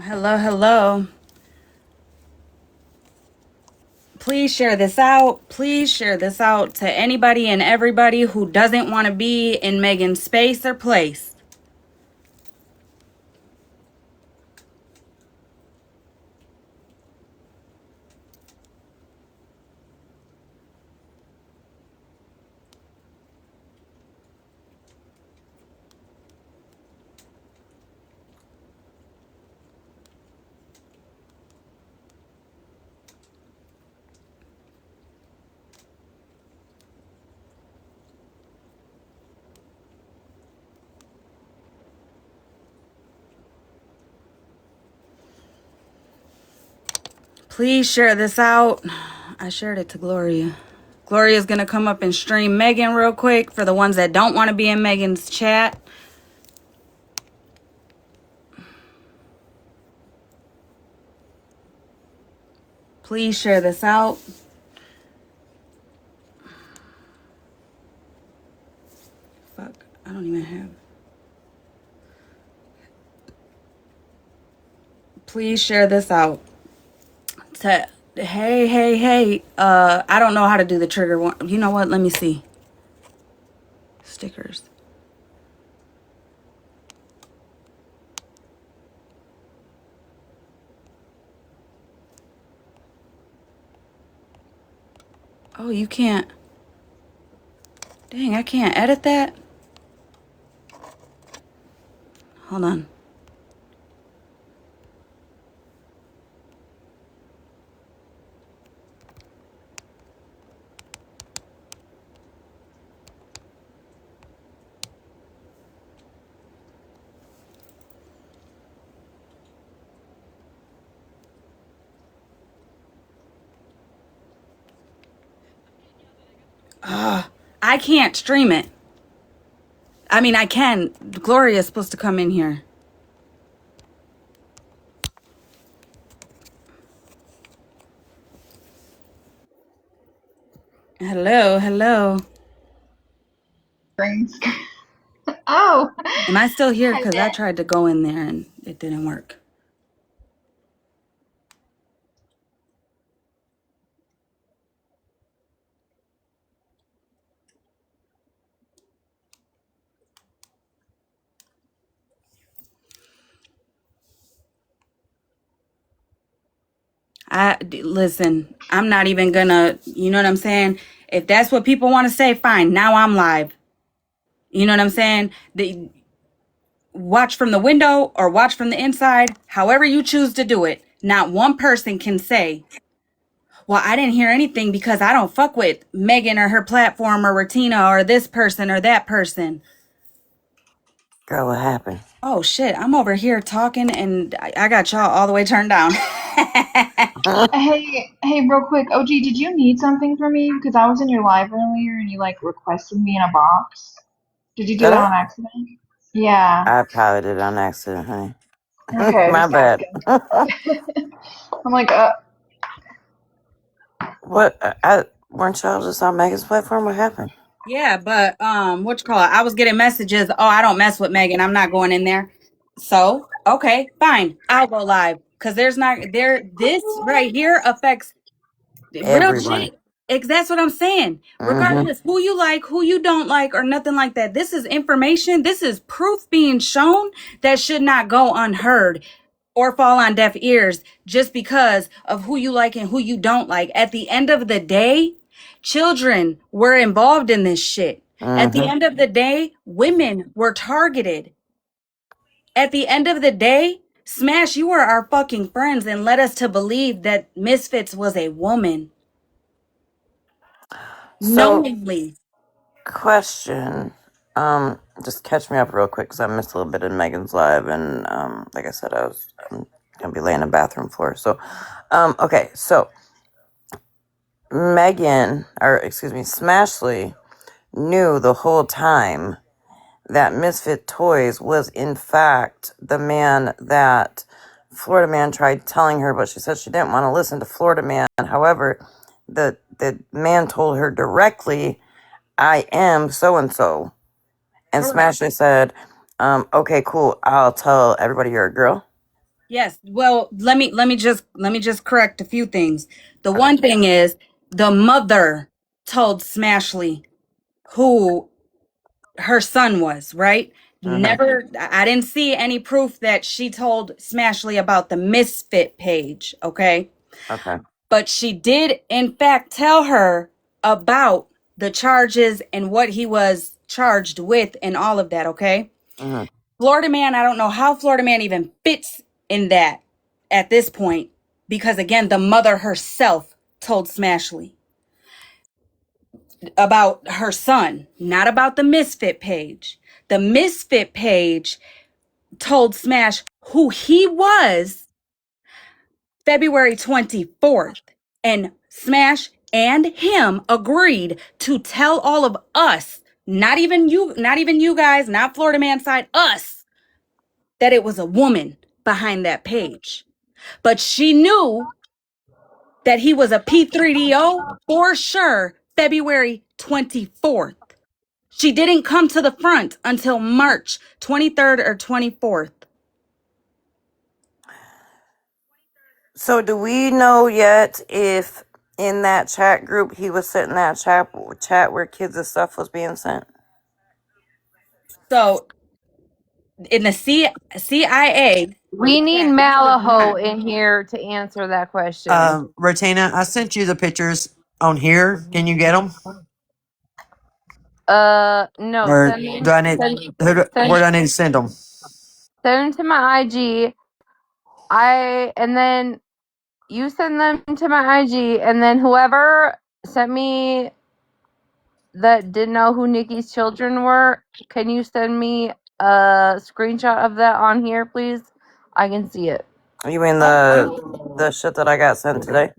Hello, hello. Please share this out. Please share this out to anybody and everybody who doesn't want to be in Megan's space or place. Please share this out. I shared it to Gloria. Gloria's going to come up and stream Megan real quick for the ones that don't want to be in Megan's chat. Please share this out. Fuck, I don't even have. Please share this out. Hey. I don't know how to do the trigger one. You know what? Let me see. Stickers. Oh, you can't. Dang, I can't edit that. Hold on. I can't stream it. I mean, I can. Gloria's supposed to come in here. Hello. Oh, Am I still here? hi Because I there. tried to go in there and it didn't work. Listen, I'm not even gonna, you know what I'm saying? If that's what people want to say, fine. Now I'm live. You know what I'm saying? Watch from the window or watch from the inside, however you choose to do it. Not one person can say, well, I didn't hear anything because I don't fuck with Megan or her platform or Ratina or this person or that person. Girl, what happened? Oh shit, I'm over here talking and I got y'all all the way turned down. Hey, real quick, OG, did you need something from me? Because I was in your live earlier and you like requested me in a box. Did you do Did that I? on accident? Yeah. I probably did it on accident, honey. Okay, My just bad. asking. I'm like, What? Weren't y'all just on Megan's platform? What happened? Yeah, but what you call it? I was getting messages, oh, I don't mess with Megan. I'm not going in there. So, okay, fine. I'll go live. Cause there's not there this right here affects real Everyone. shit. That's what I'm saying. Mm-hmm. Regardless who you like, who you don't like, or nothing like that. This is information. This is proof being shown that should not go unheard or fall on deaf ears just because of who you like and who you don't like. At the end of the day, children were involved in this shit. At the Mm-hmm. end of the day, women were targeted. At the end of the day, Smash, you were our fucking friends and led us to believe that Misfits was a woman. So, Knowingly. question. Just catch me up real quick because I missed a little bit in Megan's live, and like I said, I'm gonna be laying on the bathroom floor. So, okay. So Megan, or excuse me, Smashly knew the whole time that Misfit Toys was in fact the man that Florida Man tried telling her, but she said she didn't want to listen to Florida Man. However, the man told her directly, I am so and so. And Correct. Smashley said, okay, cool, I'll tell everybody you're a girl. Yes. Well, let me just correct a few things. The one thing is the mother told Smashley who her son was, right? Mm-hmm. Never, I didn't see any proof that she told Smashley about the misfit page, okay? Okay. But she did, in fact, tell her about the charges and what he was charged with and all of that, okay? Mm-hmm. Florida Man, I don't know how Florida Man even fits in that at this point because, again, the mother herself told Smashley about her son, not about the misfit page. The misfit page told Smash who he was February 24th. And Smash and him agreed to tell all of us, not even you guys, not Florida Man side, us, that it was a woman behind that page. But she knew that he was a P3DO for sure February 24th. She didn't come to the front until March 23rd or 24th. So do we know yet if in that chat group he was sitting in that chat where kids' stuff was being sent? So in the CIA, We need he was Malaho not. in here to answer that question. Rotina, I sent you the pictures on here. Can you get them? No, Or send me, do I need, where do I need to send them? send them to my IG. And then you send them to my IG, and then whoever sent me that didn't know who Nikki's children were, can you send me a screenshot of that on here, please? I can see it. You mean the shit that I got sent today?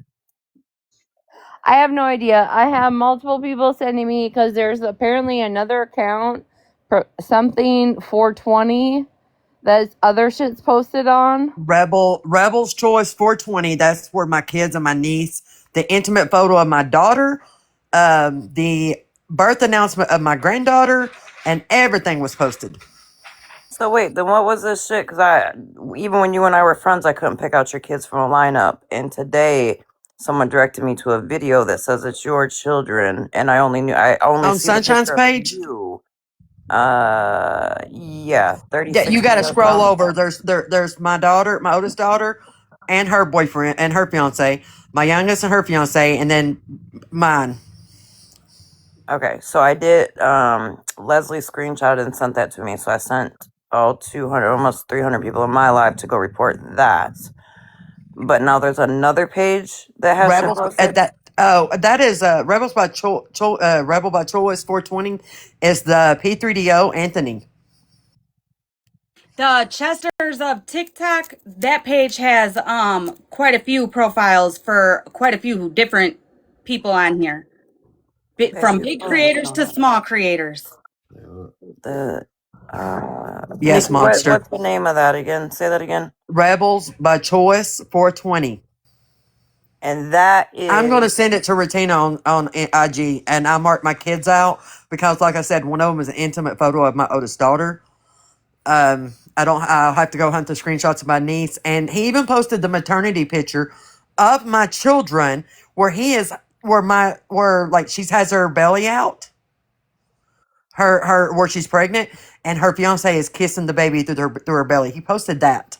I have no idea. I have multiple people sending me because there's apparently another account for something 420 that other shit's posted on. Rebel's Choice 420. That's where my kids and my niece, the intimate photo of my daughter, the birth announcement of my granddaughter, and everything was posted. So wait, then what was this shit? Because even when you and I were friends, I couldn't pick out your kids from a lineup. And today, someone directed me to a video that says it's your children, and I only On see the Sunshine's picture of page? you. Yeah, Yeah, 36 you got to videos scroll down. over. There's my daughter, my oldest daughter, and her boyfriend and her fiance, my youngest and her fiance, and then mine. Okay, so I did. Leslie screenshotted and sent that to me. So I sent all 200, almost 300 people in my life to go report that. But now there's another page that has shit Rebels at posted. that. Oh, that is Rebels by Rebel by Choice 420 is the P3DO Anthony. The Chesters of TikTok, that page has quite a few profiles for quite a few different people on here. From big creators to small creators. The Yes, Nikki, monster. what's the name of that again? Say that again. Rebels by Choice 420. And that is. I'm going to send it to Retina on IG, and I marked my kids out because, like I said, one of them is an intimate photo of my oldest daughter. I'll have to go hunt the screenshots of my niece, and he even posted the maternity picture of my children where she has her belly out, her where she's pregnant, and her fiance is kissing the baby through her belly. He posted that.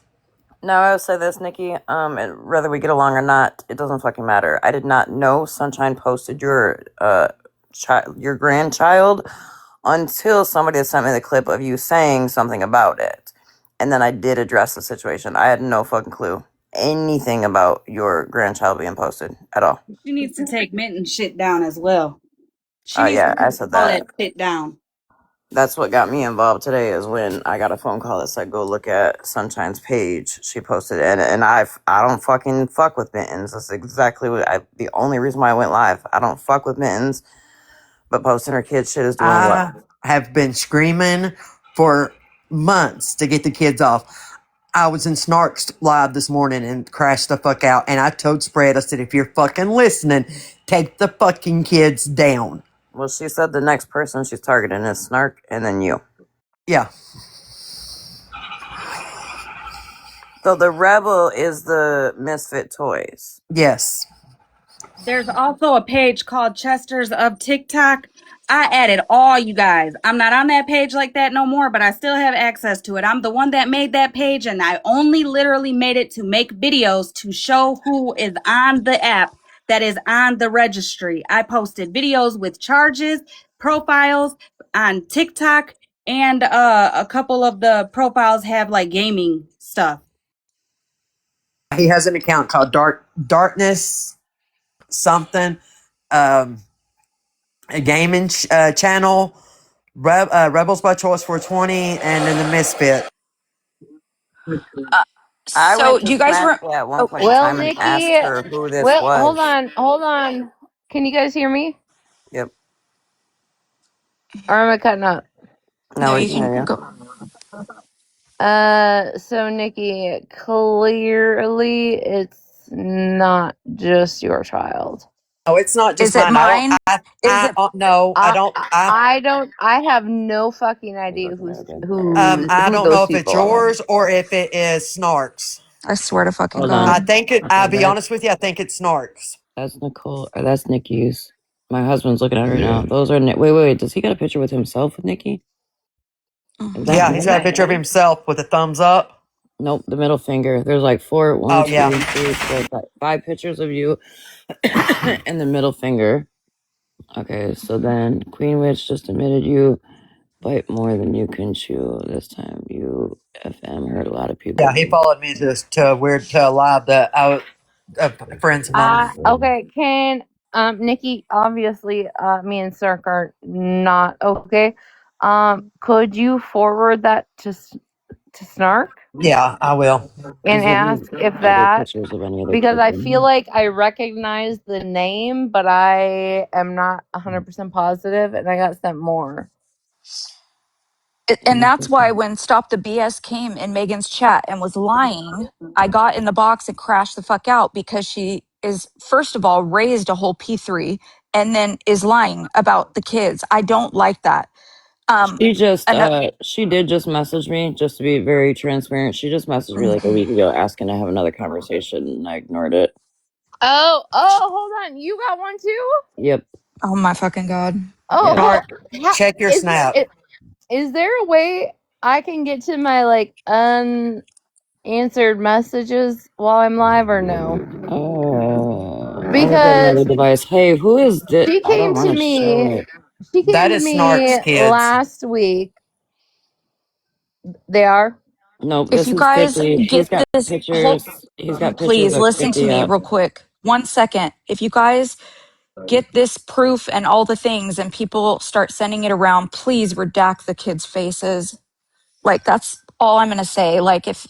Now I will say this, Nikki. Whether we get along or not, it doesn't fucking matter. I did not know Sunshine posted your your grandchild until somebody sent me the clip of you saying something about it, and then I did address the situation. I had no fucking clue anything about your grandchild being posted at all. She needs to take Minton shit down as well. She needs Yeah, to I take said all that. that shit down. That's what got me involved today is when I got a phone call that said go look at Sunshine's page. She posted it, and I don't fucking fuck with mittens. That's exactly the only reason why I went live. I don't fuck with mittens, but posting her kid shit is doing what? I have been screaming for months to get the kids off. I was in Snark's live this morning and crashed the fuck out. And I told Spread, I said, if you're fucking listening, take the fucking kids down. Well, she said the next person she's targeting is Snark, and then you. Yeah. So the rebel is the Misfit Toys. Yes. There's also a page called Chester's of TikTok. I added all you guys. I'm not on that page like that no more, but I still have access to it. I'm the one that made that page, and I only literally made it to make videos to show who is on the app that is on the registry. I posted videos with charges, profiles on TikTok, and a couple of the profiles have like gaming stuff. He has an account called Darkness something, a gaming channel, Rebels by Choice 420, and then the Misfit. Uh, I so went do to you guys Smash at one oh, point in Well, time and asked Nikki, her who this well, hold was. on. Can you guys hear me? Yep. Or am I cutting up? No, no, we you can can hear you. go. So Nikki, clearly it's not just your child. Oh, it's not just Is it mine. I don't. mine? Is it No, I I, don't. I don't. I have no fucking idea I who don't know those if it's people are. yours or if it is Snarks. I swear to fucking Hold I on. God. think it. Okay, I'll be honest with you. I think it's Snarks. that's Nicole. Or that's Nikki's. My husband's looking at her right now. Those are wait. Does he got a picture with himself with Nikki? Is that Yeah, he's got a picture of him? himself with a thumbs up. Nope, the middle finger. There's like four, one, Oh two, yeah. three, four, five pictures of you and the middle finger. Okay, so then Queen Witch just admitted you bite more than you can chew. This time you FM hurt a lot of people. Yeah, he followed me to a live that I was friends of mine. Okay, can Nikki, obviously me and Cirque are not okay. Could you forward that to Snark Yeah, I will. and He's looking ask if at other that, pictures of any other because I person. feel like I recognize the name, but I am not 100% positive, and I got sent more. And that's why when Stop the BS came in Megan's chat and was lying, I got in the box and crashed the fuck out because she is, first of all, raised a whole P3 and then is lying about the kids. I don't like that. And She did just message me, just to be very transparent. She just messaged me like a week ago asking to have another conversation, and I ignored it. Oh, hold on. You got one too? Yep. oh my fucking God. Oh, Yeah. Snark, how, check your snap. is there a way I can get to my like unanswered messages while I'm live or no? I look at another Because device. Hey, who is this? she I don't came want to to show me, it. she That came to is Snark's me kids. last week. They are. Nope, If this you is guys 50. get this whole, He's got pictures please of listen to 50 me up. real quick. 1 second. If you guys get this proof and all the things and people start sending it around, please redact the kids' faces. Like, that's all I'm going to say. Like, if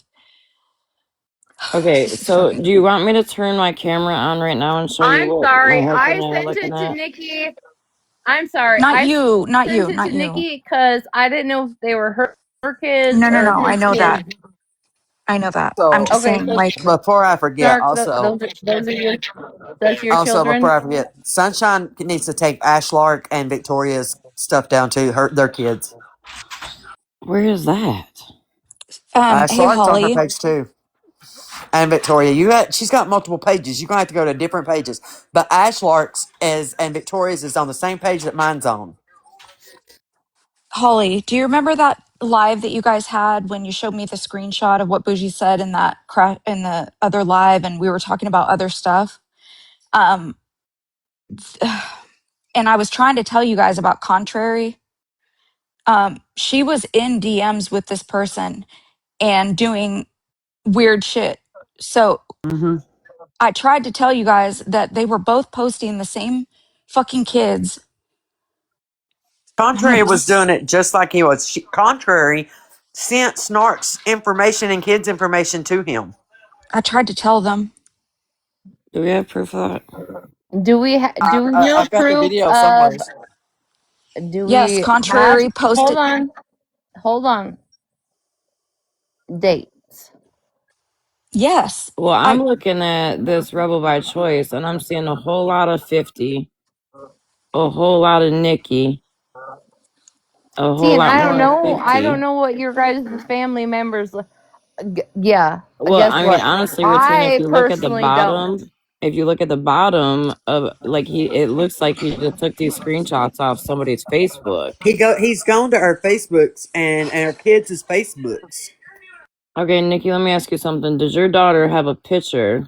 Okay, this is so fucking, do you want me to turn my camera on right now and show you I'm what my sorry. husband I and I are sent looking it to at? Nikki. I'm sorry. not I you, not sent you, it to not you. Nikki because I didn't know if they were her kids No, or I his know that. kids. I know that. I'm So just Okay, saying, so like, before I forget, Snark, those are your, that's your also before children. I forget, Sunshine needs to take Ashlark and Victoria's stuff down to their kids. Where is that? hey, Ashlark's on her Holly, page too, and Victoria. She's got multiple pages. You're gonna have to go to different pages. But Ashlark's is and Victoria's is on the same page that mine's on. Holly, do you remember that live that you guys had when you showed me the screenshot of what Bougie said in that in the other live, and we were talking about other stuff? Um, and I was trying to tell you guys about Contrary. She was in DMs with this person and doing weird shit. So Mm-hmm. I tried to tell you guys that they were both posting the same fucking kids. Contrary was doing it just like he was. Contrary sent Snark's information and kids' information to him. I tried to tell them. Do we have proof of that? Do we know I've got the proof video of? somewhere. Do Yes, we have? Contrary posted. Hold on. Dates. Yes. Well, I I'm looking at this Rebel by Choice, and I'm seeing a whole lot of 50, a whole lot of Nikki, a See, whole and lot I don't more of know. I don't 50. know what your guys' family members. Yeah. Well, Guess I mean, what? honestly, Ratina, if I you look at the personally don't. bottom, if you look at the bottom of like it looks like he just took these screenshots off somebody's Facebook. He's gone to our Facebooks and our kids' Facebooks. Okay, Nikki, let me ask you something. Does your daughter have a picture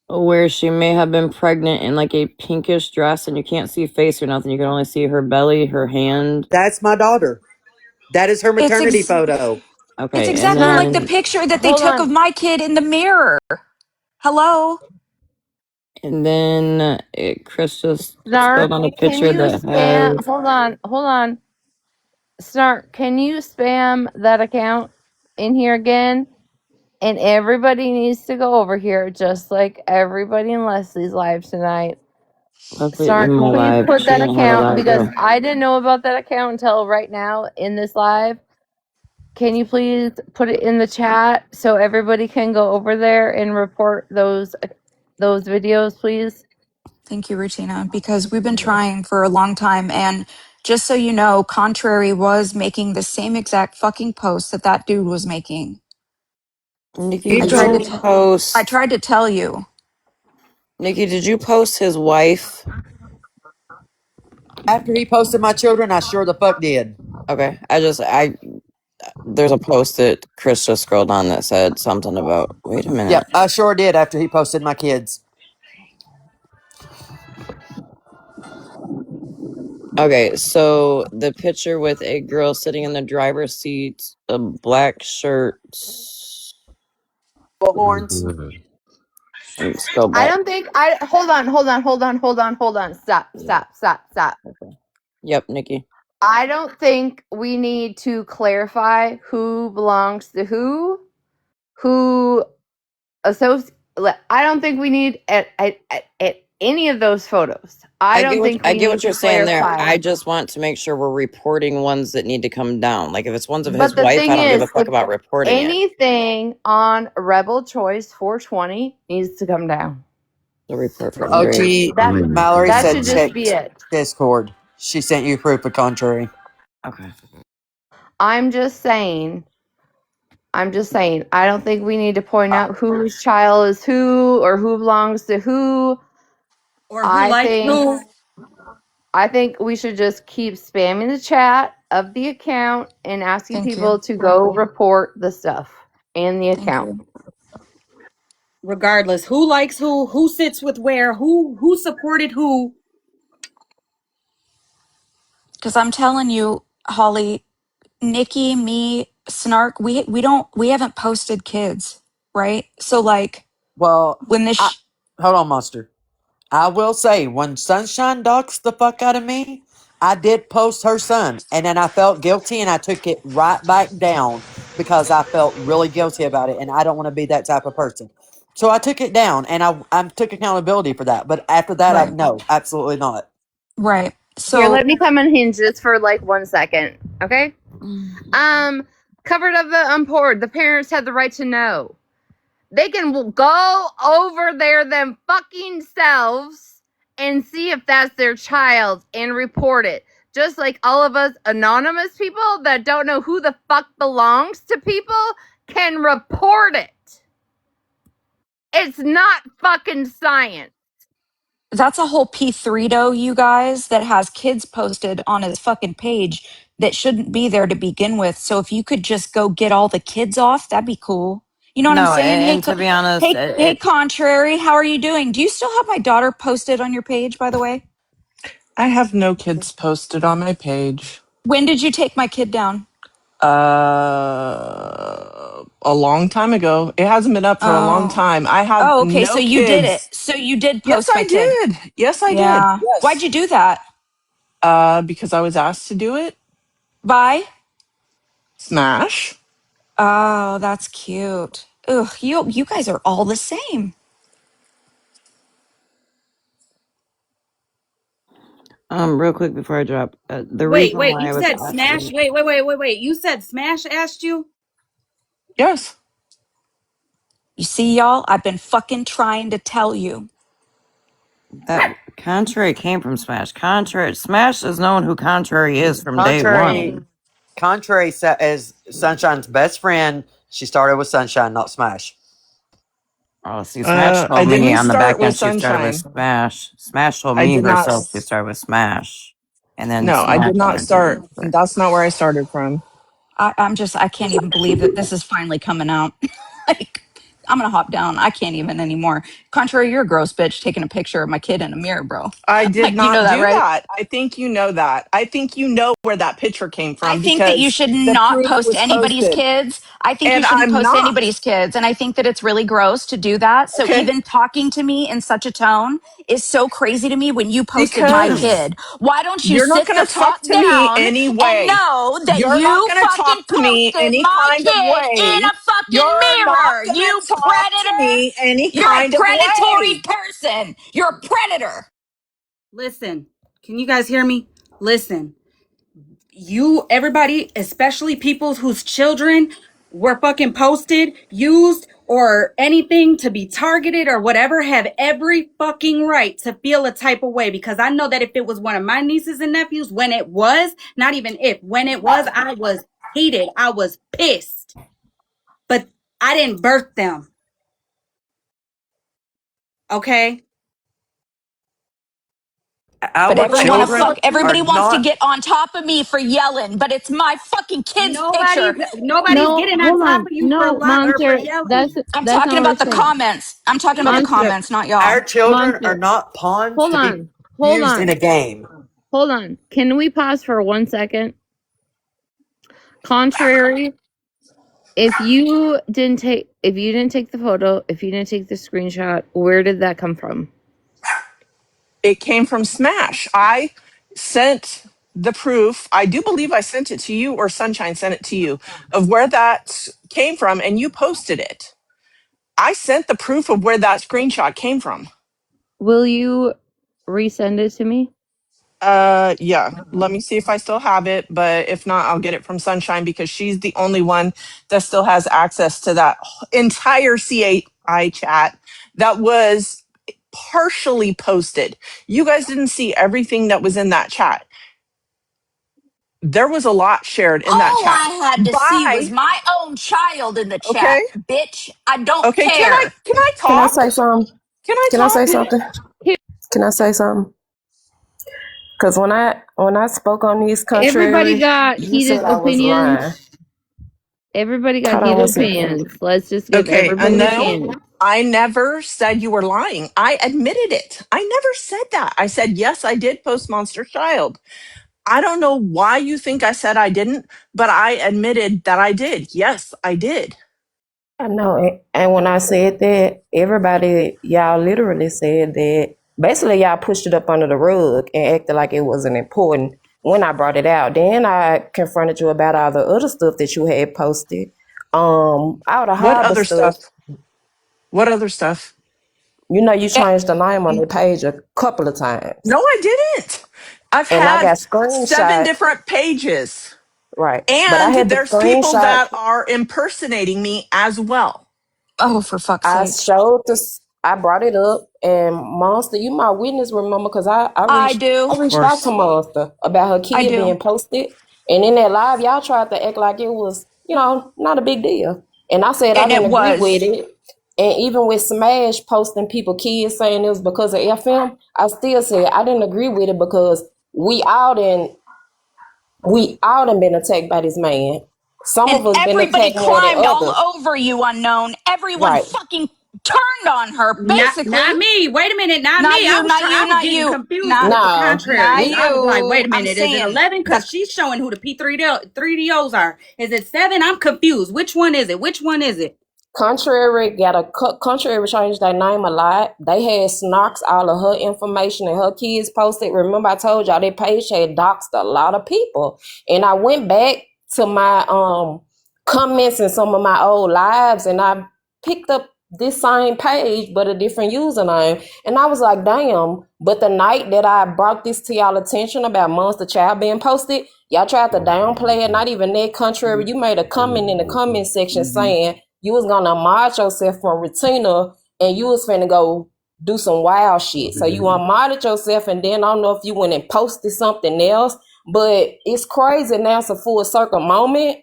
where she may have been pregnant in like a pinkish dress and you can't see face or nothing? You can only see her belly, her hand. That's my daughter. That is her It's maternity photo. it's Okay, and exactly like Snark, the then picture that they hold took of on. my kid in the mirror. Hello? Chris just scrolled Snark, on a can picture you that spam? has. Hold on. Snark, can you spam that account in here again? And everybody needs to go over here, just like everybody in Leslie's live tonight. Leslie in Snark, my please live. put She that didn't have a account live because though. I didn't know about that account until right now in this live. Can you please put it in the chat so everybody can go over there and report those videos, please? Thank you, Rutina, because we've been trying for a long time. And just so you know, Contrary was making the same exact fucking post that that dude was making. Nikki, You I did tried to told you tell. I post? tried to tell you. Nikki, did you post his wife? After he posted my children, I sure the fuck did. Okay, there's a post that Chris just scrolled on that said something about. Wait a minute. Yep, I sure did after he posted my kids. Okay, so the picture with a girl sitting in the driver's seat, a black shirt. Bullhorns. Scroll I back. don't think I hold on. Stop. Okay. Yep, Nikki. I don't think we need to clarify who belongs to who associate. I don't think we need at any of those photos. I don't think I we get need what to you're saying there. clarify. I just want to make sure we're reporting ones that need to come down. Like if it's ones of his But the wife, I thing don't give a is, fuck if about reporting it. anything on Rebel Choice 420 needs to come down. The report from Drake. OT That Mallory that said should just check be it. Discord. She sent you proof of contrary. Okay. I'm just saying. I don't think we need to point out whose child is who or who belongs to who. Or who I likes think who. I think we should just keep spamming the chat of the account and asking Thank people you. to go report the stuff in the Thank account. you. Regardless, who likes who sits with where, who supported who. Because I'm telling you, Holly, Nikki, me, Snark, we haven't posted kids, right? So like Well, when I this hold on, Monster. I will say, when Sunshine doxed the fuck out of me, I did post her son, and then I felt guilty, and I took it right back down because I felt really guilty about it, and I don't want to be that type of person. So I took it down, and I took accountability for that. But after that, right, no, absolutely not. right. Here, So let me come unhinge this for like 1 second, okay? Covered of the unpoured. The parents have the right to know. They can go over there them fucking selves and see if that's their child and report it. Just like all of us anonymous people that don't know who the fuck belongs to people can report it. It's not fucking science. that's a whole P3 though, you guys, that has kids posted on his fucking page that shouldn't be there to begin with. So if you could just go get all the kids off, that'd be cool. You know what I'm No, saying? and to be honest, Hey, contrary, how are you doing? Do you still have my daughter posted on your page, by the way? I have no kids posted on my page. When did you take my kid down? A long time ago. It hasn't been up for a long Oh. time. I have Oh, okay. So no you did it. kids. So you did Yes, post my I kid. did. Yes, I did. Yeah. Why'd Yes. you do that? Because I was asked to do it. Bye. Smash. Oh, that's cute. Ugh, you guys are all the same. real quick before I drop, the Wait, reason wait, why you I was said Smash? asking Wait. You said Smash asked you? Yes. You see, y'all, I've been fucking trying to tell you. that Contrary came from Smash. Contrary Smash has known who Contrary is from day Contrary, one. Contrary is Sunshine's best friend. She started with Sunshine, not Smash. Oh, see, Smash I told me didn't on the start back with end she started with Sunshine. Smash. Smash told I me did not. herself she started with Smash. And then No, I Smash did not went to start. the. That's not where I started from. I can't even believe that this is finally coming out. Like, I'm gonna hop down. I can't even anymore. Contrary, you're a gross bitch taking a picture of my kid in a mirror, bro. I did Like, you know not that, do right? that. I think you know that. I think you know where that picture came I from think that you because should the not proof post was anybody's posted. kids. I think you And shouldn't I'm post not. anybody's kids. And I think that it's really gross to do that. So Okay? even talking to me in such a tone is so crazy to me when you posted my Because kid. Why don't you you're not sit going the to talk fuck to me down and anyway. know that You're not you going to fucking talk to me posted any my kind of kid in way. a fucking You're not mirror? going to You talk to predator. me any You're a kind of predatory way. person. You're a predator. Listen, can you guys hear me? Listen, everybody, especially people whose children were fucking posted, used, or anything to be targeted or whatever, have every fucking right to feel a type of way. Because I know that if it was one of my nieces and nephews, when it was, not even if, when it was, I was heated. I was pissed. But I didn't birth them. Okay? But Our children are everybody wants to not. get on top of me for yelling, but it's my fucking kid's picture. Nobody's No, getting on hold top on. of you for a No, lot or for Monster, yelling. I'm that's talking not what we're about the saying. comments. I'm talking about the Monster, comments, not y'all. Our children are Monster. not pawns Hold to be on. Hold used in a on. game. Hold on. Can we pause for 1 second? Contrary, if you didn't take the photo, if you didn't take the screenshot, where did that come from? It came from Smash. I sent the proof. I do believe I sent it to you or Sunshine sent it to you of where that came from and you posted it. I sent the proof of where that screenshot came from. Will you resend it to me? Yeah. Let me see if I still have it, but if not, I'll get it from Sunshine because she's the only one that still has access to that entire CAI chat that was partially posted. You guys didn't see everything that was in that chat. There was a lot shared in that All chat I had to see was by, my own child in the okay, chat, bitch. I don't okay, care. can I Can I say talk? something? Can I Can I say talk? something? Can I say something? Because when I spoke on these Everybody contrary, got you heated said I was lying. opinions. Everybody got Hold on heated one second. opinions. Let's just give Okay, and everybody a no, chance. I never said you were lying. I admitted it. I never said that. I said, yes, I did post Monster Child. I don't know why you think I said I didn't, but I admitted that I did. Yes, I did. I know, and when I said that, everybody, y'all literally said that. Basically, y'all pushed it up under the rug and acted like it wasn't important when I brought it out. Then I confronted you about all the other stuff that you had posted. All the What harbor other stuff. stuff? What other stuff? You know, you Eh, changed the name on the page a couple of times. No, I didn't. I've And I had got 7 screenshot, different pages. right. But I And had the there's people screenshot. that are impersonating me as well. Oh, for fuck's I sake. showed this. I brought it up, and Monster, you my witness, remember? Because I I reached I do. Of reached out to course. Monster about her I kid do. being posted, and in that live, y'all tried to act like it was, not a big deal. And I said I And it didn't agree with was. it. And even with Smash posting people kids saying it was because of FM, I still said I didn't agree with it because we all done been attacked by this man. Some And of us been everybody attacked more than climbed all others. over you, unknown. Everyone Right. fucking turned on her, Not basically. me. Wait a minute, not Not me. I you, was not trying. I you, was not getting you. confused Not with the Nah, not contrary. we I was like, you. wait a I'm minute, is it saying 11? that Because she's showing who the P3Ds are. Is it 7? I'm confused. Which one is it? Which one is it? Contrary changed their name a lot. They had Snarks all of her information and her kids posted. Remember, I told y'all that page had doxed a lot of people. And I went back to my comments in some of my old lives, and I picked up this same page but a different username. And I was like, damn. But the night that I brought this to y'all attention about Monster Child being posted, y'all tried to downplay it. Not even that. Contrary, you made a comment in the comment section saying you was gonna mod yourself from Retina and you was finna go do some wild shit. So you unmodded yourself, and then I don't know if you went and posted something else, But it's crazy now. It's a full circle moment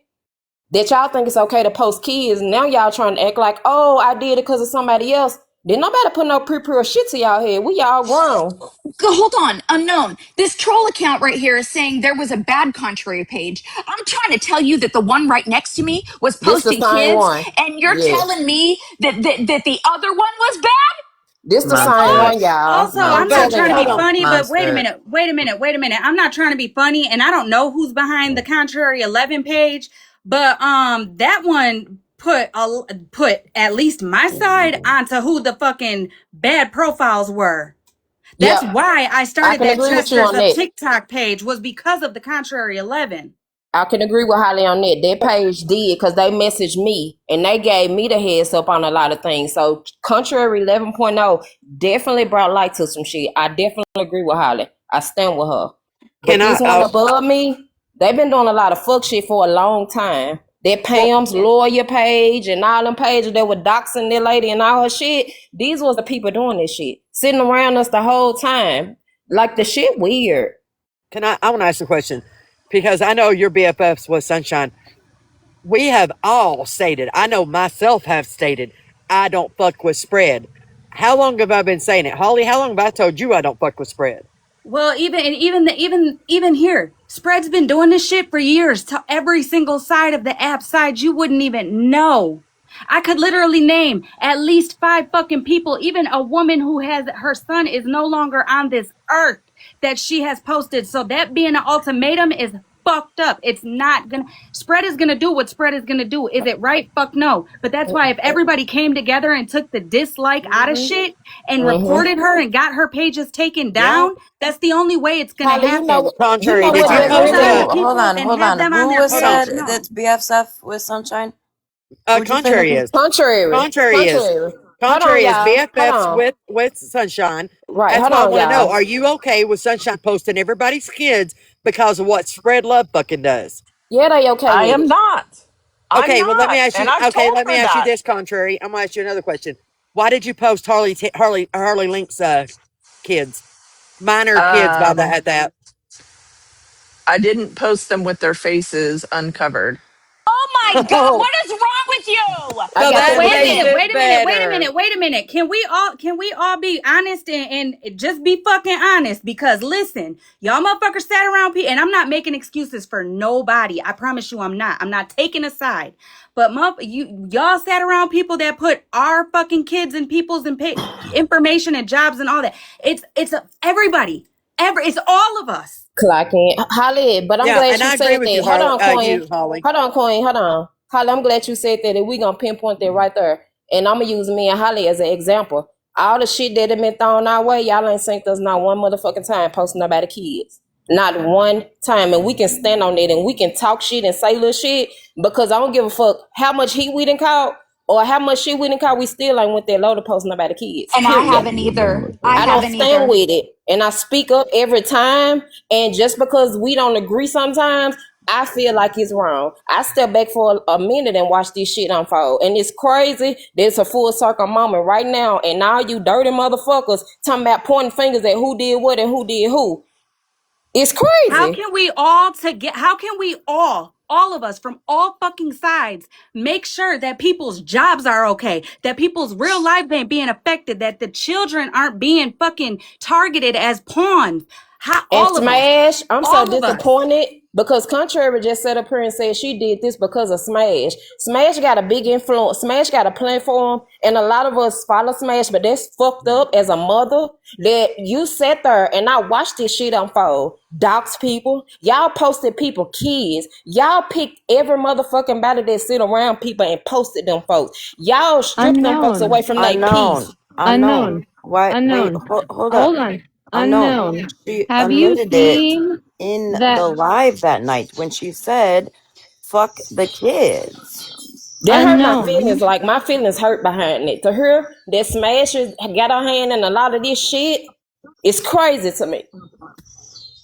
that y'all think it's okay to post kids. Now y'all trying to act like, oh, I did it because of somebody else. Did nobody put no pre-pure shit to y'all head? We all grown. Hold on, unknown. This troll account right here is saying there was a bad contrary page. I'm trying to tell you that the one right next to me was This the posting same kids, one. and you're Yes. telling me that the other one was bad? This the same Monster. one, y'all. Also, I'm I'm not Monster. telling trying to be Hold y'all. on. funny, but Monster. wait a minute. I'm not trying to be funny, and I don't know who's behind the Contrary 11 page, but that one put at least my side onto who the fucking bad profiles were. That's Yep. why I I started can that agree with you Chester's on of that. TikTok page was because of the Contrary 11. I can agree with Holly on that. That page did because they messaged me and they gave me the heads up on a lot of things. So Contrary 11.0 definitely brought light to some shit. I definitely agree with Holly. I stand with her. But Can I? this one above me, they've been doing a lot of fuck shit for a long time. That Well, Pam's lawyer page and all them pages that were doxing that lady and all her shit. These was the people doing this shit. Sitting around us the whole time. Like the shit weird. can I? I want to ask a question because I know your BFFs with Sunshine. We have all stated. I know myself have stated. I don't fuck with spread. How long have I been saying it, Holly? How long have I told you I don't fuck with spread? Well, even here, Spread's been doing this shit for years to every single side of the app side you wouldn't even know. I could literally name at least 5 fucking people, even a woman who has her son is no longer on this earth that she has posted. So that being an ultimatum is fucked up. It's not gonna Spread is gonna do what Spread is gonna do. Is it right? Fuck no. But that's why if everybody came together and took the dislike out of shit and Mm-hmm. reported her and got her pages taken Yeah. down, that's the only way it's gonna Holly, happen. you Contrary, know But did what to you that hold post on to really Hold people on. and Hold have on. them on Who their was hold on? page, that? no. That's BFF with Sunshine. Who'd you say that Contrary was? is contrary. contrary is Contrary. Hold on, contrary is y'all. Hold BFFs on. with Sunshine. Right, That's hold why I on, want to know: y'all. are you okay with Sunshine posting everybody's kids because of what spread love fucking does? Yeah, they okay I with am it. not. I'm Okay, well let me not. ask you. And I've Okay, told let me her ask you that. this. Contrary, I'm gonna ask you another question. Why did you post Harley Link's kids, minor kids by that Um, at that? I didn't post them with their faces uncovered. Oh my God, Oh, what is wrong with you? I so got Well, that that with makes you. it better. wait a minute. Can we all be honest and just be fucking honest? Because listen, y'all motherfuckers sat around and I'm not making excuses for nobody. I promise you I'm not. I'm not taking a side. But y'all sat around people that put our fucking kids and people's and information and jobs and all that. It's everybody. It's all of us. Clocking. Holly, but I'm Yeah, glad and you I agree said with that. you, Hold Harley. on, Queen. You, Holly. Hold on, Queen. Hold on. Holly, I'm glad you said that, and we gonna pinpoint that right there. And I'm gonna use me and Holly as an example. All the shit that have been thrown our way, y'all ain't synced us not one motherfucking time posting about the kids. Not one time. And we can stand on it and we can talk shit and say little shit because I don't give a fuck how much heat we done caught or how much shit we done caught. We still ain't went there low to posting about the kids. And I Period. haven't either. I I don't haven't stand either. with it. And I speak up every time. And just because we don't agree sometimes, I feel like it's wrong. I step back for a minute and watch this shit unfold. And it's crazy. There's a full circle moment right now. And all you dirty motherfuckers talking about pointing fingers at who did what and who did who. It's How crazy. can we how can we all of us from all fucking sides make sure that people's jobs are okay, that people's real life ain't being affected, that the children aren't being fucking targeted as pawns? How And all of us, Smash, I'm so all of us. disappointed because Contrary just sat up here and said she did this because of Smash. Smash got a big influence. Smash got a platform, and a lot of us follow Smash, but that's fucked up as a mother that you sat there and I watched this shit unfold. Dox people, y'all posted people, kids. Y'all picked every motherfucking body that sit around people and posted them folks. Y'all stripped them folks Unknown. away from their Unknown. peace. Unknown. Unknown. Why? Wait. Unknown. Hold up. Hold on. Unknown. Unknown. She Have you admitted it seen in that the live that night when she said, "Fuck the kids." That hurt my feelings. unknown? Like my feelings hurt behind it. To her that Smasher got her hand in a lot of this shit, it's crazy to me.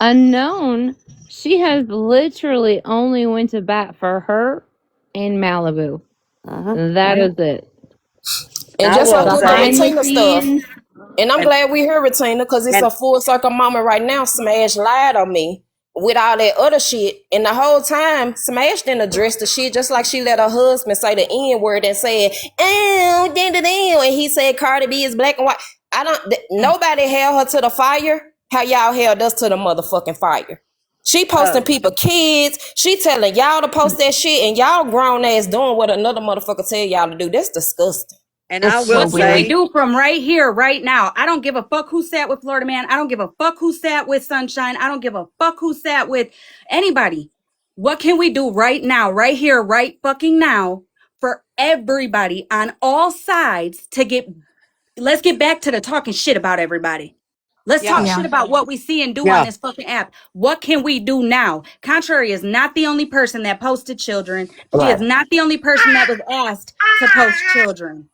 Unknown. She has literally only went to bat for her in Malibu. Uh-huh. That is it. And I just like will with the Behind say, the Retina stuff. scenes, And I'm and glad we heard Retina because it's and a full circle moment right now. Smash lied on me. with all that other shit. And the whole time, Smash didn't address the shit, just like she let her husband say the N word and said, "Oh, and he said Cardi B is black and white. Nobody held her to the fire. How y'all held us to the motherfucking fire? She posting people kids. She telling y'all to post that shit, and y'all grown ass doing what another motherfucker tell y'all to do. That's disgusting. And I It's will so What can we weird. say, do from right here, right now? I don't give a fuck who sat with Florida Man. I don't give a fuck who sat with Sunshine. I don't give a fuck who sat with anybody. What can we do right now, right here, right fucking now for everybody on all sides to let's get back to the talking shit about everybody. Let's talk Yeah. shit Yeah. about what we see and do on yeah, this fucking app. What can we do now? Contrary is not the only person that posted children. She is Right. not the only person that was asked to post children.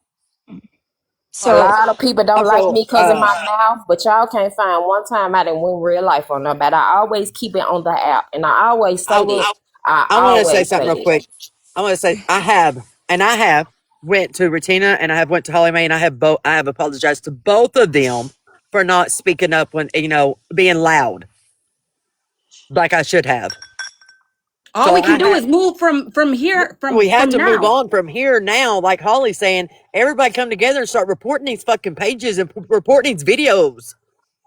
A So lot of people don't like also, me because of my mouth, but y'all can't find one time I didn't win real life on nobody. I always keep it on the app, and I always I say will. that. I I want to say always something say real that. quick. I want to say I have went to Retina and I have went to HollyMae and I have apologized to both of them for not speaking up when being loud like I should have. All So we can do is move from here we have from to move now. on from here now, like Holly's saying. Everybody come together and start reporting these fucking pages and reporting these videos.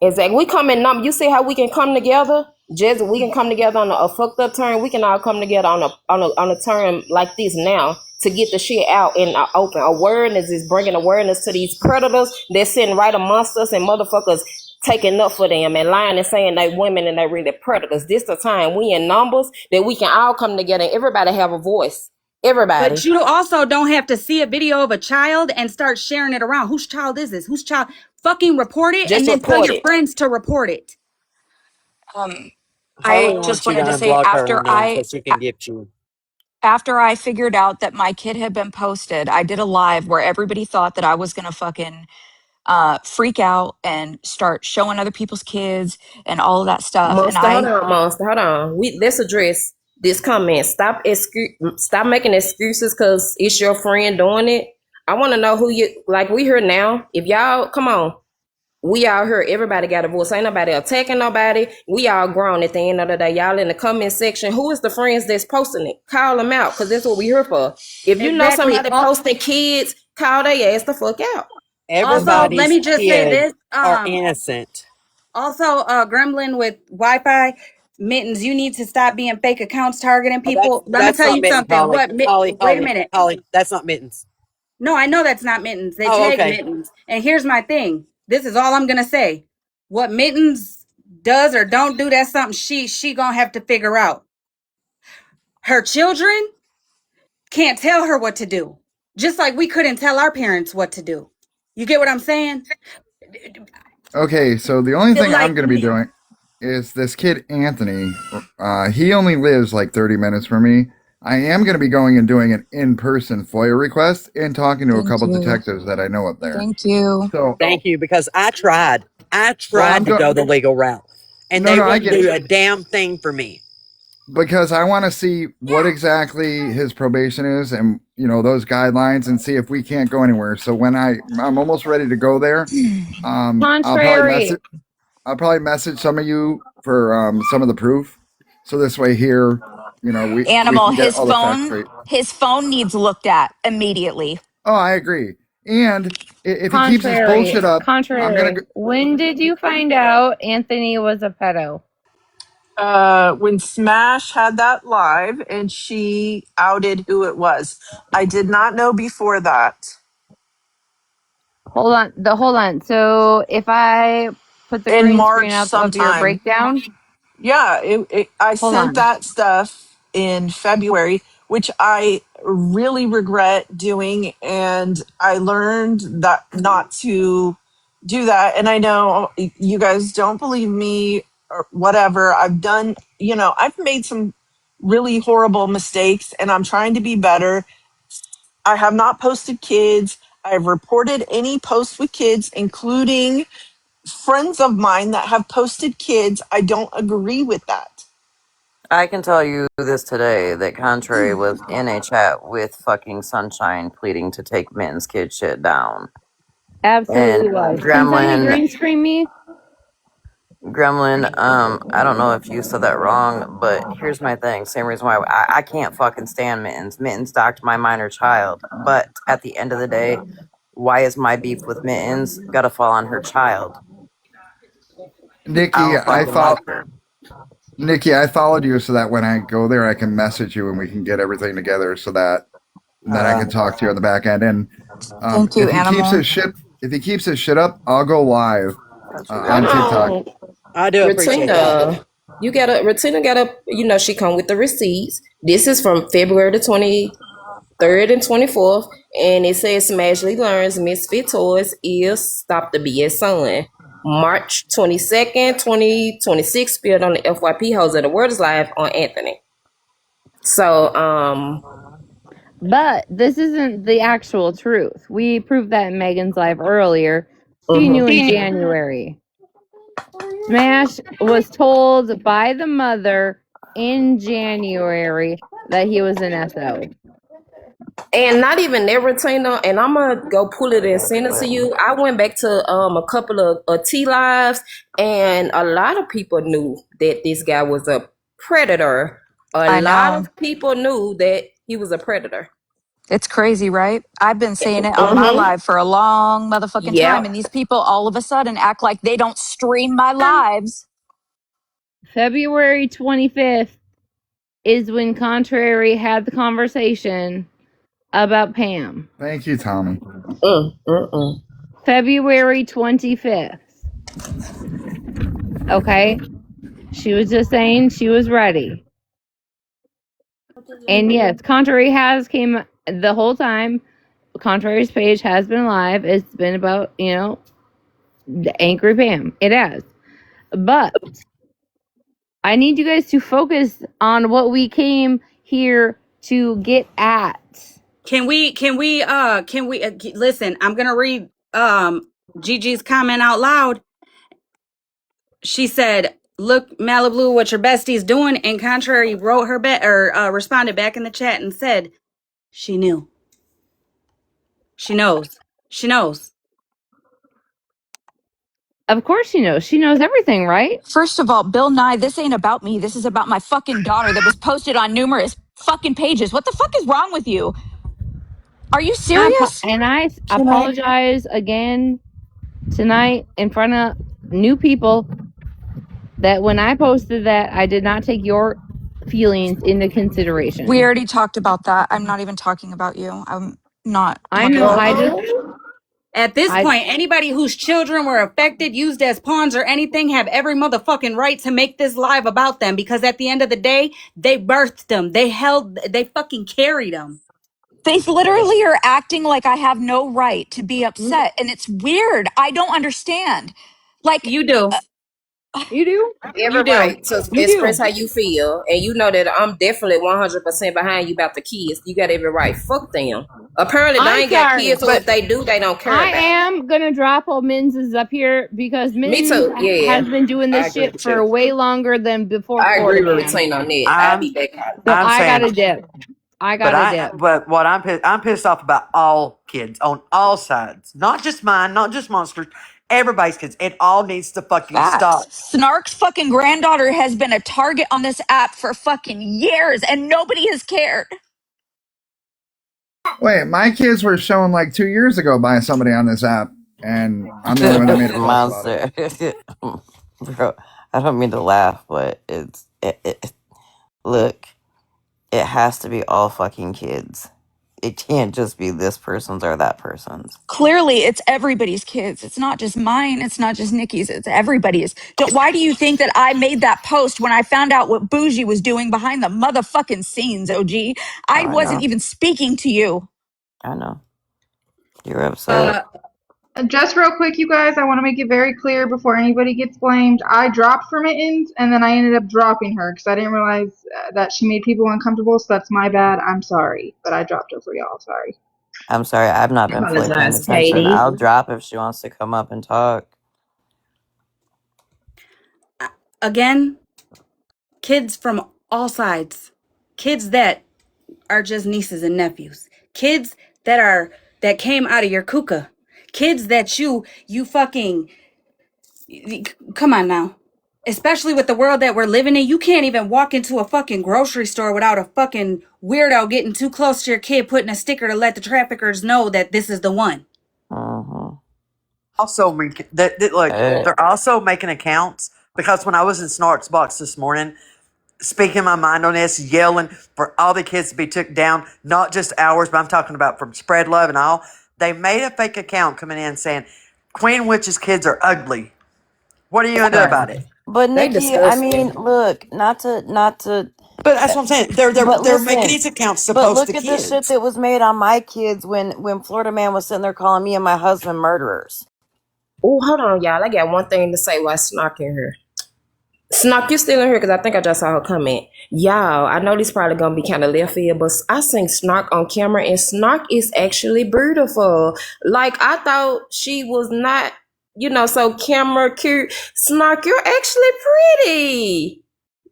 Exactly. We come in number. You see how we can come together? Just we can come together on a fucked up turn. We can all come together on a turn like this now to get the shit out in the open. Awareness is bringing awareness to these predators. They're sitting right amongst us and motherfuckers taking up for them and lying and saying they women and they really predators. This the time we in numbers that we can all come together and everybody have a voice. But Everybody. you also don't have to see a video of a child and start sharing it around. Whose child is this? Whose child? Fucking report it and Just then tell report your it. friends to report it. Holly I just wants you to wanted to say unblock her and then so she can get you. after I figured out that my kid had been posted, I did a live where everybody thought that I was gonna fucking freak out and start showing other people's kids and all of that stuff. And Monster, hold I on, Monster, hold on. Let's address this comment. Stop making excuses because it's your friend doing it. I want to know who you like. We here now. If y'all come on, we all here. Everybody got a voice. Ain't nobody attacking nobody. We all grown at the end of the day. Y'all in the comment section. Who is the friends that's posting it? Call them out because that's what we here for. If you know Exactly. somebody posting kids, call their ass the fuck out. Also, let Everybody's me just say kids this. are innocent. Also, Gremlin with Wi-Fi mittens. You need to stop being fake accounts targeting Oh, that's people. Let me that's tell not you mittens, something. Holly. Holly, Wait a Holly, minute. Holly. That's not mittens. No, I know that's not mittens. They Oh, tag okay. mittens. And here's my thing. This is all I'm gonna say. What mittens does or don't do, that's something she gonna have to figure out. Her children can't tell her what to do. Just like we couldn't tell our parents what to do. You get what I'm saying? Okay, so the only thing I'm Like going to be doing is this kid Anthony. He only lives like 30 minutes from me. I am going to be going and doing an in-person FOIA request and talking to a thank couple you. detectives that I know up there. Thank you. So, Thank you, because I tried. I well, tried I'm to going. go the legal route, and No, they no, I wouldn't get do a damn thing for me. because I want to see what exactly his probation is and those guidelines and see if we can't go anywhere. So when I'm almost ready to go there, I'll probably Contrary. message some of you for some of the proof. So this way here, we Animal, can get all the facts straight. his phone needs looked at immediately. Oh, I agree. And if he keeps his Contrary. bullshit up, I'm gonna. Contrary. When did you find out Anthony was a pedo? When Smash had that live and she outed who it was. I did not know before that. Hold on. So if I put the In green screen March up of your sometime. breakdown, Yeah, I hold sent on. that stuff in February, which I really regret doing. And I learned that not to do that. And I know you guys don't believe me or whatever. I've made some really horrible mistakes and I'm trying to be better. I have not posted kids. I've reported any posts with kids, including friends of mine that have posted kids. I don't agree with that. I can tell you this today that Contrary was in a chat with fucking Sunshine pleading to take Min's kid shit down. And Absolutely was. Can somebody Gremlin, green screen me? Gremlin, I don't know if you said that wrong, but here's my thing. Same reason why I can't fucking stand Mittens. Mittens docked my minor child. But at the end of the day, why is my beef with Mittens gotta fall on her child? I Nikki, don't fucking like her. Nikki, I followed you so that when I go there, I can message you and we can get everything together so that then I can talk to you on the back end. And Thank you, if he keeps Animal. his shit up, I'll go live Got you, on Hold girl. TikTok. on. I do appreciate that. Retina gotta, she come with the receipts. This is from February the 23rd and 24th, and it says Smashley learns Misfit Toys is Stop the BS Son. March 22nd, 2026, spilled on the FYP host of the Word is Live on Anthony. So, But this isn't the actual truth. We proved that in Megan's live earlier. She knew in mhm. January. Smash was told by the mother in January that he was an SO. And not even that, Retina, and I'm gonna go pull it and send it to you. I went back to a couple of T lives, and a lot of people knew that this guy was a predator. A I lot know. of people knew that he was a predator. It's crazy, right? I've been saying it on my Mm-hmm. live for a long motherfucking time, and Yep. these people all of a sudden act like they don't stream my lives. February 25th is when Contrary had the conversation about Pam. Thank you, Tommy. February 25th. Okay? She was just saying she was ready. And yes, Contrary has came the whole time. Contrary's page has been live. It's been about, the Angry Pam. It has. But I need you guys to focus on what we came here to get at. Can we listen, I'm going to read Gigi's comment out loud. She said, "Look, Malibu, what your bestie's doing." And Contrary wrote her responded back in the chat and said, "She knew. She knows. She knows." Of course she knows. She knows everything, right? First of all, Bill Nye, this ain't about me. This is about my fucking daughter that was posted on numerous fucking pages. What the fuck is wrong with you? Are you serious? I Can I? apologize again tonight in front of new people that when I posted that, I did not take your feelings into consideration. We already talked about that. I'm not even talking about you. I'm not I talking know. about I you. just, At this I, point, anybody whose children were affected, used as pawns or anything, have every motherfucking right to make this live about them, because at the end of the day, they birthed them. They fucking carried them. They literally are acting like I have no right to be upset. And it's weird. I don't understand. Like, You do. you do? You Every do. right to You express do. how you feel, and you know that I'm definitely 100% behind you about the kids. You got every right. Fuck them. Apparently, they I'm ain't got sorry, kids, so if but they do, they don't care I about it. am gonna drop all Mittens up here because Me Mittens too. Yeah, has been doing I this agree shit with for you. way longer than before I Florida agree with Man. Retina on that. I'll be I'm back. So I'm I saying, gotta dip. but what I'm pissed off about all kids on all sides, not just mine, not just monsters, everybody's kids. It all needs to fucking facts. stop. Snark's fucking granddaughter has been a target on this app for fucking years and nobody has cared. Wait, my kids were shown like 2 years ago by somebody on this app, and I'm the only one that made a post about it. Monster. Bro, I don't mean to laugh, but look, it has to be all fucking kids. It can't just be this person's or that person's. Clearly, it's everybody's kids. It's not just mine. It's not just Nikki's. It's everybody's. Why do you think that I made that post when I found out what Bougie was doing behind the motherfucking scenes, OG? Oh, I I wasn't know. even speaking to you. I know. You're upset. Just real quick, you guys, I want to make it very clear before anybody gets blamed. I dropped for Mittens, and then I ended up dropping her because I didn't realize that she made people uncomfortable, so that's my bad. I'm sorry, but I dropped her for y'all. Sorry. I'm sorry, I've not been fully paying Apologize, attention. Katie. I'll drop if she wants to come up and talk. Again, kids from all sides. Kids that are just nieces and nephews. Kids that came out of your kuka. Kids that you fucking, come on now. especially with the world that we're living in, you can't even walk into a fucking grocery store without a fucking weirdo getting too close to your kid, putting a sticker to let the traffickers know that this is the one. Also, look, they're also making accounts because when I was in Snark's box this morning, speaking my mind on this, yelling for all the kids to be took down, not just ours, but I'm talking about from Spread Love and all. They made a fake account coming in saying Queen Witch's kids are ugly. What are you gonna do about it? But They Nikki, I disgusting. mean, look, not to. But that's what I'm saying. They're But making listen, these accounts to but post the look at the shit kids. that was made on my kids when Florida Man was sitting there calling me and my husband murderers. Oh, hold on, y'all. I got one thing to say while Snark in here. Snark, you still in here? Because I think I just saw her comment. Y'all, I know this probably going to be kind of left field, but I seen Snark on camera, and Snark is actually beautiful. Like, I thought she was not, so camera cute. Snark, you're actually pretty.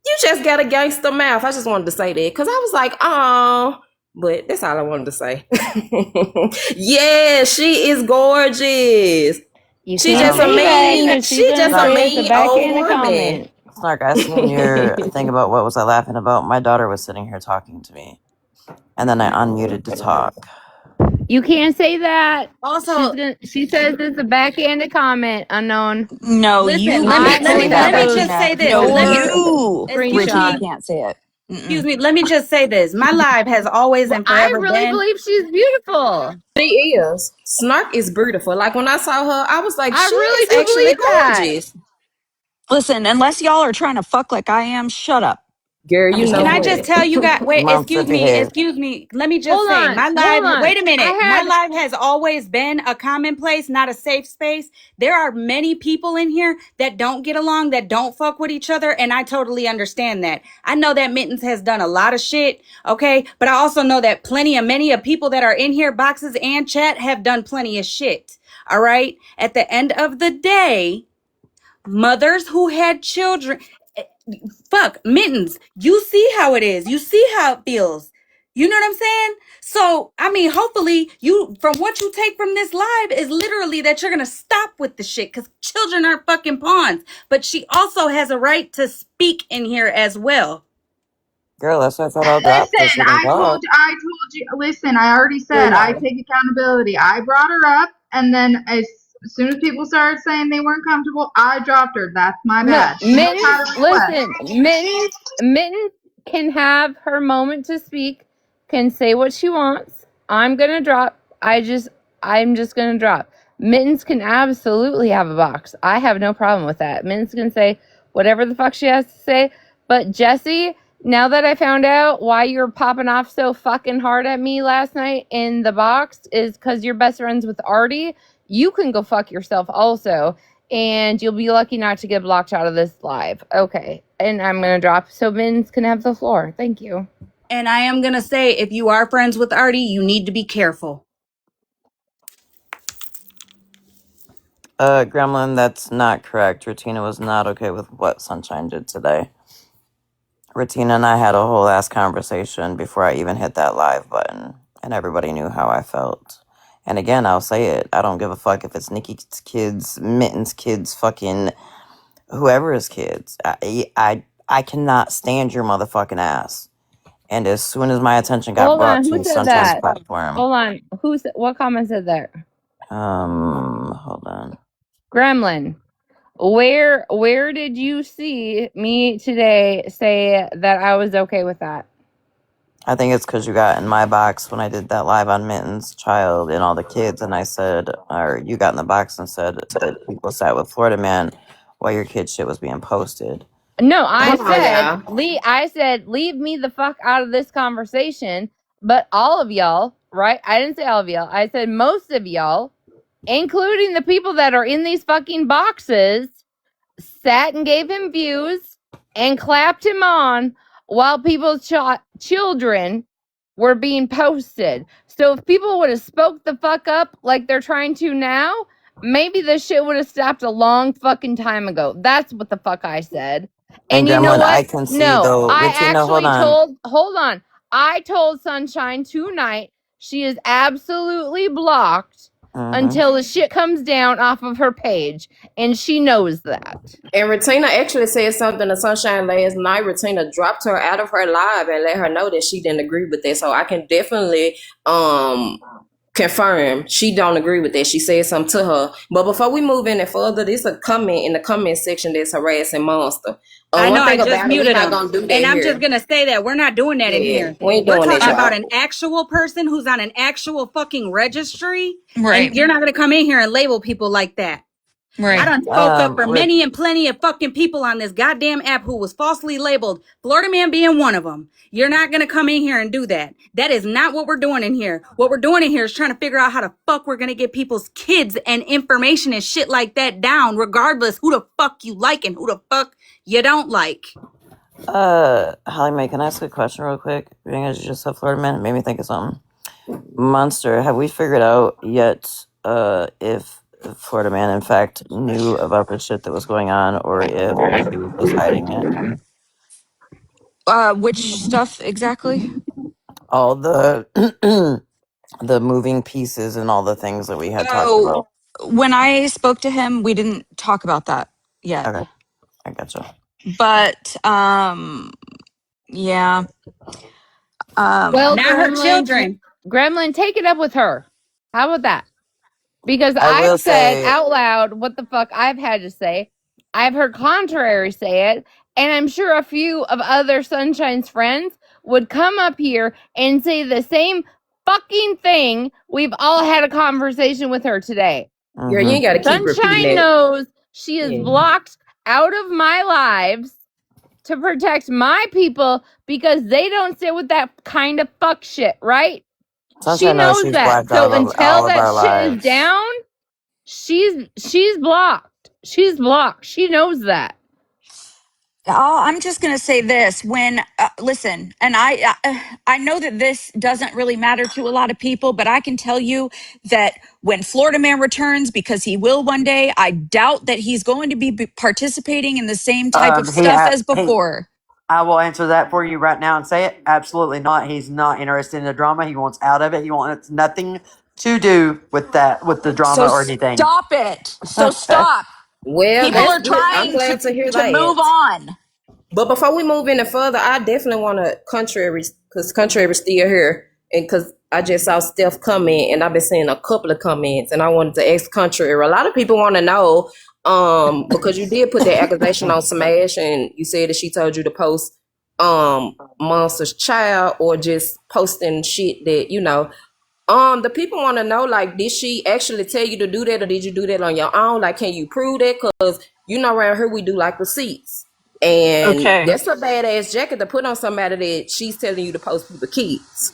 You just got a gangster mouth. I just wanted to say that because I was like, oh, but that's all I wanted to say. Yeah, she is gorgeous. You She can't just a say that mean, because she's she just gonna a say it's a mean old backhanded woman. comment. Snark, I seen your thing about what was I laughing about. My daughter was sitting here talking to me, and then I unmuted to talk. You can't say that. Also, She says it's a backhanded comment, unknown. No, listen, you let me can't say that, just Regina. say this. No, Let me, you, excuse Regina, me, can't say it. excuse me. Let me just say this. My live has always and I forever really been. believe she's beautiful. She is. Snark is beautiful. Like when I saw her, I was like, I she really is do actually believe that. gorgeous. Listen, unless y'all are trying to fuck like I am, shut up. Girl, I'm you just know Can kidding. I just what? tell you guys? Wait, Mom, shut your head. excuse me. Let me just Hold say, on, my hold live. on. Wait a minute. My I live has always been a common place, not a safe space. There are many people in here that don't get along, that don't fuck with each other, and I totally understand that. I know that Mittens has done a lot of shit, okay, but I also know that many of people that are in here, boxes and chat, have done plenty of shit. All right. At the end of the day, mothers who had children, fuck, Mittens, you see how it is, you see how it feels, you know what I'm saying? So I mean, hopefully you, from what you take from this live, is literally that you're gonna stop with the shit, because children aren't fucking pawns. But she also has a right to speak in here as well. Girl, that's why I thought I'll drop so she Listen, can talk. I told you. Listen, I already You said I know. take accountability. I brought her up, and then as soon as people started saying they weren't comfortable, I dropped her. That's my No, bad. She knows how to request. listen, Mittens can have her moment to speak, can say what she wants. I'm gonna drop. I'm just gonna drop. Mittens can absolutely have a box. I have no problem with that. Mittens can say whatever the fuck she has to say. But Jesse, now that I found out why you're popping off so fucking hard at me last night in the box is because you're best friends with Artie. You can go fuck yourself also, and you'll be lucky not to get blocked out of this live. Okay, and I'm gonna drop so Mins can have the floor. Thank you. And I am gonna say, if you are friends with Artie, you need to be careful. Gremlin, that's not correct. Ratina was not okay with what Sunshine did today. Ratina and I had a whole ass conversation before I even hit that live button, and everybody knew how I felt. And again, I'll say it. I don't give a fuck if it's Nikki's kids, Mitten's kids, fucking whoever's kids. I cannot stand your motherfucking ass. And as soon as my attention got Hold brought on, to who said Sunshine's that? platform, Hold on, what comment said that? hold on. Gremlin. Where did you see me today say that I was okay with that? I think it's because you got in my box when I did that live on Mitten's child and all the kids, and I said, or you got in the box and said that people sat with Florida Man while your kid shit was being posted. No, I Hold on, said leave me the fuck out of this conversation. But all of y'all, right? I didn't say all of y'all. I said most of y'all, including the people that are in these fucking boxes, sat and gave him views and clapped him on while people's children were being posted. So if people would have spoke the fuck up like they're trying to now, maybe this shit would have stopped a long fucking time ago. That's what the fuck I said. And And you know Gremlin, I what? can see No, though. I Ratina, hold actually on. hold on. I told Sunshine tonight she is absolutely blocked until the shit comes down off of her page, and she knows that. And Retina actually said something to Sunshine last night. Retina dropped her out of her live and let her know that she didn't agree with that. So I can definitely confirm she don't agree with that. She said something to her. But before we move any further, there's a comment in the comment section that's harassing Monster. I know, One I thing just about it, we're muted not him. gonna do that And I'm here. just going to say that we're not doing that in Yeah, here. we ain't We're doing that, talking about y'all. an actual person who's on an actual fucking registry. Right. And you're not going to come in here and label people like that. I Right. done spoke up for With many and plenty of fucking people on this goddamn app who was falsely labeled, Florida Man being one of them. You're not going to come in here and do that. That is not what we're doing in here. What we're doing in here is trying to figure out how the fuck we're going to get people's kids and information and shit like that down, regardless who the fuck you like and who the fuck you don't like. HollyMae, can I ask a question real quick? Being as you just said Florida Man, it made me think of something. Monster, have we figured out yet if Florida Man in fact knew about the shit that was going on, or if he was just hiding it? Which stuff exactly? All the the moving pieces and all the things that we had talked Oh, about. when I spoke to him, we didn't talk about that yet. Okay, I gotcha. But yeah. Well, Not her children. Gremlin, take it up with her. How about that? Because I will I've said say, out loud what the fuck I've had to say. I've heard Contrary say it, and I'm sure a few of other Sunshine's friends would come up here and say the same fucking thing. We've all had a conversation with her today. Girl, you ain't gotta keep repeating Sunshine that. knows she is Yeah. blocked out of my lives to protect my people because they don't sit with that kind of fuck shit, right? Sunshine She knows knows she's that. blacked out So of until all of that our shit is lives. down, she's blocked. She's blocked. She knows that. I'm just going to say this when listen, and I know that this doesn't really matter to a lot of people, but I can tell you that when Florida Man returns, because he will one day, I doubt that he's going to be participating in the same type of stuff as before. I will answer that for you right now and say it. Absolutely not. He's not interested in the drama. He wants out of it. He wants nothing to do with that, with the drama So or anything. stop it. So stop. Well, People that's are good. I'm trying glad to hear to move that. on. But before we move any further, I definitely want to Contrary, because Contrary still here, and because I just saw Steph comment, and I've been seeing a couple of comments, and I wanted to ask Contrary. A lot of people want to know, because you did put that accusation on Smash, and you said that she told you to post, Monster's child, or just posting shit that the people want to know, like, did she actually tell you to do that, or did you do that on your own? Like, can you prove that? Because around here we do like receipts. And Okay. that's a badass jacket to put on somebody that she's telling you to post people kids.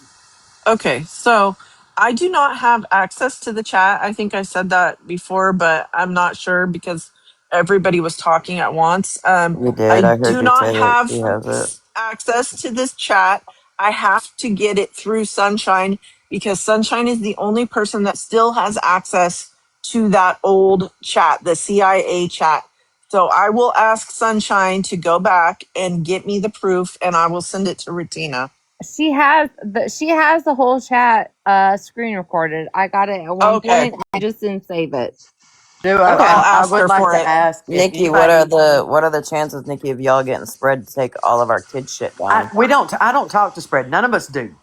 Okay, so I do not have access to the chat. I think I said that before, but I'm not sure because everybody was talking at once. You I did. I heard do you not say that have she has it. access to this chat. I have to get it through Sunshine because Sunshine is the only person that still has access to that old chat, the CIA chat. So I will ask Sunshine to go back and get me the proof, and I will send it to Retina. She has the whole chat screen recorded. I got it at one Okay. point. I just didn't save it. Okay, I'll I ask would her like for to it. ask if Nikki, anybody. what are the chances, Nikki, of y'all getting spread to take all of our kids' shit down? I don't talk to Spread. None of us do.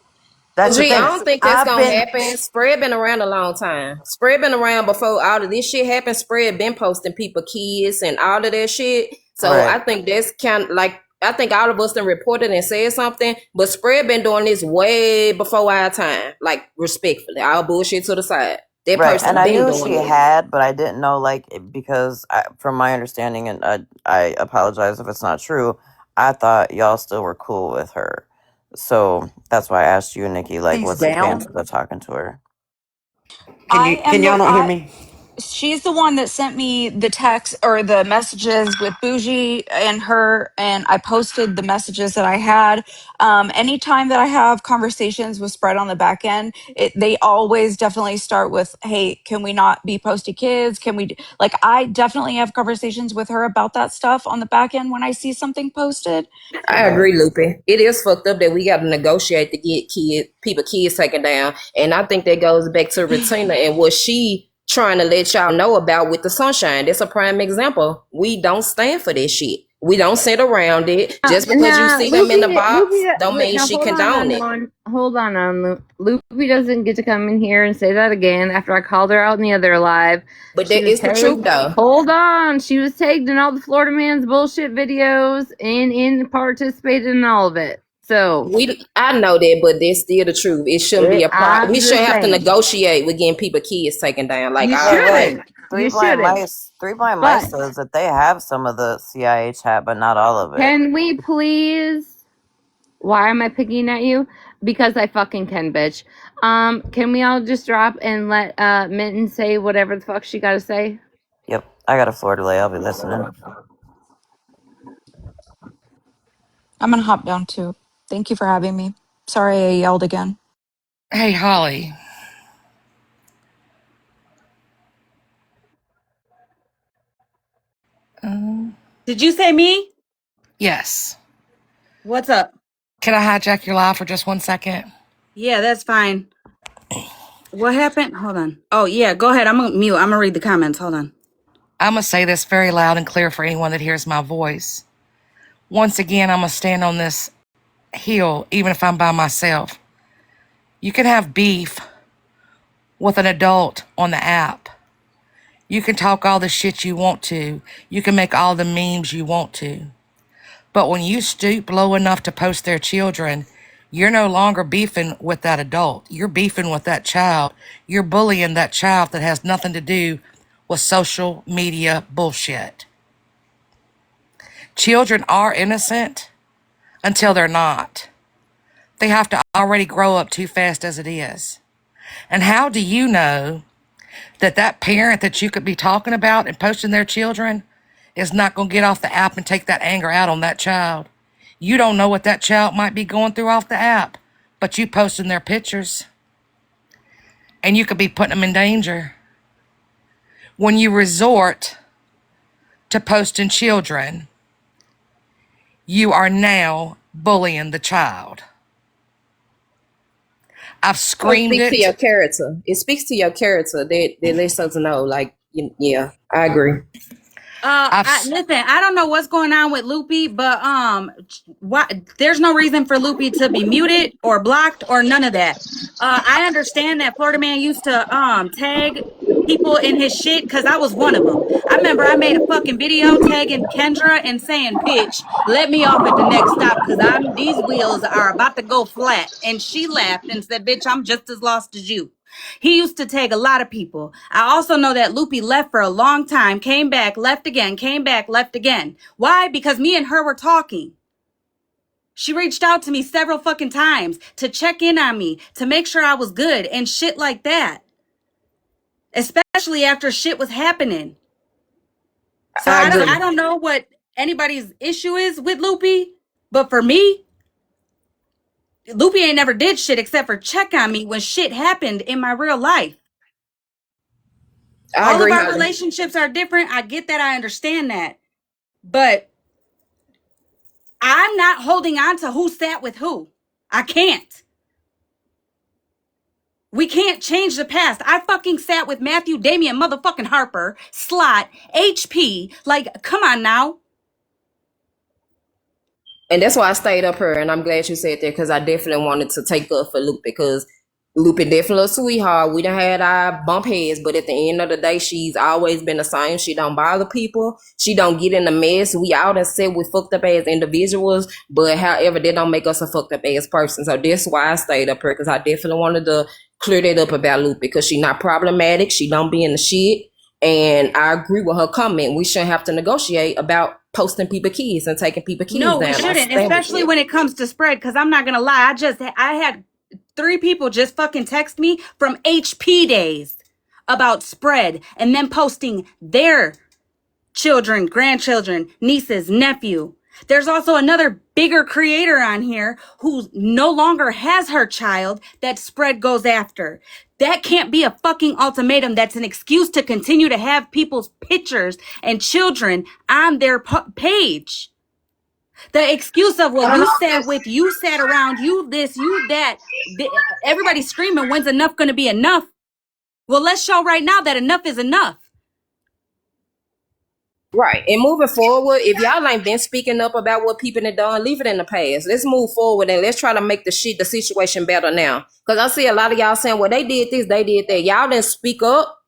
That's the Gee, I thing. don't think that's gonna happen. Spread been around a long time. Spread been around before all of this shit happened. Spread been posting people kids and all of that shit. So Right. I think that's kind of like, I think all of us done reported and said something, but Spread been doing this way before our time. Like, respectfully, all bullshit to the side. That Right, person and I been knew doing she it. had, but I didn't know, like, because from my understanding, and I apologize if it's not true, I thought y'all still were cool with her. So that's why I asked you, Nikki, like, He's what's the down. chances of talking to her? Can y'all not hear me? she's the one that sent me the text or the messages with Bougie and her, and I posted the messages that I had. Anytime that I have conversations with Spread on the back end, they always definitely start with, hey, can we not be posting kids? Can we, like, I definitely have conversations with her about that stuff on the back end when I see something posted. I agree, Lupe. It is fucked up that we got to negotiate to get kids taken down, and I think that goes back to Retina and what she trying to let y'all know about with the sunshine. That's a prime example. We don't stand for this shit. We don't sit around it. Just because you Now, see them in the box, don't Loopy, mean now she hold condone it. on. Hold on. Loopy doesn't get to come in here and say that again after I called her out in the other live. But She that was is the truth, tagged. though. Hold on. She was tagged in all the Florida Man's bullshit videos and participated in all of it. So I know that, but that's still the truth. It shouldn't be a problem. I'm We just shouldn't have to saying. negotiate with getting kids taken down. Like You Wait, I wait. shouldn't. Three You Blind shouldn't. Mice. Three Blind Mice But says that they have some of the CIA chat, but not all of it. can we please? Why am I picking at you? Because I fucking can, bitch. Can we all just drop and let Minton say whatever the fuck she gotta say? Yep, I got a floor delay. I'll be listening. I'm gonna hop down too. Thank you for having me. Sorry I yelled again. Hey, Holly. Did you say me? Yes. What's up? Can I hijack your live for just 1 second? Yeah, that's fine. What happened? Hold on. Oh, yeah, go ahead. I'm going to mute. I'm going to read the comments. Hold on. I'm going to say this very loud and clear for anyone that hears my voice. Once again, I'm going to stand on this hill, even if I'm by myself. You can have beef with an adult on the app. You can talk all the shit you want to. You can make all the memes you want to. But when you stoop low enough to post their children, you're no longer beefing with that adult. You're beefing with that child. You're bullying that child that has nothing to do with social media bullshit. Children are innocent until they're not. They have to already grow up too fast as it is. And how do you know that that parent that you could be talking about and posting their children is not going to get off the app and take that anger out on that child? You don't know what that child might be going through off the app, but you posting their pictures and you could be putting them in danger. When you resort to posting children, you are now bullying the child. I've So it screamed speaks to it. your character. It speaks to your character. That lets us know. Like, yeah, I agree. Listen, I don't know what's going on with Loopy, but there's no reason for Loopy to be muted or blocked or none of that. I understand that Florida Man used to tag people in his shit because I was one of them. I remember I made a fucking video tagging Kendra and saying, "Bitch, let me off at the next stop because these wheels are about to go flat." And she laughed and said, "Bitch, I'm just as lost as you." He used to tag a lot of people. I also know that Loopy left for a long time, came back, left again, came back, left again. Why? Because me and her were talking. She reached out to me several fucking times to check in on me, to make sure I was good and shit like that. Especially after shit was happening. So I agree. I don't know what anybody's issue is with Loopy, but for me, Loopy ain't never did shit except for check on me when shit happened in my real life. I All of agree, our Holly. relationships are different. I get that. I understand that. But I'm not holding on to who sat with who. I can't. We can't change the past. I fucking sat with Matthew, Damian, motherfucking Harper, Slot, HP. Like, come on now. And that's why I stayed up here, and I'm glad you said that because I definitely wanted to take up for Lupe because Lupe definitely a sweetheart. We done had our bump heads, but at the end of the day, she's always been the same. She don't bother people. She don't get in the mess. We all done said we fucked up as individuals, but however, that don't make us a fucked up as person. So that's why I stayed up here because I definitely wanted to clear that up about Lupe because she not problematic. She don't be in the shit. And I agree with her comment. We shouldn't have to negotiate about posting people kids and taking people kids No, down. we shouldn't, especially when it comes to spread. Because I'm not going to lie. I had 3 people just fucking text me from HP days about spread and then posting their children, grandchildren, nieces, nephew. There's also another bigger creator on here who no longer has her child that spread goes after. That can't be a fucking ultimatum. That's an excuse to continue to have people's pictures and children on their page. The excuse of, well, you sat with, you sat around, you this, you that. Everybody's screaming, when's enough going to be enough? Well, let's show right now that enough is enough. Right. And moving forward, if y'all ain't been speaking up about what people have done, leave it in the past. Let's move forward and let's try to make the situation better now. Because I see a lot of y'all saying, well, they did this, they did that. Y'all didn't speak up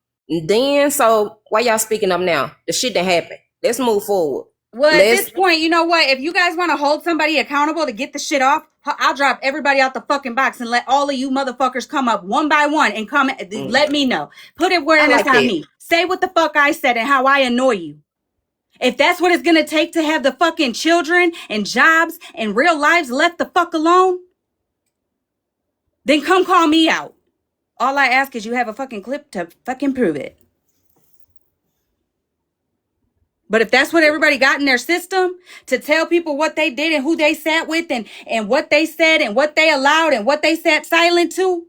then, so why y'all speaking up now? The shit that happened. Let's move forward. Well, at this point, you know what? If you guys want to hold somebody accountable to get the shit off, I'll drop everybody out the fucking box and let all of you motherfuckers come up one by one and comment. Let me know. Put it where it's on me. Say what the fuck I said and how I annoy you. If that's what it's going to take to have the fucking children and jobs and real lives left the fuck alone, then come call me out. All I ask is you have a fucking clip to fucking prove it. But if that's what everybody got in their system to tell people what they did and who they sat with and what they said and what they allowed and what they sat silent to,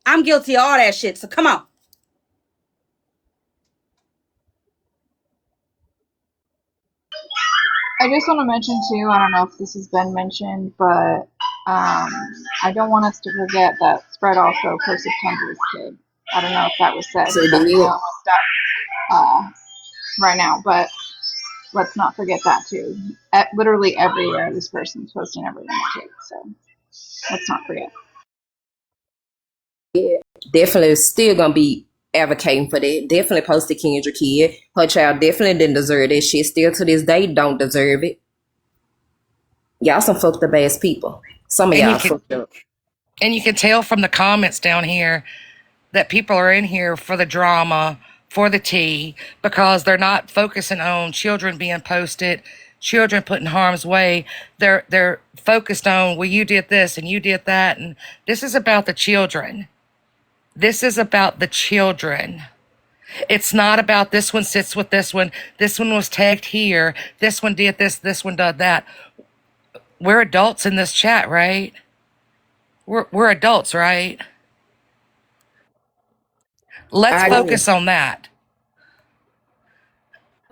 I'm guilty of all that shit. So come on. I just want to mention too, I don't know if this has been mentioned, but I don't want us to forget that Spread also posted Kendall's kid. I don't know if that was said. So do you? Right now, but let's not forget that too. Literally everywhere, this person's posting everything too. So let's not forget. Yeah, definitely still gonna be advocating for that. Definitely post the Kendra kid. Her child definitely didn't deserve that shit. Still to this day don't deserve it. Y'all some fucked up ass people. Some of y'all fucked up. And you can tell from the comments down here that people are in here for the drama, for the tea, because they're not focusing on children being posted, children put in harm's way. They're focused on, well, you did this and you did that. And this is about the children. This is about the children. It's not about this one sits with this one was tagged here, this one did this one did that. We're adults in this chat, right? We're adults, right? Let's focus on that.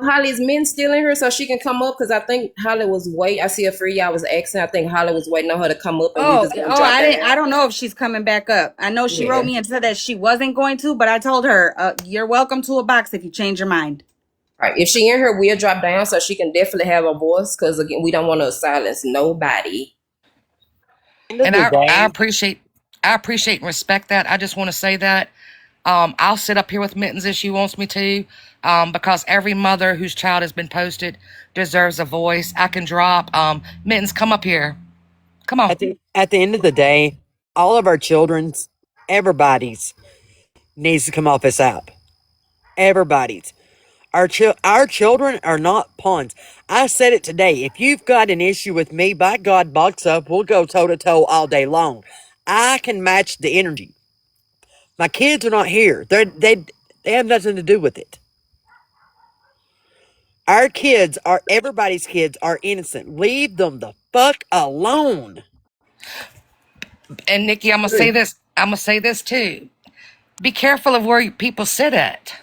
Holly's men still in here so she can come up because I think Holly was waiting. I see a free y'all was asking. I think Holly was waiting on her to come up and we was gonna drop I don't know if she's coming back up. I know she wrote me and said that she wasn't going to, but I told her, you're welcome to a box if you change your mind. Right. If she in here, we'll drop down so she can definitely have a voice because again, we don't want to silence nobody. And I appreciate and respect that. I just want to say that. I'll sit up here with Mittens if she wants me to, because every mother whose child has been posted deserves a voice. I can drop. Mittens, come up here. Come on. At the end of the day, all of our children's, everybody's needs to come off this app. Everybody's. Our children are not pawns. I said it today. If you've got an issue with me, by God, box up. We'll go toe to toe all day long. I can match the energy. My kids are not here. They have nothing to do with it. Our kids are, everybody's kids are innocent. Leave them the fuck alone. And Nikki, I'm gonna say this. I'm gonna say this too. Be careful of where people sit at.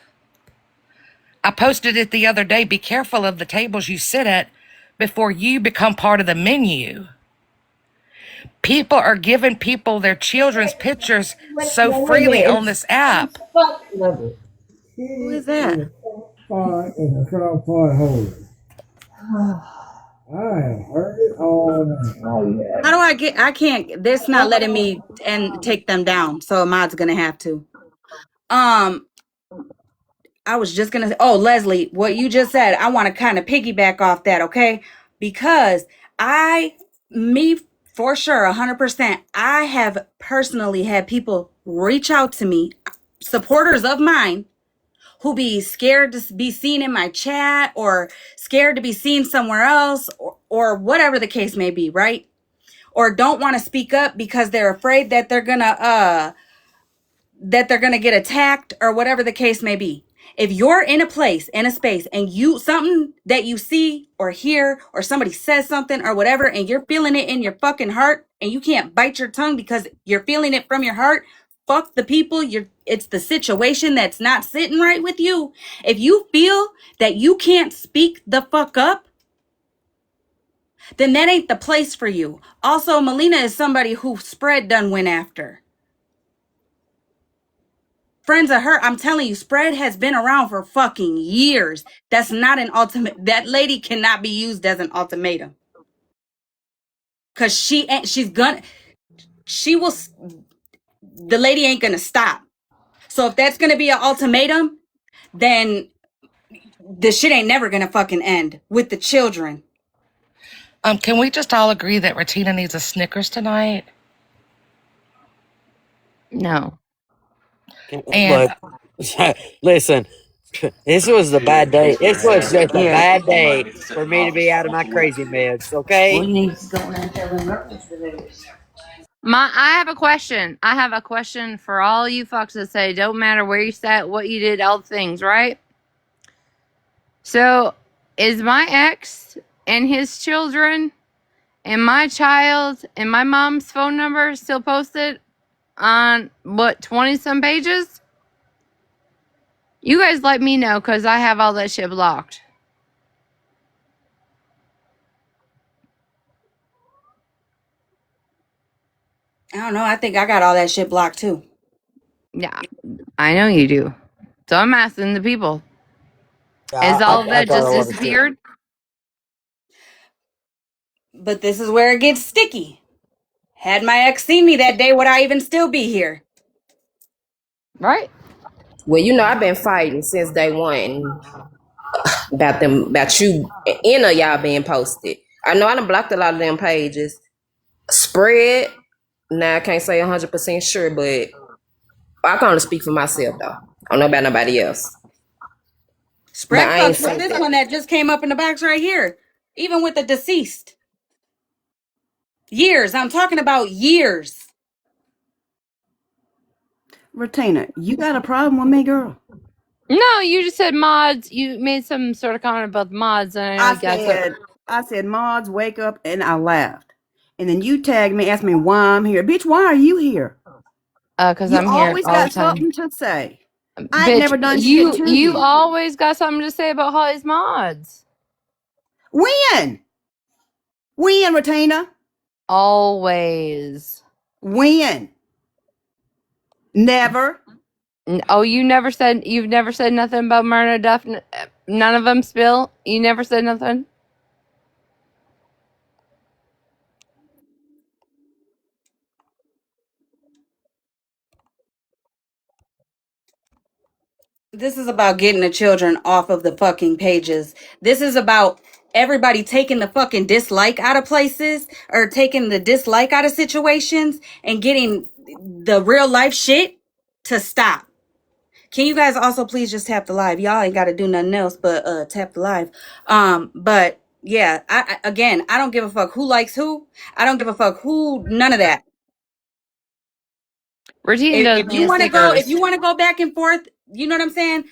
I posted it the other day. Be careful of the tables you sit at before you become part of the menu. People are giving people their children's pictures so freely on this app. Who is that? How do I can't, this not letting me and take them down. So Ahmad's gonna have to. I was just gonna say, oh, Leslie, what you just said, I want to kind of piggyback off that, okay? Because me for sure, 100%, I have personally had people reach out to me, supporters of mine, who be scared to be seen in my chat or scared to be seen somewhere else or whatever the case may be, right? Or don't want to speak up because they're afraid that they're gonna that they're going to get attacked or whatever the case may be. If you're in a place, in a space, and something that you see or hear or somebody says something or whatever, and you're feeling it in your fucking heart and you can't bite your tongue because you're feeling it from your heart, fuck the people. It's the situation that's not sitting right with you. If you feel that you can't speak the fuck up, then that ain't the place for you. Also, Melina is somebody who Spread done went after. Friends of her, I'm telling you, Spread has been around for fucking years. That's not an ultimate. That lady cannot be used as an ultimatum. Cause she will, the lady ain't gonna stop. So if that's gonna be an ultimatum, then the shit ain't never gonna fucking end with the children. Can we just all agree that Retina needs a Snickers tonight? No. And Look, listen, this was a bad day. This was just a Yeah. bad day for me to be out of my crazy meds, Well, okay? you need to go in and tell them girls that it is. I have a question. I have a question for all you fucks that say don't matter where you sat, what you did, all the things, right? So, is my ex and his children and my child and my mom's phone number still posted on, 20 some pages? You guys let me know because I have all that shit blocked. I don't know. I think I got all that shit blocked too. Yeah, I know you do. So I'm asking the people. Yeah, Is all of I that thought just I was too. disappeared? But this is where it gets sticky. Had my ex seen me that day, would I even still be here? Right? Well, I've been fighting since day one about you, any of y'all being posted. I know I done blocked a lot of them pages. Spread, now I can't say 100% sure, but I can only speak for myself though. I don't know about nobody else. But Spread I ain't fucks with seen this it. one that just came up in the box right here. Even with the deceased. Years. I'm talking about years. Retina, you got a problem with me, girl? No, you just said mods. You made some sort of comment about mods, and I know I you guys are. said, mods, wake up, and I laughed. And then you tagged me, asked me why I'm here. Bitch, why are you here? Because You I'm here always all the got time. something to say. I ain't Bitch, never done shit you to you you. always got something to say about Holly's mods. When? When, Retainer? Always. When? Never. Oh, you've never said nothing about Myrna Duff. None of them spill. You never said nothing. This is about getting the children off of the fucking pages. This is about everybody taking the fucking dislike out of places or taking the dislike out of situations and getting the real life shit to stop. Can you guys also please just tap the live? Y'all ain't got to do nothing else but tap the live. But yeah, again, I don't give a fuck who likes who. I don't give a fuck who, none of that. Routine does If need you a want to go, if Snickers. you want to go back and forth, you know what I'm saying?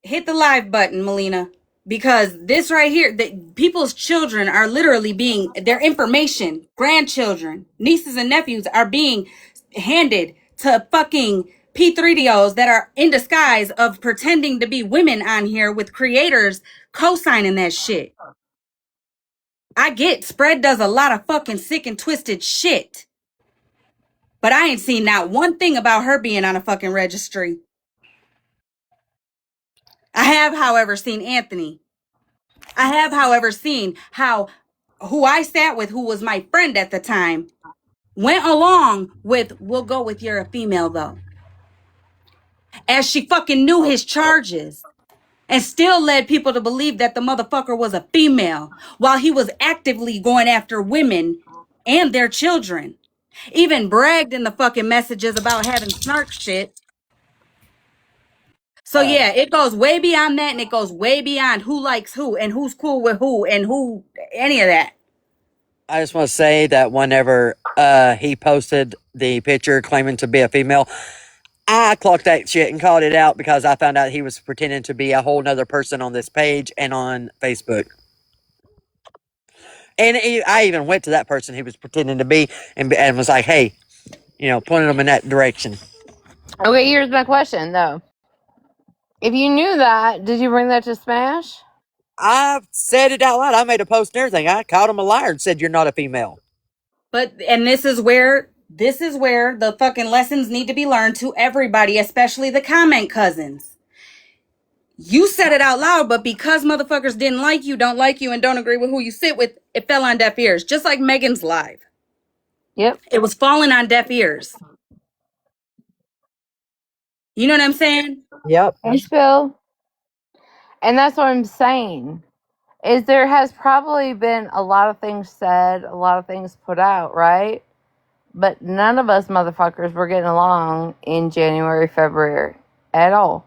Hit the live button, Melina, because this right here, people's children are literally their information, grandchildren, nieces and nephews are being handed to fucking P3DOs that are in disguise of pretending to be women on here with creators co-signing that shit. I get Spread does a lot of fucking sick and twisted shit. But I ain't seen not one thing about her being on a fucking registry. I have, however, seen Anthony. I have, however, seen how who I sat with, who was my friend at the time, went along with, we'll go with you're a female though. As she fucking knew his charges and still led people to believe that the motherfucker was a female while he was actively going after women and their children. Even bragged in the fucking messages about having snark shit. So yeah, it goes way beyond that and it goes way beyond who likes who and who's cool with who and who, any of that. I just want to say that whenever he posted the picture claiming to be a female, I clocked that shit and called it out because I found out he was pretending to be a whole nother person on this page and on Facebook. And I even went to that person he was pretending to be and was like, hey, pointed him in that direction. Okay, here's my question though. If you knew that, did you bring that to Smash? I said it out loud. I made a post and everything. I called him a liar and said, you're not a female. But and this is where the fucking lessons need to be learned to everybody, especially the comment cousins. You said it out loud, but because motherfuckers didn't like you, don't like you, and don't agree with who you sit with, it fell on deaf ears. Just like Megan's live. Yep. It was falling on deaf ears. You know what I'm saying? Yep. Hey, Phil. And that's what I'm saying. Is there has probably been a lot of things said, a lot of things put out, right? But none of us motherfuckers were getting along in January, February at all.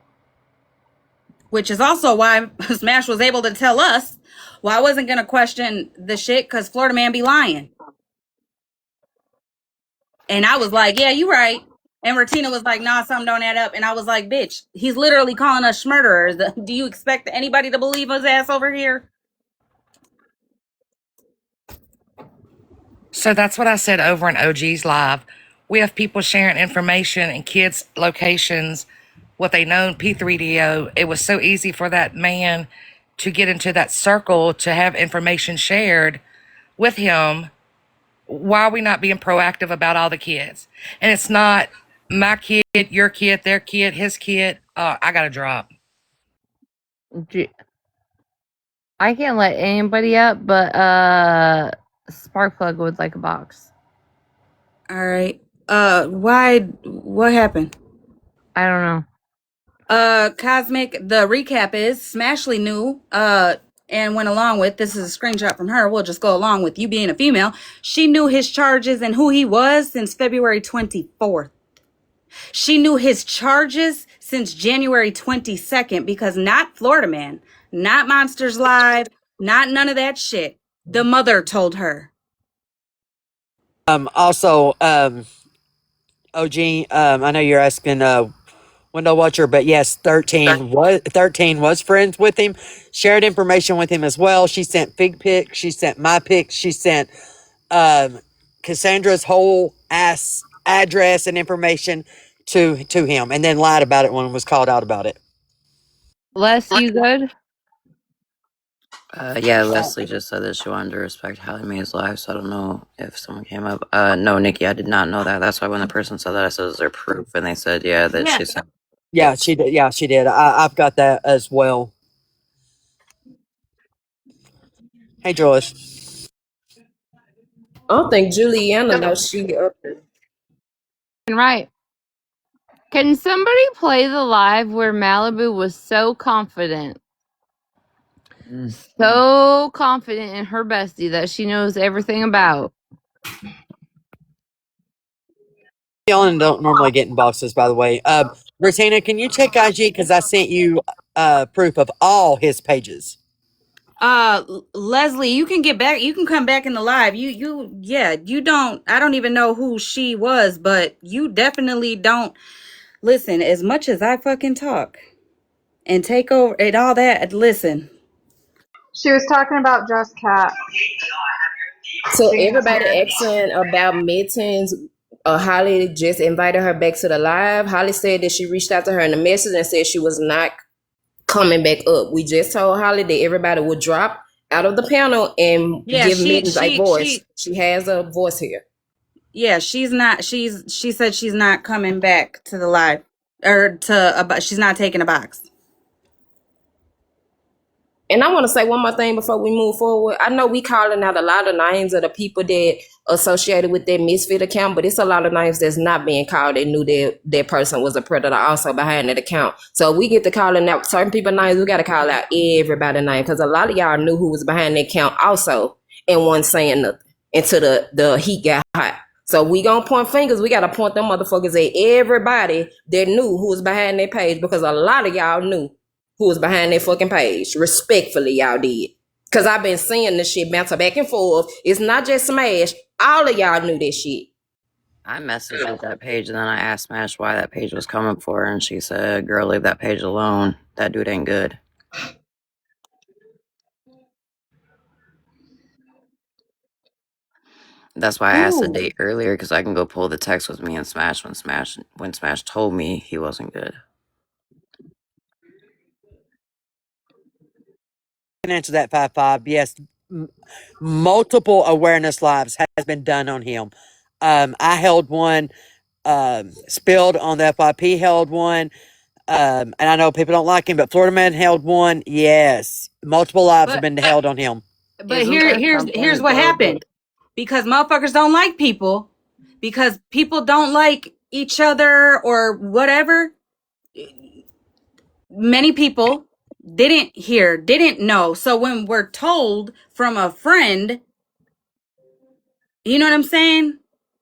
Which is also why Smash was able to tell us, well, I wasn't going to question the shit because Florida man be lying. And I was like, yeah, you right. And Ratina was like, nah, something don't add up. And I was like, bitch, he's literally calling us murderers. Do you expect anybody to believe his ass over here? So that's what I said over in OG's live. We have people sharing information and kids' locations, what they know in P3DO. It was so easy for that man to get into that circle to have information shared with him. Why are we not being proactive about all the kids? And it's not my kid, your kid, their kid, his kid. I got to drop. I can't let anybody up, but Sparkplug would like a box. All right. What happened? I don't know. Cosmic, the recap is Smashley knew, and went along with, this is a screenshot from her. We'll just go along with you being a female. She knew his charges and who he was since February 24th. She knew his charges since January 22nd because not Florida Man, not Monsters Live, not none of that shit. The mother told her. Also, OG, I know you're asking window watcher, but yes, 13 was friends with him, shared information with him as well. She sent fig pics, she sent my pics, she sent Cassandra's whole ass address and information to him, and then lied about it when was called out about it. Les, you good? Yeah, Leslie just said that she wanted to respect HollyMae's life, so I don't know if someone came up. No, Nikki, I did not know that. That's why when the person said that, I said, is there proof? And they said, yeah, that she said. Yeah, she did. Yeah, she did. I've got that as well. Hey, Joyce. I don't think Juliana knows she up there. Right. Can somebody play the live where Malibu was so confident in her bestie that she knows everything about? Ellen don't normally get in boxes, by the way. Rotina, can you check IG? Because I sent you proof of all his pages. Leslie, you can get back, you can come back in the live. You don't, I don't even know who she was, but you definitely don't listen. As much as I fucking talk and take over and all that, listen. She was talking about Just Cat. So Being everybody scared. asking about Mittens. Holly just invited her back to the live. Holly said that she reached out to her in a message and said she was not coming back up. We just told Holly that everybody would drop out of the panel and Yeah, give Mittens a voice. She has a voice here. Yeah, she's not. She said she's not coming back to the live or she's not taking a box. And I want to say one more thing before we move forward. I know we calling out a lot of names of the people that associated with that Misfit account, but it's a lot of names that's not being called that knew that that person was a predator also behind that account. So we get to calling out certain people names. We got to call out everybody name because a lot of y'all knew who was behind that account also and wasn't saying nothing until the heat got hot. So we gonna point fingers. We gotta point them motherfuckers at everybody that knew who was behind their page because a lot of y'all knew who was behind that fucking page. Respectfully, y'all did. Because I've been seeing this shit bounce back and forth. It's not just Smash. All of y'all knew this shit. I messaged with that page and then I asked Smash why that page was coming for, and she said, "Girl, leave that page alone. That dude ain't good." That's why I asked the Ooh. date earlier because I can go pull the text with me and Smash when Smash told me he wasn't good. Can answer that 5-5. Yes, multiple awareness lives has been done on him. I held one. Spilled on the FYP held one. And I know people don't like him, but Florida Man held one. Yes, multiple lives have But been held on him. Isn't here there here's something what though that happened. Because motherfuckers don't like people, because people don't like each other or whatever. Many people didn't know. So when we're told from a friend, you know what I'm saying?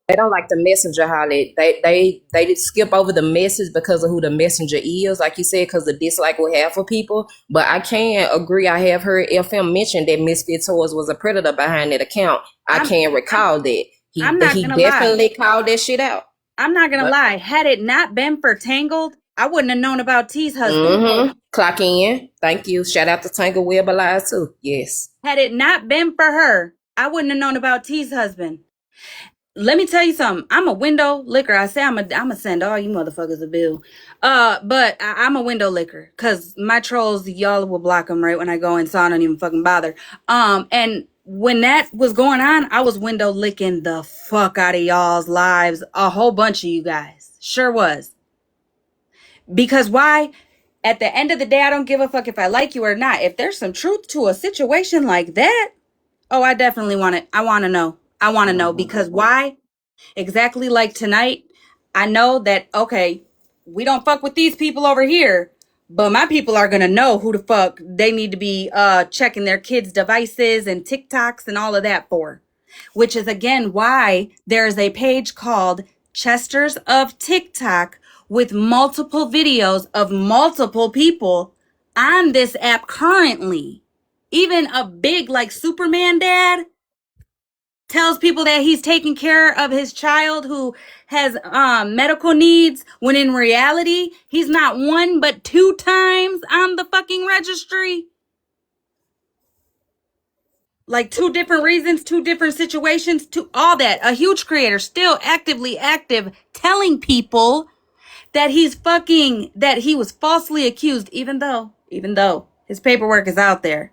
They don't like the messenger, Holly. They just skip over the message because of who the messenger is, like you said, because the dislike we have for people. But I can agree. I have heard FM mention that Misfit Toys was a predator behind that account. I I'm can't recall that. I'm not He gonna lie. definitely called that shit out. I'm not gonna but lie. Had it not been for Tangled, I wouldn't have known about T's husband. Mm-hmm. Clock in. Thank you. Shout out to Tangle Web Alive too. Yes. Had it not been for her, I wouldn't have known about T's husband. Let me tell you something. I'm a window licker. I say I'm a send all you motherfuckers a bill. But I'm a window licker because my trolls, y'all will block them right when I go in, so I don't even fucking bother. And when that was going on, I was window licking the fuck out of y'all's lives. A whole bunch of you guys. Sure was. Because why? At the end of the day, I don't give a fuck if I like you or not. If there's some truth to a situation like that, oh, I definitely want it. I want to know. I want to know because why? Exactly like tonight, I know that, okay, we don't fuck with these people over here, but my people are going to know who the fuck they need to be checking their kids' devices and TikToks and all of that for. Which is again why there is a page called Chesters of TikTok with multiple videos of multiple people on this app currently. Even a big like Superman dad tells people that he's taking care of his child who has medical needs when in reality he's not one but two times on the fucking registry. Like two different reasons, two different situations, to all that. A huge creator still actively active telling people that that he was falsely accused, even though his paperwork is out there.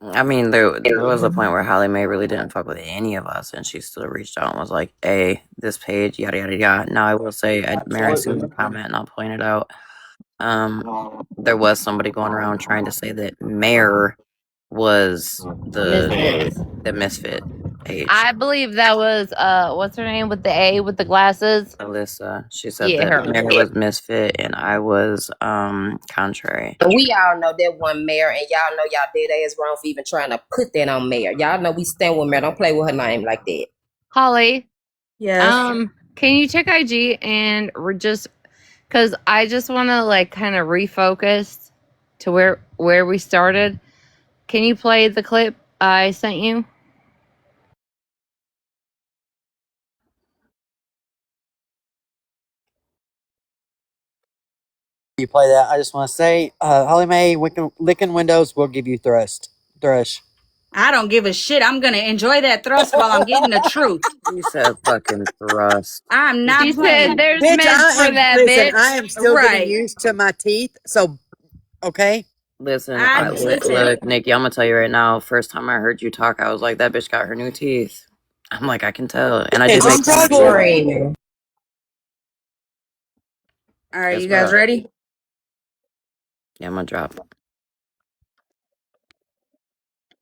I mean, there was a point where HollyMae really didn't fuck with any of us, and she still reached out and was like, "Hey, this page, yada yada yada." Now I will say, Mary, I seen the comment, and I'll point it out. There was somebody going around trying to say that Mayor was Misfits. the misfit page. I believe that was what's her name with the A with the glasses? Alyssa, she said Yeah, that her. Mayor was misfit, and I was contrary. And we all know that one Mayor, and y'all know y'all dead ass wrong for even trying to put that on Mayor. Y'all know we stand with Mayor. Don't play with her name like that. Holly, Yes. can you check IG and just because I just want to like kind of refocus to where we started. Can you play the clip I sent you? You play that. I just want to say, HollyMae, licking windows will give you thrush. I don't give a shit. I'm going to enjoy that thrust while I'm getting the truth. He said fucking thrust. I'm not She said playing. there's Bitch, meds for that, I bitch. am still getting Right. used to my teeth. So, okay. Listen, I listen. look, Nikki, I'm gonna tell you right now. First time I heard you talk, I was like, "That bitch got her new teeth." I'm like, I can tell, and I did It's a make fun of struggle. you. Screaming. All right, Guess you guys what? ready? Yeah, I'm gonna drop.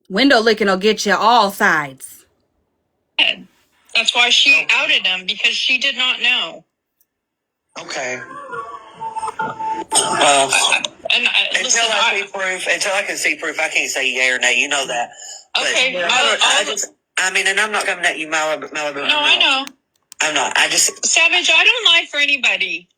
Window licking will get you all sides. That's why she outed him, because she did not know. Okay. Well, and until I can see proof, I can't say yeah or nay. You know that. Okay. And I'm not coming at you, Malibu. No, I know. I'm not. Savage, I don't lie for anybody.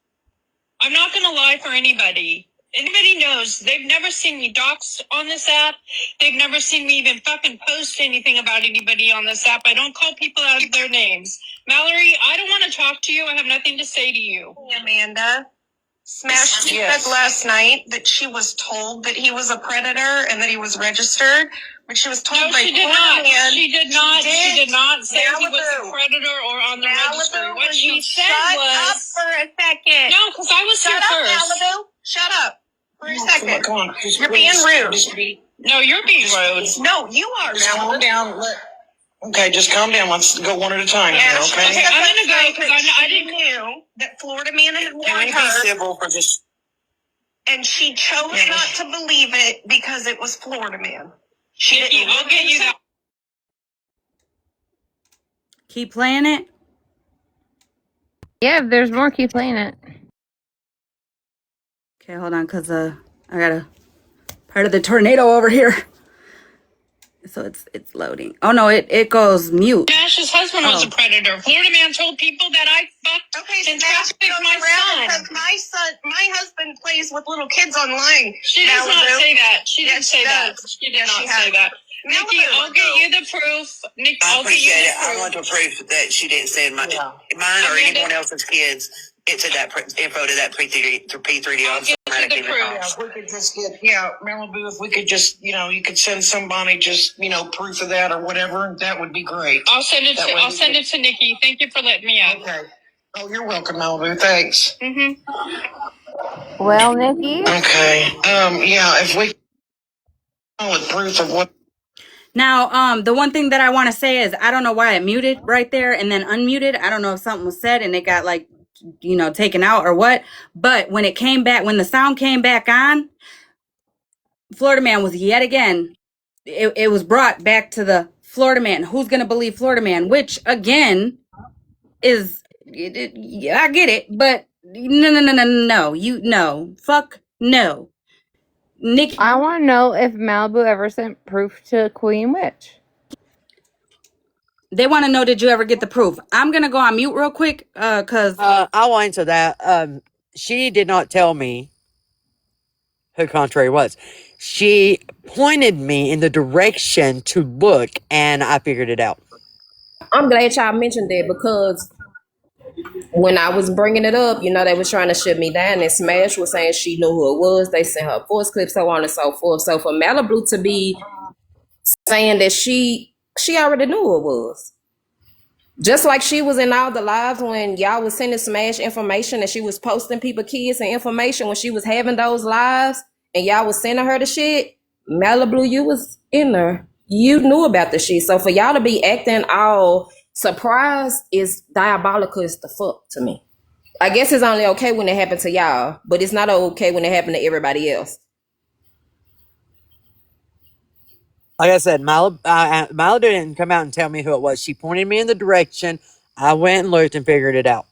I'm not going to lie for anybody. Anybody knows, they've never seen me dox on this app. They've never seen me even fucking post anything about anybody on this app. I don't call people out of their names. Mallory, I don't want to talk to you. I have nothing to say to you. Amanda, Smash said last night that she was told that he was a predator and that he was registered. But she was told no, by she did not. Man, she did not. She did not say Malibu. He was a predator or on the Malibu, registry. What she said was. Shut up for a second. No, because I was here first. Malibu. Shut up. For a second. Come on. You're being rude. No, you're being rude. No, you are. Just calm down. Okay, just calm down. Let's go one at a time. Yeah, okay, I'm gonna go because I didn't know that Florida man had warned her. Be civil for this? And she chose not to believe it because it was Florida man. She didn't. I'll get you that. Keep playing it. Yeah, if there's more, keep playing it. Okay, hold on, cause I got a part of the tornado over here. So it's loading. Oh no, it goes mute. Smash's husband was a predator. Florida man told people that I fucked and trafficked my son. My husband plays with little kids online. She does not say that. She didn't say that. She did not say that. Nikki, I'll get you the proof. Nikki, I'll get you the proof. I want to prove that she didn't send mine or anyone else's kids into that info to that P3D automatically. Yeah, if we could just get, Malibu, if we could just, you could send somebody just, proof of that or whatever, that would be great. I'll send it to Nikki. Thank you for letting me out. Okay. Oh, you're welcome, Malibu. Thanks. Mm-hmm. Well, Nikki. Okay. If we with proof of what. Now, the one thing that I want to say is I don't know why it muted right there and then unmuted. I don't know if something was said and it got taken out or what. But when it came back, when the sound came back on, Florida man was yet again, it was brought back to the Florida man. Who's going to believe Florida man? Which again is, I get it, but no, fuck no. Nikki, I want to know if Malibu ever sent proof to Queen Witch. they want to know, did you ever get the proof? I'm going to go on mute real quick, cause I will answer that. She did not tell me who Contrary was. She pointed me in the direction to look, and I figured it out. I'm glad y'all mentioned that because when I was bringing it up, they was trying to shut me down, and Smash was saying she knew who it was. They sent her voice clips, so on and so forth. So for Malibu to be saying that she already knew who it was. Just like she was in all the lives when y'all was sending Smash information and she was posting people kids and information when she was having those lives and y'all was sending her the shit, Malibu, you was in there. You knew about the shit. So for y'all to be acting all surprised is diabolical as the fuck to me. I guess it's only okay when it happened to y'all, but it's not okay when it happened to everybody else. Like I said, Malibu didn't come out and tell me who it was. She pointed me in the direction. I went and looked and figured it out.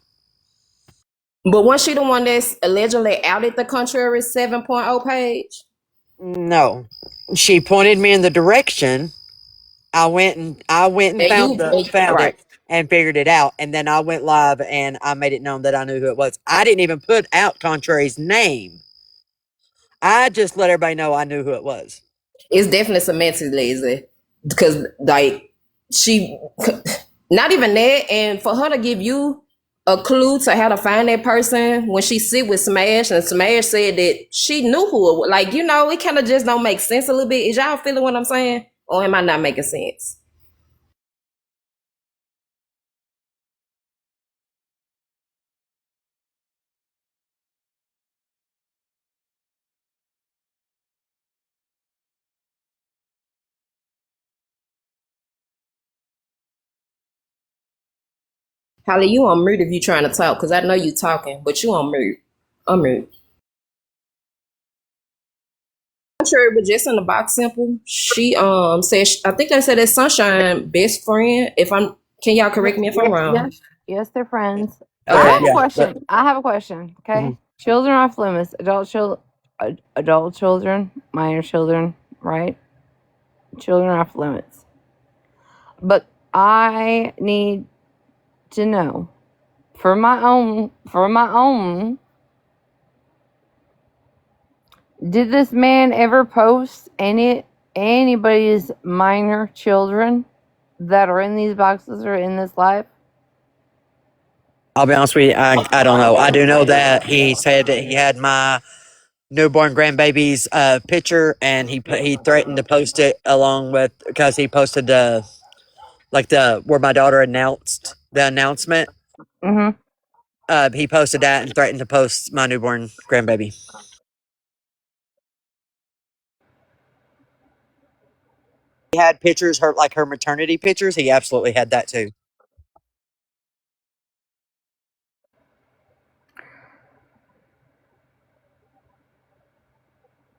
But wasn't she the one that's allegedly outed the Contrary 7.0 page? No. She pointed me in the direction. I went and found it and figured it out. And then I went live and I made it known that I knew who it was. I didn't even put out Contrary's name. I just let everybody know I knew who it was. It's definitely semantic lazy because she not even that, and for her to give you a clue to how to find that person when she sit with Smash and Smash said that she knew who it was. It kind of just don't make sense a little bit. Is y'all feeling what I'm saying, or am I not making sense? Holly, you on mute if you trying to talk, because I know you talking, but you on mute. I'm mute. I'm sure it was just in the box simple. She said I think they said it's Sunshine best friend. Can y'all correct me if I'm wrong? Yes, they're friends. Okay. I have a question. Okay. Mm-hmm. Children off limits. Adult children, minor children, right? Children off limits. But I need to know for my own Did this man ever post anybody's minor children that are in these boxes or in this live? I'll be honest with you, I don't know. I do know that he said that he had my newborn grandbaby's picture, and he threatened to post it along with, because he posted the where my daughter announced the announcement. Mm-hmm. He posted that and threatened to post my newborn grandbaby. He had pictures, her maternity pictures. He absolutely had that too.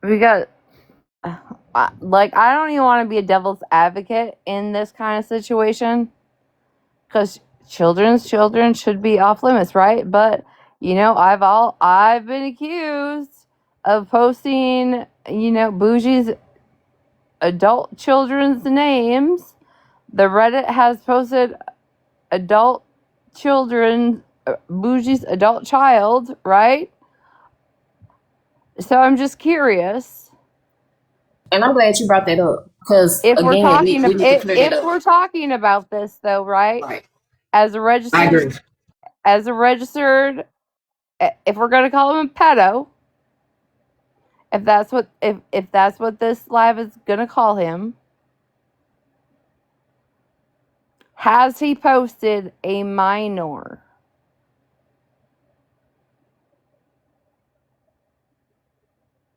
We got like, I don't even want to be a devil's advocate in this kind of situation, because children should be off limits, right? But I've been accused of posting, Bougie's adult children's names. The Reddit has posted adult children, Bougie's adult child, right? So I'm just curious. And I'm glad you brought that up because If we're again, talking, we need to clear that if up. we're talking about this, though, right? Right. As a I agree. registered, if we're gonna call him a pedo, if that's what this live is gonna call him, has he posted a minor?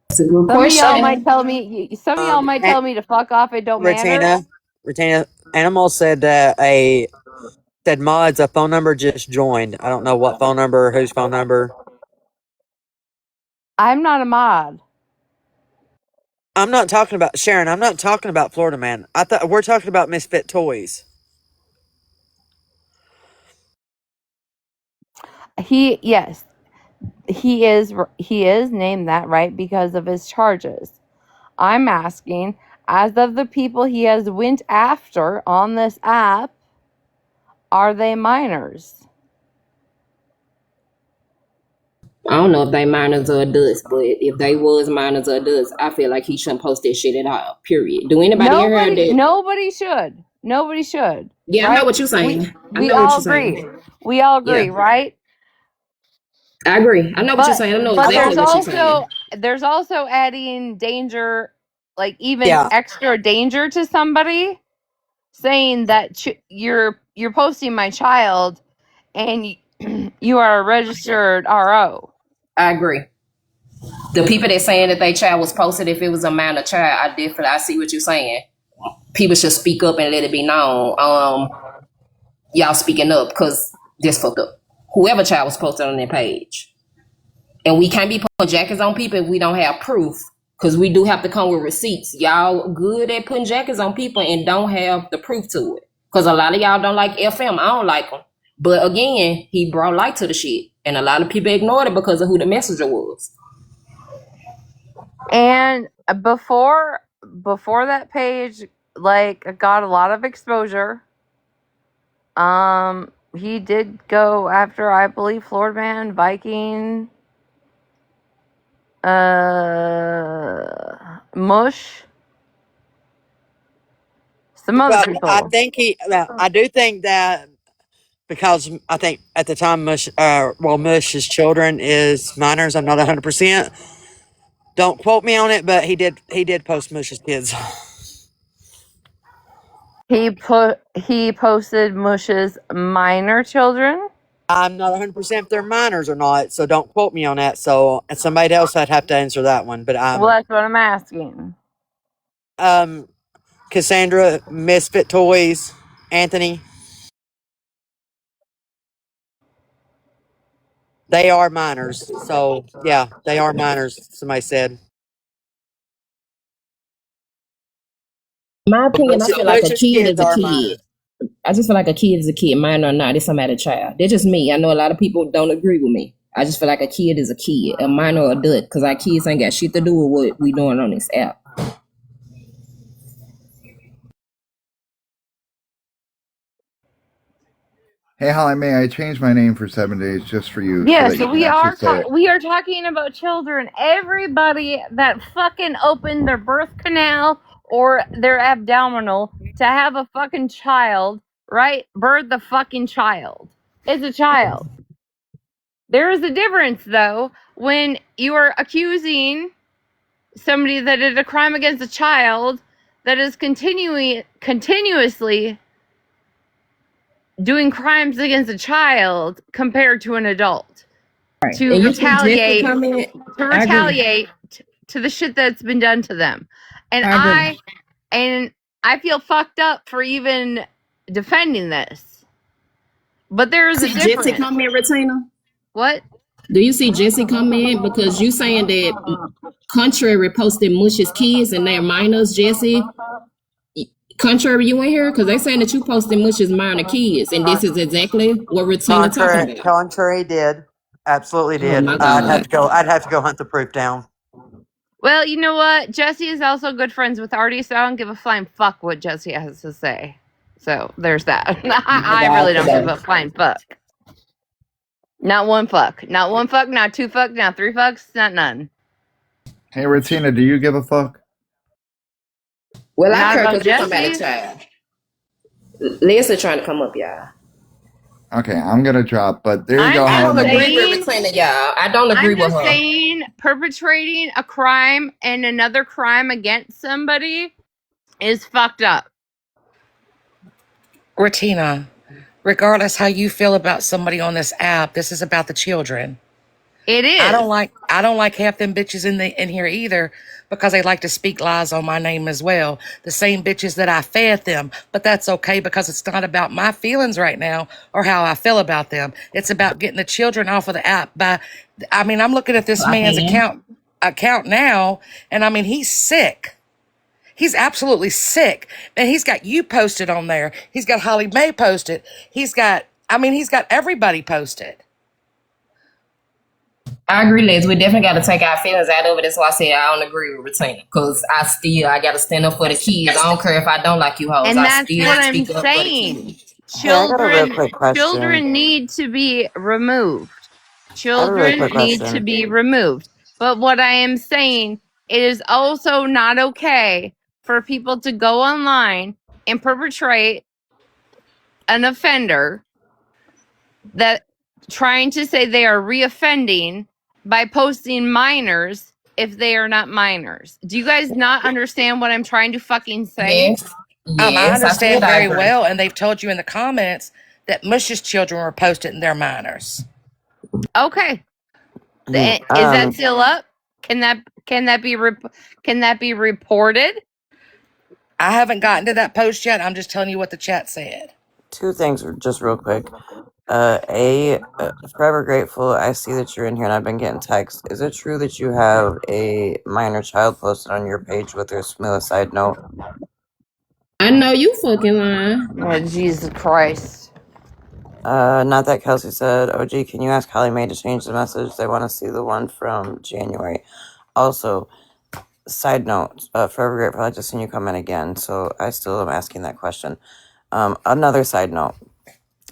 That's a good Some of y'all might question. tell me. Some of y'all might tell me to fuck off. It don't matter. Retina Animal said said mods, a phone number just joined. I don't know what phone number, whose phone number. I'm not a mod. I'm not talking about Sharon. I'm not talking about Florida Man. I thought we're talking about Misfit Toys. Yes, he is. He is named that, right, because of his charges. I'm asking, as of the people he has went after on this app, are they minors? I don't know if they minors or adults, but if they was minors or adults, I feel like he shouldn't post that shit at all. Period. Do anybody in here that? Nobody should. Nobody should. Yeah, I know Right? what you're We saying. I we know what all you're agree. saying. We all Yeah, agree, right? I agree. I know what you're But saying. I know but exactly there's what you're saying. also adding danger, like even Yeah, extra danger to somebody, saying that you're posting my child and you are a registered RO. I agree. The people that saying that their child was posted, if it was a minor child, I see what you're saying. People should speak up and let it be known. Y'all speaking up because this fucked up. Whoever child was posted on their page. And we can't be putting jackets on people if we don't have proof. Because we do have to come with receipts. Y'all good at putting jackets on people and don't have the proof to it. Because a lot of y'all don't like FM. I don't like them. But again, he brought light to the shit. And a lot of people ignored it because of who the messenger was. And before that page like got a lot of exposure, he did go after, I believe, Florida Man, Viking, Mush, some other well, I people. think I do think that, because I think at the time Mush's children is minors. I'm not 100%. Don't quote me on it, but he did post Mush's kids. He posted Mush's minor children. I'm not 100% if they're minors or not, so don't quote me on that. So, and somebody else I'd have to answer that one. But Well, that's what I'm asking. um, Cassandra, Misfit Toys, Anthony, they are minors. So yeah, they are minors. Somebody said. In my opinion, I feel like a Mush's kid kids is a are kid. minors. I just feel like a kid is a kid, minor or not. It's somebody's child. That's just me. I know a lot of people don't agree with me. I just feel like a kid is a kid, a minor or adult, because our kids ain't got shit to do with what we doing on this app. Hey, HollyMae, I changed my name for 7 days just for you so Yeah, that you so can actually say it. we are talking about children. Everybody that fucking opened their birth canal or their abdominal to have a fucking child, right? Birth the fucking child. It's a child. There is a difference though when you are accusing somebody that did a crime against a child that is continuously doing crimes against a child compared to an adult to And you see Jesse retaliate comment. to I agree. retaliate to the shit that's been done to them. And I agree. I feel fucked up for even defending this. But there is a See Jesse difference. comment, Retina. What? Do you see Jesse comment? Because you saying that Contrary posted Mush's kids and they're minors, Jesse. Contrary, you in here? Because they saying that you posted Mush's minor kids, and this is exactly what Retina talking about. Contrary did. Absolutely Oh did. my God. I'd have to go hunt the proof down. Well, you know what? Jesse is also good friends with Artie, so I don't give a flying fuck what Jesse has to say. So there's that. My I God, really don't give today. a flying fuck. Not one fuck. Not one fuck, not two fuck, not three fucks, not none. Hey, Ratina, do you give a fuck? Well, I Not care about because we're talking about a Jesse's. child. Leslie trying to come up, y'all. Okay, I'm gonna drop, but there you I'm go, I just don't agree HollyMae. with saying, Retina, y'all. I don't agree I'm with just her. saying, perpetrating a crime and another crime against somebody is fucked up. Ratina, regardless how you feel about somebody on this app, this is about the children. It I is. don't like half them bitches in here either because they like to speak lies on my name as well. The same bitches that I fed them, but that's okay because it's not about my feelings right now or how I feel about them. It's about getting the children off of the app. I'm looking at this Clock man's in. account now, and I mean he's sick. He's absolutely sick. And he's got you posted on there. He's got HollyMae posted. He's got everybody posted. I agree, Les. We definitely got to take our feelings out of it. That's why I said I don't agree with Retina. Because I got to stand up for the kids. I don't care if I don't like you hoes. And I that's still what I'm speak up for the saying. kids. Hey, I got a real Children quick question. children need to be removed. I have a really Children quick need to question. be removed. But what I am saying, it is also not okay for people to go online and perpetrate an offender that trying to say they are reoffending by posting minors if they are not minors. Do you guys not understand what I'm trying to fucking say? Yes. I Yes. I said understand I very agree. well, and they've told you in the comments that Mush's children were posted in their minors. Okay. Is that still up? Can that be reported? I haven't gotten to that post yet. I'm just telling you what the chat said. Two things, just real quick. Forever grateful. I see that you're in here, and I've been getting texts. Is it true that you have a minor child posted on your page with their smooth side note? I know you fucking lying. Oh, Jesus Christ. Not that Kelsey said. OG, can you ask HollyMae to change the message? They want to see the one from January. Also, side note, Forever Grateful, I just seen you come in again, so I still am asking that question. Another side note,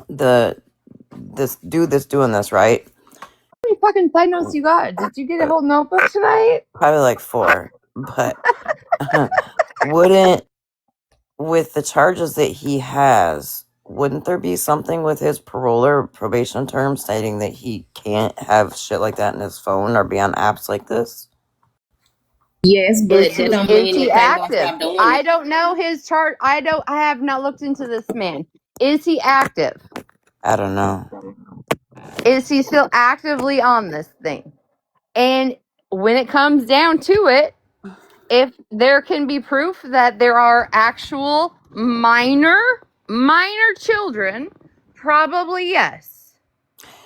this dude that's doing this, right? How many fucking side notes you got? Did you get a whole notebook tonight? Probably like 4, but wouldn't, with the charges that he has, wouldn't there be something with his parole or probation term stating that he can't have shit like that in his phone or be on apps like this? Yes, but that don't Is mean he that they gonna active? stop doing I it. don't know his chart. I have not looked into this man. Is he active? I don't know. Is he still actively on this thing? And when it comes down to it, if there can be proof that there are actual minor children, probably yes.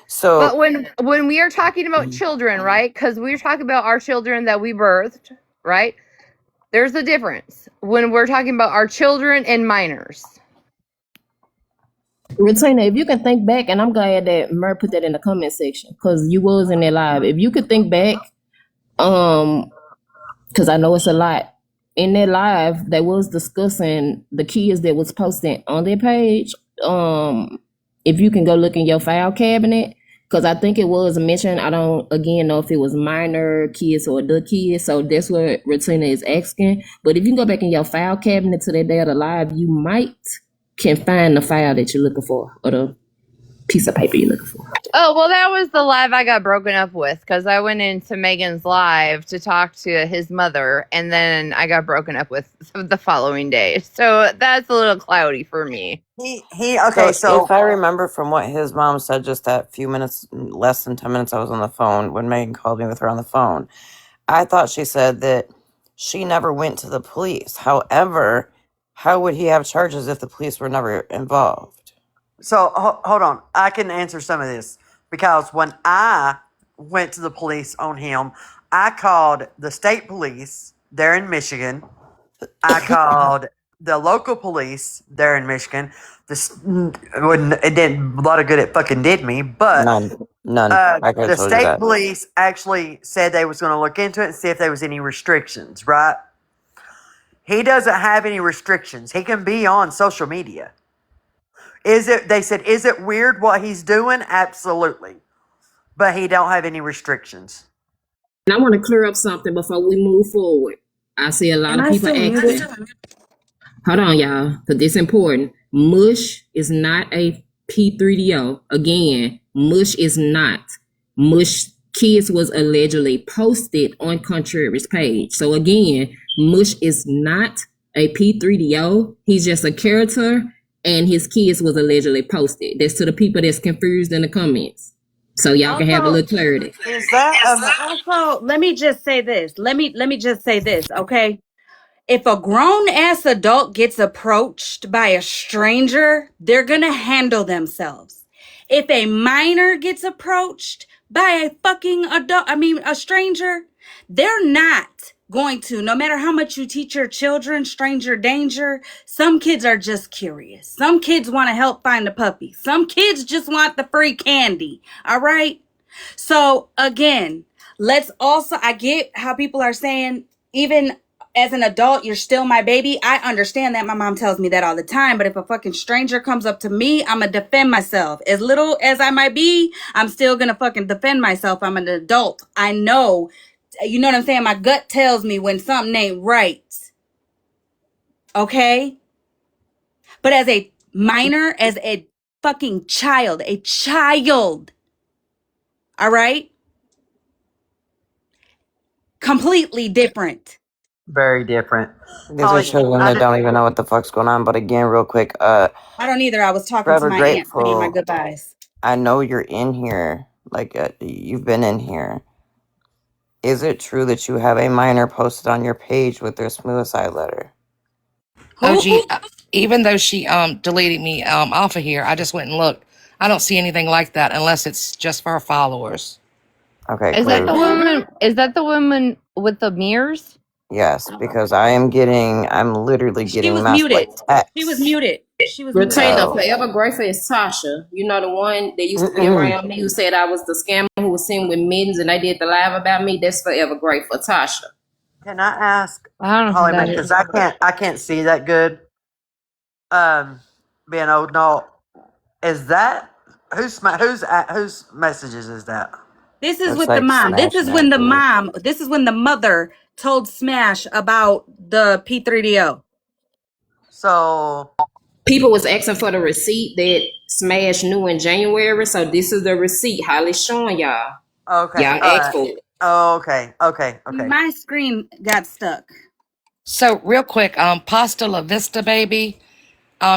So, But when we are talking about children, right? Because we're talking about our children that we birthed, right? There's a difference when we're talking about our children and minors. Retina, if you can think back, and I'm glad that Mer put that in the comment section because you was in there live. If you could think back, because I know it's a lot. In their live, they was discussing the kids that was posted on their page. If if you can go look in your file cabinet, because I think it was mentioned, I don't again know if it was minor kids or adult kids, so that's what Retina is asking. But if you can go back in your file cabinet to that day of the live, you might can find the file that you're looking for or the piece of paper you're looking for. Oh, well, that was the live I got broken up with because I went into Megan's live to talk to his mother, and then I got broken up with the following day. So that's a little cloudy for me. Okay, so if I remember from what his mom said just that few minutes, less than 10 minutes I was on the phone when Megan called me with her on the phone, I thought she said that she never went to the police. However, how would he have charges if the police were never involved? So hold on, I can answer some of this because when I went to the police on him, I called the state police there in Michigan. I called the local police there in Michigan. It didn't a lot of good. It fucking did me, but None. I could the have told you state that. police actually said they was going to look into it and see if there was any restrictions. Right? He doesn't have any restrictions. He can be on social media. They said, is it weird what he's doing? Absolutely. But he don't have any restrictions. And I want to clear up something before we move forward. I see a lot Am of I people still muted? asking. Hold on, y'all, because it's important. Mush is not a P3DO. Again, Mush is not. Mush Kids was allegedly posted on Contrary's page. So again, Mush is not a P3DO. He's just a character, and his kids was allegedly posted. That's to the people that's confused in the comments. So y'all can have a little clarity. Is that Also, let me just say this. Let me just say this, okay? If a grown ass adult gets approached by a stranger, they're going to handle themselves. If a minor gets approached by a fucking a stranger, they're not going to, no matter how much you teach your children stranger danger. Some kids are just curious. Some kids want to help find a puppy. Some kids just want the free candy. All right. So again, I get how people are saying, even as an adult, you're still my baby. I understand that. My mom tells me that all the time. But if a fucking stranger comes up to me, I'm going to defend myself. As little as I might be, I'm still going to fucking defend myself. I'm an adult. I know. You know what I'm saying? My gut tells me when something ain't right. Okay? But as a minor, as a fucking child, all right? Completely different. Very different. These are children that don't even know what the fuck's going on. But again, real quick, I don't either. I was talking to Forever my aunt saying my Grateful. goodbyes. I know you're in here. Like, you've been in here. Is it true that you have a minor posted on your page with their suicide letter? Who? OG, even though she deleted me off of here, I just went and looked. I don't see anything like that unless it's just for her followers. Okay, Is that the clear. woman? Is that the woman with the mirrors? Yes, because I'm literally She getting was mass like muted. She was texts. muted. She was muted. Retainer, So, forever grateful is Tasha. You know the one that used to be around me who said I was the scammer who was seen with mittens and they did the live about me. That's forever grateful, Tasha. Can I ask I don't know who HollyMae, that because is. I can't see that good. Being old, no, is that whose messages is that? This is looks with the like mom. This Smash is and when I the believe. mom, this is when the mother told Smash about the P3DO. So People was asking for the receipt that Smash knew in January, so this is the receipt. Holly showing y'all. okay, Y'all asked for it. okay. My screen got stuck. So real quick, Pasta La Vista, baby.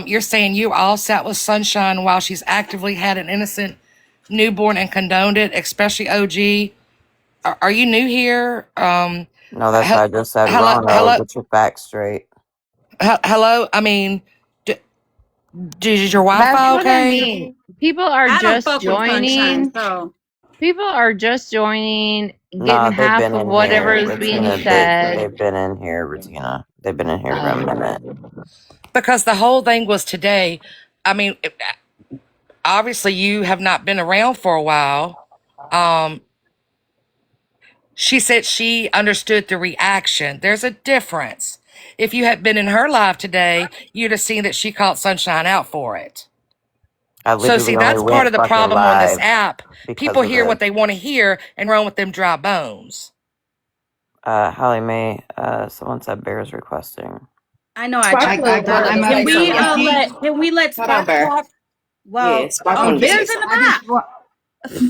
You're saying you all sat with Sunshine while she's actively had an innocent newborn and condoned it, especially OG. Are you new here? No, that's what I just said. Hello, Rono, hello, get your facts straight. hello. I mean, is your That's Wi-Fi what I okay? mean. People are I don't just fuck with Sunshine, joining. so People are just joining, Nah, getting they've half been of in whatever here, is being Regina. said. They've been in here, Regina. They've been in here for a minute. Because the whole thing was today. I mean, obviously you have not been around for a while. She said she understood the reaction. There's a difference. If you had been in her live today, you'd have seen that she called Sunshine out for it. I So, see, literally only that's part went of the fucking problem on this live app. because People of hear this. what they want to hear and run with them dry bones. HollyMae, someone said Bear's requesting. I know I Spark tried. Plug wanted to Can say we something, y'all. let Hold on, Spark Bear. talk? Yeah, Well, Spark oh, wanted to say Bear's in the something. back.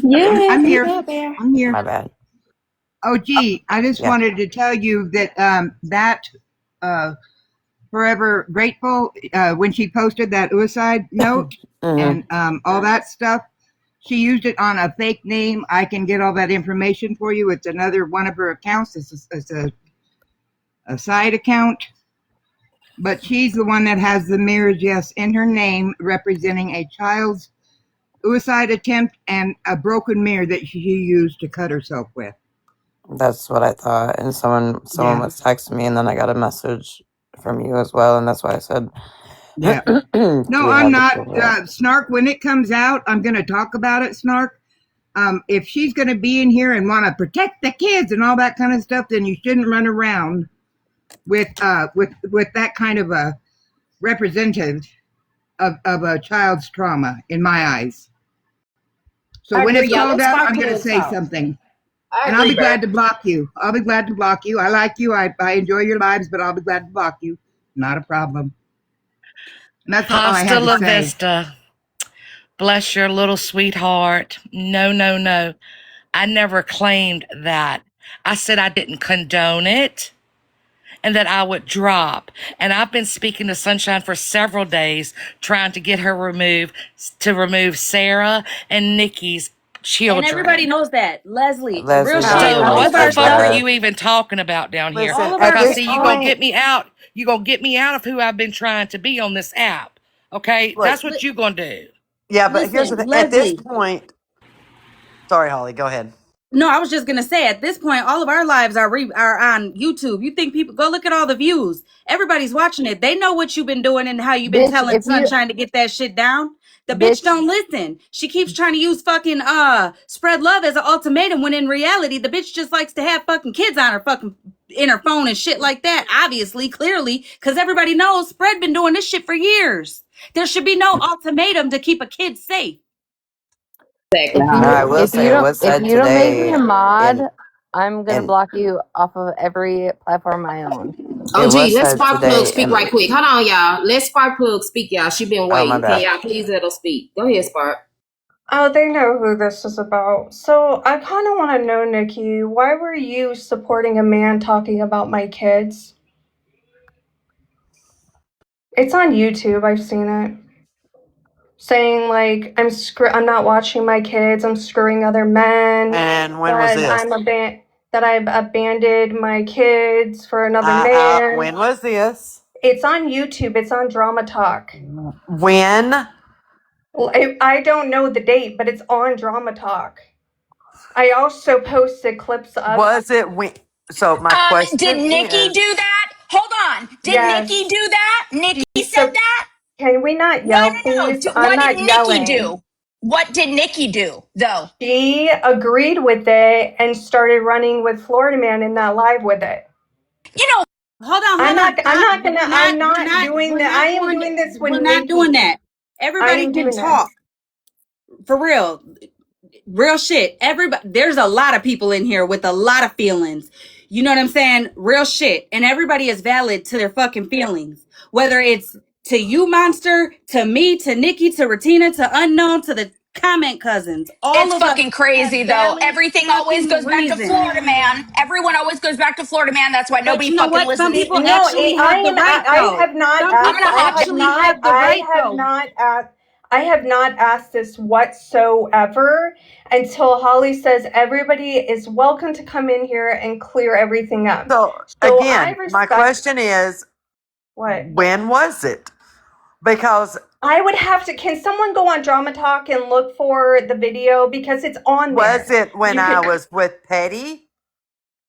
Yes, I'm go here. ahead, Bear. I'm here. My bad. Oh, gee, I just Yeah. wanted to tell you that that Forever Grateful, when she posted that suicide note Mm-hmm. and all that stuff, she used it on a fake name. I can get all that information for you. It's another one of her accounts. It's a side account. But she's the one that has the mirrors, yes, in her name, representing a child's suicide attempt and a broken mirror that she used to cut herself with. That's what I thought. And someone Yeah. was texting me, and then I got a message from you as well, and that's why I said, Yeah. "Do No, we I'm have the not. proof?" Snark, when it comes out, I'm going to talk about it, Snark. If she's going to be in here and want to protect the kids and all that kind of stuff, then you shouldn't run around with that kind of a representative of a child's trauma, in my eyes. So I when agree, it's y'all. called Let out, Spark I'm going to Plug say talk. something. I And I'll agree, be glad Bear. to block you. I'll be glad to block you. I like you. I enjoy your lives, but I'll be glad to block you. Not a problem. And that's all I Hasta had to la say. vista. Bless your little sweetheart. No, no, no. I never claimed that. I said I didn't condone it and that I would drop. And I've been speaking to Sunshine for several days, trying to get her to remove Sarah and Nikki's And everybody children. knows that. Leslie, real Leslie shit. So definitely All of what the our said fuck are stuff, that. you even talking about down here? Listen, all of at our Because this see, you gonna point, get me out. You gonna get me out of who I've been trying to be on this app. Okay, look, that's what you gonna do. yeah, but here's the listen, thing. At this Leslie. point, sorry, Holly, go ahead. No, I was just gonna say at this point, all of our lives are on YouTube. You think people go look at all the views? Everybody's watching it. They know what you've been doing and how you've been Bitch, telling if you, Sunshine to get that shit down. The bitch bitch, don't listen. She keeps trying to use fucking spread love as an ultimatum when in reality the bitch just likes to have fucking kids on her fucking in her phone and shit like that. Obviously, clearly, because everybody knows spread been doing this shit for years. There should be no ultimatum to keep a kid safe. Exactly, Holly. I will say it was if said you don't make me today a mod, in I'm gonna in block you off of every platform I own. it Oh, gee, was let said Spark Plug today speak in right quick. Hold on, y'all. Let Spark Plug speak, y'all. She been oh my waiting. Can bad. y'all please let her speak? Go ahead, Spark. Oh, they know who this is about. So I kind of want to know, Nikki, why were you supporting a man talking about my kids? It's on YouTube. I've seen it. Saying like I'm not watching my kids. I'm screwing other men. And when was this? That I've abandoned my kids for another man. When was this? It's on YouTube. It's on Drama Talk. When? Well, I don't know the date, but it's on Drama Talk. I also posted clips of. Was it when? So my Did question Nikki is, do that? Hold on. Did Yes. Nikki do that? Nikki She said so that? Can we not No, yell, no, no. please? I'm What did not Nikki yelling. do? What did Nikki do, though? She agreed with it and started running with Florida Man in that live with it. You know, Hold on, hold on. I'm not doing that. I am doing this with We're not Nikki. doing that. I Everybody am can doing this. talk. For real shit. Everybody, there's a lot of people in here with a lot of feelings. You know what I'm saying? Real shit. And everybody is valid to their fucking feelings. Whether it's to you, Monster, to me, to Nikki, to Ratina, to Unknown, to the comment cousins. All it's of us fucking have crazy, though. valid Everything always fucking goes back to reasons. Florida Man. Everyone always goes back to Florida Man. That's why But nobody you know fucking what? Some listens. people actually have the right, though. Some I'm people gonna hop in. actually have the right, though. I have not asked this whatsoever until Holly says everybody is welcome to come in here and clear everything up. so again, my question is, what? When was it? Because I would have to. Can someone go on Drama Talk and look for the video because it's on there? Was it when I was with Petty?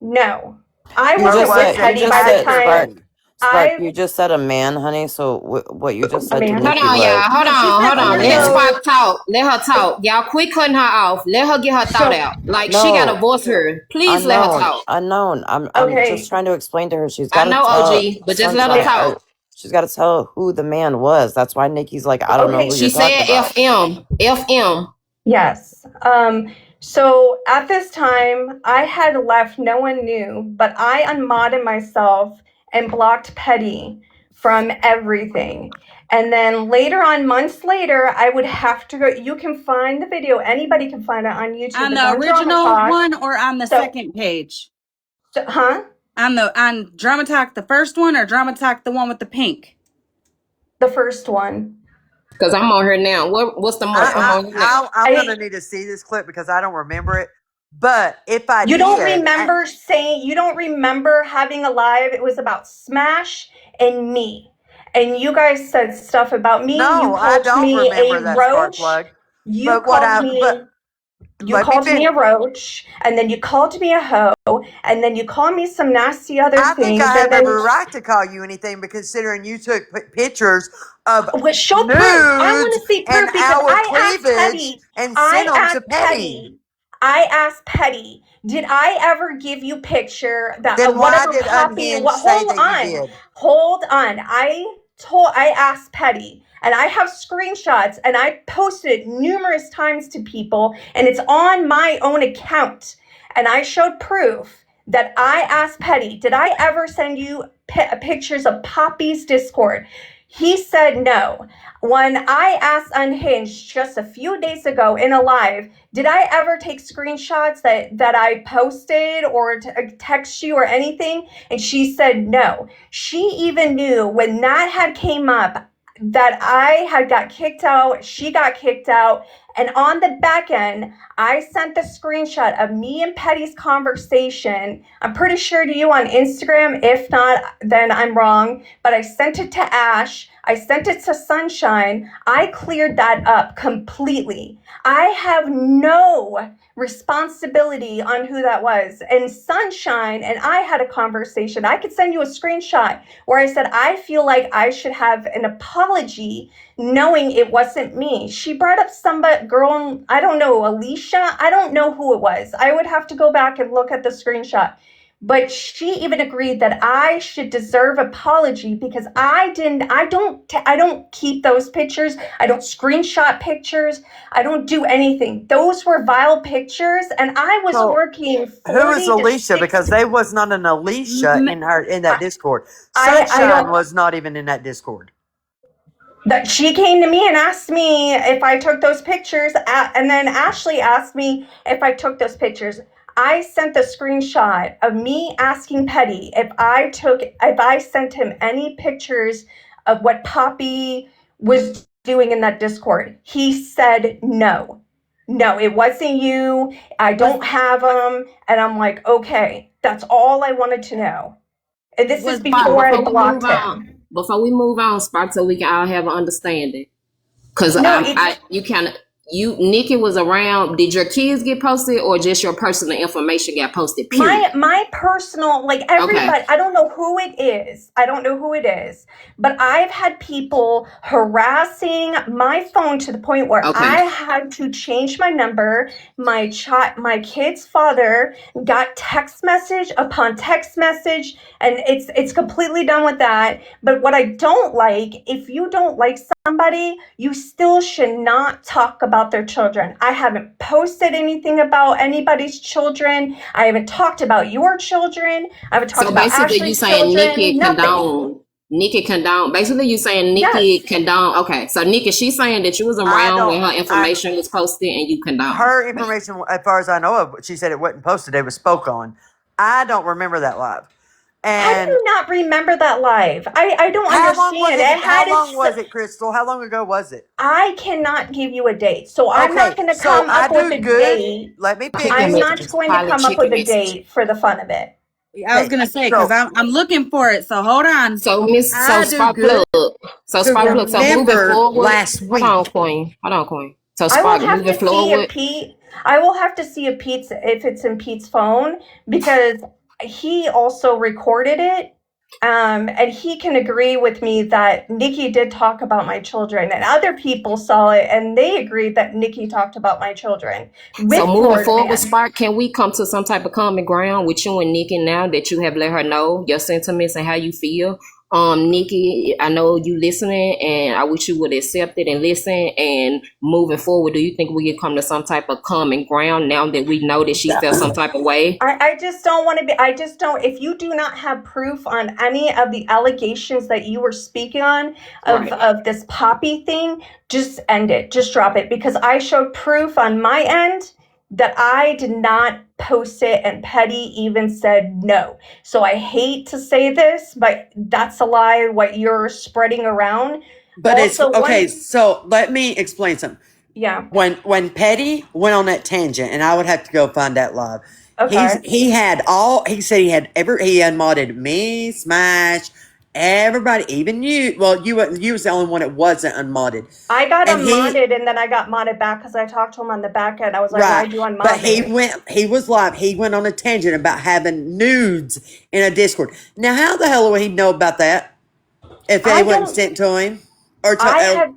No, I Or wasn't was with it Petty by the after? time. Spark, you just said a man, honey. So what you just said to Hold Nikki on, y'all. was Hold No, she on, said hold on. Let Florida. Spark talk. Let her talk. Y'all quit cutting her off. Let her get her thought out. Like she got a no voice here. Please let her unknown, talk. unknown. I'm just trying to explain to her. She's got I to know, tell OG, but just let her Sunshine. talk. She's got to tell who the man was. That's why Nikki's like, I don't know who She you're talking said about. FM. Yes. So at this time, I had left, no one knew, but I unmodded myself and blocked Petty from everything. And then later on, months later, I would have to go. You can find the video. Anybody can find it on YouTube. On It's the on original Drama Talk. one or on the So- second page? Huh? On Drama Talk, the first one, or Drama Talk, the one with the pink? The first one. Because I'm on here now. What's the mark? I'm on here now. I'm gonna need to see this clip because I don't remember it. But if I You did, don't remember saying, you don't remember having a live, it was about Smash and me. And you guys said stuff about me. No, You called I don't me remember a that spark roach. plug. You But what called me let me me a roach, and then you called me a hoe, and then you called me some nasty other I things. think I have and then every right to call you anything, but considering you took pictures of Well, show proof. I want nudes to see and proof because our I asked cleavage Petty. and I sent them to asked Petty, Petty. I asked Petty, did I ever give you picture that then why whatever did Poppy? Unhinged say that you did? Hold on. I asked Petty, and I have screenshots, and I posted it numerous times to people, and it's on my own account, and I showed proof that I asked Petty, did I ever send you pictures of Poppy's Discord? He said no. When I asked Unhinged just a few days ago in a live, did I ever take screenshots that I posted or text you or anything? And she said no. She even knew when that had came up that I had got kicked out, she got kicked out, and on the back end, I sent the screenshot of me and Petty's conversation. I'm pretty sure to you on Instagram. If not, then I'm wrong. But I sent it to Ash. I sent it to Sunshine. I cleared that up completely. I have no responsibility on who that was. And Sunshine and I had a conversation. I could send you a screenshot where I said, I feel like I should have an apology knowing it wasn't me. She brought up somebody, girl, I don't know, Alicia. I don't know who it was. I would have to go back and look at the screenshot. But she even agreed that I should deserve apology because I don't keep those pictures. I don't screenshot pictures. I don't do anything. Those were vile pictures, and I was working 40 Who is Alicia? to 60. Because there was not an Alicia in that Discord. I Sunshine don't. was not even in that Discord. That she came to me and asked me if I took those pictures, and then Ashley asked me if I took those pictures. I sent the screenshot of me asking Petty if I sent him any pictures of what Poppy was doing in that Discord. He said no. No, it wasn't you. I don't have them. And I'm like, okay, that's all I wanted to know. And this is before I blocked him. Before we move on, Spark, so we can all have an understanding. Because Nikki was around. Did your kids get posted, or just your personal information got posted? Period. My personal, like everybody, Okay. I don't know who it is. But I've had people harassing my phone to the point where I had to change my number. My kid's father got text message upon text message, and it's completely done with that. But what I don't like, if you don't like somebody, you still should not talk about their children. I haven't posted anything about anybody's children. I haven't talked about your children. I haven't talked about Ashley's you saying children. Nikki condone. Basically, you saying Nikki condone. Okay, so Nikki, she's saying that you was around when her information was posted and you condone. Her information, as far as I know of, she said it wasn't posted. It was spoke on. I don't remember that live. And how do you not remember that live? I don't understand. How long was it, Crystal? How long ago was it? I cannot give you a date. So I'm not going to come up with a date. Let me pick. I'm not going to come up with a date for the fun of it. I was gonna say because I'm looking for it. So hold on. So Spark Plug. So moving forward. Last week. Hold on, Queen. So Spark, moving forward. I will have to see if it's in Pete's phone because he also recorded it. And he can agree with me that Nikki did talk about my children, and other people saw it and they agreed that Nikki talked about my children. So moving forward, Spark, can we come to some type of common ground with you and Nikki now that you have let her know your sentiments and how you feel? Nikki, I know you listening, and I wish you would accept it and listen. And moving forward, do you think we could come to some type of common ground now that we know that she felt some type of way? I just don't want to be, I just don't, if you do not have proof on any of the allegations that you were speaking on Right. of this Poppy thing, just end it, just drop it, because I showed proof on my end that I did not post it, and Petty even said no. So I hate to say this, but that's a lie what you're spreading around. But Also, it's okay. one, So let me explain something. yeah, When Petty went on that tangent, and I would have to go find that live. okay. He said he had modded me, Smash, everybody, even you. Well, you was the only one that wasn't unmodded. I got And unmodded, and then I got modded back because I talked to him on the back end. I was like, right, why'd you unmod but me? he was live. He went on a tangent about having nudes in a Discord. Now, how the hell would he know about that if they I wasn't don't, sent to him or to? I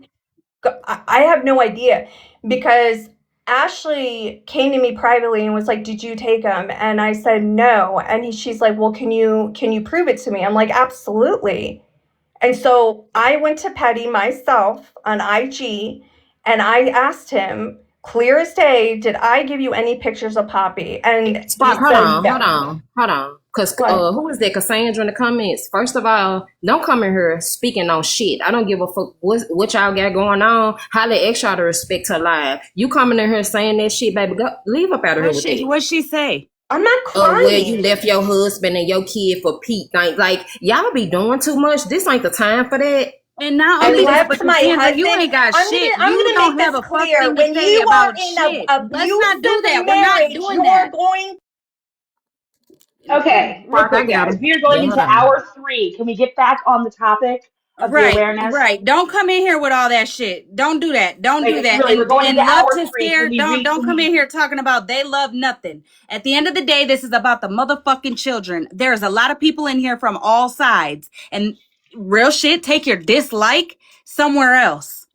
have no idea, because Ashley came to me privately and was like, "Did you take him?" And I said no. And she's like, "Well, can you prove it to me?" I'm like, "Absolutely." And so I went to Petty myself on IG, and I asked him, clear as day, "Did I give you any pictures of Poppy?" And he Spot, hold said on, no. hold on. Cause What? who is that? Cassandra in the comments. First of all, don't come in here speaking on shit. I don't give a fuck what y'all got going on. Holly extra to respect her life. You coming in here saying that shit, baby, go leave up out of here with that. What'd she say? I'm not Where you crying. left your husband and your kid for Pete. Like y'all be doing too much. This ain't the time for that. And not I only that, left but my Cassandra, you husband. ain't got shit. I'm You gonna don't make have this a fuck clear. thing to When say you are about in an shit. Let's not do abusive that. We're not marriage, doing you're that. going. Okay, real Fuck, I quick, got guys. him. We are going Yeah, into hold on. hour 3. Can we get back on the topic of the Right, awareness? right. Don't come in here with all that shit. Don't do that. Don't do Like, that. really, we're going into And love hour to 3. Can scare. we Don't can come in we? here talking about they love nothing. At the end of the day, this is about the motherfucking children. There's a lot of people in here from all sides. And real shit, take your dislike somewhere else.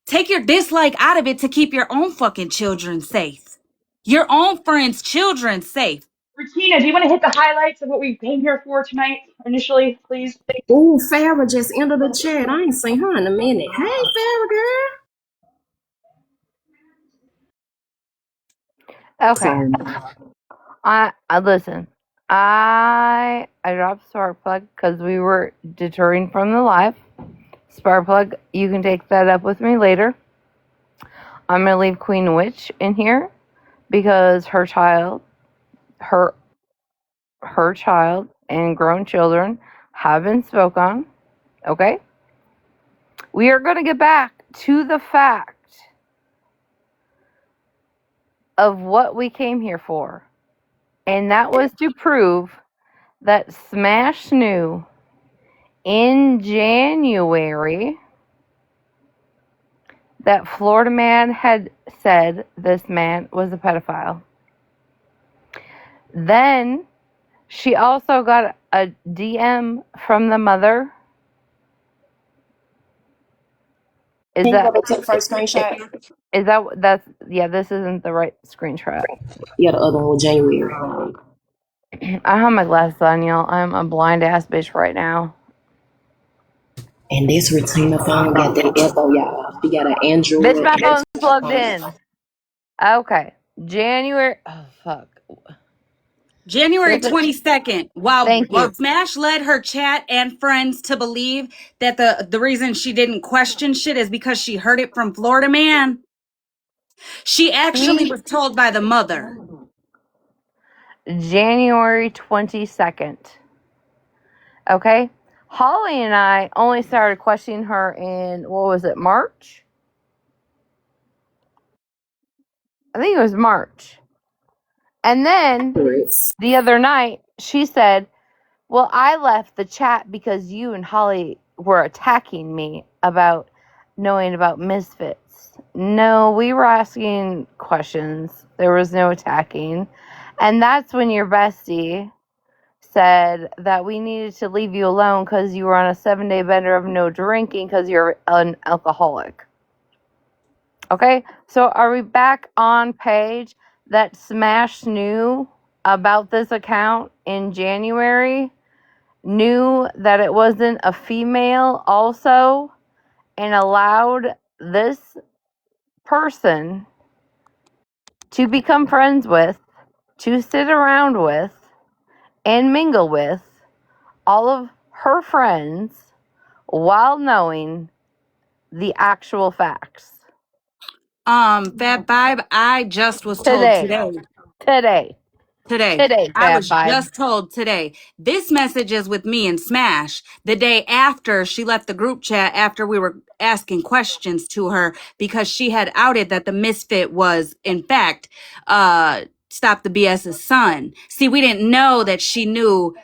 Take your dislike out of it to keep your own fucking children safe. Your own friends' children safe. Regina, do you want to hit the highlights of what we came here for tonight initially, please? Ooh, Farrah just entered the chat. I ain't seen her in a minute. Hey, Farrah girl. Okay. Sorry. I listen. I dropped Sparkplug because we were deterring from the live. Sparkplug, you can take that up with me later. I'm gonna leave Queen Witch in here because her child and grown children have been spoke on. Okay? We are gonna get back to the fact of what we came here for. And that was to prove that Smash knew in January that Florida man had said this man was a pedophile. Then she also got a DM from the mother. Is Can you that go back to the first screenshot? that's yeah, this isn't the right screenshot. Yeah, the other one with January. I have my glasses on, y'all. I'm a blind ass bitch right now. And this Retina phone got that echo, y'all. She got an Bitch, Android. my phone's plugged in. Okay. January. Oh, fuck. January 22nd, while Thank you. Smash led her chat and friends to believe that the reason she didn't question shit is because she heard it from Florida man. She actually was told by the mother. January 22nd. Okay? Holly and I only started questioning her in, what was it, March? I think it was March. And then the other night, she said, well, I left the chat because you and Holly were attacking me about knowing about misfits. No, we were asking questions. There was no attacking. And that's when your bestie said that we needed to leave you alone because you were on a 7-day bender of no drinking because you're an alcoholic. Okay, so are we back on page that Smash knew about this account in January? knew that it wasn't a female also and allowed this person to become friends with, to sit around with, and mingle with all of her friends while knowing the actual facts. Fat Five, I just was told today. Today, I Fab was Five. just told today. This message is with me and Smash the day after she left the group chat after we were asking questions to her because she had outed that the misfit was, in fact, Stop the BS's son. See, we didn't know that she knew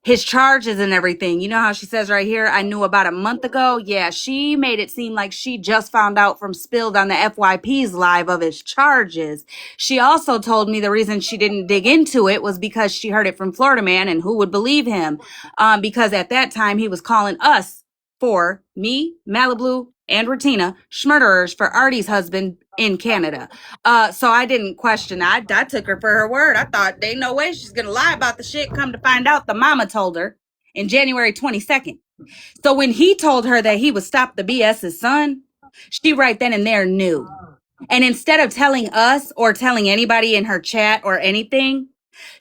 his charges and everything. You know how she says right here, I knew about a month ago? Yeah, she made it seem like she just found out from Spilled on the FYP's live of his charges. She also told me the reason she didn't dig into it was because she heard it from Florida Man, and who would believe him? Because at that time he was calling us for me, Malibu, and Retina, schmurderers for Artie's husband in Canada. So I didn't question. I took her for her word. I thought, they no way she's gonna lie about the shit. Come to find out, the mama told her in January 22nd. So when he told her that he would stop the BS's son, she right then and there knew. And instead of telling us or telling anybody in her chat or anything,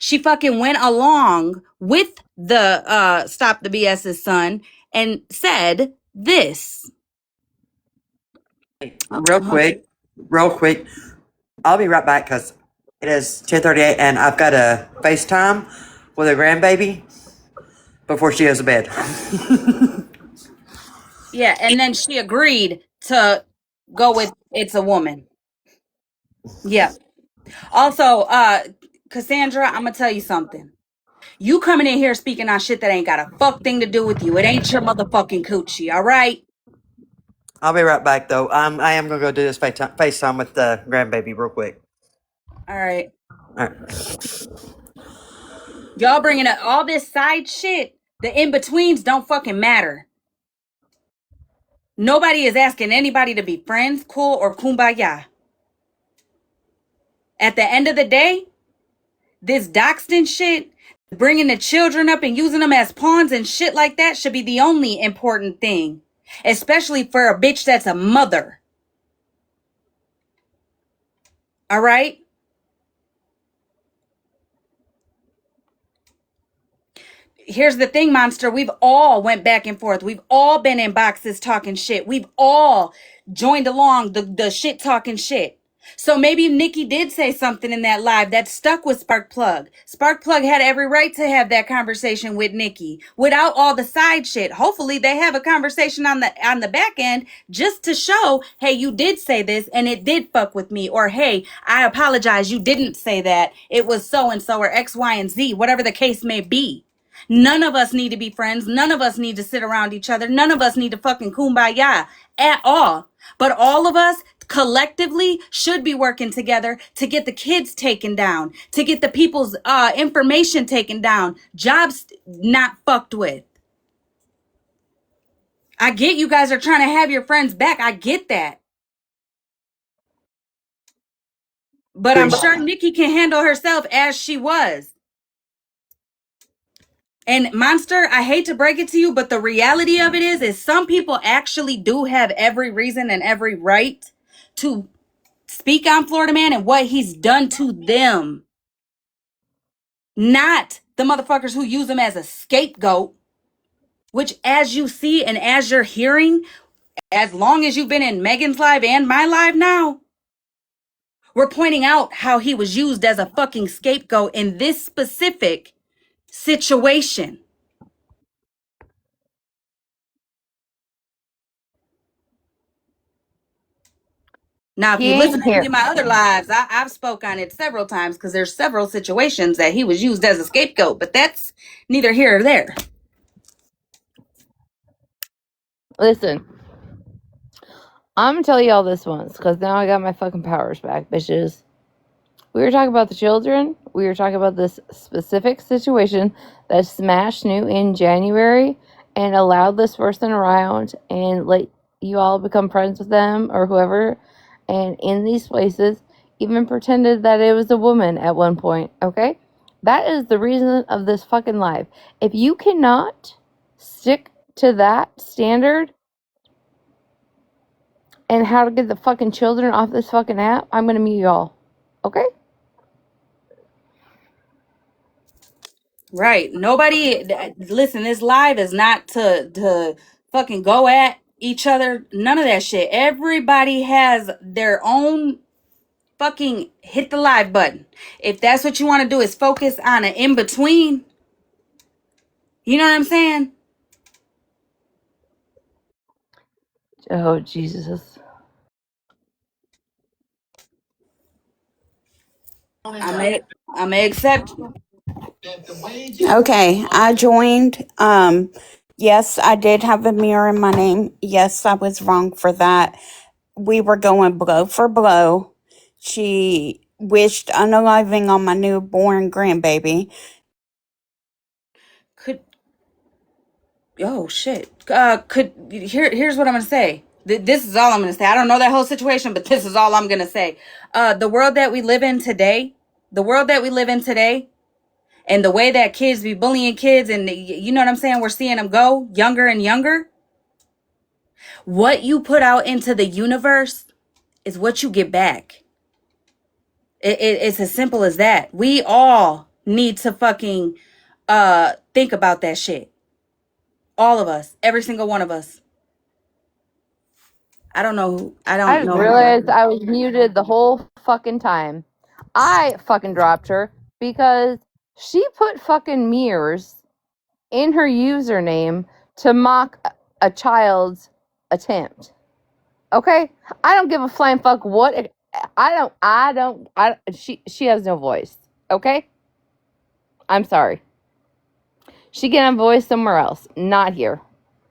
she fucking went along with the Stop the BS's son and said this. Real quick. I'll be right back because it is 10:38 and I've got a FaceTime with a grandbaby before she goes to bed. Yeah, and then she agreed to go with it's a woman. Yeah. Also, Cassandra, I'm gonna tell you something. You coming in here speaking on shit that ain't got a fuck thing to do with you. It ain't your motherfucking coochie, all right? I'll be right back though. I am gonna go do this FaceTime with the grandbaby real quick. All right. All right. Y'all bringing up all this side shit. The in-betweens don't fucking matter. Nobody is asking anybody to be friends, cool, or kumbaya. At the end of the day, this doxing shit, bringing the children up and using them as pawns and shit like that should be the only important thing. Especially for a bitch that's a mother. All right? Here's the thing, Monster. We've all went back and forth. We've all been in boxes talking shit. We've all joined along the shit talking shit. So maybe Nikki did say something in that live that stuck with Sparkplug. Sparkplug had every right to have that conversation with Nikki without all the side shit. Hopefully they have a conversation on the back end just to show, hey, you did say this and it did fuck with me. Or, hey, I apologize. You didn't say that. It was so and so or X, Y, and Z, whatever the case may be. None of us need to be friends. None of us need to sit around each other. None of us need to fucking kumbaya at all. But all of us collectively should be working together to get the kids taken down, to get the people's information taken down, jobs not fucked with. I get you guys are trying to have your friends back. I get that. But I'm sure Nikki can handle herself as she was. And Monster, I hate to break it to you, but the reality of it is some people actually do have every reason and every right to speak on Florida Man and what he's done to them. Not the motherfuckers who use him as a scapegoat, which as you see and as you're hearing, as long as you've been in Megan's live and my live now, we're pointing out how he was used as a fucking scapegoat in this specific situation. Now, if He you listen ain't to any here. of my other lives, I've spoke on it several times because there's several situations that he was used as a scapegoat, but that's neither here or there. Listen, I'm gonna tell y'all this once because now I got my fucking powers back, bitches. We were talking about the children. We were talking about this specific situation that Smash knew in January and allowed this person around and let you all become friends with them or whoever. And in these places, even pretended that it was a woman at one point, okay? That is the reason of this fucking life. If you cannot stick to that standard and how to get the fucking children off this fucking app, I'm gonna mute y'all. Okay? Right. Nobody listen, this live is not to fucking go at each other. None of that shit. Everybody has their own fucking hit the live button. If that's what you want to do is focus on an in between. You know what I'm saying? Oh, Jesus. I may accept. Okay, I joined. Yes, I did have a mirror in my name. Yes, I was wrong for that. We were going blow for blow. She wished unaliving on my newborn grandbaby. Could oh shit. Here's what I'm gonna say. This is all I'm gonna say. I don't know that whole situation, but this is all I'm gonna say. The world that we live in today, the world that we live in today, and the way that kids be bullying kids, and you know what I'm saying, we're seeing them go younger and younger. What you put out into the universe is what you get back. It's as simple as that. We all need to fucking think about that shit. All of us, every single one of us. I don't know. I I don't just know. realized I was muted the whole fucking time. I fucking dropped her because she put fucking mirrors in her username to mock a child's attempt. Okay? I don't give a flying fuck what she has no voice. Okay? I'm sorry. She can have voice somewhere else, not here.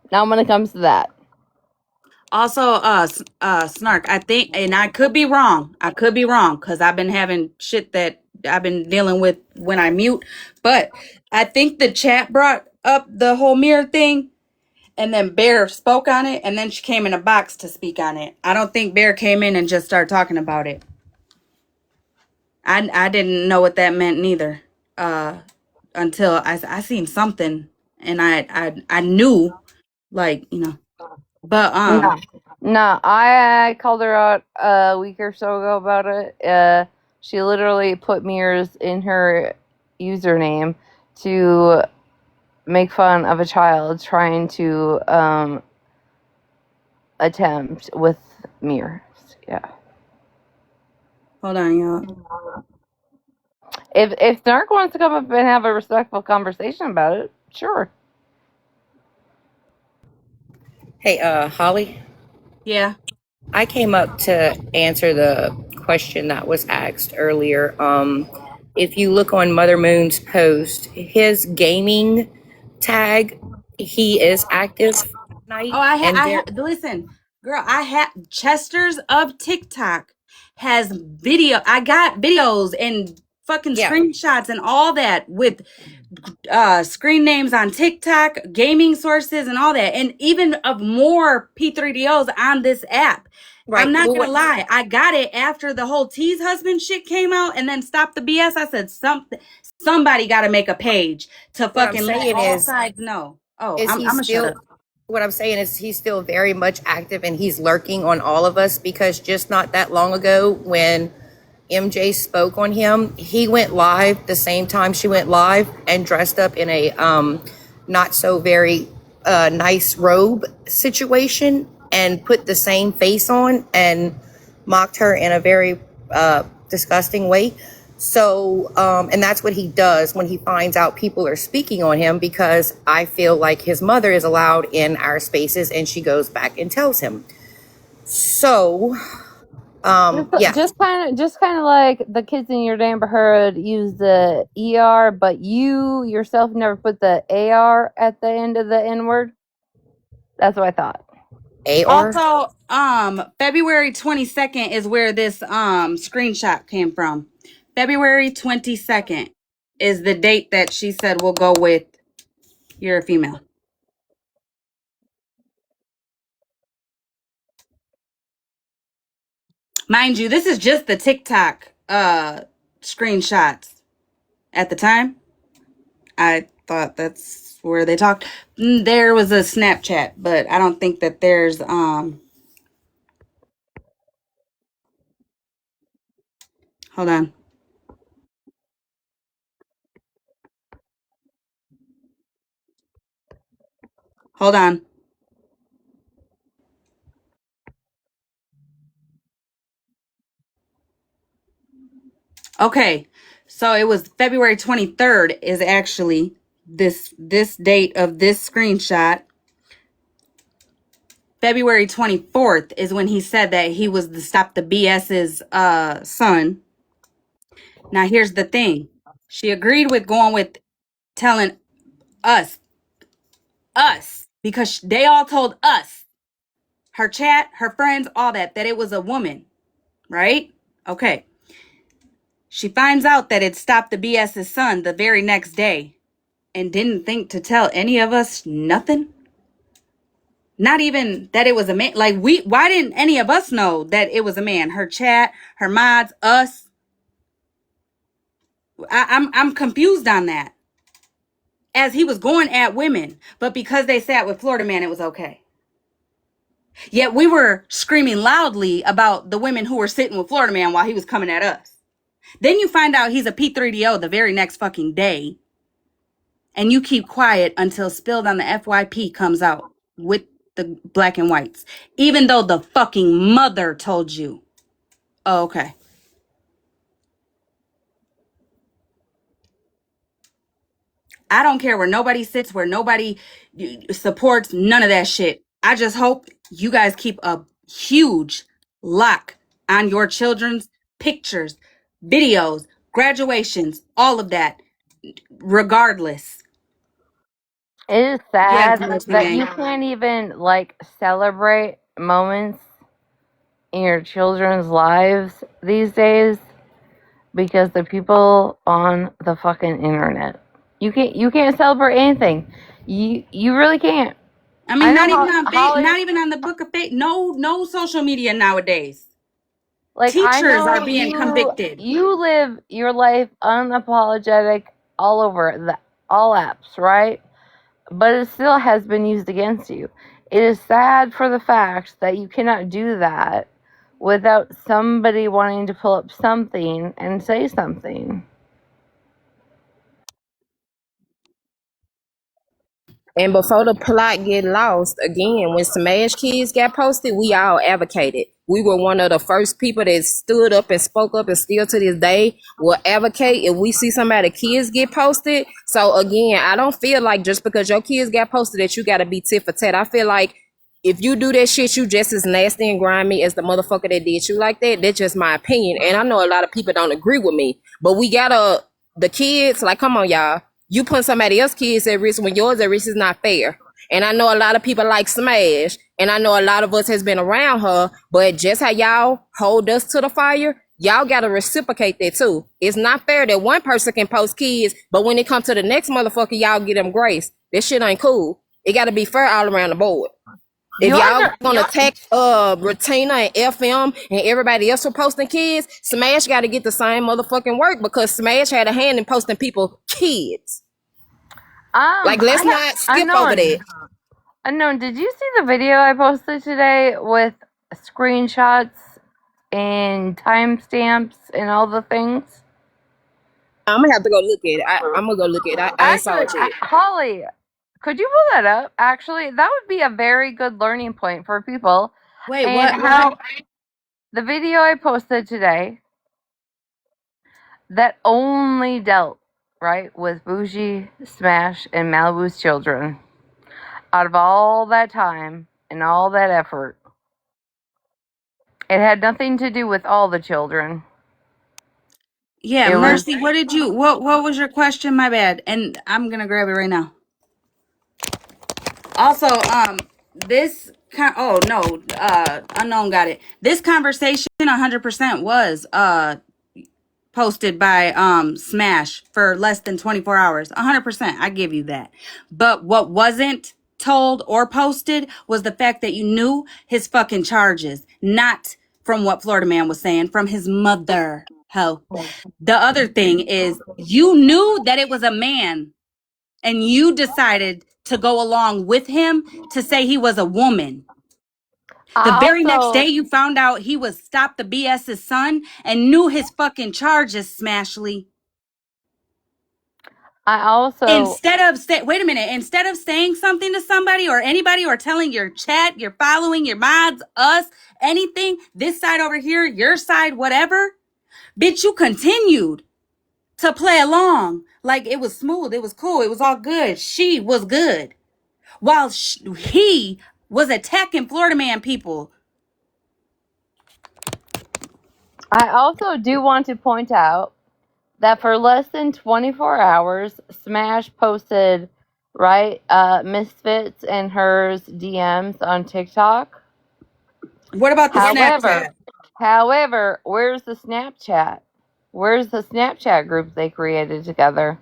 Not when it comes to that. Also, Snark, I think, and I could be wrong. I could be wrong because I've been having shit that I've been dealing with when I mute. But I think the chat brought up the whole mirror thing, and then Bear spoke on it, and then she came in a box to speak on it. I don't think Bear came in and just started talking about it. I didn't know what that meant neither. Until I seen something, and I knew, like, you know. But No, I called her out a week or so ago about it. She literally put mirrors in her username to make fun of a child trying to attempt with mirrors. Yeah. hold on, y'all. If Snark wants to come up and have a respectful conversation about it, sure. Hey, Holly, Yeah. I came up to answer the question that was asked earlier. If you look on Mother Moon's post, his gaming tag, he is active Oh, tonight, and there, listen, girl, I had Chester's of TikTok has video. I got videos and fucking yeah, screenshots and all that with screen names on TikTok, gaming sources and all that, and even of more P3DOs on this app. I'm right. not Well, gonna lie, I got it after the whole T's husband shit came out and then stopped the BS. I said somebody gotta make a page to what I'm fucking let saying all sides know. Oh, is I'm he's gonna shut still up. what I'm saying is he's still very much active and he's lurking on all of us because just not that long ago when MJ spoke on him, he went live the same time she went live and dressed up in a not so very nice robe situation and put the same face on and mocked her in a very disgusting way. So, and that's what he does when he finds out people are speaking on him, because I feel like his mother is allowed in our spaces and she goes back and tells him. So, yeah, Just kind of like the kids in your neighborhood use the ER, but you yourself never put the AR at the end of the N word. That's what I thought. AR. Also, February 22nd is where this screenshot came from. February 22nd is the date that she said we'll go with you're a female. Mind you, this is just the TikTok screenshots. At the time, I thought that's where they talked. There was a Snapchat, but I don't think that there's hold on. Hold on. Okay. So it was February 23rd is actually this date of this screenshot. February 24th is when he said that he was the Stop the BS's son. Now here's the thing. She agreed with going with telling us because they all told us, her chat, her friends, all that it was a woman, right? Okay. She finds out that it Stopped the BS's son the very next day and didn't think to tell any of us nothing. Not even that it was a man. Like, why didn't any of us know that it was a man? Her chat, her mods, us. I'm confused on that. As he was going at women, but because they sat with Florida Man, it was okay. Yet we were screaming loudly about the women who were sitting with Florida Man while he was coming at us. Then you find out he's a P3DO the very next fucking day. And you keep quiet until Spilled on the FYP comes out with the black and whites. Even though the fucking mother told you. Oh, okay. I don't care where nobody sits, where nobody supports, none of that shit. I just hope you guys keep a huge lock on your children's pictures, videos, graduations, all of that, regardless. It is Yes, sad Mercy that you May. can't even like celebrate moments in your children's lives these days because the people on the fucking internet. You can't celebrate anything. You really can't. I I mean, know not even how on Holly, not even on the book of fate. No social media nowadays. like I Teachers are know being convicted. you live your life unapologetic all over the all apps, right? But it still has been used against you. It is sad for the fact that you cannot do that without somebody wanting to pull up something and say something. And before the plot get lost, again, when Smash Kids got posted, we all advocated. We were one of the first people that stood up and spoke up, and still to this day will advocate if we see somebody kids get posted. So again, I don't feel like just because your kids got posted that you gotta be tit for tat. I feel like if you do that shit, you just as nasty and grimy as the motherfucker that did you like that. That's just my opinion. And I know a lot of people don't agree with me, but we gotta, the kids, like, come on, y'all. You put somebody else's kids at risk when yours at risk is not fair. And I know a lot of people like Smash, and I know a lot of us has been around her, but just how y'all hold us to the fire, y'all gotta reciprocate that too. It's not fair that one person can post kids, but when it comes to the next motherfucker, y'all get them grace. That shit ain't cool. It gotta be fair all around the board. If y'all gonna attack Retina and FM and everybody else for posting kids, Smash gotta get the same motherfucking work because Smash had a hand in posting people kids. Like, let's not skip over that. Unknown, did you see the video I posted today with screenshots and timestamps and all the things? I'm gonna have to go look at it. I'm gonna go look at it. I ain't saw it yet. Holly, could you pull that up? Actually, that would be a very good learning point for people. Wait, and what? How the video I posted today that only dealt right with Bougie, Smash, and Malibu's children. Out of all that time and all that effort, it had nothing to do with all the children. Yeah, It was Mercy, what was your question? My bad. And I'm gonna grab it right now. Also, unknown got it. This conversation 100% was posted by Smash for less than 24 hours. 100%, I give you that. But what wasn't told or posted was the fact that you knew his fucking charges, not from what Florida Man was saying, from his mother. Hell. The other thing is you knew that it was a man and you decided to go along with him to say he was a woman. The very next day you found out he was Stop the BS's son and knew his fucking charges, Smashly. Instead of wait a minute, instead of saying something to somebody or anybody or telling your chat, your following, your mods, us, anything, this side over here, your side, whatever, bitch, you continued to play along like it was smooth, it was cool, it was all good. She was good. While he was attacking Florida Man people. I also do want to point out that for less than 24 hours, Smash posted, right, Misfits and hers DMs on TikTok. What about the Snapchat? However, where's the Snapchat? Where's the Snapchat group they created together?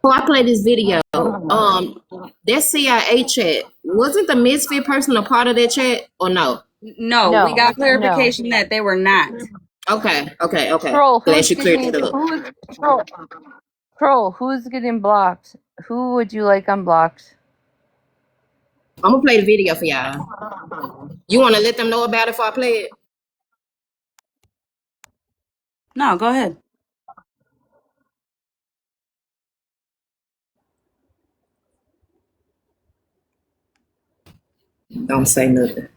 Oh, I played this video. That CIA chat, wasn't the Misfit person a part of that chat or no? No, we got clarification that they were not. Okay. Troll, Glad you cleared it up. Troll, who's getting blocked? Who would you like unblocked? I'm gonna play the video for y'all. You want to let them know about it before I play it? No, go ahead. Don't say nothing.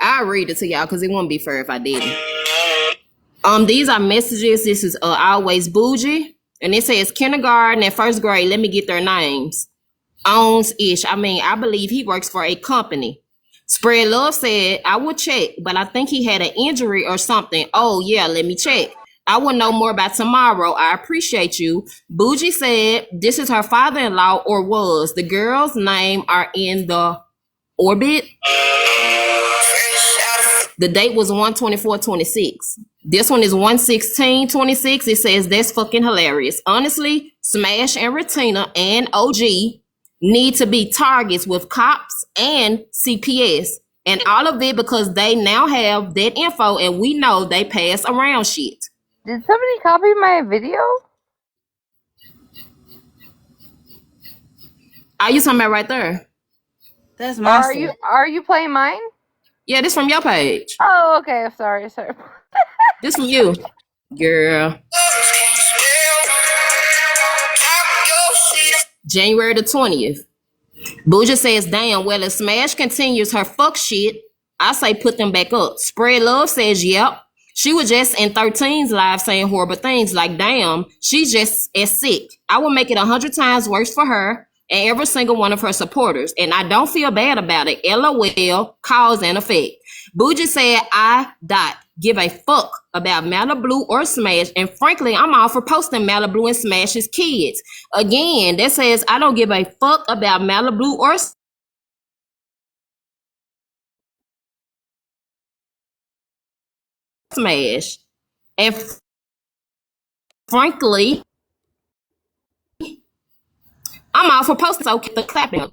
I'll read it to y'all because it wouldn't be fair if I didn't. These are messages. This is always bougie, and it says kindergarten and first grade. Let me get their names. Owns ish. I believe he works for a company. Spread Love said, I would check, but I think he had an injury or something. Oh yeah, let me check. I will know more about tomorrow. I appreciate you. Bougie said, this is her father-in-law or was. The girl's name are in the orbit. The date was 1/24/26. This one is 1/16/26. It says that's fucking hilarious. Honestly, Smash and Retina and OG need to be targets with cops and CPS. And all of it because they now have that info and we know they pass around shit. Did somebody copy my video? Are you talking about right there? That's my Are you playing mine? Yeah, this from your page. Oh, okay. Sorry. This from you, girl. January the 20th. Bougie says, damn, well, if Smash continues her fuck shit, I say put them back up. Spread Love says, yep. She was just in 13's live saying horrible things like, damn, she's just as sick. I will make it 100 times worse for her and every single one of her supporters. And I don't feel bad about it. LOL, cause and effect. Bougie said, I give a fuck about Malibu or Smash. And frankly, I'm all for posting Malibu and Smash's kids. Again, that says, I don't give a fuck about Malibu or Smash. And frankly, I'm all for posting so the clapping.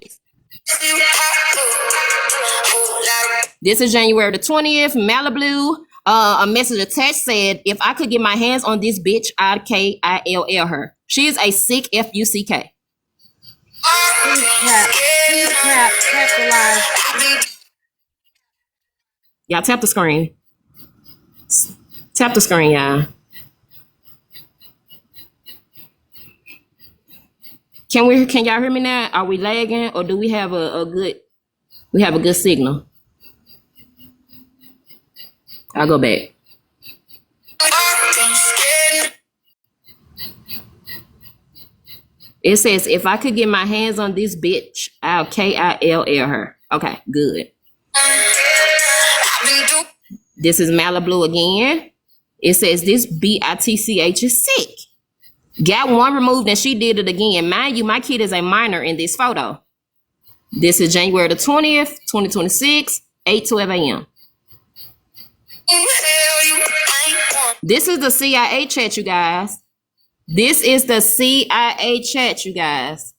This is January the 20th. Malibu, a message attached said, if I could get my hands on this bitch, I'd KILL her. She is a sick FUCK. Tap the live. Y'all tap the screen. Tap the screen, y'all. Can y'all hear me now? Are we lagging or do we have a good signal? I'll go back. It says, if I could get my hands on this bitch, I'll KILL her. Okay, good. This is Malibu again. It says, this BITCH is sick. Got one removed and she did it again. Mind you, my kid is a minor in this photo. This is January the 20th, 2026, 8:12 a.m. This is the CIA chat, you guys. This is the CIA chat, you guys.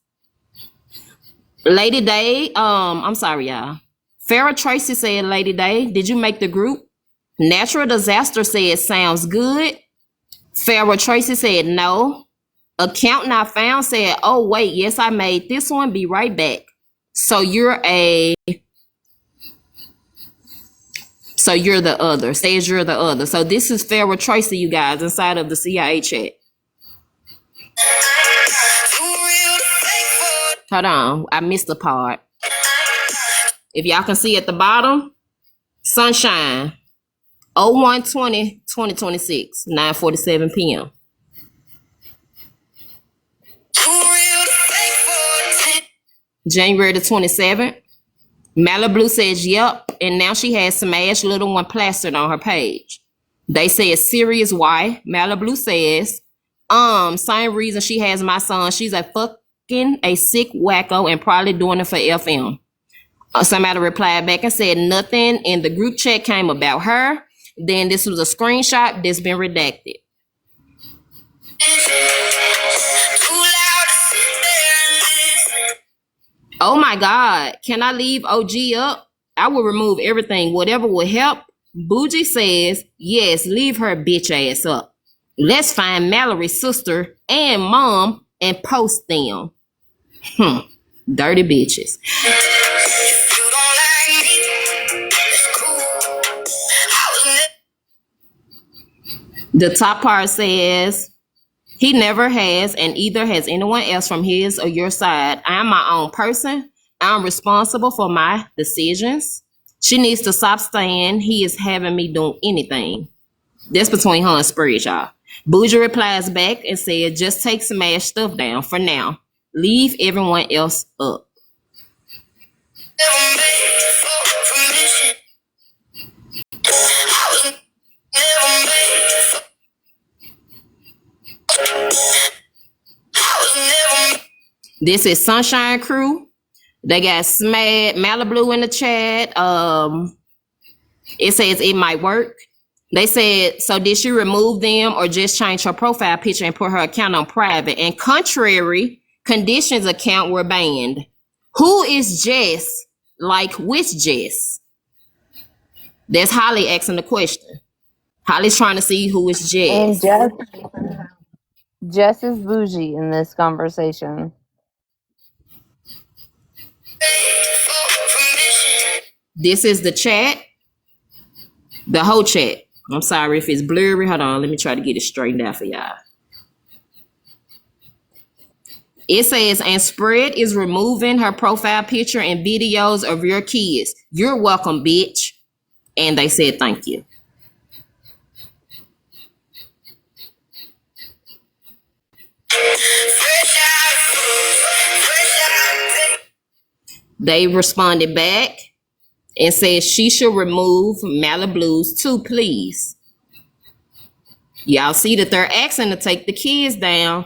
Lady Day, I'm sorry, y'all. Farrah Tracy said, Lady Day, did you make the group? Natural Disaster said, sounds good. Farrah Tracy said, no. Account Not Found said, oh, wait, yes, I made this one. Be right back. So you're the other. Says you're the other. So this is Farrah Tracy, you guys, inside of the CIA chat. Hold on. I missed the part. If y'all can see at the bottom, Sunshine, 01/20/2026, 9:47 p.m. January the 27th. Malibu says, yep, and now she has Smash Little One plastered on her page. They say it's serious. Why? Malibu says, same reason she has my son. She's a sick wacko and probably doing it for FM. Somebody replied back and said nothing in the group chat came about her. Then this was a screenshot that's been redacted. Oh my God, can I leave OG up? I will remove everything, whatever will help. Bougie says, yes, leave her bitch ass up. Let's find Mallory's sister and mom and post them. Dirty bitches. The top part says, he never has and either has anyone else from his or your side. I'm my own person. I'm responsible for my decisions. She needs to stop saying he is having me doing anything. That's between her and Spread, y'all. Bougie replies back and said, just take Smash stuff down for now. Leave everyone else up. This is Sunshine Crew. They got Smad Malibu in the chat. It says it might work. They said, so did she remove them or just change her profile picture and put her account on private? And contrary conditions account were banned. Who is Jess? Like which Jess? That's Holly asking the question. Holly's trying to see who is Jess. And Jess is bougie in this conversation. This is the chat. The whole chat. I'm sorry if it's blurry. Hold on. Let me try to get it straightened out for y'all. It says, and Spread is removing her profile picture and videos of your kids. You're welcome, bitch. And they said, thank you. They responded back and said she should remove Malibu's too, please. Y'all see that they're asking to take the kids down.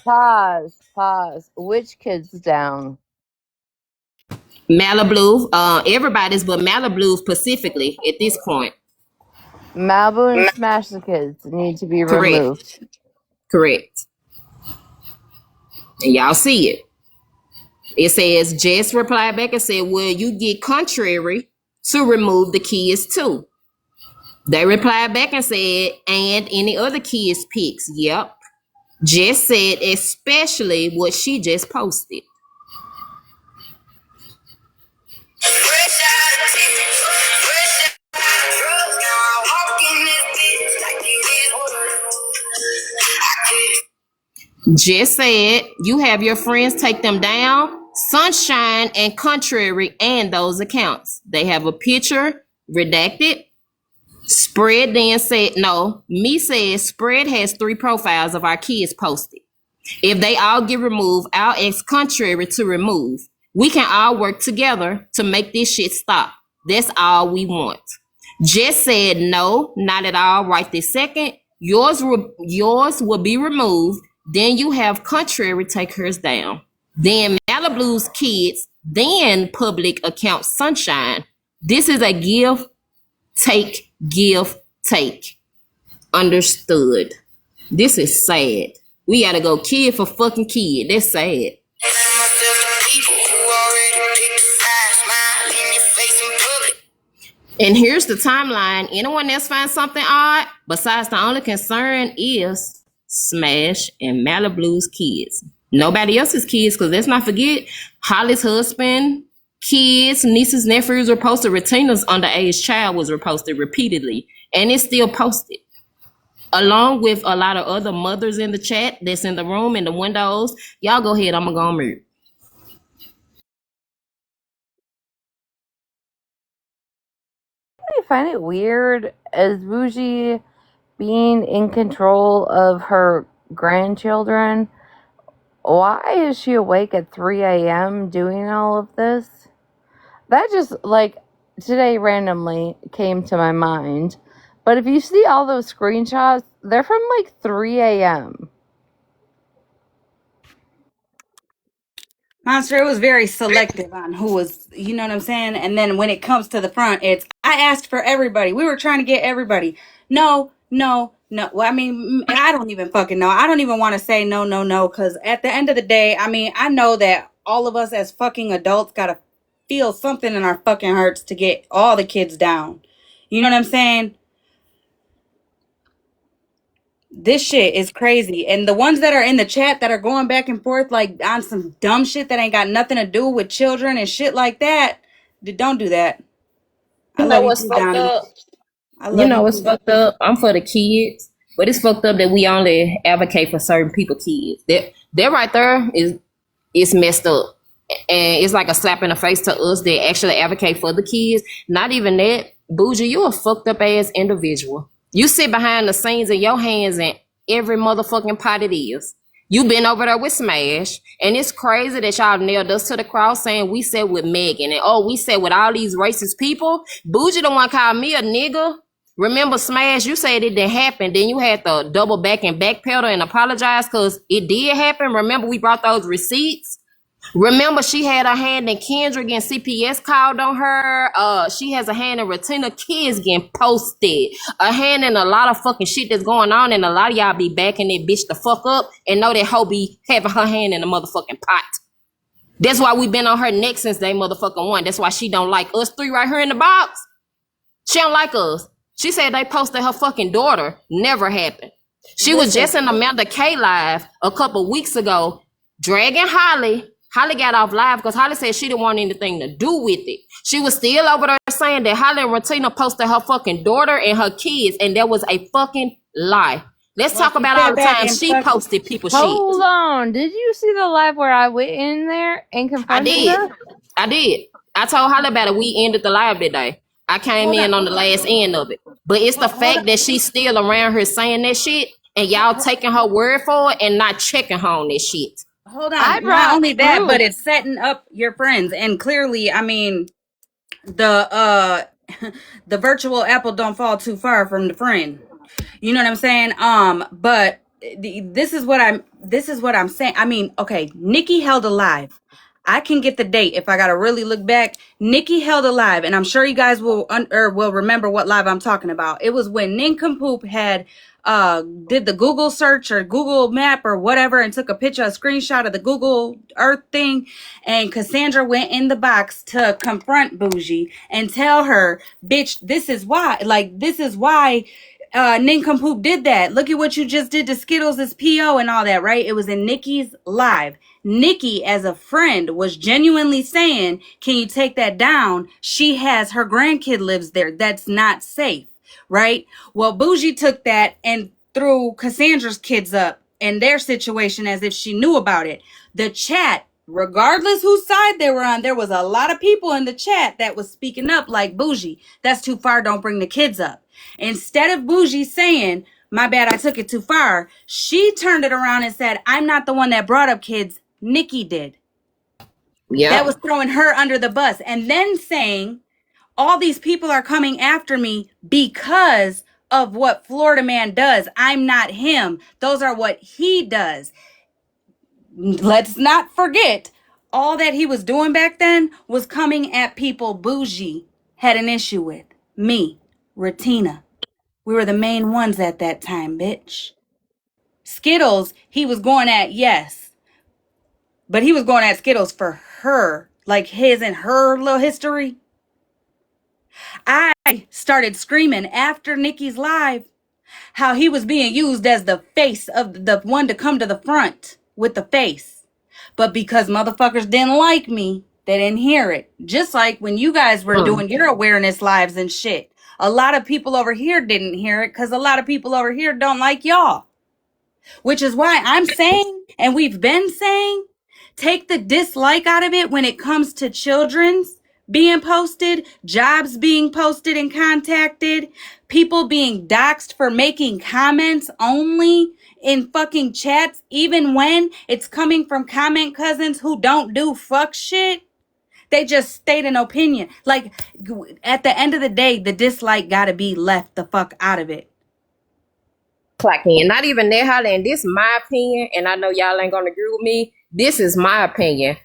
Pause. Which kids down? Malibu, everybody's but Malibu specifically at this point. Malibu and Smash the Kids need to be removed. Correct. And y'all see it. It says, Jess replied back and said, well, you get contrary to remove the kids too. They replied back and said, and any other kids pics. Yep. Jess said, especially what she just posted. Jess said, you have your friends take them down. Sunshine and Contrary and those accounts. They have a picture redacted. Spread then said, no, me says Spread has 3 profiles of our kids posted. If they all get removed, I'll ask Contrary to remove. We can all work together to make this shit stop. That's all we want. Jess said, no, not at all right this second. Yours will be removed. Then you have Contrary take hers down. Then Malibu's kids, then public account Sunshine. This is a give, take. Understood. This is sad. We gotta go kid for fucking kid. That's sad. And here's the timeline. Anyone else find something odd? Besides, the only concern is Smash and Malibu's kids. Nobody else's kids, because let's not forget, Holly's husband, kids, nieces, nephews were posted. Retina's underage child was reposted repeatedly, and it's still posted. Along with a lot of other mothers in the chat that's in the room, in the windows. Y'all go ahead, I'm gonna go on mute. I find it weird as Bougie being in control of her grandchildren. Why is she awake at 3 a.m. doing all of this? That just, like, today randomly came to my mind. But if you see all those screenshots, they're from like 3 a.m. Monster, it was very selective on who was, you know what I'm saying? And then when it comes to the front, it's, I asked for everybody. We were trying to get everybody. No, no, no. Well, I mean, I don't even fucking know. I don't even want to say no, no, no. Because at the end of the day, I mean, I know that all of us as fucking adults got to feel something in our fucking hearts to get all the kids down. You know what I'm saying? This shit is crazy. And the ones that are in the chat that are going back and forth like on some dumb shit that ain't got nothing to do with children and shit like that, don't do that. I You know love you what's too, fucked Donnie. up? I You love you know what's too. fucked up? I'm for the kids, but it's fucked up that we only advocate for certain people kids. That right there is messed up. And it's like a slap in the face to us that actually advocate for the kids. Not even that. Bougie, you a fucked up ass individual. You sit behind the scenes in your hands in every motherfucking pot it is. You been over there with Smash, and it's crazy that y'all nailed us to the cross saying we said with Megan, and oh, we said with all these racist people. Bougie the one called me a nigga. Remember, Smash, you said it didn't happen. Then you had to double back and backpedal and apologize because it did happen. Remember, we brought those receipts. Remember, she had a hand in Kendrick and CPS called on her. She has a hand in Retina kids getting posted. A hand in a lot of fucking shit that's going on, and a lot of y'all be backing that bitch the fuck up and know that hoe be having her hand in the motherfucking pot. That's why we been on her neck since day motherfucking one. That's why she don't like us three right here in the box. She don't like us. She said they posted her fucking daughter. Never happened. She was just in Amanda K live a couple weeks ago, dragging Holly. Holly got off live because Holly said she didn't want anything to do with it. She was still over there saying that Holly and Retina posted her fucking daughter and her kids, and that was a fucking lie. Let's talk about all the times she posted people's shit. Hold on. Did you see the live where I went in there and confronted her? I did. I told Holly about it. We ended the live that day. I came in on the last end of it. But it's the fact that she's still around here saying that shit, and y'all taking her word for it and not checking her on that shit. Hold on. Not only that, but it's setting up your friends. And clearly, I mean, the the virtual apple don't fall too far from the friend. You know what I'm saying? But this is what I'm saying. I mean, okay, Nikki held alive. I can get the date if I gotta really look back. Nikki held alive, and I'm sure you guys will will remember what live I'm talking about. It was when Nincompoop had did the Google search or Google map or whatever and took a picture, a screenshot of the Google Earth thing, and Cassandra went in the box to confront Bougie and tell her, bitch, this is why Nincompoop did that. Look at what you just did to Skittles' PO and all that, right? It was in Nikki's live. Nikki, as a friend, was genuinely saying, can you take that down? She has, her grandkid lives there. That's not safe, right? Well, Bougie took that and threw Cassandra's kids up in their situation as if she knew about it. The chat, regardless whose side they were on, there was a lot of people in the chat that was speaking up like, Bougie, that's too far, don't bring the kids up. Instead of Bougie saying, my bad, I took it too far, she turned it around and said, I'm not the one that brought up kids. Nikki did. Yeah. That was throwing her under the bus. And then saying, all these people are coming after me because of what Florida Man does. I'm not him. Those are what he does. Let's not forget, all that he was doing back then was coming at people Bougie had an issue with. Me, Retina. We were the main ones at that time, bitch. Skittles, he was going at, yes. But he was going at Skittles for her, like his and her little history. I started screaming after Nikki's live how he was being used as the face of the one to come to the front with the face. But because motherfuckers didn't like me, they didn't hear it. Just like when you guys were doing your awareness lives and shit. A lot of people over here didn't hear it because a lot of people over here don't like y'all. Which is why I'm saying, and we've been saying, take the dislike out of it when it comes to children's being posted, jobs being posted and contacted, people being doxxed for making comments only in fucking chats, even when it's coming from comment cousins who don't do fuck shit. They just state an opinion. Like, at the end of the day, the dislike gotta be left the fuck out of it. Clock in. Not even that, Holly, and this is my opinion, and I know y'all ain't gonna agree with me. This is my opinion.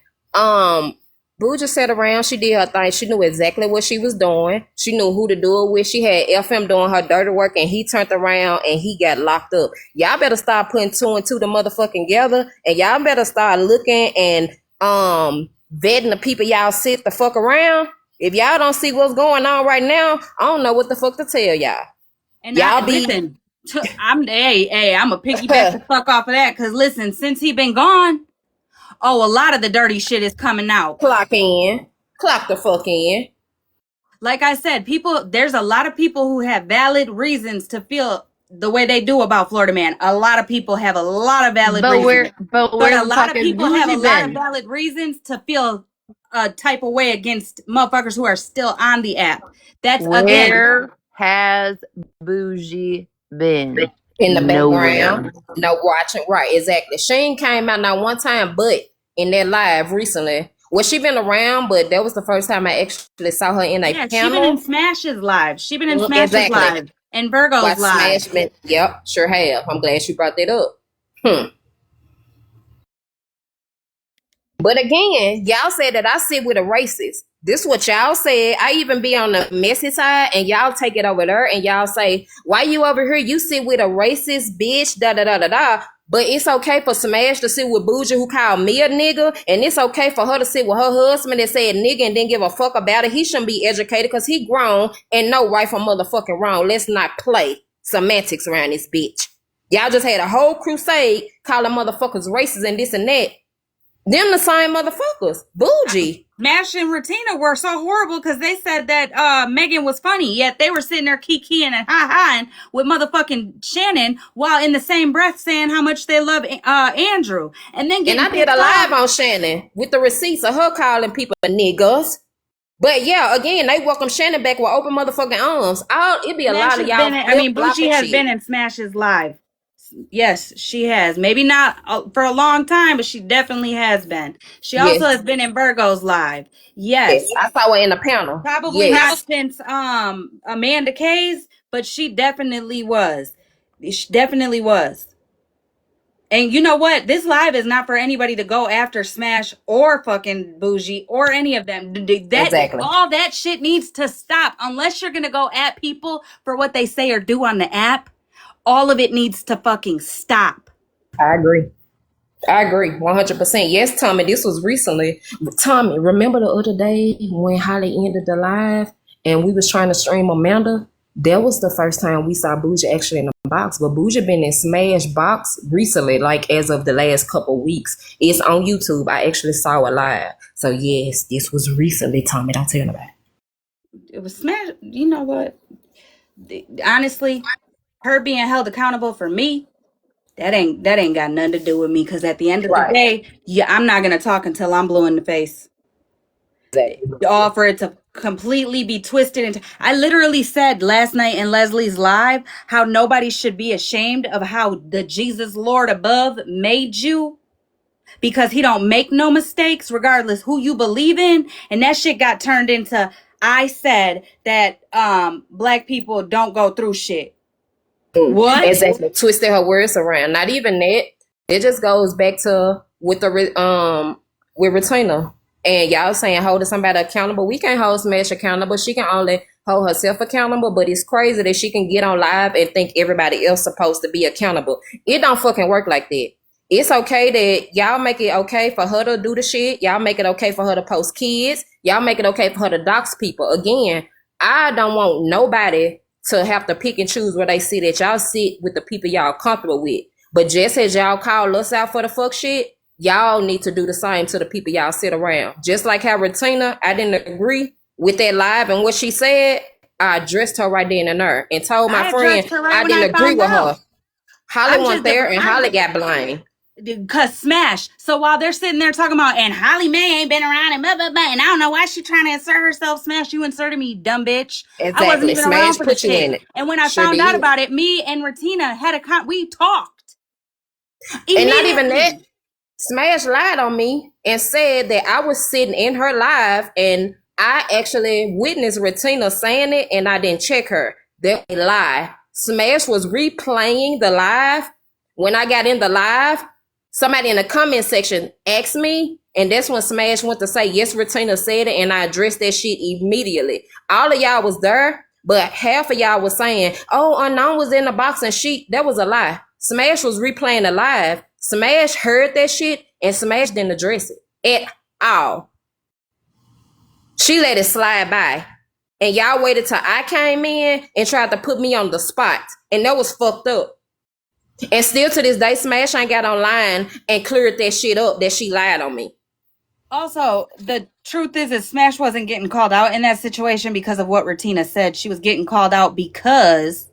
Boo just sat around, she did her thing, she knew exactly what she was doing, she knew who to do it with, she had FM doing her dirty work, and he turned around and he got locked up. Y'all better start putting two and two the motherfucking together, and y'all better start looking and vetting the people y'all sit the fuck around. If y'all don't see what's going on right now, I don't know what the fuck to tell y'all. And Y'all listen, I'm a piggyback the fuck off of that, because listen, since he been gone, a lot of the dirty shit is coming out. Clock in. Clock the fuck in. Like I said, there's a lot of people who have valid reasons to feel the way they do about Florida Man. A lot of people have a lot of valid reasons. But a lot of people have a lot of valid reasons to feel a type of way against motherfuckers who are still on the app. That's again. Where has Bougie been? In the Nowhere. background. No watching. Right, exactly. She ain't came out not one time, but in that live recently. Well, she been around, but that was the first time I actually saw her in a panel. She been in Smash's live. She been in Smash's live. And Virgo's live. Smash, yep, sure have. I'm glad she brought that up. But again, y'all said that I sit with a racist. This what y'all said. I even be on the messy side, and y'all take it over there, and y'all say, why you over here? You sit with a racist bitch, da-da-da-da-da. But it's okay for Smash to sit with Bougie, who called me a nigga, and it's okay for her to sit with her husband that said nigga and didn't give a fuck about it. He shouldn't be educated because he grown and know right from motherfucking wrong. Let's not play semantics around this bitch. Y'all just had a whole crusade calling motherfuckers racist and this and that. Them the same motherfuckers. Bougie. Mash and Ratina were so horrible because they said that Megan was funny, yet they were sitting there kikiing and ha-haing with motherfucking Shannon while in the same breath saying how much they love Andrew. And then I did a live on Shannon with the receipts of her calling people niggas. But yeah, again, they welcome Shannon back with open motherfucking arms. It'd be a lot of y'all. Bougie has been in Smash's live. Yes, she has. Maybe not for a long time, but she definitely has been. She also has been in Virgo's live. Yes. I saw her in the panel. Probably not since Amanda K's, but she definitely was. She definitely was. And you know what? This live is not for anybody to go after Smash or fucking Bougie or any of them. Exactly. All that shit needs to stop. Unless you're gonna go at people for what they say or do on the app. All of it needs to fucking stop. I agree 100%. Yes, Tommy, this was recently. Tommy, remember the other day when Holly ended the live and we was trying to stream Amanda? That was the first time we saw Bougie actually in the box. But Bougie been in Smash box recently, like as of the last couple weeks. It's on YouTube. I actually saw it live. So yes, this was recently, Tommy. Don't tell nobody. It was Smash. You know what? Honestly, her being held accountable for me, that ain't got nothing to do with me. Because at the end of the day, I'm not gonna talk until I'm blue in the face. All for it to completely be twisted into. I literally said last night in Leslie's live how nobody should be ashamed of how the Jesus Lord above made you. Because he don't make no mistakes, regardless who you believe in. And that shit got turned into, I said that black people don't go through shit. What? Exactly. Twisted her words around. Not even that. It just goes back to with Retina. And y'all saying holding somebody accountable. We can't hold Smash accountable. She can only hold herself accountable, but it's crazy that she can get on live and think everybody else supposed to be accountable. It don't fucking work like that. It's okay that y'all make it okay for her to do the shit. Y'all make it okay for her to post kids. Y'all make it okay for her to dox people. Again, I don't want nobody to have to pick and choose where they sit at. Y'all sit with the people y'all comfortable with. But just as y'all call us out for the fuck shit, y'all need to do the same to the people y'all sit around. Just like how Retina, I didn't agree with that live and what she said, I addressed her right then and there and told my I friend addressed her right I when I didn't agree found with out. her. Holly went there and Holly got blamed. Cause smash. So while they're sitting there talking about, and HollyMae ain't been around and blah blah blah, and I don't know why she trying to insert herself. Smash, you inserted me, dumb bitch. I wasn't Exactly. even around Smash for the put you shit. in it. And when I Sure found out did. about it, me and Retina had we talked And not even that, immediately. Smash lied on me and said that I was sitting in her live and I actually witnessed Retina saying it and I didn't check her. That was a lie. Smash was replaying the live. When I got in the live, somebody in the comment section asked me, and that's when Smash went to say, yes, Retina said it, and I addressed that shit immediately. All of y'all was there, but half of y'all was saying, oh, Unknown was in the box and that was a lie. Smash was replaying the live. Smash heard that shit and Smash didn't address it at all. She let it slide by. And y'all waited till I came in and tried to put me on the spot. And that was fucked up. And still to this day, Smash ain't got online and cleared that shit up that she lied on me. Also, the truth is Smash wasn't getting called out in that situation because of what Retina said. She was getting called out because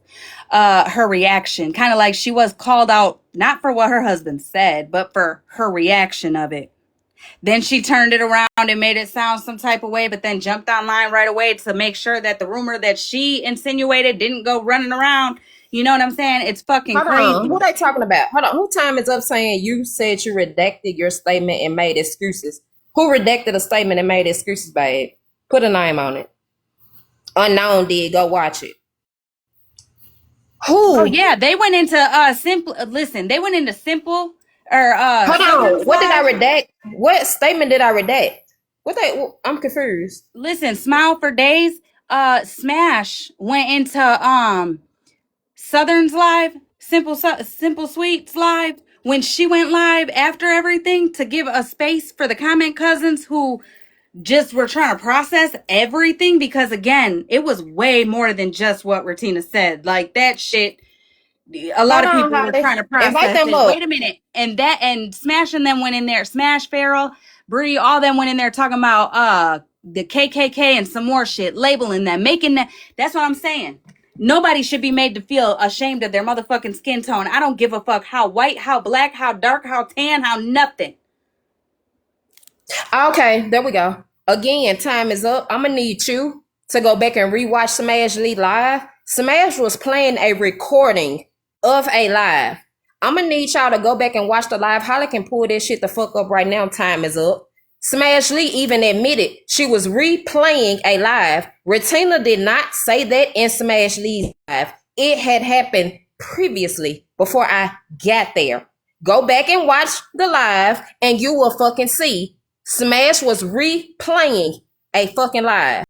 her reaction. Kind of like she was called out not for what her husband said, but for her reaction of it. Then she turned it around and made it sound some type of way, but then jumped online right away to make sure that the rumor that she insinuated didn't go running around. You know what I'm saying? It's fucking Hold on. Who crazy. they talking about? Hold on. Who time is up saying you said you redacted your statement and made excuses? Who redacted a statement and made excuses, babe? Put a name on it. Unknown did. Go watch it. Who? Oh yeah, they went into simple. Listen, they went into simple or Hold on. Southern's What did I live. redact? What statement did I redact? I'm confused. Listen, Smile for Days. Smash went into Southern's live, Simple Sweets live, when she went live after everything to give a space for the comment cousins who just were trying to process everything, because again, it was way more than just what Retina said. Like that shit, a lot Hold of on, people were Holly. trying to Invite process them it. up. Wait a minute. And Smash and them went in there. Smash, Farrell, Bree, all them went in there talking about the KKK and some more shit, labeling them, making that. That's what I'm saying. Nobody should be made to feel ashamed of their motherfucking skin tone. I don't give a fuck how white, how black, how dark, how tan, how nothing. Okay, there we go. Again, time is up. I'm gonna need you to go back and rewatch Smash Lee live. Smash was playing a recording of a live. I'm gonna need y'all to go back and watch the live. Holly can pull this shit the fuck up right now. Time is up. Smash Lee even admitted she was replaying a live. Retina did not say that in Smash Lee's live. It had happened previously before I got there. Go back and watch the live and you will fucking see Smash was replaying a fucking live.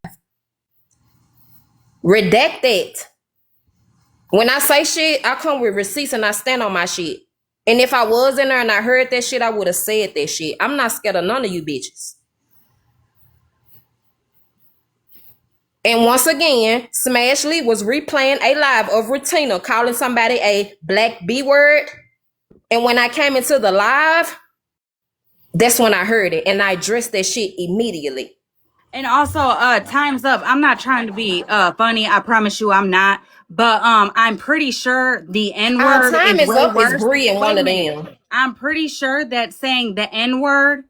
Redact it. When I say shit, I come with receipts and I stand on my shit. And if I was in there and I heard that shit, I would have said that shit. I'm not scared of none of you bitches. And once again, Smash Lee was replaying a live of Retina calling somebody a black B word. And when I came into the live, that's when I heard it. And I addressed that shit immediately. And also, time's up. I'm not trying to be funny. I promise you I'm not. But I'm pretty sure the N-word Time is is way up is worse. Bree and Wait one a of minute. them. I'm pretty sure that saying the N-word,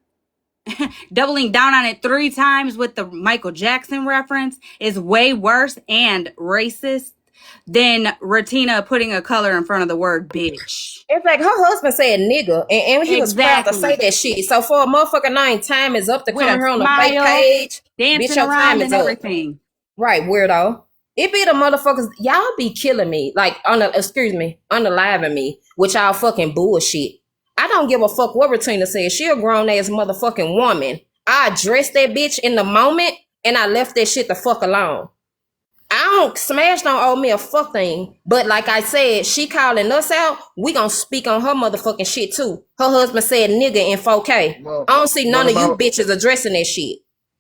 doubling down on it 3 times with the Michael Jackson reference, is way worse and racist than Retina putting a color in front of the word bitch. It's like her husband said nigga, and he was proud to say Exactly. that shit. So for a motherfucker name, time is up to With come in a here on a fake smile, page. Bitch, dancing your time around is and up. everything. Right, weirdo. It be the motherfuckers, y'all be killing me. Like, unaliving me with y'all fucking bullshit. I don't give a fuck what Retina says. She a grown ass motherfucking woman. I addressed that bitch in the moment and I left that shit the fuck alone. Smash don't owe me a fuck thing. But like I said, she calling us out. We gonna speak on her motherfucking shit too. Her husband said nigga in 4K. Well, I don't see none what of you about bitches addressing that shit.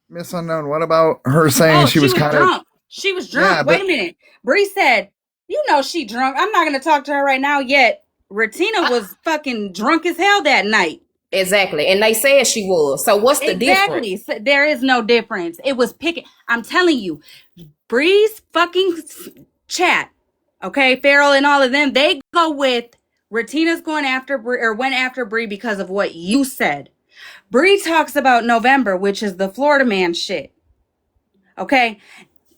Miss Unknown? What about her saying Oh, she she was was kind of drunk. She was drunk. yeah, Wait but a minute. Bree said, you know she drunk. I'm not going to talk to her right now yet. Retina was fucking drunk as hell that night. Exactly. And they said she was. So what's the difference? Exactly. So there is no difference. It was picking. I'm telling you, Bree's fucking chat, okay, Farrell and all of them, they go with Retina's going after Bree, or went after Bree because of what you said. Bree talks about November, which is the Florida man shit. Okay,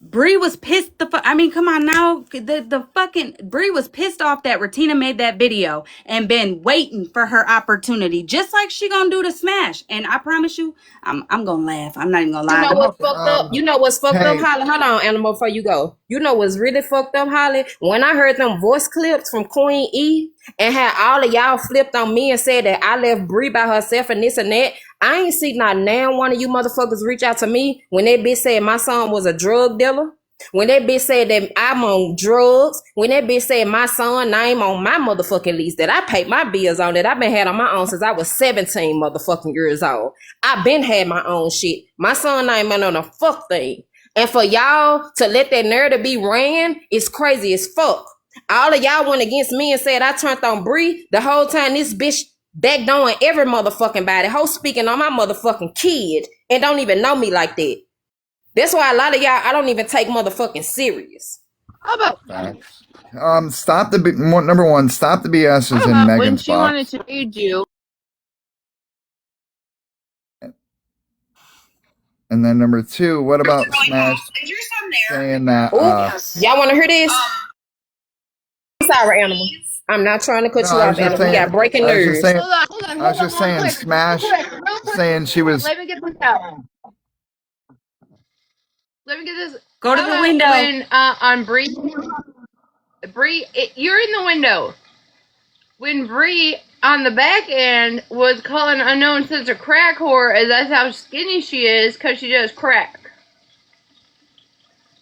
Bree was pissed I mean, come on now. The fucking Bree was pissed off that Retina made that video and been waiting for her opportunity, just like she gonna do to Smash. And I promise you, I'm gonna laugh. I'm not even gonna You lie. know what's fucked up? You know what's fucked up, hey, Holly? Hold on, Animal, before you go. You know what's really fucked up, Holly? When I heard them voice clips from Queen E and had all of y'all flipped on me and said that I left Bree by herself and this and that, I ain't see not now one of you motherfuckers reach out to me when that bitch said my son was a drug dealer. When that bitch said that I'm on drugs, when that bitch said my son name on my motherfucking lease that I paid my bills on, that I've been had on my own since I was 17 motherfucking years old. I've been had my own shit. My son name ain't on a fuck thing. And for y'all to let that narrative be ran, it's crazy as fuck. All of y'all went against me and said I turned on Bree the whole time this bitch backdoing every motherfucking body. Hoe speaking on my motherfucking kid and don't even know me like that. That's why a lot of y'all, I don't even take motherfucking serious. How about stop the number one, stop the BS is in when Megan's she wanted box. to read you? And then number two, what about Smash saying that Y'all want to hear this? I'm sorry, Animal. I'm not trying to cut no, you I off, was just Animal. We saying got breaking I was just news. saying I was Hold on, just saying real Smash quick. saying she was Let me get this out. Let me get this. Go to How the about window. when on Bree, you're in the window. When Bree on the back end was calling Unknown Sister crack whore, as that's how skinny she is because she does crack.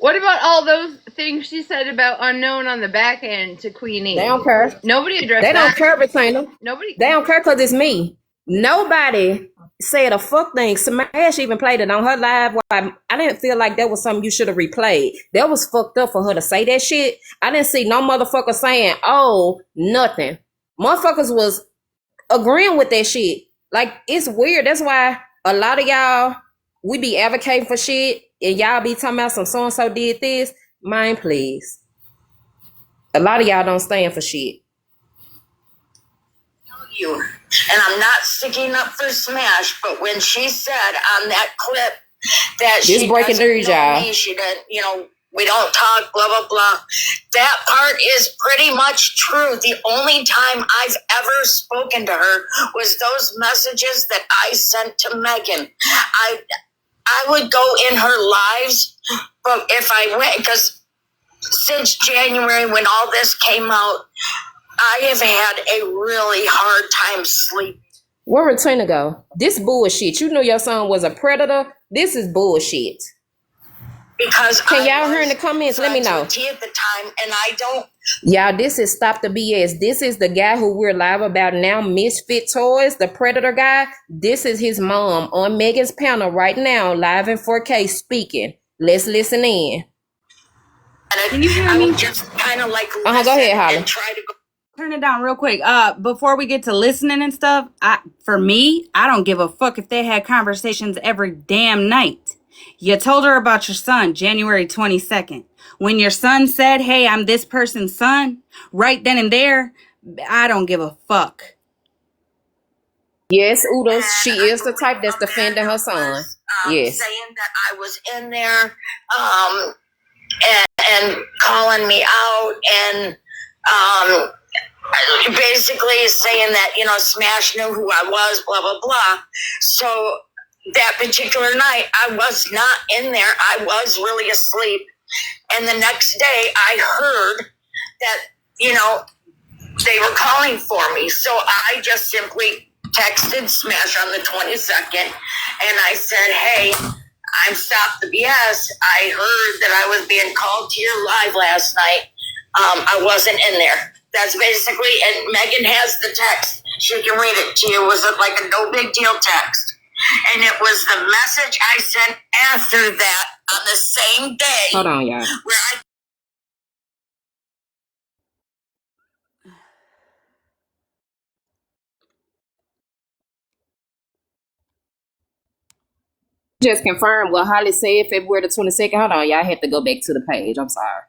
What about all those things she said about Unknown on the back end to Queen E? They don't care. Nobody addressed They don't that. care between them. Nobody. They don't care because it's me. Nobody said a fuck thing. Smash even played it on her live. I didn't feel like that was something you should have replayed. That was fucked up for her to say that shit. I didn't see no motherfucker saying, oh, nothing. Motherfuckers was agreeing with that shit. Like, it's weird. That's why a lot of y'all, we be advocating for shit and y'all be talking about some so-and-so did this. Mind, please. A lot of y'all don't stand for shit. You. And I'm not sticking up for Smash, but when she said on that clip that This she breaking doesn't news, know y'all. me, she doesn't, we don't talk, blah, blah, blah. That part is pretty much true. The only time I've ever spoken to her was those messages that I sent to Megan. I would go in her lives, but if I went, because since January when all this came out, I have had a really hard time sleeping. Where Retina go? This bullshit. You knew your son was a predator. This is bullshit. Because can y'all hear in the comments? Let me know. At the time, and I don't. Y'all, this is Stop the BS. This is the guy who we're live about now, Misfit Toys, the predator guy. This is his mom on Megan's panel right now, live in 4K speaking. Let's listen in. Can you hear I me? would just kind of like go ahead, Holly. and try to go. Turn it down real quick. Before we get to listening and stuff, for me, I don't give a fuck if they had conversations every damn night. You told her about your son January 22nd. When your son said, hey, I'm this person's son, right then and there, I don't give a fuck. Yes, Uda, she is the type that's defending her son. Yes. Saying that I was in there and calling me out and basically saying that, Smash knew who I was, blah, blah, blah. So that particular night, I was not in there. I was really asleep. And the next day, I heard that, they were calling for me. So I just simply texted Smash on the 22nd. And I said, hey, I'm Stop the BS. I heard that I was being called to your live last night. I wasn't in there. That's basically, and Megan has the text. She can read it to you. It was like a no big deal text. And it was the message I sent after that on the same day. Hold on, y'all. Where I Just confirmed what Holly said February the 22nd. Hold on, y'all. I had to go back to the page. I'm sorry.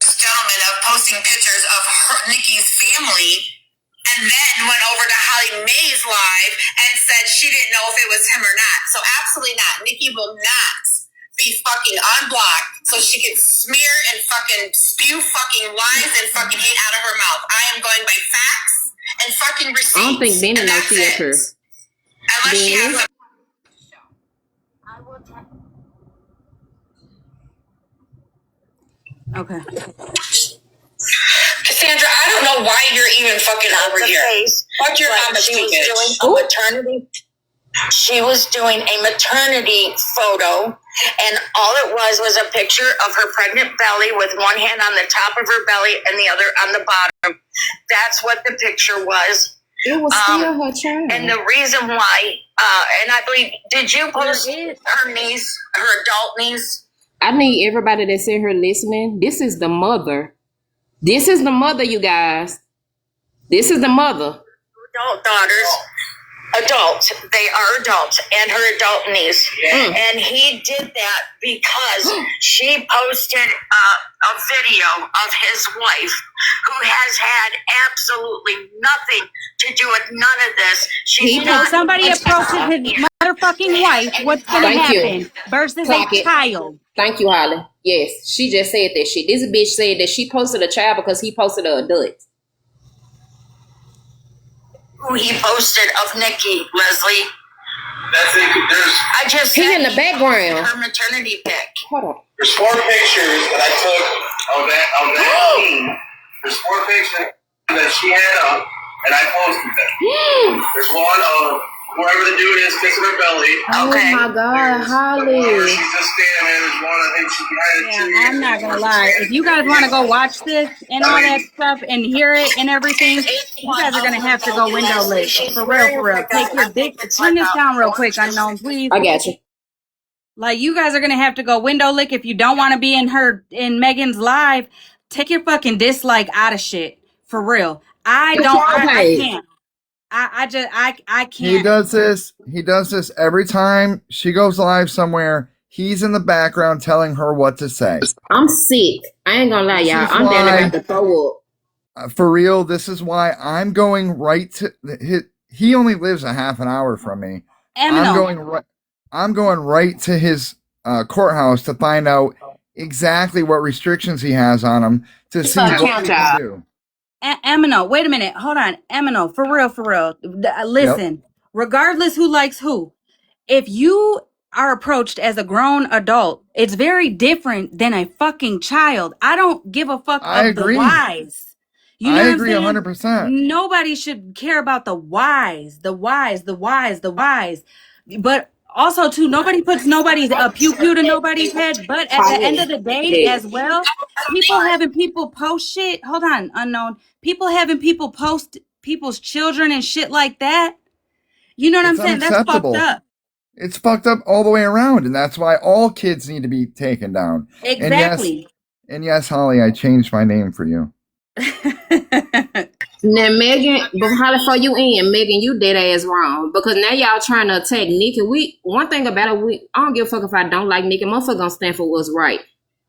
this gentleman of posting pictures of Nikki's family, and then went over to HollyMae's live and said she didn't know if it was him or not. So absolutely not. Nikki will not be fucking unblocked so she can smear and fucking spew fucking lies and fucking hate out of her mouth. I am going by facts and fucking receipts. I don't think Benny knows she up here. Unless she has a... Okay. Cassandra, I don't know why you're even fucking over here. Fuck your mama, stupid. She was doing a maternity photo, and all it was a picture of her pregnant belly with one hand on the top of her belly and the other on the bottom. That's what the picture was. It was still her child. And the reason why, and I believe, did you post her niece, her adult niece? I need everybody that's in here listening. This is the mother. This is the mother, you guys. This is the mother. Adult daughters. Adult. They are adults. And her adult niece. And he did that because she posted a video of his wife who has had absolutely nothing to do with none of this. She's If somebody approaches his motherfucking wife, what's going to happen? Versus Clock a it. child. Thank you, Holly. Yes, she just said that shit. This bitch said that she posted a child because he posted an adult. Who he posted of Nikki, Leslie. That's it. I just he in the background. Her maternity pic. Hold on. There's 4 pictures that I took of that scene. There's 4 pictures that she had up, and I posted them. There's one of whoever the dude is kissing her belly. Oh my God, Holly. She's just standing there. There's one, I think she's behind Yeah, I'm not gonna lie. If you guys want to go watch this and all that stuff and hear it and everything, you guys are gonna have to go window lit. For real, for real. Take your dick. Turn this down real quick, unknown, please. I got you. Like, you guys are gonna have to go window lick if you don't want to be in Megan's live. Take your fucking dislike out of shit. For real. I can't. I can't. He does this every time she goes live somewhere. He's in the background telling her what to say. I'm sick. I ain't gonna lie, y'all. I'm down to throw up. For real, this is why I'm going right to he only lives a half an hour from me. I'm going right to his courthouse to find out exactly what restrictions he has on him to see what he can do. Emino, wait a minute. Hold on. Emino, for real. Listen, regardless who likes who, if you are approached as a grown adult, it's very different than a fucking child. I don't give a fuck of the whys. You know I what agree I'm saying? 100%. Nobody should care about the whys. But also, too, nobody puts nobody's pew pew to nobody's head. But at the end of the day, as well, people having people post shit. Hold on, unknown. People having people post people's children and shit like that. You know what I'm saying? That's fucked up. It's fucked up all the way around, and that's why all kids need to be taken down. Exactly. And yes, Holly, I changed my name for you. Now, Megan, before you in, Megan, you dead ass wrong. Because now y'all trying to attack Nikki. One thing about it, I don't give a fuck if I don't like Nikki. Motherfucker gonna stand for what's right.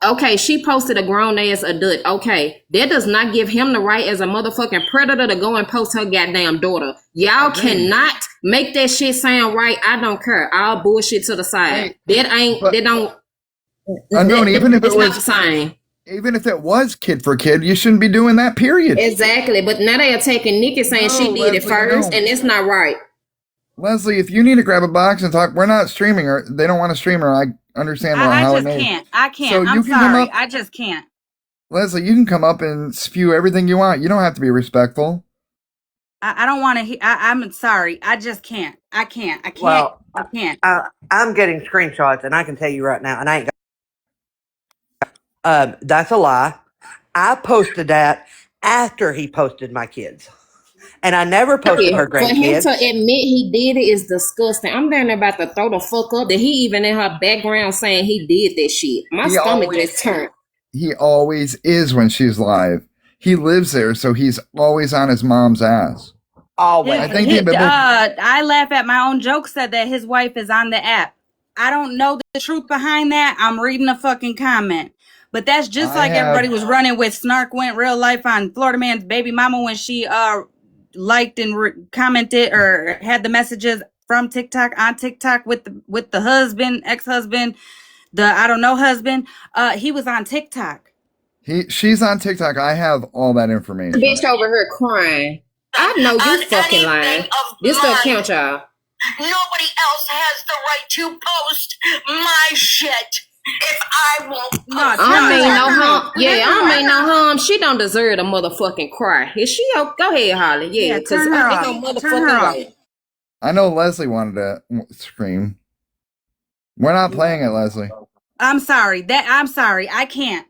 Okay, she posted a grown ass adult. Okay, that does not give him the right as a motherfucking predator to go and post her goddamn daughter. Y'all cannot make that shit sound right. I don't care. All bullshit to the side. Even if it was not the same. Even if it was kid for kid, you shouldn't be doing that, period. Exactly. But now they attacking Nikki saying she did it first, and it's not right. Leslie, if you need to grab a box and talk, we're not streaming her. They don't want to stream her. I understand how I can't. So I'm sorry. I just can't. Leslie, you can come up and spew everything you want. You don't have to be respectful. I don't want to. I'm sorry. I just can't. I can't. I can't. Well, I can't. I'm getting screenshots, and I can tell you right now, and I ain't. That's a lie. I posted that after he posted my kids, and I never posted her For him to grandkids. admit he did it is disgusting. I'm down there about to throw the fuck up that he even in her background saying he did that shit. My He stomach always just turned. he always is when she's live. He lives there, so he's always on his mom's ass. Always. I think they've been making. I laugh at my own joke. Said that his wife is on the app. I don't know the truth behind that. I'm reading a fucking comment. But that's just I like everybody have. was running with Snark went real life on Florida Man's baby mama when she liked and commented or had the messages from TikTok on TikTok with the husband, ex-husband, the I don't know husband. He was on TikTok. She's on TikTok. I have all that information. Bitch over here crying. I know you fucking lying. This don't count, y'all. Nobody else has the right to post my shit if I won't post No, I don't mean no harm. Yeah, I don't mean no harm. She don't deserve to motherfucking cry. Is she? Go ahead, Holly. Yeah, because turn her I off. ain't no Turn her motherfucking off. way. I know Leslie wanted to scream. We're not playing it, Leslie. I'm sorry. I'm sorry. I can't.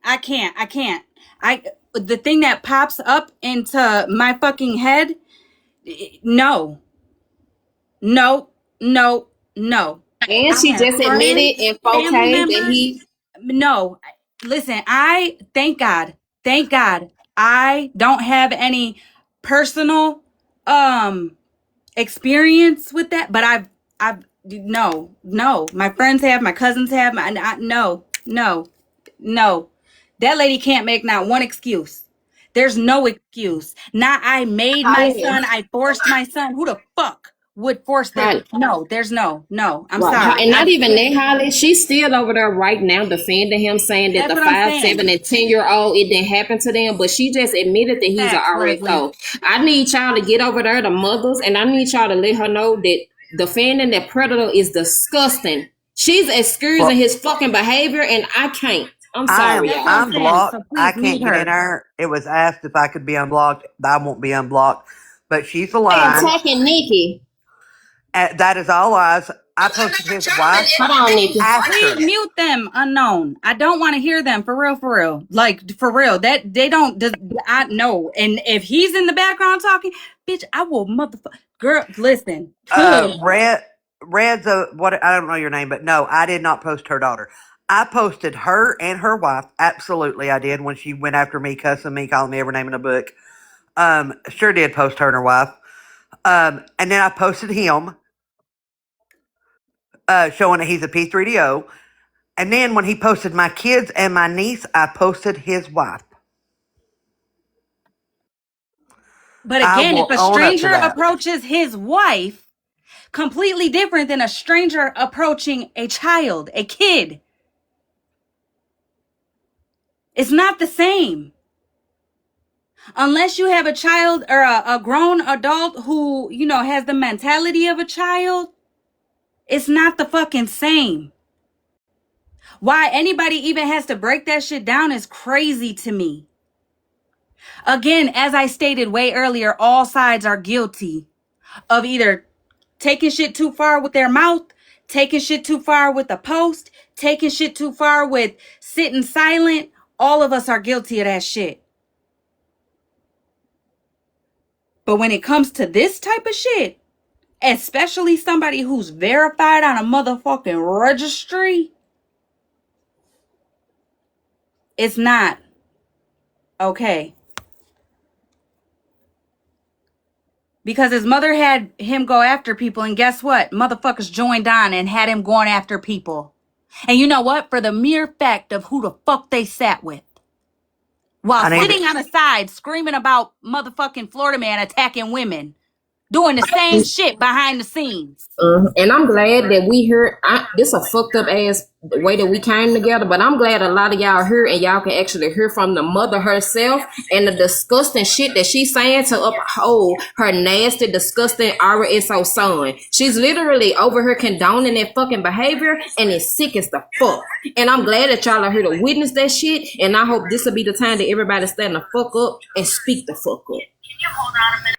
The thing that pops up into my fucking head, no. No. No. No. And I she have just friends, admitted in family 4K that members. he. No. Listen, thank God. I don't have any personal experience with that, but I've no. My friends have, my cousins have, no. That lady can't make not one excuse. There's no excuse. Not I made my Holly. son, I forced my son. Who the fuck would force their Holly. no, there's no. I'm Right. sorry. And not even that, Holly. She's still over there right now defending him, saying that That's the what I'm 5, saying. 7, and 10-year-old, it didn't happen to them. But she just admitted that he's an Facts, RSO. Leslie. I need y'all to get over there, the mothers, and I need y'all to let her know that defending that predator is disgusting. She's excusing his fucking behavior, and I can't. I'm sorry, That's what I'm I'm y'all. saying. blocked. So I please can't mute get in her. there. It was asked if I could be unblocked. I won't be unblocked. But she's a Hey, lie. attacking Nikki. That is all lies. I posted his wife Hold on, Nikki. Please after. mute them, unknown. I don't want to hear them for real. Like for real. That they don't. I know. And if he's in the background talking, bitch, I will motherfucker. Girl, listen. Red's what I don't know your name, but no, I did not post her daughter. I posted her and her wife. Absolutely, I did when she went after me, cussing me, calling me every name in a book. Sure did post her and her wife. And then I posted him, showing that he's a P3DO. And then when he posted my kids and my niece, I posted his wife. But I again, if will a own up to stranger that. approaches his wife, completely different than a stranger approaching a child, a kid. It's not the same. Unless you have a child or a grown adult who, has the mentality of a child, it's not the fucking same. Why anybody even has to break that shit down is crazy to me. Again, as I stated way earlier, all sides are guilty of either taking shit too far with their mouth, taking shit too far with a post, taking shit too far with sitting silent. All of us are guilty of that shit. But when it comes to this type of shit, especially somebody who's verified on a motherfucking registry, it's not okay. Because his mother had him go after people, and guess what? Motherfuckers joined on and had him going after people. And you know what? For the mere fact of who the fuck they sat with. While sitting on the side screaming about motherfucking Florida man attacking women. Doing the same shit behind the scenes. And I'm glad that we heard. This a fucked up ass way that we came together, but I'm glad a lot of y'all heard and y'all can actually hear from the mother herself and the disgusting shit that she's saying to uphold her nasty, disgusting RSO son. She's literally over here condoning that fucking behavior, and it's sick as the fuck. And I'm glad that y'all are here to witness that shit, and I hope this will be the time that everybody stand the fuck up and speak the fuck up. Can you hold on a minute?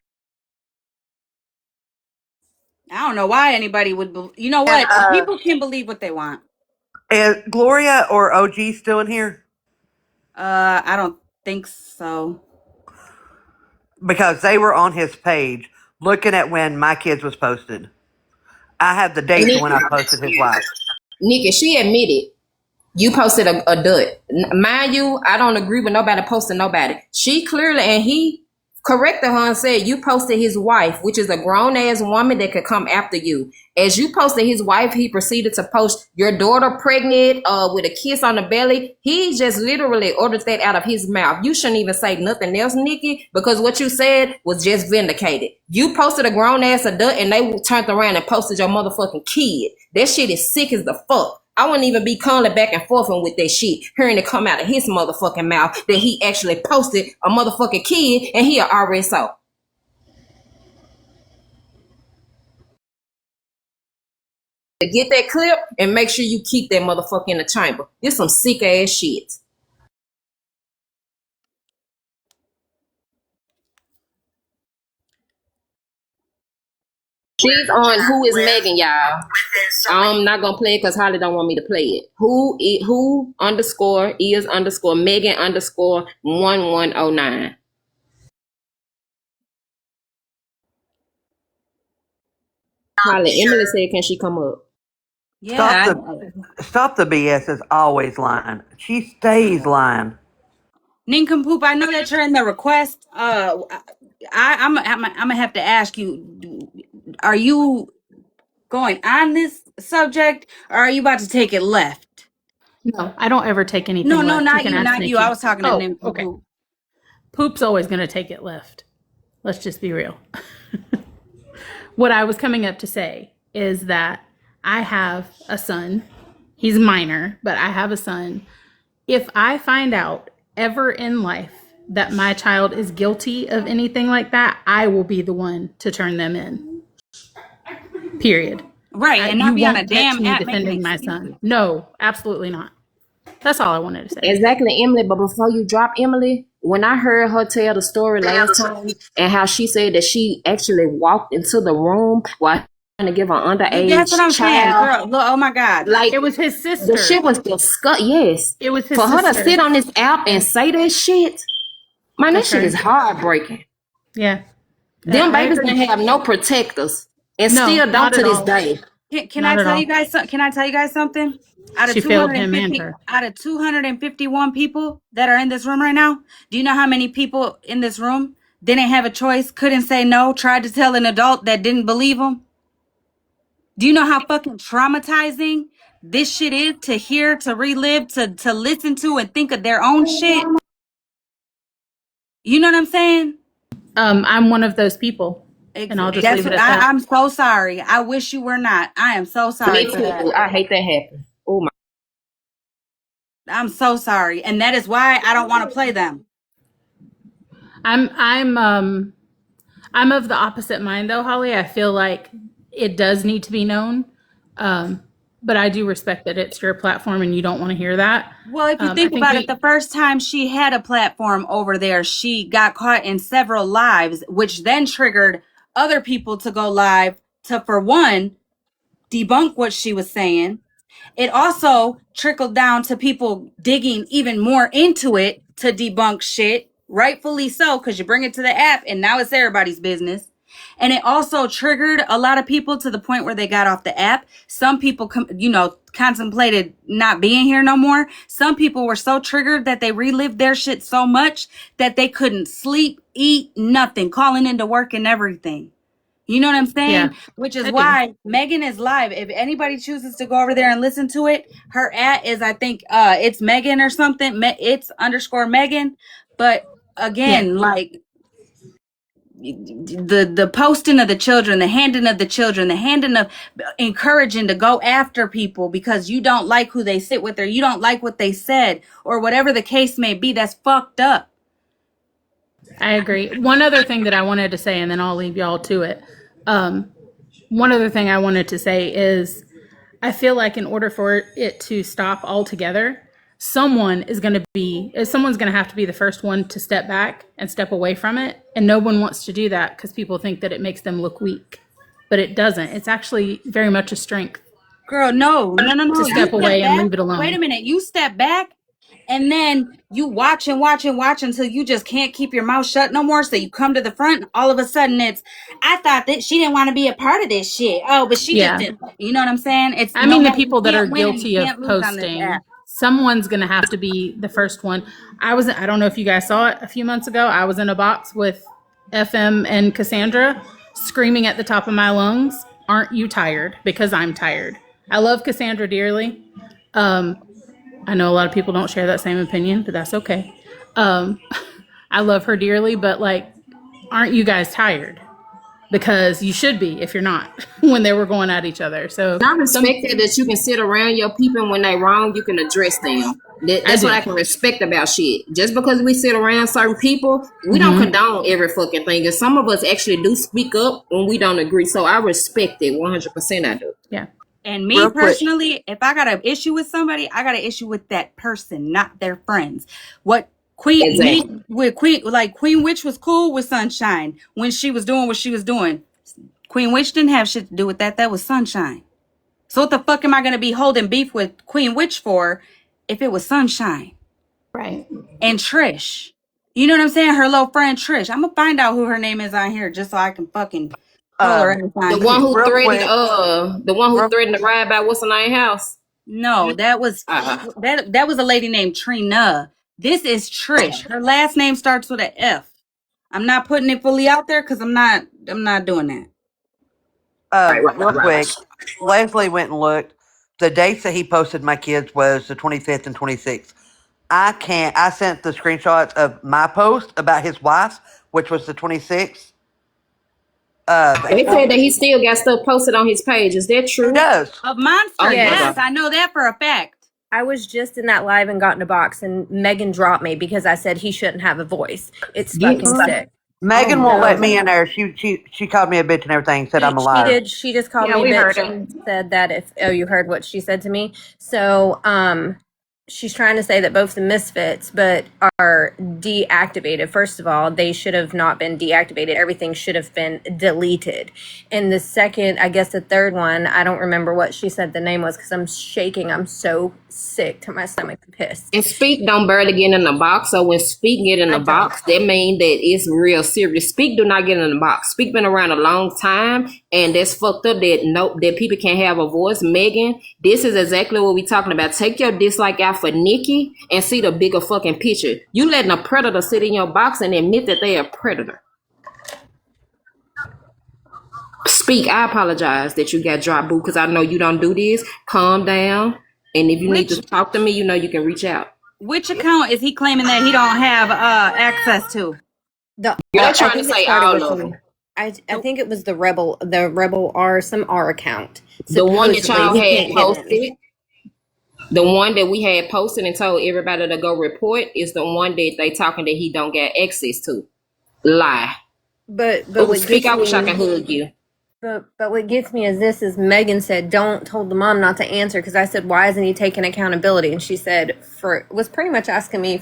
I don't know why anybody would. You know what? People can believe what they want. Is Gloria or OG still in here? I don't think so. Because they were on his page looking at when my kids was posted. I have the dates of when I posted his wife. Nikki, she admitted you posted a dud. Mind you, I don't agree with nobody posting nobody. She clearly, and he corrected her and said you posted his wife, which is a grown ass woman that could come after you. As you posted his wife, he proceeded to post your daughter pregnant with a kiss on the belly. He just literally ordered that out of his mouth. You shouldn't even say nothing else, Nikki, because what you said was just vindicated. You posted a grown ass adult and they turned around and posted your motherfucking kid. That shit is sick as the fuck. I wouldn't even be calling back and forth with that shit, hearing it come out of his motherfucking mouth that he actually posted a motherfucking kid and he already saw. To get that clip and make sure you keep that motherfucker in the chamber. This some sick ass shit. She's on Who is Megan, y'all. I'm not gonna play it because Holly don't want me to play it. Who underscore is underscore Megan underscore 1109. Holly, Emily said, can she come up? Yeah. Stop the BS is always lying. She stays lying. Nincompoop, I know that you're in the request. I'm gonna have to ask you: are you going on this subject, or are you about to take it left? No, I don't ever take anything No, left. not You can you, ask not you. Nikki. I was talking to Oh, okay. Nincompoop. Poop's always going to take it left. Let's just be real. What I was coming up to say is that I have a son. He's minor, but I have a son. If I find out ever in life that my child is guilty of anything like that, I will be the one to turn them in. Period. Right, and not You be on a won't catch damn me app making defending my excuses. son. No, absolutely not. That's all I wanted to say. Exactly, Emily. But before you drop Emily, when I heard her tell the story last time and how she said that she actually walked into the room while trying to give an underage That's what I'm saying, child, girl. Look, oh my God, like it was his the sister. shit was disgusting. Yes, It was his for her to sister. sit on this app and say that shit, man, that shit is heartbreaking. Yeah. Them I babies agree. didn't have no protectors and No, still don't not to at this all. day. can I Not at tell all. you guys? Can I tell you guys something? She failed him and her. Out of 251 people that are in this room right now, do you know how many people in this room didn't have a choice, couldn't say no, tried to tell an adult that didn't believe them? Do you know how fucking traumatizing this shit is to hear, to relive, to listen to, and think of their own shit? You know what I'm saying? I'm one of those people, and I'll just That's leave it what at that. I'm so sorry. I wish you were not. I am so sorry Me for too. that. I hate that happen. Oh my. I'm so sorry, and that is why I don't want to play them. I'm of the opposite mind though, Holly. I feel like it does need to be known. But I do respect that it's your platform and you don't want to hear that. Well, if you think about it, the first time she had a platform over there, she got caught in several lives, which then triggered other people to go live to, for one, debunk what she was saying. It also trickled down to people digging even more into it to debunk shit, rightfully so, because you bring it to the app and now it's everybody's business. And it also triggered a lot of people to the point where they got off the app. Some people, contemplated not being here no more. Some people were so triggered that they relived their shit so much that they couldn't sleep, eat, nothing, calling into work and everything. You know what I'm saying? Yeah, which is why Megan is live. If anybody chooses to go over there and listen to it, her at is, I think, it's Megan or something. It's underscore Megan. But again, like the posting of the children, the handing of the children, the handing of encouraging to go after people because you don't like who they sit with or you don't like what they said or whatever the case may be, that's fucked up. I agree. One other thing that I wanted to say, and then I'll leave y'all to it. One other thing I wanted to say is I feel like in order for it to stop altogether, someone's going to have to be the first one to step back and step away from it. And no one wants to do that because people think that it makes them look weak. but it doesn't. It's actually very much a strength Girl, no. to You step away step and back. leave it alone. Wait a minute. You step back and then you watch and watch and watch until you just can't keep your mouth shut no more. So you come to the front and all of a sudden I thought that she didn't want to be a part of this shit. Oh, but she just didn't. You know what I'm saying? It's I no mean, the more. You people that are can't win and you guilty of can't lose on this posting, app. someone's going to have to be the first one. I don't know if you guys saw it a few months ago. I was in a box with FM and Cassandra screaming at the top of my lungs, "Aren't you tired?" Because I'm tired. I love Cassandra dearly. I know a lot of people don't share that same opinion, but that's okay. I love her dearly, but like, aren't you guys tired? Because you should be if you're not when they were going at each other. So I respect that you can sit around your people when they wrong, you can address them. That's what I can respect about shit. Just because we sit around certain people, we don't condone every fucking thing. And some of us actually do speak up when we don't agree. So I respect it 100%. I do. Yeah. And me personally, if I got an issue with somebody, I got an issue with that person, not their friends. What Queen Witch was cool with Sunshine when she was doing what she was doing. Queen Witch didn't have shit to do with that. That was Sunshine. So what the fuck am I gonna be holding beef with Queen Witch for if it was Sunshine? Right. And Trish. You know what I'm saying? Her little friend Trish. I'm gonna find out who her name is on here just so I can fucking call her anytime. The one who threatened to ride by what's her name house. No, that was that was a lady named Trina. This is Trish. Her last name starts with an F. I'm not putting it fully out there because I'm not doing that. Real quick, Leslie went and looked. The dates that he posted my kids was the 25th and 26th. I sent the screenshots of my post about his wife, which was the 26th. They said that he still got stuff posted on his page. Is that true? He does. Of Monster, yes. I know that for a fact. I was just in that live and got in a box, and Megan dropped me because I said he shouldn't have a voice. It's fucking sick. Megan won't let me in there. She called me a bitch and everything. Said I'm a liar. She did. She just called me a bitch and said that you heard what she said to me. So she's trying to say that both the Misfits but are deactivated. First of all, they should have not been deactivated. Everything should have been deleted. And the second, I guess the third one, I don't remember what she said the name was because I'm shaking. I'm so sick to my stomach and pissed. And Speak don't barely get in the box. So when Speak get in the box, that means that it's real serious. Speak do not get in the box. Speak been around a long time, and that's fucked up that people can't have a voice. Megan, this is exactly what we talking about. Take your dislike out for Nikki and see the bigger fucking picture. You letting a predator sit in your box and admit that they are a predator. Speak, I apologize that you got dropped, boo, because I know you don't do this. Calm down. And if you need to talk to me, you know you can reach out. Which account is he claiming that he don't have access to? You're trying to say all of them. I think it was the Rebel R, some R account. The one that y'all had posted. The one that we had posted and told everybody to go report is the one that they talking that he don't get access to. Lie. But Speak, I wish I could hug you. But what gets me is Megan said, don't told the mom not to answer, because I said, why isn't he taking accountability? And she said, was pretty much asking me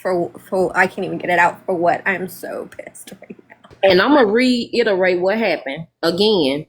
for I can't even get it out for what. I'm so pissed right now. And I'm going to reiterate what happened. Again,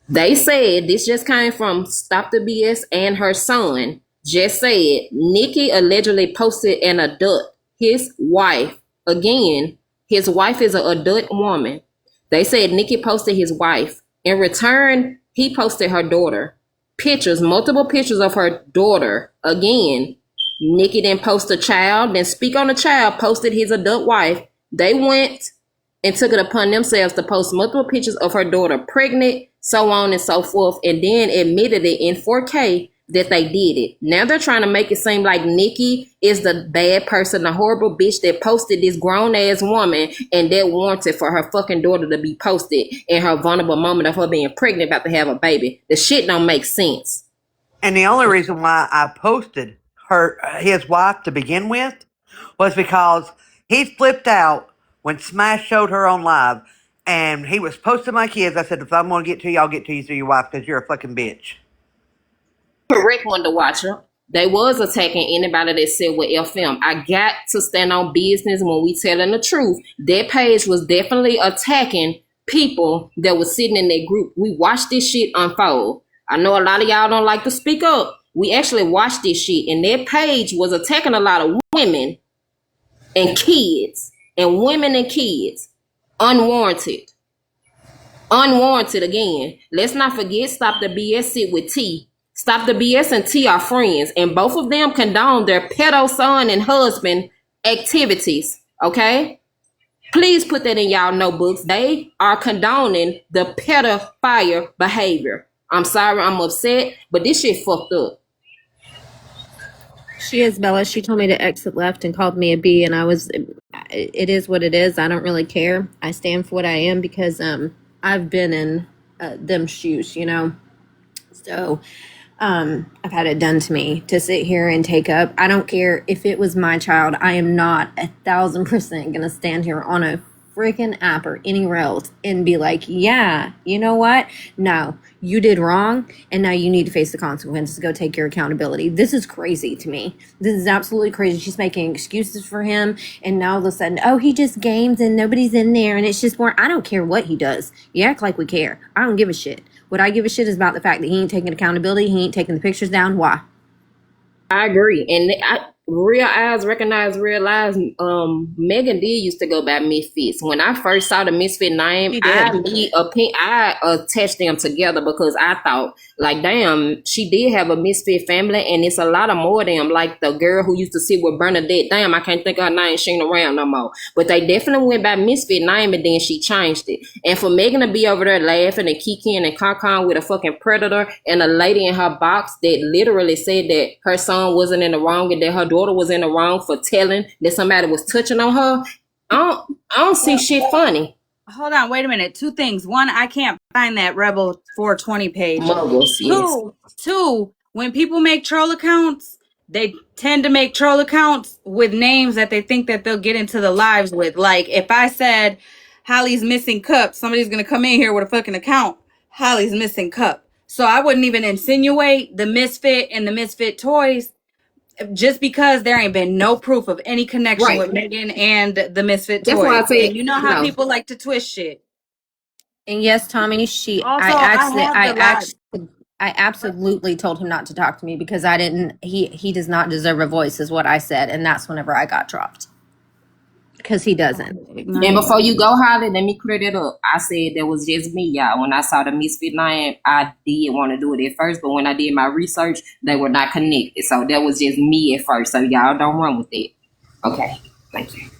they said, this just came from Stop the BS and her son, just said, Nikki allegedly posted an adult, his wife. Again, his wife is an adult woman. They said Nikki posted his wife. In return, he posted her daughter. Pictures, multiple pictures of her daughter. Again, Nikki didn't post a child, then Speak on the child posted his adult wife. They went and took it upon themselves to post multiple pictures of her daughter pregnant, so on and so forth, and then admitted it in 4K that they did it. Now they're trying to make it seem like Nikki is the bad person, the horrible bitch that posted this grown-ass woman and that wanted for her fucking daughter to be posted in her vulnerable moment of her being pregnant about to have a baby. The shit don't make sense. And the only reason why I posted his wife to begin with was because he flipped out when Smash showed her on live and he was posting my kids. I said, if I'm going to get to you, I'll get to you through your wife because you're a fucking bitch. Correct one to watch her. They was attacking anybody that said with FM. I got to stand on business when we telling the truth. That page was definitely attacking people that was sitting in that group. We watched this shit unfold. I know a lot of y'all don't like to speak up. We actually watched this shit, and their page was attacking a lot of women and kids, and women and kids, unwarranted. Unwarranted again. Let's not forget, Stop the BS sit with T. Stop the BS and T are friends, and both of them condone their pedo son and husband activities. Okay? Please put that in y'all notebooks. They are condoning the pedophile behavior. I'm sorry, I'm upset, but this shit fucked up. She is, Bella. She told me to exit left and called me a B, and it is what it is. I don't really care. I stand for what I am because I've been in them shoes, you know. So I've had it done to me to sit here and take up. I don't care if it was my child. I am not 1,000% gonna stand here on a freaking app or anywhere else and be like, yeah, you know what? No, you did wrong, and now you need to face the consequences. Go take your accountability. This is crazy to me. This is absolutely crazy. She's making excuses for him, and now all of a sudden, oh, he just games and nobody's in there, and it's just more. I don't care what he does. You act like we care. I don't give a shit. What I give a shit is about the fact that he ain't taking accountability. He ain't taking the pictures down. Why? I agree. And real eyes recognize real eyes. Megan did used to go by Misfits. When I first saw the Misfit name, I attached them together because I thought, like, damn, she did have a Misfit family, and it's a lot of more of them. Like the girl who used to sit with Bernadette. Damn, I can't think of her name. She ain't around no more. But they definitely went by Misfit name, and then she changed it. And for Megan to be over there laughing and kikiing and conking with a fucking predator and a lady in her box that literally said that her son wasn't in the wrong and that her daughter was in the wrong for telling that somebody was touching on her. I don't see shit funny. Hold on, wait a minute. Two things. One, I can't find that Rebel 420 page. Muggles, yes. Two, when people make troll accounts, they tend to make troll accounts with names that they think that they'll get into the lives with. Like if I said Holly's missing cup, somebody's gonna come in here with a fucking account. Holly's missing cup. So I wouldn't even insinuate the Misfit and the Misfit toys just because there ain't been no proof of any connection with Megan and the Misfit That's toys. why I said, And you know how people like to twist shit. And yes, Tommy, Also, I absolutely told him not to talk to me because he does not deserve a voice is what I said. And that's whenever I got dropped. Because he doesn't. And before you go, Holly, let me clear that up. I said that was just me, y'all. When I saw the Misfit name, I did want to do it at first, but when I did my research, they were not connected. So that was just me at first. So y'all don't run with it. Okay, thank you.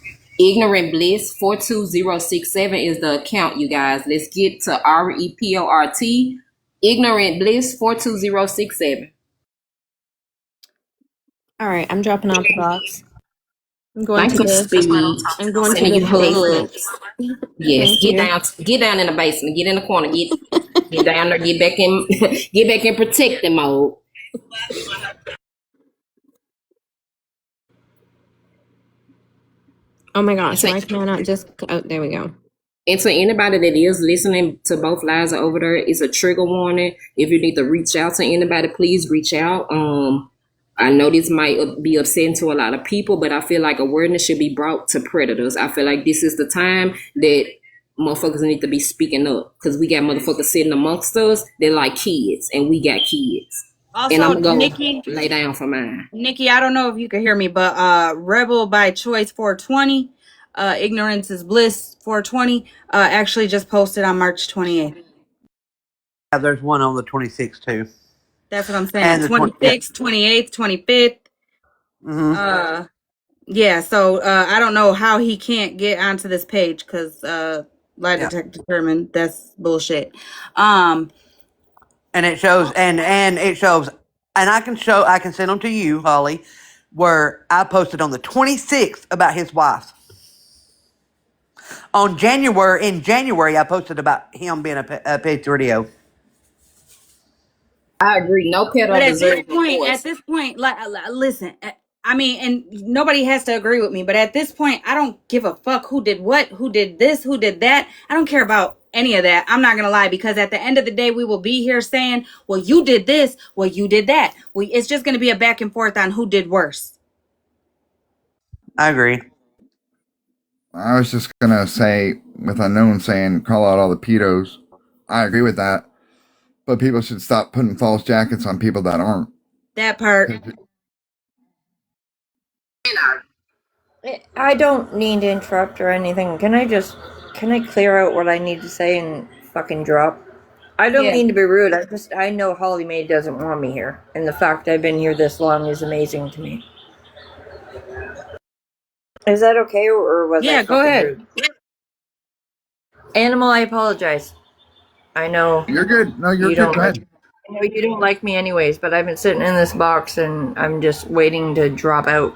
Ignorant Bliss 42067 is the account, you guys. Let's get to REPORT. Ignorant Bliss 42067. All right, I'm dropping off the box. I'm going Thank to you, the Speed. I'm going to Sending the you basement. hugs. Yes, Thank get down in the basement. Get in the corner. Get down there. Get back in. Get back in protecting mode. Oh my gosh, why can I not just? Oh, there we go. And to anybody that is listening to both lives are over there, it's a trigger warning. If you need to reach out to anybody, please reach out. I know this might be upsetting to a lot of people, but I feel like awareness should be brought to predators. I feel like this is the time that motherfuckers need to be speaking up because we got motherfuckers sitting amongst us. They're like kids, and we got kids. Also, and I'm going Nikki, to lay down for mine. Nikki, I don't know if you can hear me, but Rebel by Choice 420, Ignorance is Bliss 420, actually just posted on March 28th. Yeah, there's one on the 26th too. That's what I'm saying. And 26th, 28th, 25th. Mm-hmm. Yeah, so I don't know how he can't get onto this page because lie detector determined that's bullshit. And it shows, and it shows, and I can send them to you, Holly, where I posted on the 26th about his wife. In January, I posted about him being a Pedro. I agree. No pedo But at this point, like, listen, I mean, and nobody has to agree with me, but at this point, I don't give a fuck who did what, who did this, who did that. I don't care about any of that. I'm not going to lie, because at the end of the day, we will be here saying, well, you did this, well, you did that. It's just going to be a back and forth on who did worse. I agree. I was just gonna say, with Unknown saying, call out all the pedos. I agree with that. But people should stop putting false jackets on people that aren't. That part. I don't need to interrupt or anything. Can I clear out what I need to say and fucking drop? I don't Yeah. mean to be rude. I know HollyMae doesn't want me here, and the fact I've been here this long is amazing to me. Is that okay, or was Yeah, I go fucking ahead. rude? Animal, I apologize. I know You're good. No, you're you good. don't Go like. ahead. I know you don't like me anyways, but I've been sitting in this box and I'm just waiting to drop out.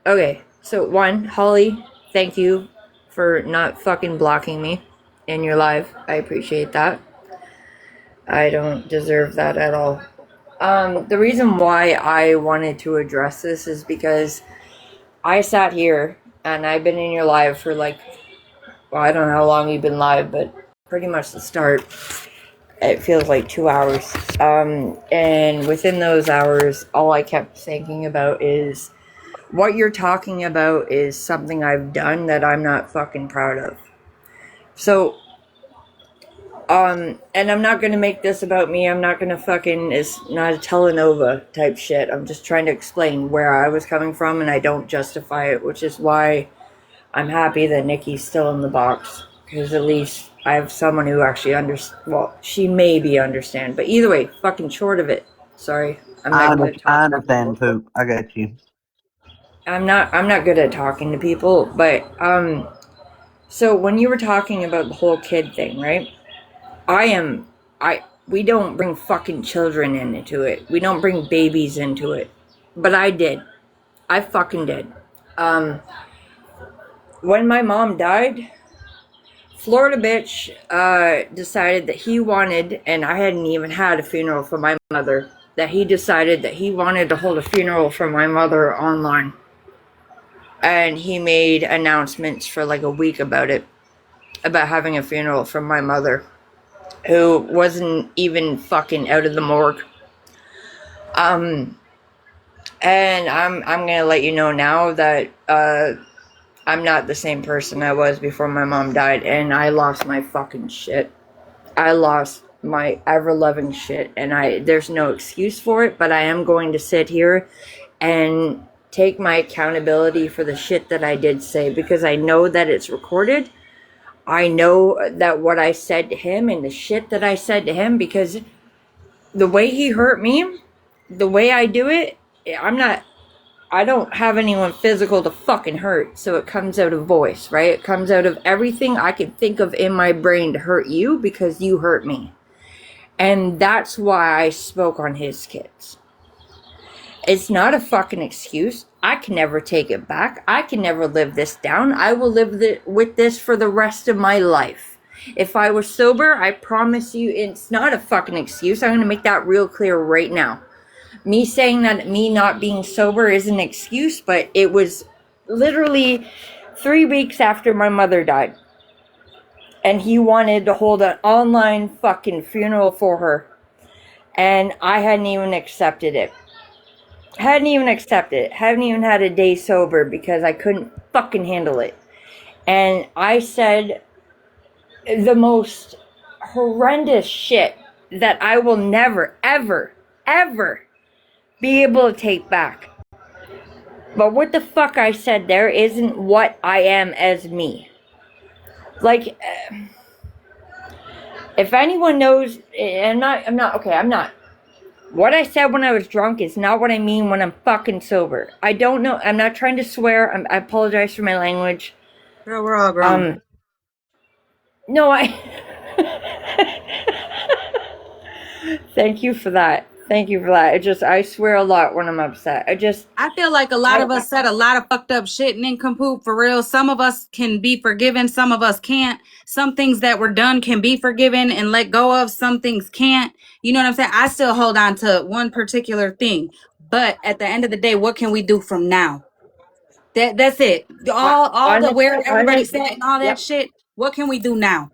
Okay, so one, Holly, thank you for not fucking blocking me in your live. I appreciate that. I don't deserve that at all. The reason why I wanted to address this is because I sat here and I've been in your live for like, well, I don't know how long you've been live, but pretty much the start. It feels like 2 hours. And within those hours, all I kept thinking about is what you're talking about is something I've done that I'm not fucking proud of. So, and I'm not gonna make this about me. I'm not gonna fucking, it's not a telenova type shit. I'm just trying to explain where I was coming from and I don't justify it, which is why I'm happy that Nikki's still in the box. Because at least I have someone who actually understands. Well, she maybe understand. But either way, fucking short of it. Sorry. I'm not good at I talking to understand, people. Poop. I got you. I'm not good at talking to people, but so when you were talking about the whole kid thing, right? We don't bring fucking children into it. We don't bring babies into it. But I did. I fucking did. When my mom died, Florida bitch decided that he wanted, and I hadn't even had a funeral for my mother, that he decided that he wanted to hold a funeral for my mother online. And he made announcements for like a week about it, about having a funeral for my mother, who wasn't even fucking out of the morgue. And I'm gonna let you know now that I'm not the same person I was before my mom died, and I lost my fucking shit. I lost my ever-loving shit, and there's no excuse for it, but I am going to sit here and take my accountability for the shit that I did say, because I know that it's recorded. I know that what I said to him and the shit that I said to him, because the way he hurt me, the way I do it, I don't have anyone physical to fucking hurt, so it comes out of voice, right? It comes out of everything I can think of in my brain to hurt you because you hurt me. And that's why I spoke on his kids. It's not a fucking excuse. I can never take it back. I can never live this down. I will live with this for the rest of my life. If I was sober, I promise you it's not a fucking excuse. I'm going to make that real clear right now. Me saying that me not being sober is an excuse, but it was literally 3 weeks after my mother died. And he wanted to hold an online fucking funeral for her. And I hadn't even accepted it. Hadn't even had a day sober because I couldn't fucking handle it. And I said the most horrendous shit that I will never, ever, ever be able to take back. But what the fuck I said there isn't what I am as me. Like, if anyone knows, I'm not. What I said when I was drunk is not what I mean when I'm fucking sober. I don't know. I'm not trying to swear. I apologize for my language. Girl, we're all grown. No, Thank you for that. I swear a lot when I'm upset. I feel like a lot of us said a lot of fucked up shit, nincompoop, for real. Some of us can be forgiven, some of us can't. Some things that were done can be forgiven and let go of, some things can't. You know what I'm saying? I still hold on to one particular thing. But at the end of the day, what can we do from now? That's it. All the where everybody said and all that shit. What can we do now?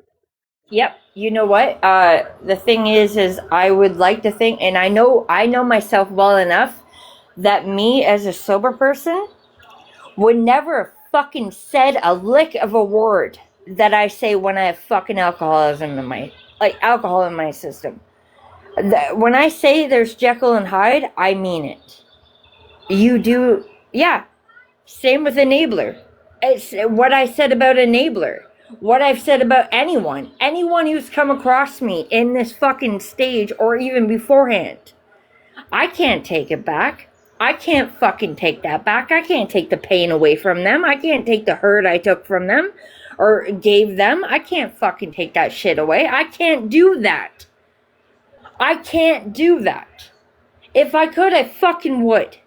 Yep. You know what? The thing is I would like to think, and I know myself well enough that me as a sober person would never fucking said a lick of a word that I say when I have fucking alcohol in my system. When I say there's Jekyll and Hyde, I mean it. You do, yeah. Same with enabler. It's what I said about enabler. What I've said about anyone who's come across me in this fucking stage or even beforehand. I can't take it back. I can't fucking take that back. I can't take the pain away from them. I can't take the hurt I took from them or gave them. I can't fucking take that shit away. I can't do that. I can't do that. If I could, I fucking would.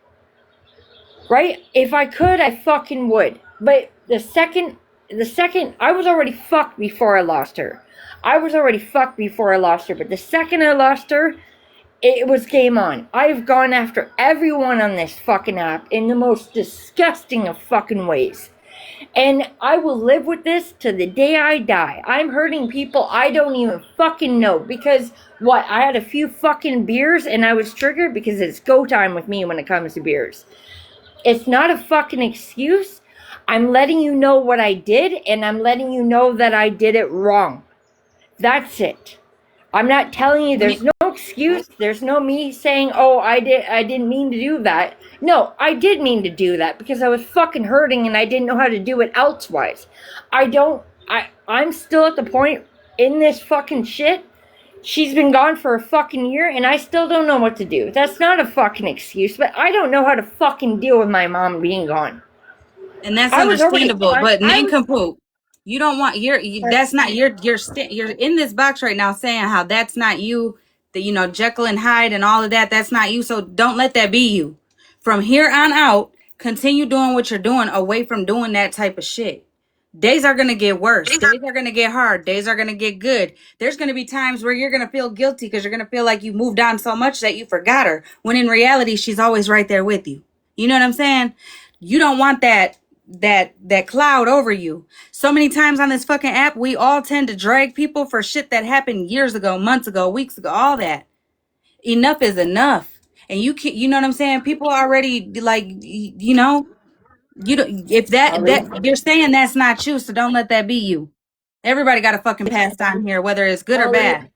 Right? If I could, I fucking would. But the second, I was already fucked before I lost her. But the second I lost her, it was game on. I've gone after everyone on this fucking app in the most disgusting of fucking ways. And I will live with this to the day I die. I'm hurting people I don't even fucking know. Because, I had a few fucking beers and I was triggered because it's go time with me when it comes to beers. It's not a fucking excuse. I'm letting you know what I did, and I'm letting you know that I did it wrong. That's it. I'm not telling you, there's no excuse. There's no me saying, oh, I didn't mean to do that. No, I did mean to do that because I was fucking hurting and I didn't know how to do it elsewise. I'm still at the point in this fucking shit. She's been gone for a fucking year and I still don't know what to do. That's not a fucking excuse, but I don't know how to fucking deal with my mom being gone. And that's understandable, but nincompoop. You don't want that's not you're in this box right now saying how that's not you, that Jekyll and Hyde and all of that, that's not you. So don't let that be you. From here on out, continue doing what you're doing away from doing that type of shit. Days are going to get worse. Days are going to get hard. Days are going to get good. There's going to be times where you're going to feel guilty because you're going to feel like you moved on so much that you forgot her, when in reality, she's always right there with you. You know what I'm saying? You don't want that cloud over you. So many times on this fucking app, we all tend to drag people for shit that happened years ago, months ago, weeks ago, all that. Enough is enough. And you know what I'm saying? People already you're saying that's not you, so don't let that be you. Everybody got a fucking past on here, whether it's good or bad.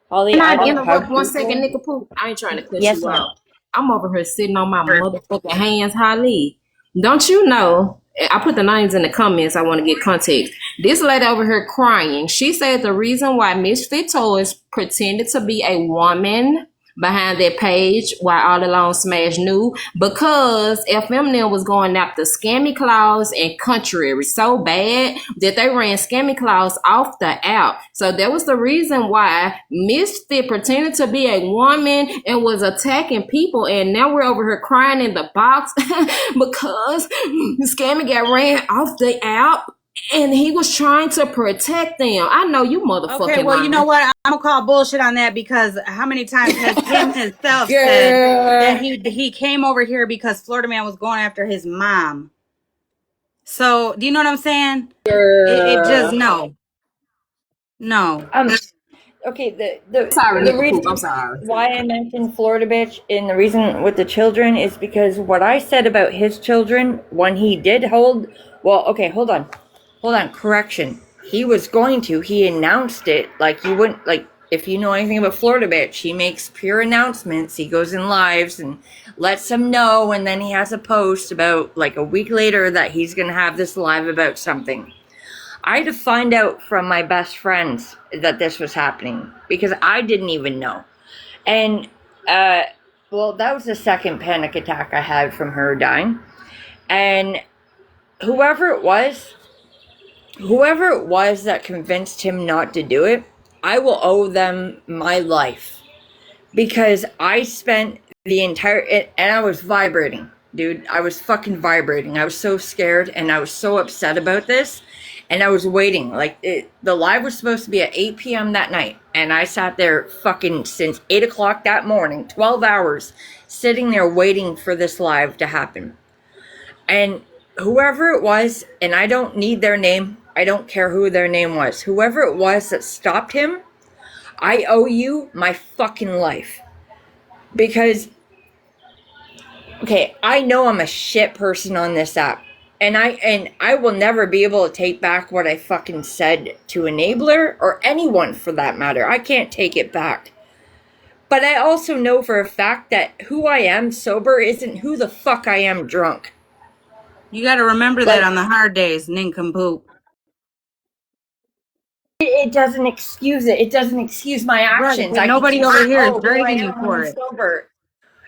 Holly, Can I I don't interrupt hug 1 people. second, nigga poop? I ain't trying to cut Yes, you ma'am. out. I'm over here sitting on my motherfucking hands, Holly. Don't you know? I put the names in the comments. I want to get context. This lady over here crying. She said the reason why Misfit Toys pretended to be a woman behind that page while all along Smash knew, because FM was going after Scammy Claus and Contrary so bad that they ran Scammy Claus off the app. So that was the reason why Misfit pretended to be a woman and was attacking people, and now we're over here crying in the box because Scammy got ran off the app and he was trying to protect them. I know you motherfucking Okay, well, lying. you know what? I'm gonna call bullshit on that, because how many times has him himself said that he came over here because Florida Man was going after his mom? So, do you know what I'm saying? It just no. Okay, Sorry, the nigga reason poop. I'm sorry. why I mentioned Florida bitch and the reason with the children is because what I said about his children when he did hold, well, okay, hold on, correction. He announced it, like you wouldn't, like, if you know anything about Florida bitch, he makes pure announcements. He goes in lives and lets them know, and then he has a post about like a week later that he's gonna have this live about something. I had to find out from my best friends that this was happening because I didn't even know. And, well, that was the second panic attack I had from her dying. And whoever it was that convinced him not to do it, I will owe them my life. Because I spent the entire, and I was vibrating, dude. I was fucking vibrating. I was so scared and I was so upset about this. And I was waiting, the live was supposed to be at 8 p.m. that night. And I sat there fucking since 8 o'clock that morning, 12 hours, sitting there waiting for this live to happen. And whoever it was, and I don't need their name, I don't care who their name was, whoever it was that stopped him, I owe you my fucking life. Because, okay, I know I'm a shit person on this app. And I will never be able to take back what I fucking said to Enabler or anyone for that matter. I can't take it back. But I also know for a fact that who I am sober isn't who the fuck I am drunk. You got to remember that on the hard days, nincompoop. It doesn't excuse it. It doesn't excuse my actions. Right, but I can nobody keep over saying, here is oh, who I dragging you am when for I'm it. sober.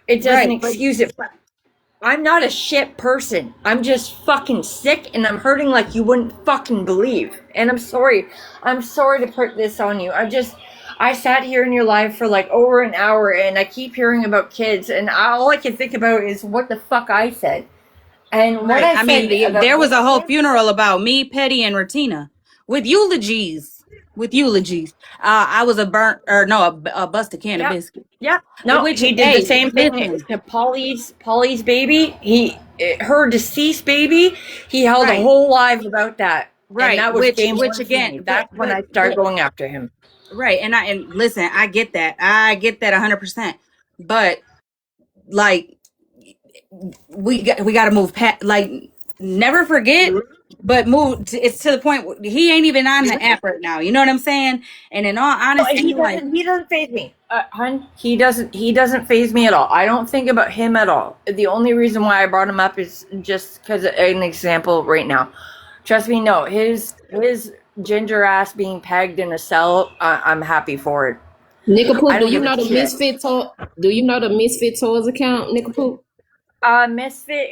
It doesn't Right, but excuse it. I'm not a shit person. I'm just fucking sick and I'm hurting like you wouldn't fucking believe. And I'm sorry. I'm sorry to put this on you. I sat here in your live for like over an hour and I keep hearing about kids and all I can think about is what the fuck I said. And what right. I I said mean, about there was a whole Misfit. funeral about me, Petty, and Ratina with eulogies. With eulogies. I was a busted can of Yep. biscuit. Yep. No, Which, he did the hey, same thing listen. to Polly's baby. Her deceased baby. He held a Right, whole live about that, and right. that was game Which one for again, me. That's when I started but going after him. right. And listen, I get that. I get that 100%. But like, we got to move past. Like, never forget, but move. It's to the point where he ain't even on the app right now. You know what I'm saying? And in all honesty, like, He doesn't phase me, hun. He doesn't phase me at all. I don't think about him at all. The only reason why I brought him up is just because an example right now. Trust me, no, his ginger ass being pegged in a cell. I'm happy for it. I Nickapoop, do don't you give a know the shit. Misfit Toy? Do you know the Misfit Toys account, Nickapoop? Misfit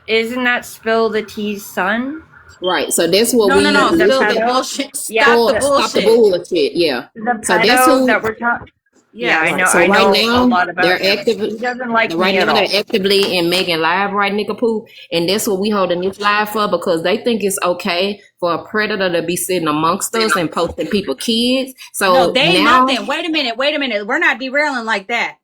isn't that Spill the Tea's son? Right. So that's what no, no, we no. The Spill the listen pedo? bullshit. Yeah, Stop the for. Stop the bullshit. bullshit. Yeah. the So that's pedo who. that we're talking. Yeah, Yes. Right. I So right know a now lot about they're him. active. He doesn't like Right me at now they're all. actively in making live, right, Nickapoop, and that's what we holding this live for because they think it's okay for a predator to be sitting amongst us and posting people kids. No, So they ain't now, nothing. Wait a minute. Wait a minute. We're not derailing like that.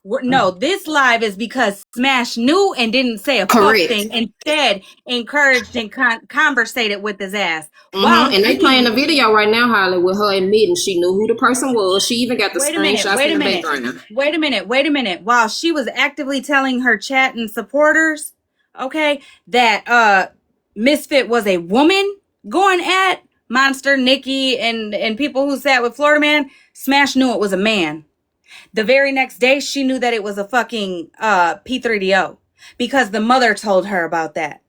No, this live is because Smash knew and didn't say a fuck correct. thing. Instead, encouraged and conversated with his ass. While And they playing he, a video right now, Holly, with her admitting she knew who the person was. She even got the wait a minute. screenshots Wait in a the minute. background. Wait a minute. Wait a minute. While she was actively telling her chat and supporters, okay, that Misfit was a woman going at Monster, Nikki, and people who sat with Florida Man, Smash knew it was a man. The very next day, she knew that it was a fucking P3DO because the mother told her about that.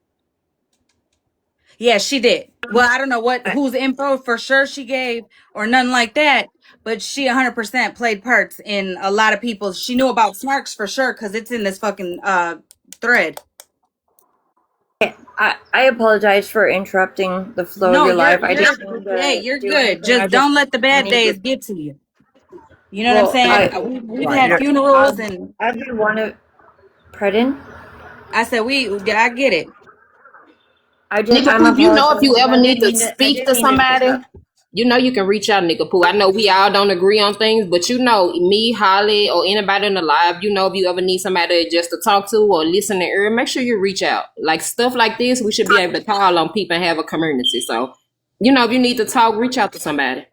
Yeah, she did. Well, I don't know whose info for sure she gave or nothing like that, but she 100% played parts in a lot of people's. She knew about Snarks for sure because it's in this fucking thread. I apologize for interrupting the flow of No, your you're life. I you're didn't mean hey, to you're do good. anything. Just don't let the bad days get to you. You know what I'm Well, saying? We've right. had funerals and Every one of, pardon? I said I get it. I'm Nickapoop, you know if you apologizing. ever need to I speak didn't to mean to somebody, interrupt. you know you can reach out, Nickapoop. I know we all don't agree on things, but you know me, Holly, or anybody in the live, you know if you ever need somebody just to talk to or listen to ear, make sure you reach out. Like stuff like this, we should be able to call on people and have a community. So, you know, if you need to talk, reach out to somebody.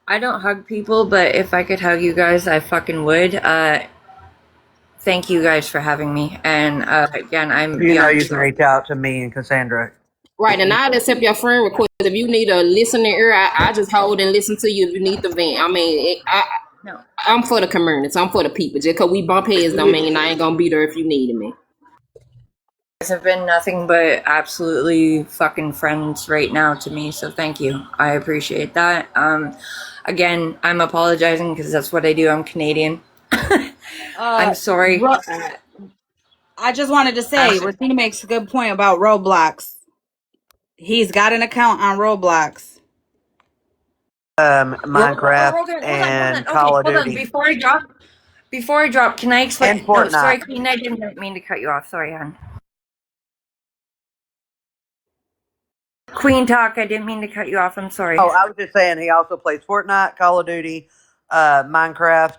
I don't hug people, but if I could hug you guys, I fucking would. Thank you guys for having me. And again, I'm You know, beyond you can sorry. reach out to me and Cassandra. Right, and I'll accept your friend request. If you need a listening ear, I just hold and listen to you if you need the vent. I mean, No. I'm for the community. I'm for the people. Just because we bump heads don't mean I ain't going to be there if you needed me. Guys have been nothing but absolutely fucking friends right now to me, so thank you. I appreciate that. Again, I'm apologizing because that's what I do. I'm Canadian. I'm sorry. I just wanted to say, Rafina makes a good point about Roblox. He's got an account on Roblox. Minecraft Hold on. and Okay, Call of hold on. Duty Before I drop, can I explain? and No, Fortnite. sorry, Queen. I didn't mean to cut you off. Sorry, hon. Queen talk. I didn't mean to cut you off. I'm sorry. Oh, I was just saying he also plays Fortnite, Call of Duty, Minecraft.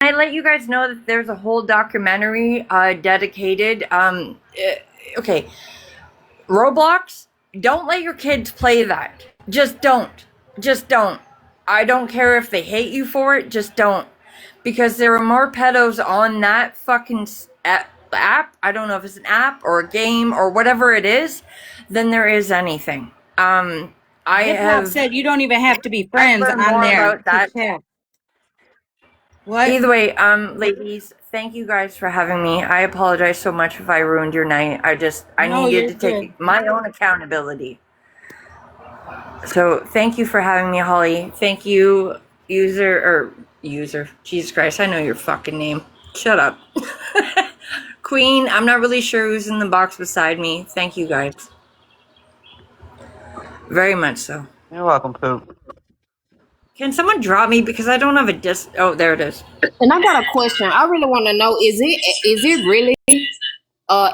I let you guys know that there's a whole documentary dedicated. Okay, Roblox. Don't let your kids play that. Just don't. Just don't. I don't care if they hate you for it. Just don't, because there are more pedos on that fucking app, I don't know if it's an app or a game or whatever it is, than there is anything. I Hip Hop have said you don't even have to be I've friends learned on more there about to that. chat. What? Either way, ladies, thank you guys for having me. I apologize so much if I ruined your night. I No, needed you're to good. take my own accountability. So thank you for having me, Holly. Thank you, user. Jesus Christ, I know your fucking name. Shut up. Queen, I'm not really sure who's in the box beside me. Thank you guys. Very much so. You're welcome, Poop. Can someone drop me because I don't have a disc? Oh, there it is. And I got a question. I really want to know: is it really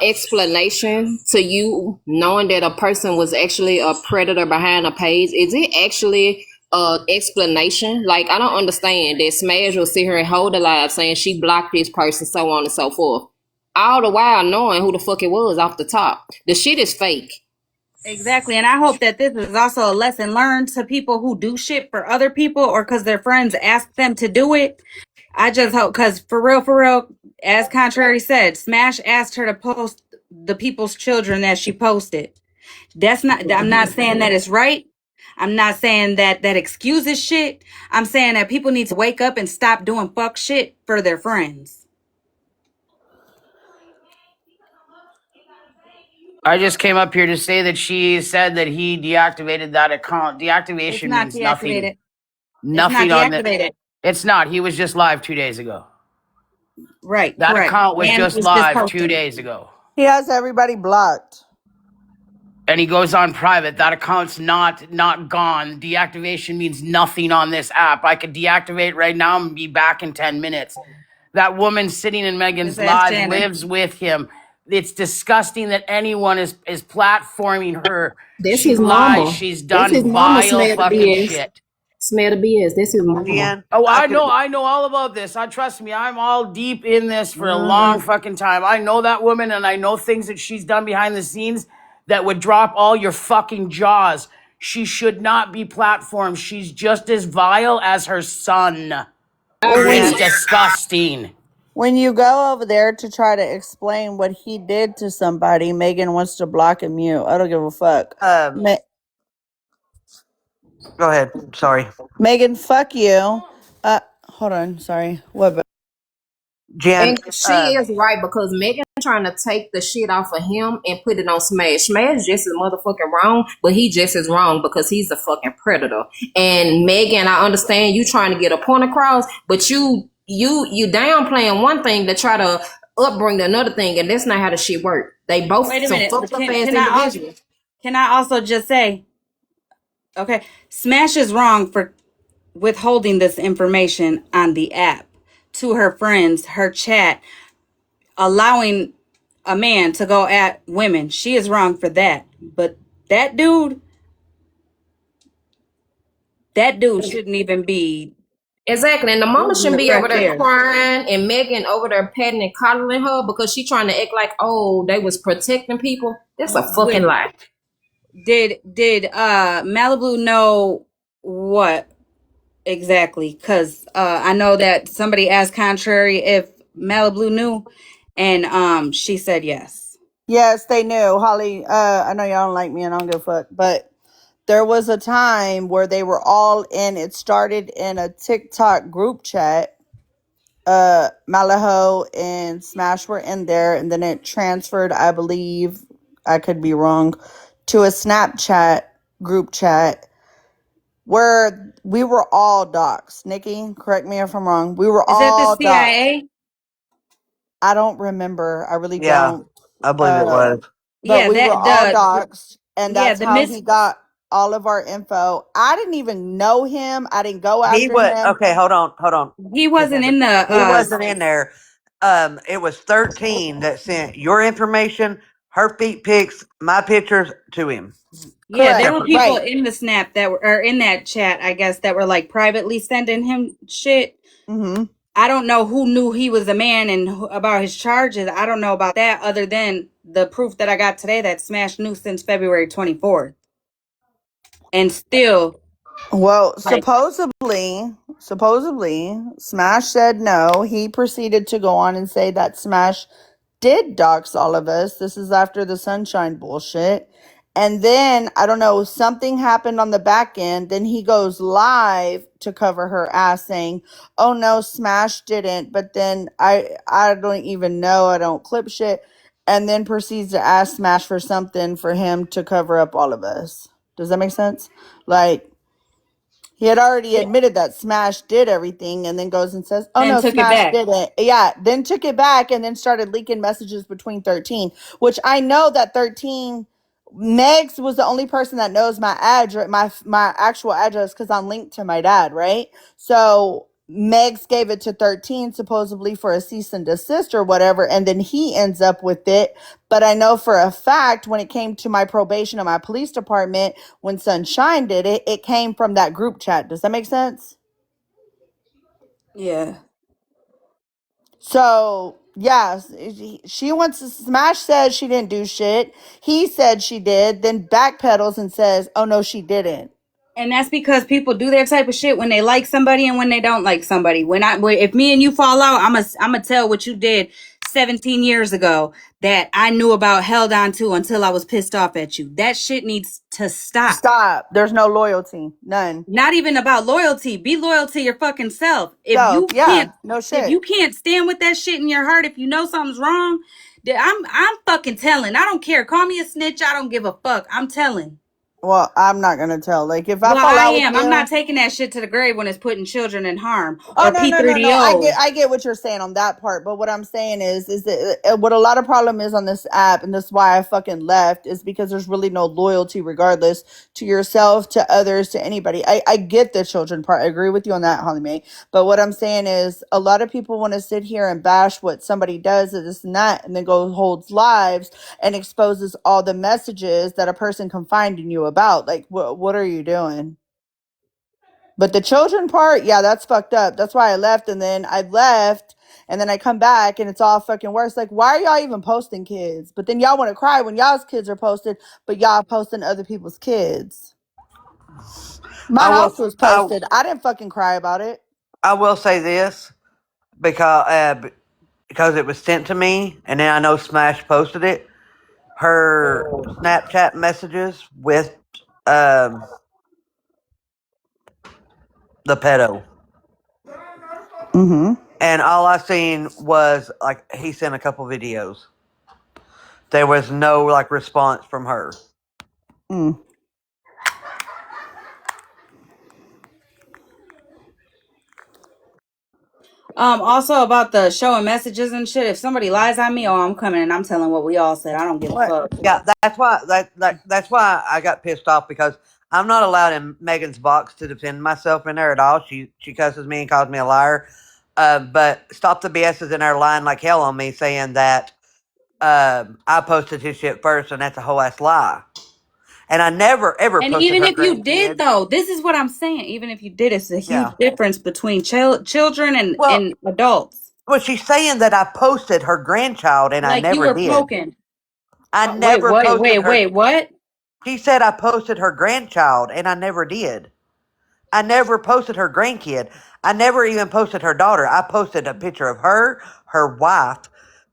explanation to you knowing that a person was actually a predator behind a page? Is it actually explanation? Like, I don't understand that Smash will sit here and hold the live saying she blocked this person, so on and so forth, all the while knowing who the fuck it was off the top. The shit is fake. Exactly. And I hope that this is also a lesson learned to people who do shit for other people or because their friends ask them to do it. I just hope, because for real, as Contrary said, Smash asked her to post the people's children that she posted. I'm not saying that it's right. I'm not saying that excuses shit. I'm saying that people need to wake up and stop doing fuck shit for their friends. I just came up here to say that she said that he deactivated that account. It's Deactivation not means nothing. deactivated. It's not Nothing on that. deactivated. It's not. He was just live 2 days ago. Right, That correct. account was And just it's just live 2 posted. days ago. He has everybody blocked. And he goes on private. That account's not gone. Deactivation means nothing on this app. I could deactivate right now and be back in 10 minutes. That woman sitting in Megan's Just ask live Janet. lives with him. It's disgusting that anyone is platforming her. That's She his lies. mama. She's That's his done mama. vile Smell the fucking BS. shit. Smell the BS. That's his mama. Jen, Oh, I I could. know all about this. Trust me, I'm all deep in this for a long Mm-hmm. fucking time. I know that woman and I know things that she's done behind the scenes that would drop all your fucking jaws. She should not be platformed. She's just as vile as her son. I agree. It's Jen, disgusting. When you go over there to try to explain what he did to somebody, Megan wants to block and mute. I don't give a fuck. go ahead. Sorry, Megan, fuck you. Hold on. Sorry. What? Jen. And she is right, because Megan trying to take the shit off of him and put it on Smash. Smash just as motherfucking wrong, but he just as wrong because he's a fucking predator. And Megan, I understand you trying to get a point across, but you downplaying one thing to try to upbring another thing, and that's not how the shit work. They both Wait a some minute. fucked up ass Can I individuals. can I also just say, okay, Smash is wrong for withholding this information on the app to her friends, her chat, allowing a man to go at women. She is wrong for that. But that dude shouldn't even be Exactly, and the mama losing shouldn't the be over fresh there air. crying, and Megan over there petting and coddling her because she trying to act like, oh, they was protecting people. That's a fucking lie. Did Malibu know what exactly? Because I know that somebody asked Contrary if Malibu knew, and she said yes. Yes, they knew. Holly, I know y'all don't like me and I don't give a fuck, but there was a time where they were all in, it started in a TikTok group chat. Malaho and Smash were in there, and then it transferred, I believe, I could be wrong, to a Snapchat group chat where we were all docs. Nikki, correct me if I'm wrong. We were Is that the all docs. CIA? I don't remember. I really Yeah, don't. I believe it was. But Yeah, we were all doxxed, and yeah, that's the how he got all of our info. I didn't even know him. I didn't go He after was him. okay. Hold on. He wasn't in the. He wasn't in there. It was 13 that sent your information, her feet pics, my pictures to him. Yeah, there Correct. were people Right. in the snap that were, or in that chat, I guess, that were like privately sending him shit. Mm-hmm. I don't know who knew he was a man and about his charges. I don't know about that other than the proof that I got today that Smash knew since February 24th. And still, Well, like, supposedly, Smash said no. He proceeded to go on and say that Smash did dox all of us. This is after the sunshine bullshit. And then I don't know, something happened on the back end. Then he goes live to cover her ass saying, "Oh no, Smash didn't." But then I don't even know. I don't clip shit. And then proceeds to ask Smash for something for him to cover up all of us. Does that make sense? Like, he had already admitted that Smash did everything and then goes and says, "Oh Then no, took it Smash back. didn't." Yeah, then took it back and then started leaking messages between 13, which I know that 13 Megs was the only person that knows my address, my actual address, because I'm linked to my dad, right? So Megs gave it to 13 supposedly for a cease and desist or whatever, and then he ends up with it. But I know for a fact when it came to my probation and my police department, when Sunshine did it, it came from that group chat. Does that make sense? Yeah. So, yeah, she wants to Smash says she didn't do shit. He said she did, then backpedals and says, "Oh no, she didn't." And that's because people do that type of shit when they like somebody and when they don't like somebody. If me and you fall out, I'm gonna tell what you did 17 years ago that I knew about, held on to until I was pissed off at you. That shit needs to stop. Stop. There's no loyalty. None. Not even about loyalty. Be loyal to your fucking self. So, yeah, no If shit. you can't stand with that shit in your heart, if you know something's wrong, then I'm fucking telling. I don't care. Call me a snitch. I don't give a fuck. I'm telling. Well, I'm not gonna tell. Like, if I Well, fall I out with am. I'm you, not taking that shit to the grave when it's putting children in harm oh or no, no, no, no. P3DO. I get what you're saying on that part, but what I'm saying is that what a lot of problem is on this app, and that's why I fucking left, is because there's really no loyalty, regardless to yourself, to others, to anybody. I get the children part. I agree with you on that, HollyMae. But what I'm saying is, a lot of people want to sit here and bash what somebody does, and this and that, and then go holds lives and exposes all the messages that a person confided in you about. Like, what are you doing? But the children part, yeah, that's fucked up. That's why I left. And then I left and then I come back and it's all fucking worse. Like, why are y'all even posting kids? But then y'all want to cry when y'all's kids are posted, but y'all posting other people's kids. My I will. house was posted. I didn't fucking cry about it. I will say this because it was sent to me, and then I know Smash posted it. Her Snapchat messages with um, the pedo, Mm-hmm. and all I seen was like he sent a couple videos. There was no like response from her. Mm. Also about the showing messages and shit. If somebody lies on me, oh, I'm coming and I'm telling what we all said. I don't give a What? fuck. Yeah, that's why I got pissed off because I'm not allowed in Megan's box to defend myself in there at all. She cusses me and calls me a liar. But Stop the BS is in there lying like hell on me, saying that I posted his shit first, and that's a whole ass lie. And I never ever And posted even her if you did, grandkid. though, this is what I'm saying. Even if you did, it's a huge Yeah. difference between children Well, and adults. she's saying that I posted her grandchild, and I Like you never were did. poking. I never posted her. What? She said I posted her grandchild, and I never did. I never posted her grandkid. I never even posted her daughter. I posted a picture of her wife,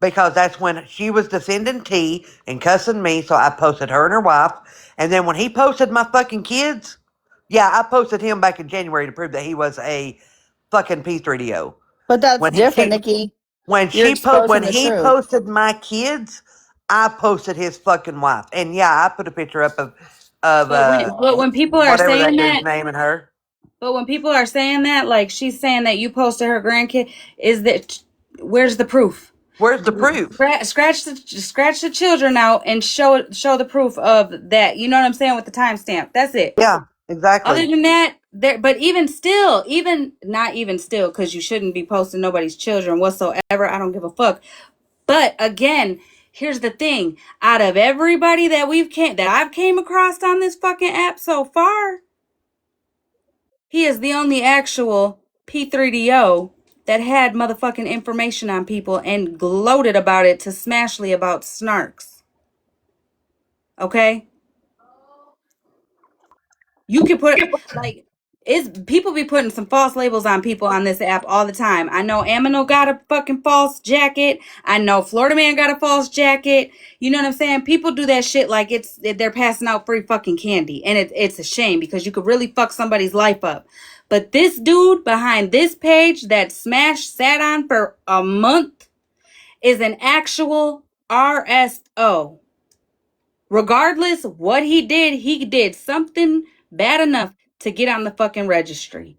because that's when she was defending T and cussing me. So I posted her and her wife. And then when he posted my fucking kids, yeah, I posted him back in January to prove that he was a fucking P3DO. But that's When he different, she Nikki. when You're when exposing the he truth. posted my kids, I posted his fucking wife. And yeah, I put a picture up of But when people are whatever that saying dude's that, name and her. but when people are saying that, like she's saying that you posted her grandkid, is that where's the proof? Where's the proof? Scratch the children out and show the proof of that. You know what I'm saying, with the timestamp. That's it. Yeah, Other exactly. than that, but even still, even not even still, because you shouldn't be posting nobody's children whatsoever. I don't give a fuck. But again, here's the thing: out of everybody that I've came across on this fucking app so far, he is the only actual P3DO that had motherfucking information on people and gloated about it to Smashly about snarks. Okay? You can put, like, It's people be putting some false labels on people on this app all the time. I know Amino got a fucking false jacket. I know Florida Man got a false jacket. You know what I'm saying? People do that shit like they're passing out free fucking candy, and it's a shame because you could really fuck somebody's life up. But this dude behind this page that Smash sat on for a month is an actual RSO. Regardless what he did something bad enough to get on the fucking registry.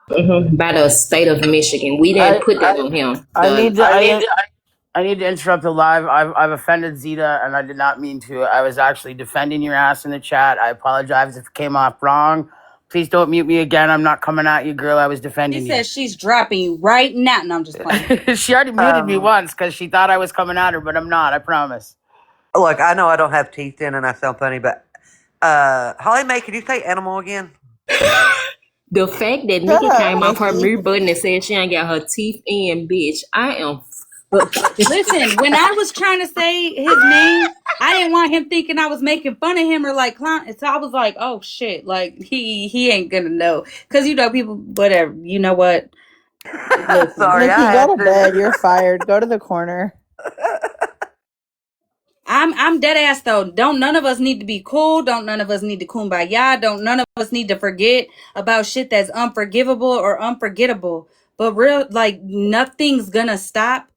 By the state of Michigan. We didn't put that on him. I need to. I need to interrupt the live. I've offended Zeta, and I did not mean to. I was actually defending your ass in the chat. I apologize if it came off wrong. Please don't mute me again. I'm not coming at you, girl. I was defending She you. says she's dropping you right now. No, I'm just playing. She already muted me once because she thought I was coming at her, but I'm not. I promise. Look, I know I don't have teeth in and I sound funny, but HollyMae, can you say animal again? The fact that Nikki came off her mute button and said she ain't got her teeth in, bitch, I am. Listen, when I was trying to say his name, I didn't want him thinking I was making fun of him or like clown. So I was like, oh shit, like he ain't gonna know, because you know people, whatever. You know what? Sorry, Nikki, go to bed. You're fired. Go to the corner. I'm dead ass though. Don't none of us need to be cool. Don't none of us need to kumbaya. Don't none of us need to forget about shit that's unforgivable or unforgettable. But real, like, nothing's gonna stop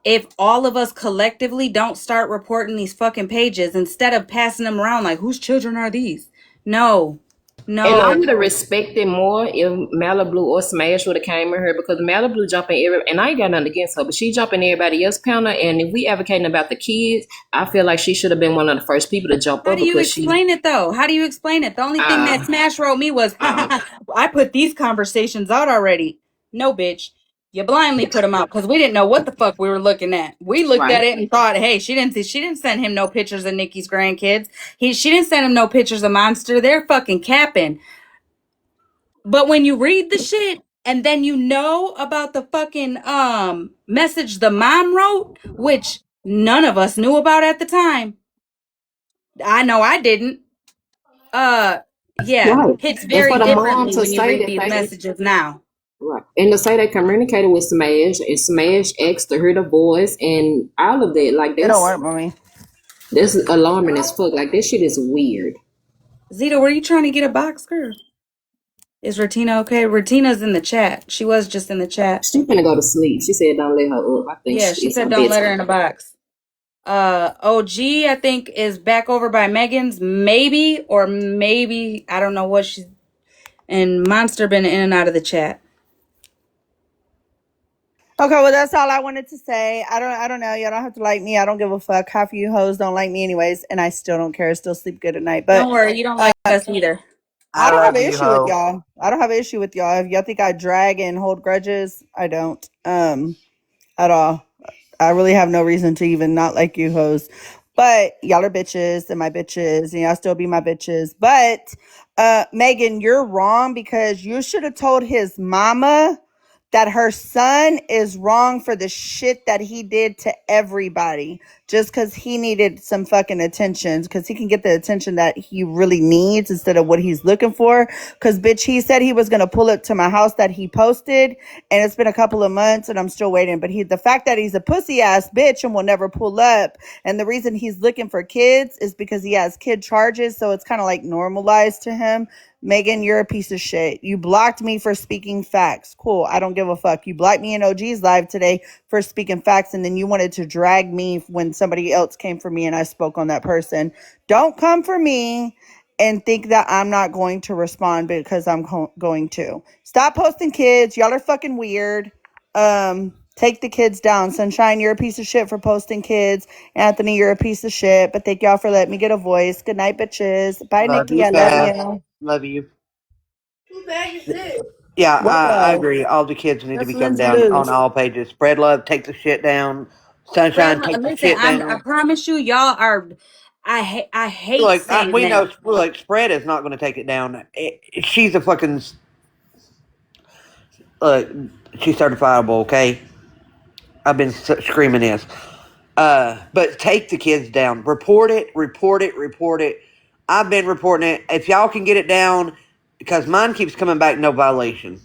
if all of us collectively don't start reporting these fucking pages instead of passing them around like, whose children are these? No. And I No. would have respected more if Malibu or Smash would have came in here, because Malibu jumping and I ain't got nothing against her, but she jumping everybody else counter. And if we advocating about the kids, I feel like she should have been one of the first people to jump How up do you because explain it though? How do you explain it? The only thing that Smash wrote me was, I put these conversations out already. No, bitch. You blindly put them out because we didn't know what the fuck we were looking at. We looked at it and thought, hey, she didn't send him no pictures of Nikki's grandkids. She didn't send him no pictures of Monster. They're fucking capping. But when you read the shit and then you know about the fucking message the mom wrote, which none of us knew about at the time. I know I didn't. Yeah, right. hits And very for the mom differently to when you say read that these messages now. right, and to say they communicated with Smash and Smash asked to hear the voice and all of that, like It don't work, mommy. that's alarming as fuck. Like this shit is weird. Zita, were you trying to get a box, girl? Is Retina okay? Retina's in the chat. She was just in the chat. She's gonna go to sleep. She said don't let her up. I think Yeah, she it's her said don't let her bedtime. in a box. OG, I think, is back over by Megan's, maybe, or maybe, I don't know what she's, and Monster been in and out of the chat. Okay, well that's all I wanted to say. I don't know. Y'all don't have to like me. I don't give a fuck. Half of you hoes don't like me anyways, and I still don't care. I still sleep good at night. But Don't worry, you don't like us either. I don't have love an you, issue with ho. y'all. I don't have an issue with y'all. If y'all think I drag and hold grudges, I don't. At all. I really have no reason to even not like you hoes. But y'all are bitches and my bitches, and y'all still be my bitches. But Megan, you're wrong because you should have told his mama that her son is wrong for the shit that he did to everybody just because he needed some fucking attention, because he can get the attention that he really needs instead of what he's looking for. Because bitch, he said he was going to pull up to my house that he posted, and it's been a couple of months and I'm still waiting. But the fact that he's a pussy ass bitch and will never pull up, and the reason he's looking for kids is because he has kid charges, so it's kind of like normalized to him. Megan, you're a piece of shit. You blocked me for speaking facts. Cool. I don't give a fuck. You blocked me in OG's live today for speaking facts, and then you wanted to drag me when somebody else came for me and I spoke on that person. Don't come for me and think that I'm not going to respond because I'm going to. Stop posting kids. Y'all are fucking weird. Take the kids down. Sunshine, you're a piece of shit for posting kids. Anthony, you're a piece of shit. But thank y'all for letting me get a voice. Good night, bitches. Bye, Love Nikki. you, I love Fab. you. Love you. Too bad you're sick. Yeah, What I though? agree. All the kids need to That's be coming Lindsay down on Lou's. all pages. Spread love, take the shit down. Sunshine, take the Listen, shit I down. promise you, y'all are. I hate saying We know, that. Spread is not going to take it down. She's a fucking, she's certifiable, okay? I've been screaming this. But take the kids down. Report it, report it, report it. I've been reporting it. If y'all can get it down, because mine keeps coming back no violation.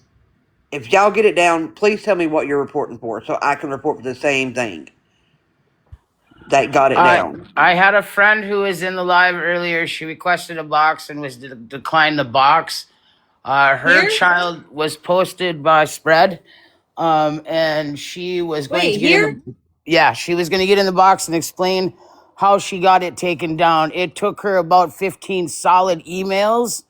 If y'all get it down, please tell me what you're reporting for so I can report for the same thing that got it down. I had a friend who was in the live earlier. She requested a box and was declined the box. Her Here? child was posted by Spread, and she was going Wait, to get in here? the she was going to get in the box and explain how she got it taken down. It took her about 15 solid emails,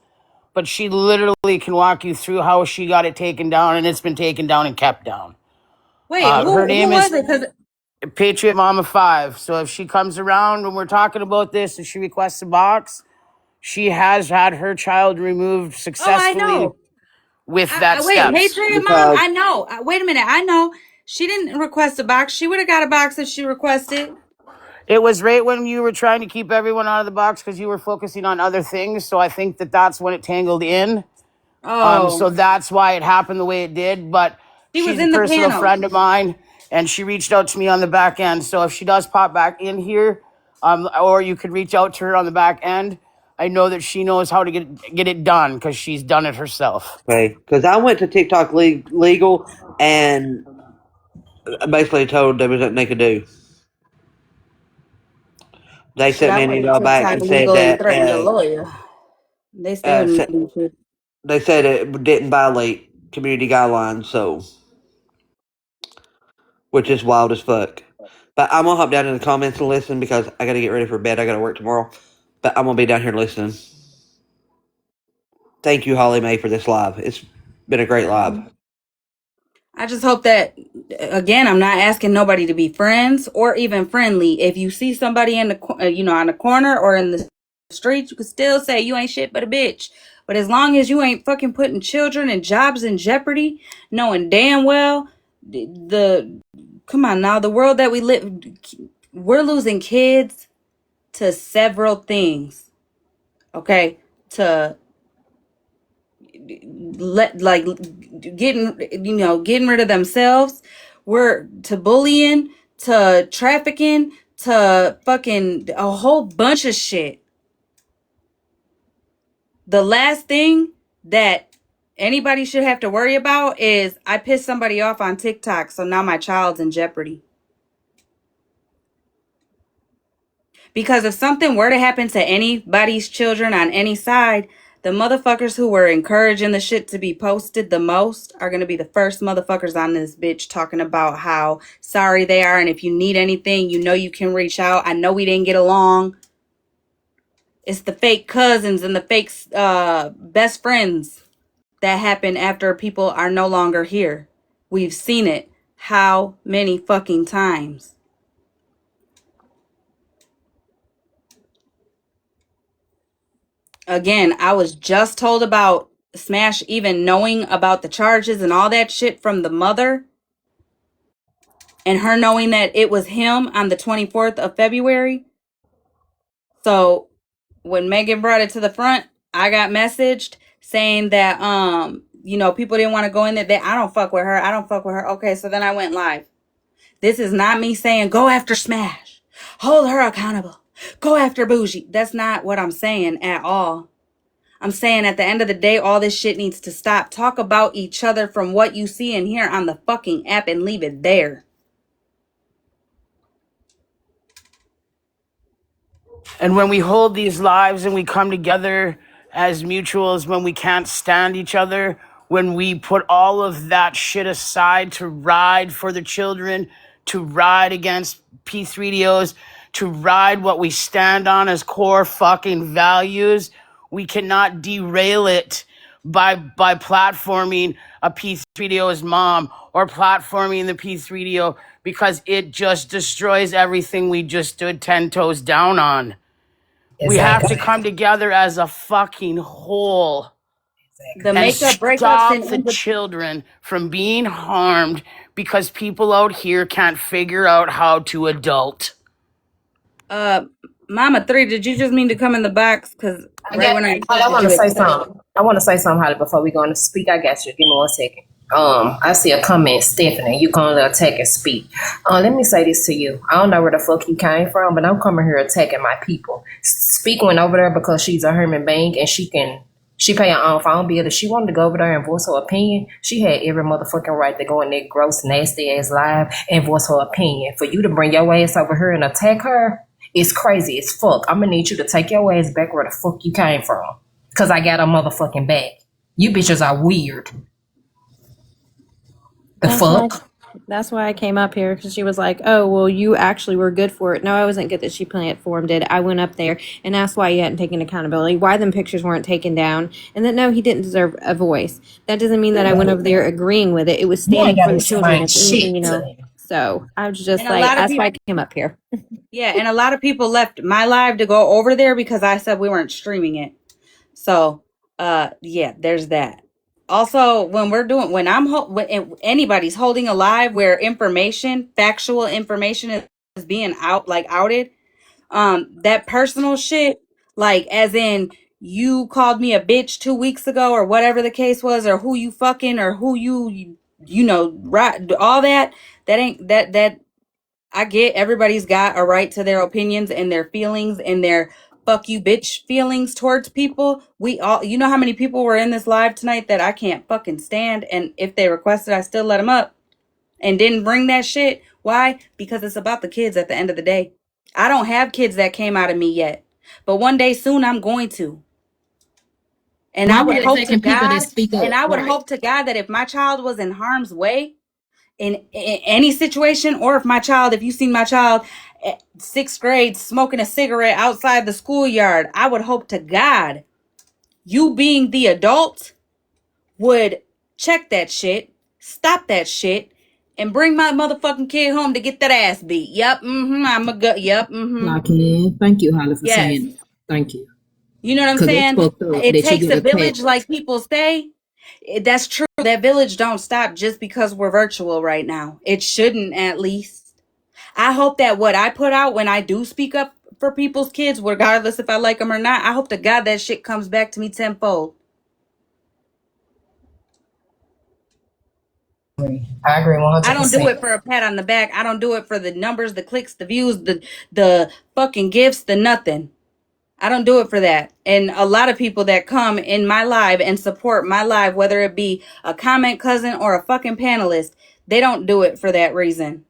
but she literally can walk you through how she got it taken down, and it's been taken down and kept down. Wait, Her who name was is it? Because Patriot Mama 5. So if she comes around when we're talking about this and she requests a box, she has had her child removed I successfully know. with that Wait, steps. Patriot Mom, Because I know. Wait a minute, I know. She didn't request a box. She would have got a box if she requested. It was right when you were trying to keep everyone out of the box because you were focusing on other things. So I think that's when it tangled in. So Oh, that's why it happened the way it did. But she was she's a in the personal panel. friend of mine, and she reached out to me on the back end. So if she does pop back in here, or you could reach out to her on the back end, I know that she knows how to get it done because she's done it herself. okay, because I went to TikTok legal and basically told there was nothing they could do. They Shit, sent I me an went to email back TikTok and said legal and that threatened a lawyer. They still didn't do shit. they said it didn't violate community guidelines, so which is wild as fuck. But I'm gonna hop down in the comments and listen because I gotta get ready for bed. I gotta work tomorrow. But I'm gonna be down here listening. Thank you, HollyMae, for this live. It's been a great live. I just hope that, again, I'm not asking nobody to be friends or even friendly. If you see somebody in the, on the corner or in the street, you can still say you ain't shit but a bitch. But as long as you ain't fucking putting children and jobs in jeopardy, knowing damn well come on now, the world that we live, we're losing kids to several things. Okay, to getting rid of themselves. We're to bullying, to trafficking, to fucking a whole bunch of shit. The last thing that anybody should have to worry about is I pissed somebody off on TikTok, so now my child's in jeopardy. Because if something were to happen to anybody's children on any side, the motherfuckers who were encouraging the shit to be posted the most are going to be the first motherfuckers on this bitch talking about how sorry they are. And if you need anything, you can reach out. I know we didn't get along. It's the fake cousins and the fake best friends that happen after people are no longer here. We've seen it how many fucking times? Again, I was just told about Smash even knowing about the charges and all that shit from the mother, and her knowing that it was him on the 24th of February. So when Megan brought it to the front, I got messaged saying that people didn't want to go in there. I don't fuck with her. I don't fuck with her. Okay, so then I went live. This is not me saying go after Smash. Hold her accountable. Go after Bougie. That's not what I'm saying at all. I'm saying at the end of the day, all this shit needs to stop. Talk about each other from what you see and hear on the fucking app and leave it there. And when we hold these lives and we come together as mutuals, when we can't stand each other, when we put all of that shit aside to ride for the children, to ride against P3DOs, to ride what we stand on as core fucking values, we cannot derail it by platforming a P3DO's mom or platforming the P3DO because it just destroys everything we just stood 10 toes down on. We have to come together as a fucking whole The and makeup breakups stop the and children from being harmed because people out here can't figure out how to adult. Mama 3, did you just mean to come in the box? Because right when I I accepted want to you, say it something. I want to say something, Holly, before we go on to speak. I got you. Give me 1 second. I see a comment, Stephanie. You can only attack and speak. Let me say this to you. I don't know where the fuck you came from, but I'm coming here attacking my people. Speak went over there because she's a human being and she can She pay her own phone bill. If she wanted to go over there and voice her opinion, she had every motherfucking right to go in that gross, nasty ass live and voice her opinion. For you to bring your ass over here and attack her, it's crazy as fuck. I'm gonna need you to take your ass back where the fuck you came from. Cause I got a motherfucking back. You bitches are weird. The fuck? That's why I came up here, because she was like, oh, well, you actually were good for it. No, I wasn't good that she platformed it. I went up there and asked why he hadn't taken accountability, why them pictures weren't taken down, and that no, he didn't deserve a voice. That doesn't mean that I went over there agreeing with it. It was You ain't standing for gotta the children, explain if anything, shit to me. So I was just And a like, lot of that's why I people, came up here. yeah, and a lot of people left my live to go over there because I said we weren't streaming it. So, yeah, there's that. Also, when when anybody's holding a live where factual information is being outed, that personal shit, like as in you called me a bitch 2 weeks ago or whatever the case was, or who you fucking, or who right, all that ain't that I get everybody's got a right to their opinions and their feelings and their fuck you bitch feelings towards people. We all, you know how many people were in this live tonight that I can't fucking stand, and if they requested, I still let them up and didn't bring that shit. Why? Because it's about the kids at the end of the day. I don't have kids that came out of me yet, but one day soon I'm going to. And Well, I I'm would here hope to taking people that God, speak up. and I would Right. hope to God that if my child was in harm's way, in any situation, or if you seen my child at 6th grade smoking a cigarette outside the schoolyard, I would hope to God you, being the adult, would check that shit, stop that shit, and bring my motherfucking kid home to get that ass beat. Yep, I'm a good. Yep, Like, thank you, Holly, for yes. saying that. Thank you. You know what I'm Because it's saying? fucked up It that you takes get a village, attacked. like people say. That's true. That village don't stop just because we're virtual right now. It shouldn't, at least. I hope that what I put out when I do speak up for people's kids, regardless if I like them or not, I hope to God that shit comes back to me tenfold. I agree I don't do 100%. it for a pat on the back. I don't do it for the numbers, the clicks, the views, the fucking gifts, the nothing. I don't do it for that. And a lot of people that come in my live and support my live, whether it be a comment cousin or a fucking panelist, they don't do it for that reason.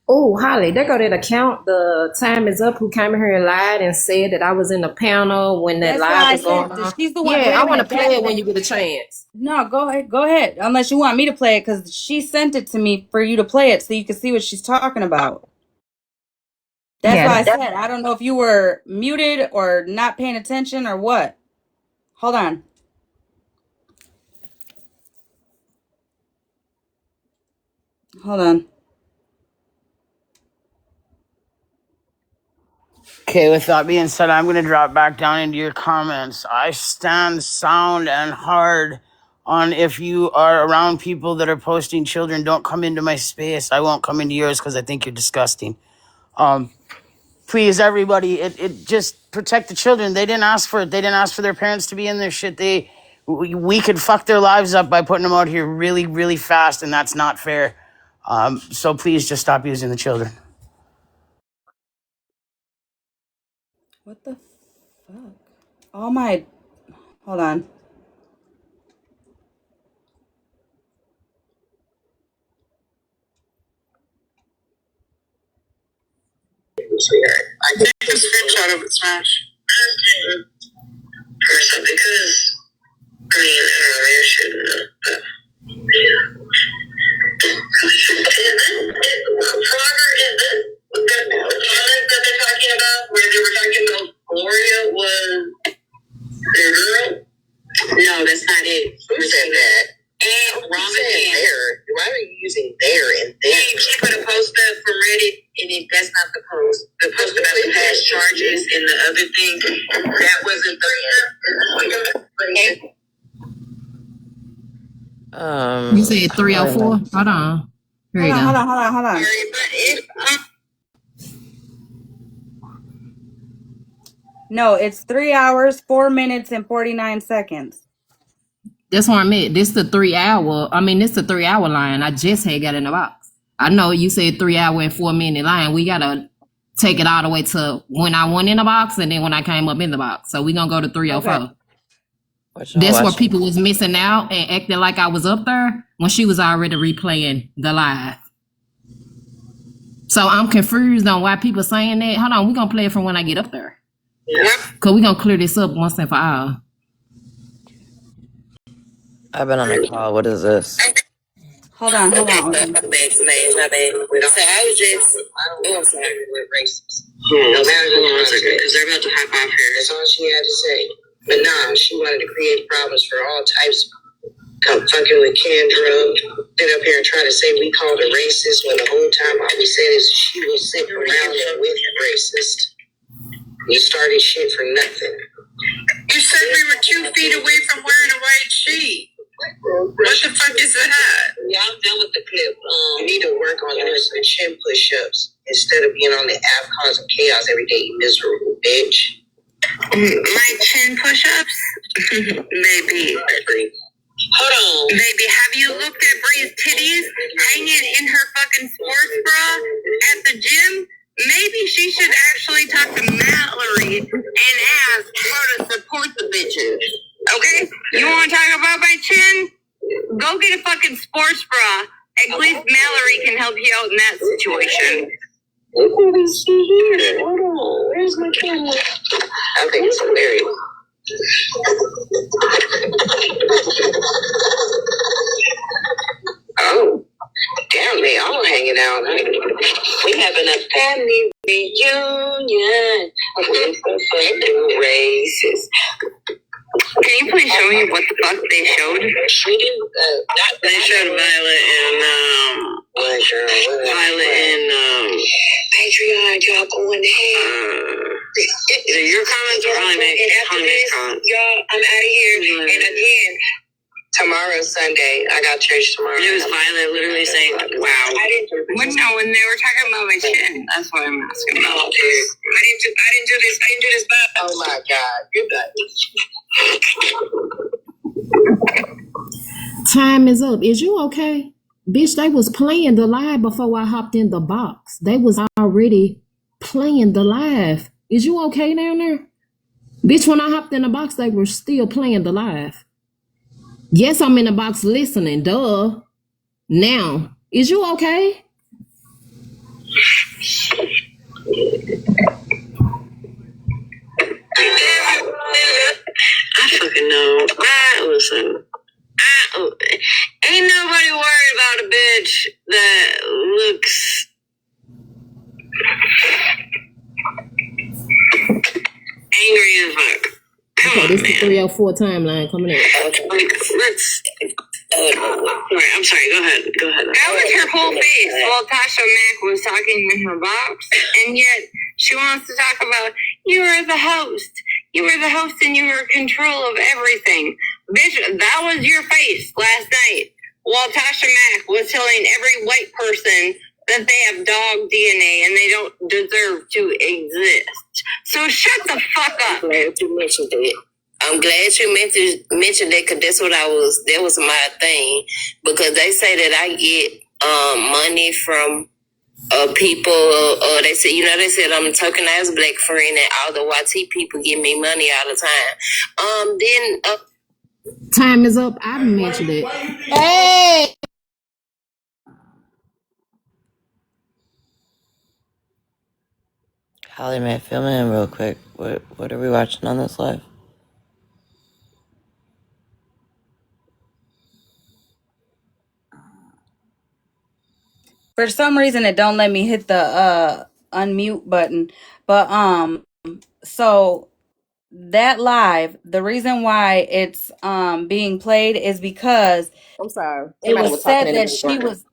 Oh, Holly, there go that account. The time is up. Who came in here and lied and said that I was in the panel when that That's why live I was going said on. she's the one. Yeah, Wait I a want to minute. play it when you get a chance. No, go ahead. Go ahead. Unless you want me to play it, because she sent it to me for you to play it so you can see what she's talking about. That's why I said I don't know if you were muted or not paying attention or what. Hold on. Hold on. Okay, with that being said, I'm going to drop back down into your comments. I stand sound and hard on if you are around people that are posting children, don't come into my space. I won't come into yours because I think you're disgusting. Please, everybody, it just protect the children. They didn't ask for it. They didn't ask for their parents to be in their shit. We could fuck their lives up by putting them out here really, really fast, and that's not fair. So please just stop using the children. What the fuck? Oh my. Hold on. I did a screenshot of it, Smash. Person, because I mean, I don't know, maybe I shouldn't know, but yeah. Frogger is the comment that they're talking about, where they were talking about Gloria was their girl? No, that's not it. Who said that? And wrong again. There. Why are you using there and there? She put a post up from Reddit, and that's not the post. The post about the past charges and the other thing, that wasn't the. You said 304? Hold on. Here you go. Hold on. No, it's 3 hours, 4 minutes, and 49 seconds. That's what I meant. This the 3 hour. I mean, this the 3 hour line. I just had got in the box. I know you said 3 hour and 4 minute line. We gotta take it all the way to when I went in the box and then when I came up in the box. So we gonna go to 304. What y'all That's where watching? people was missing out and acting like I was up there when she was already replaying the live. So I'm confused on why people saying that. Hold on, we're gonna play it from when I get up there. Yep. Cause we're gonna clear this up once and for all. I've been on a call. What is this? Hold on, hold on. My OG. bad, my bad. So I was just, I'm sorry, with racist. No matter who because they're about to hop off here. That's all she had to say. But nah, she wanted to create problems for all types. Come fucking with Kendra, sit up here and try to say we called her racist when the whole time all we said is she was sitting around there with racist. You started shit for nothing. You said we were 2 feet away from wearing a white sheet. What the fuck is that? Yeah, I'm done with the clip. You need to work on doing some chin push-ups instead of being on the app causing chaos every day, you miserable bitch. My chin push-ups? Maybe. Hold on. Baby, have you looked at Bree's titties hanging in her fucking sports bra at the gym? Maybe she should actually talk to Mallory and ask her to support the bitches. Okay? You want to talk about my chin? Go get a fucking sports bra. At least Mallory can help you out in that situation. Look what we see here. Hold on. Where's my camera? I think it's hilarious. Oh, damn, they all hanging out. We having a family reunion. Racist. Can you please show me what the fuck they showed? They showed Violet and Patreon, y'all going ahead. Your comments are HollyMae's comments. Y'all, I'm out of here. And again, tomorrow's Sunday. I got church tomorrow. It was Violet literally saying, wow. When they were talking about my chin. That's what I'm asking about. I didn't do this. Oh my God. You're done. Time is up. Is you okay? Bitch, they was playing the live before I hopped in the box. They was already playing the live. Is you okay down there? Bitch, when I hopped in the box, they were still playing the live. Yes, I'm in the box listening. Duh. Now, is you okay? I fucking know. Listen. Ain't nobody worried about a bitch that looks angry as fuck. Okay, this is 304 timeline coming in. Let's. Alright, I'm sorry. Go ahead. That was her whole face while Tasha Mack was talking in her box, and yet she wants to talk about you were the host. You were the host, and you were in control of everything. Bitch, that was your face last night while Tasha Mack was telling every white person that they have dog DNA and they don't deserve to exist. So shut the fuck up. I'm glad you mentioned it. I'm glad you mentioned that because that was my thing. Because they say that I get money from people, they said I'm a tokenized black friend and all the YT people give me money all the time. Time is up. I mentioned it. Hey! HollyMae, fill me in real quick. What are we watching on this live? For some reason, it don't let me hit the unmute button. But so that live, the reason why it's being played is because I'm sorry. it Somebody was was talking said in the that she background. was.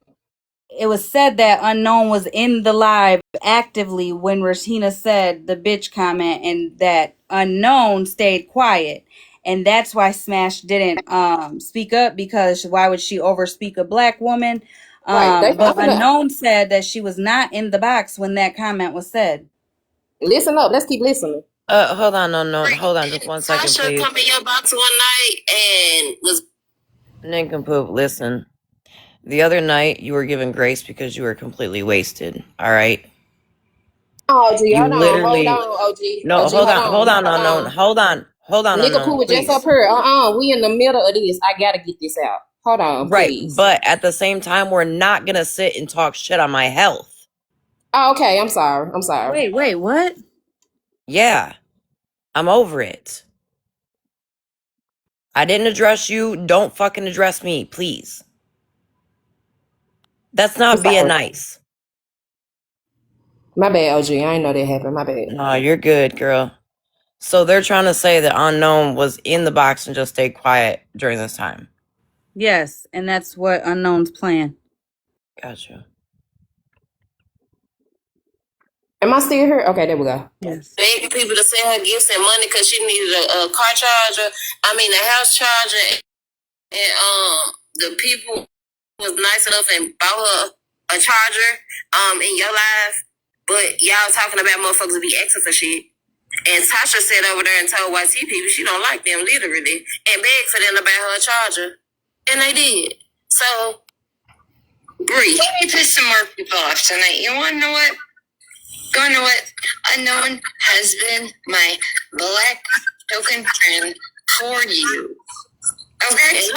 It was said that Unknown was in the live actively when Rashina said the bitch comment, and that Unknown stayed quiet. And that's why Smash didn't speak up, because why would she overspeak a black woman? Right. But Unknown said that she was not in the box when that comment was said. Listen up. Let's keep listening. Hold on, no, hold on, just 1 second, Tasha please. come in your box one night and was Nincompoop, listen. The other night, you were given grace because you were completely wasted, alright? OG, You hold on, literally... OG. No, OG, hold on, hold on. no, hold on. Hold on, Nigga Pooh unknown, was just up please. here. We in the middle of this. I gotta get this out. Hold on, Right, please. but at the same time, we're not gonna sit and talk shit on my health. Oh, okay, I'm sorry. I'm sorry. Wait, what? Yeah, I'm over it. I didn't address you. Don't fucking address me, please. That's I'm not being sorry. nice. My bad, OG. I didn't know that happened. My bad. No, you're good, girl. So they're trying to say that unknown was in the box and just stayed quiet during this time. Yes, and that's what Unknown's plan. Gotcha. Am I still here? Okay, there we go. Yes. Begging people to send her gifts and money because she needed a car charger. A house charger. And the people was nice enough and bought her a charger in your life. But y'all talking about motherfuckers be asking for shit. And Tasha sat over there and told YT people she don't like them, literally, and begged for them to buy her a charger. And they did. So, Bree. Let me piss some more people off tonight. You want to know what? You want to know what? Unknown has been my black token friend for you. Okay?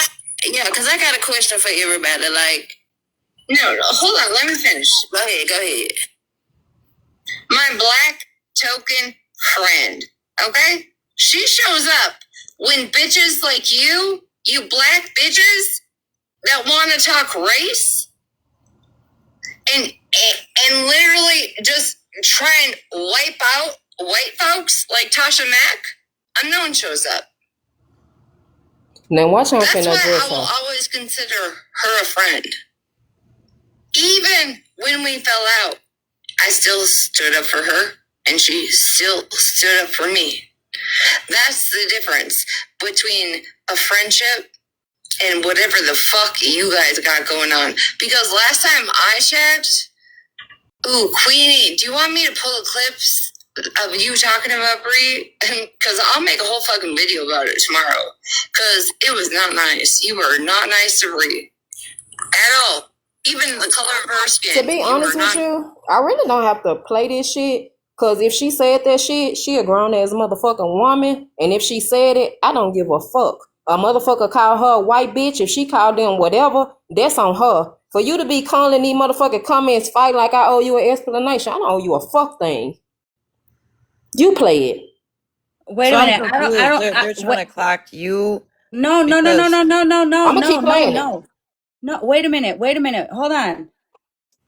Yeah, because I got a question for everybody. Like, no, hold on. Let me finish. Go ahead. My black token friend, okay? She shows up when bitches like you black bitches that want to talk race and literally just try and wipe out white folks like Tasha Mack, Unknown shows up. Now watch how I'm That's finna why address I will her. always consider her a friend. Even when we fell out, I still stood up for her, and she still stood up for me. That's the difference between a friendship and whatever the fuck you guys got going on. Because last time I checked, ooh, Queenie, do you want me to pull the clips of you talking about Brie? Because I'll make a whole fucking video about it tomorrow. Because it was not nice. You were not nice to Brie at all. Even the color of her skin. To be honest with you, I really don't have to play this shit. Cause if she said that shit, she a grown ass motherfucking woman. And if she said it, I don't give a fuck. A motherfucker call her a white bitch. If she called them whatever, that's on her. For you to be calling these motherfucking comments fight like I owe you an explanation, I don't owe you a fuck thing. You play it. Wait So a I'm minute. confused. They're trying to clock you. No. Because I'ma keep playing it. No, wait a minute. Hold on.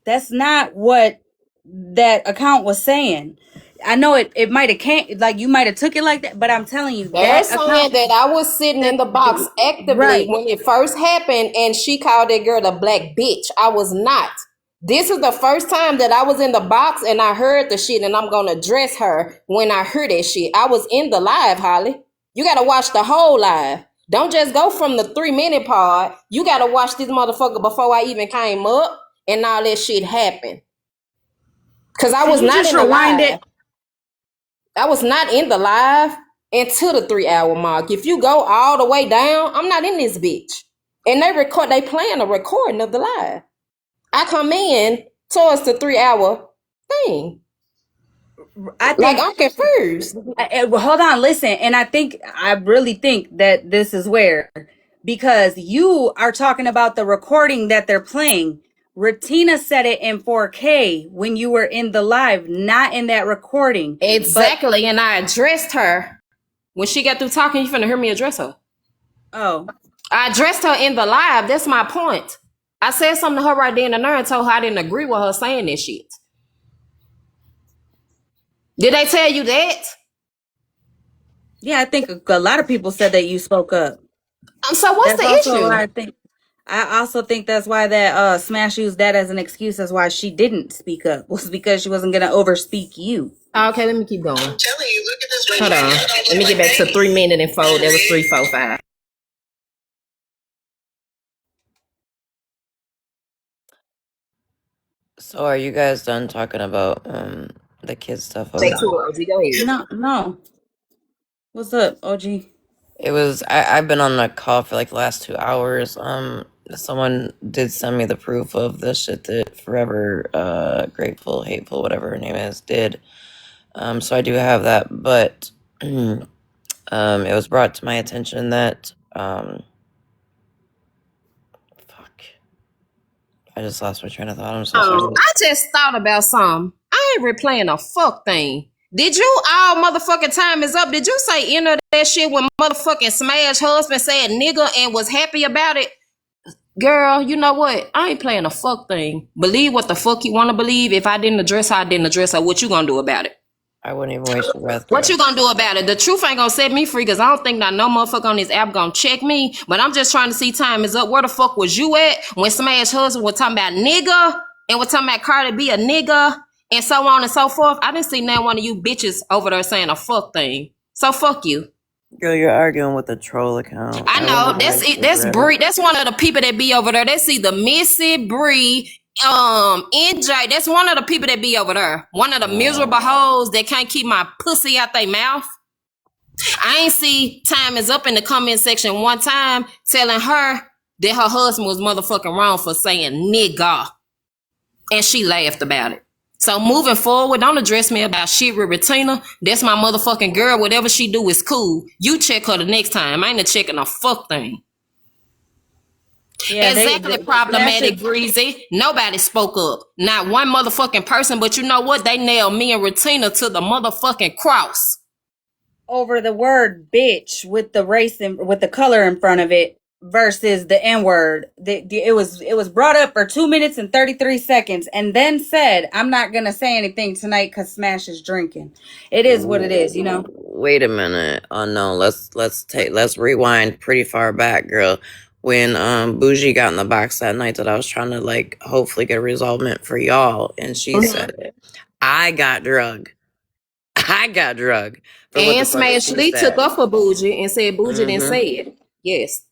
That's not what that account was saying. I know it might have came like you might have took it like that, but I'm telling you They're that saying account that I was sitting in the box actively right. when it first happened and she called that girl a black bitch. I was not. This is the first time that I was in the box and I heard the shit, and I'm gonna address her when I heard that shit. I was in the live, Holly. You gotta watch the whole live. Don't just go from the 3-minute part. You gotta watch this motherfucker before I even came up and all that shit happened. Cause I Can was you not just in the rewind live. it? I was not in the live until the 3-hour mark. If you go all the way down, I'm not in this bitch. And they playing a recording of the live. I come in towards the 3-hour thing. I Like, think I'm confused. well, hold on, listen, and I really think that this is where, because you are talking about the recording that they're playing. Retina said it in 4K when you were in the live, not in that recording. Exactly, and I addressed her. When she got through talking, you finna hear me address her. Oh. I addressed her in the live. That's my point. I said something to her right then and there and told her I didn't agree with her saying this shit. Did they tell you that? Yeah, I think a lot of people said that you spoke up. So what's That's the also issue? why I also think that's why that Smash used that as an excuse as why she didn't speak up, was because she wasn't gonna overspeak you. Okay, let me keep going. I'm telling you, look at this. Hold on. Let me get back to 3 minute and 4. That was 3, 4, 5. So are you guys done talking about the kid stuff? Take 2, OG. Go ahead. No. What's up, OG? It was I've been on a call for like the last 2 hours. Someone did send me the proof of the shit that Forever Grateful, Hateful, whatever her name is, did. So I do have that, but It was brought to my attention that fuck. I just lost my train of thought. I'm so sorry. I just thought about something. I ain't replaying a fuck thing. Did you all motherfucking time is up? Did you say end of that shit when motherfucking Smash husband said nigga and was happy about it? Girl, you know what? I ain't playing a fuck thing. Believe what the fuck you want to believe. If I didn't address her, I didn't address her. What you gonna do about it? I wouldn't even waste your breath. What you gonna do about it? The truth ain't gonna set me free because I don't think that no motherfucker on this app gonna check me. But I'm just trying to see time is up. Where the fuck was you at when Smash husband was talking about nigga and was talking about Cardi B a nigga and so on and so forth? I didn't see none one of you bitches over there saying a fuck thing. So fuck you. Girl, you're arguing with a troll account. I know that's it. That's Bree. That's one of the people that be over there. That's either Missy, Bree, NJ. That's one of the people that be over there. One of the miserable hoes that can't keep my pussy out their mouth. I ain't see time is up in the comment section one time telling her that her husband was motherfucking wrong for saying nigga, and she laughed about it. So moving forward, don't address me about shit with Retina. That's my motherfucking girl. Whatever she do is cool. You check her the next time. I ain't checking a fuck thing. Yeah, exactly. Problematic, Breezy. Nobody spoke up. Not one motherfucking person. But you know what? They nailed me and Retina to the motherfucking cross. Over the word bitch with the race and with the color in front of it versus the N-word. It was brought up for 2 minutes and 33 seconds and then said, I'm not gonna say anything tonight because Smash is drinking. It is what it is, you know. Wait a minute. Oh no, let's rewind pretty far back, girl. When Bougie got in the box that night that I was trying to like hopefully get a resolvement for y'all, and she said it. I got drug. And Smash Lee took off for Bougie and said Bougie didn't say it. Yes.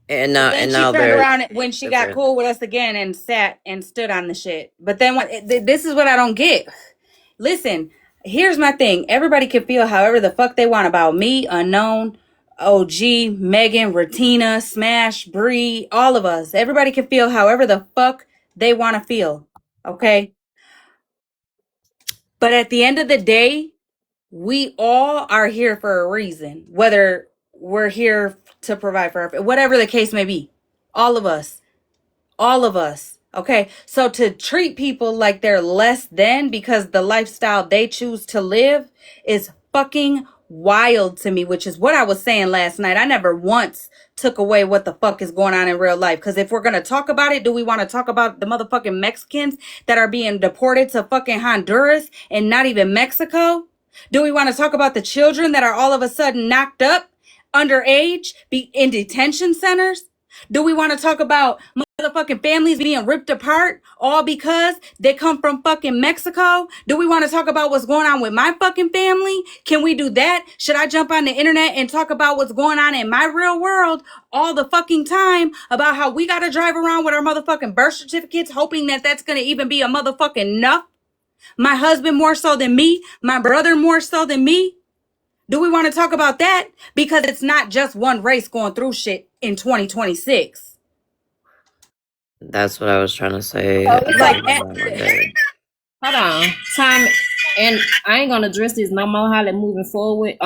And then she turned around when she got cool with us again and sat and stood on the shit. But then this is what I don't get. Listen, here's my thing. Everybody can feel however the fuck they want about me, Unknown, OG, Megan, Retina, Smash, Bree, all of us. Everybody can feel however the fuck they want to feel. Okay? But at the end of the day, we all are here for a reason. Whether we're here to provide for whatever the case may be. All of us. Okay, so to treat people like they're less than because the lifestyle they choose to live is fucking wild to me, which is what I was saying last night. I never once took away what the fuck is going on in real life, because if we're gonna talk about it, do we want to talk about the motherfucking Mexicans that are being deported to fucking Honduras and not even Mexico? Do we want to talk about the children that are all of a sudden knocked up underage be in detention centers? Do we want to talk about motherfucking families being ripped apart all because they come from fucking Mexico? Do we want to talk about what's going on with my fucking family? Can we do that? Should I jump on the internet and talk about what's going on in my real world all the fucking time about how we got to drive around with our motherfucking birth certificates hoping that that's going to even be a motherfucking enough? My husband more so than me? My brother more so than me? Do we want to talk about that? Because it's not just one race going through shit in 2026. That's what I was trying to say. Hold on. Time, and I ain't gonna address this no more. Holly, moving forward.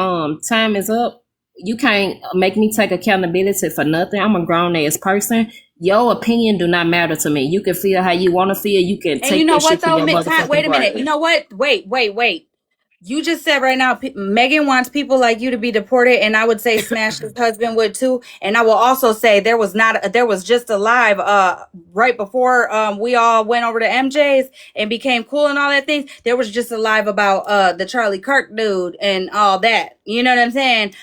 Time is up. You can't make me take accountability for nothing. I'm a grown ass person. Your opinion do not matter to me. You can feel how you want to feel. You can take. And you know what though? Wait a minute. You know what? Wait. You just said right now, Megan wants people like you to be deported, and I would say Smash's husband would too. And I will also say there was just a live right before we all went over to MJ's and became cool and all that things. There was just a live about the Charlie Kirk dude and all that. You know what I'm saying?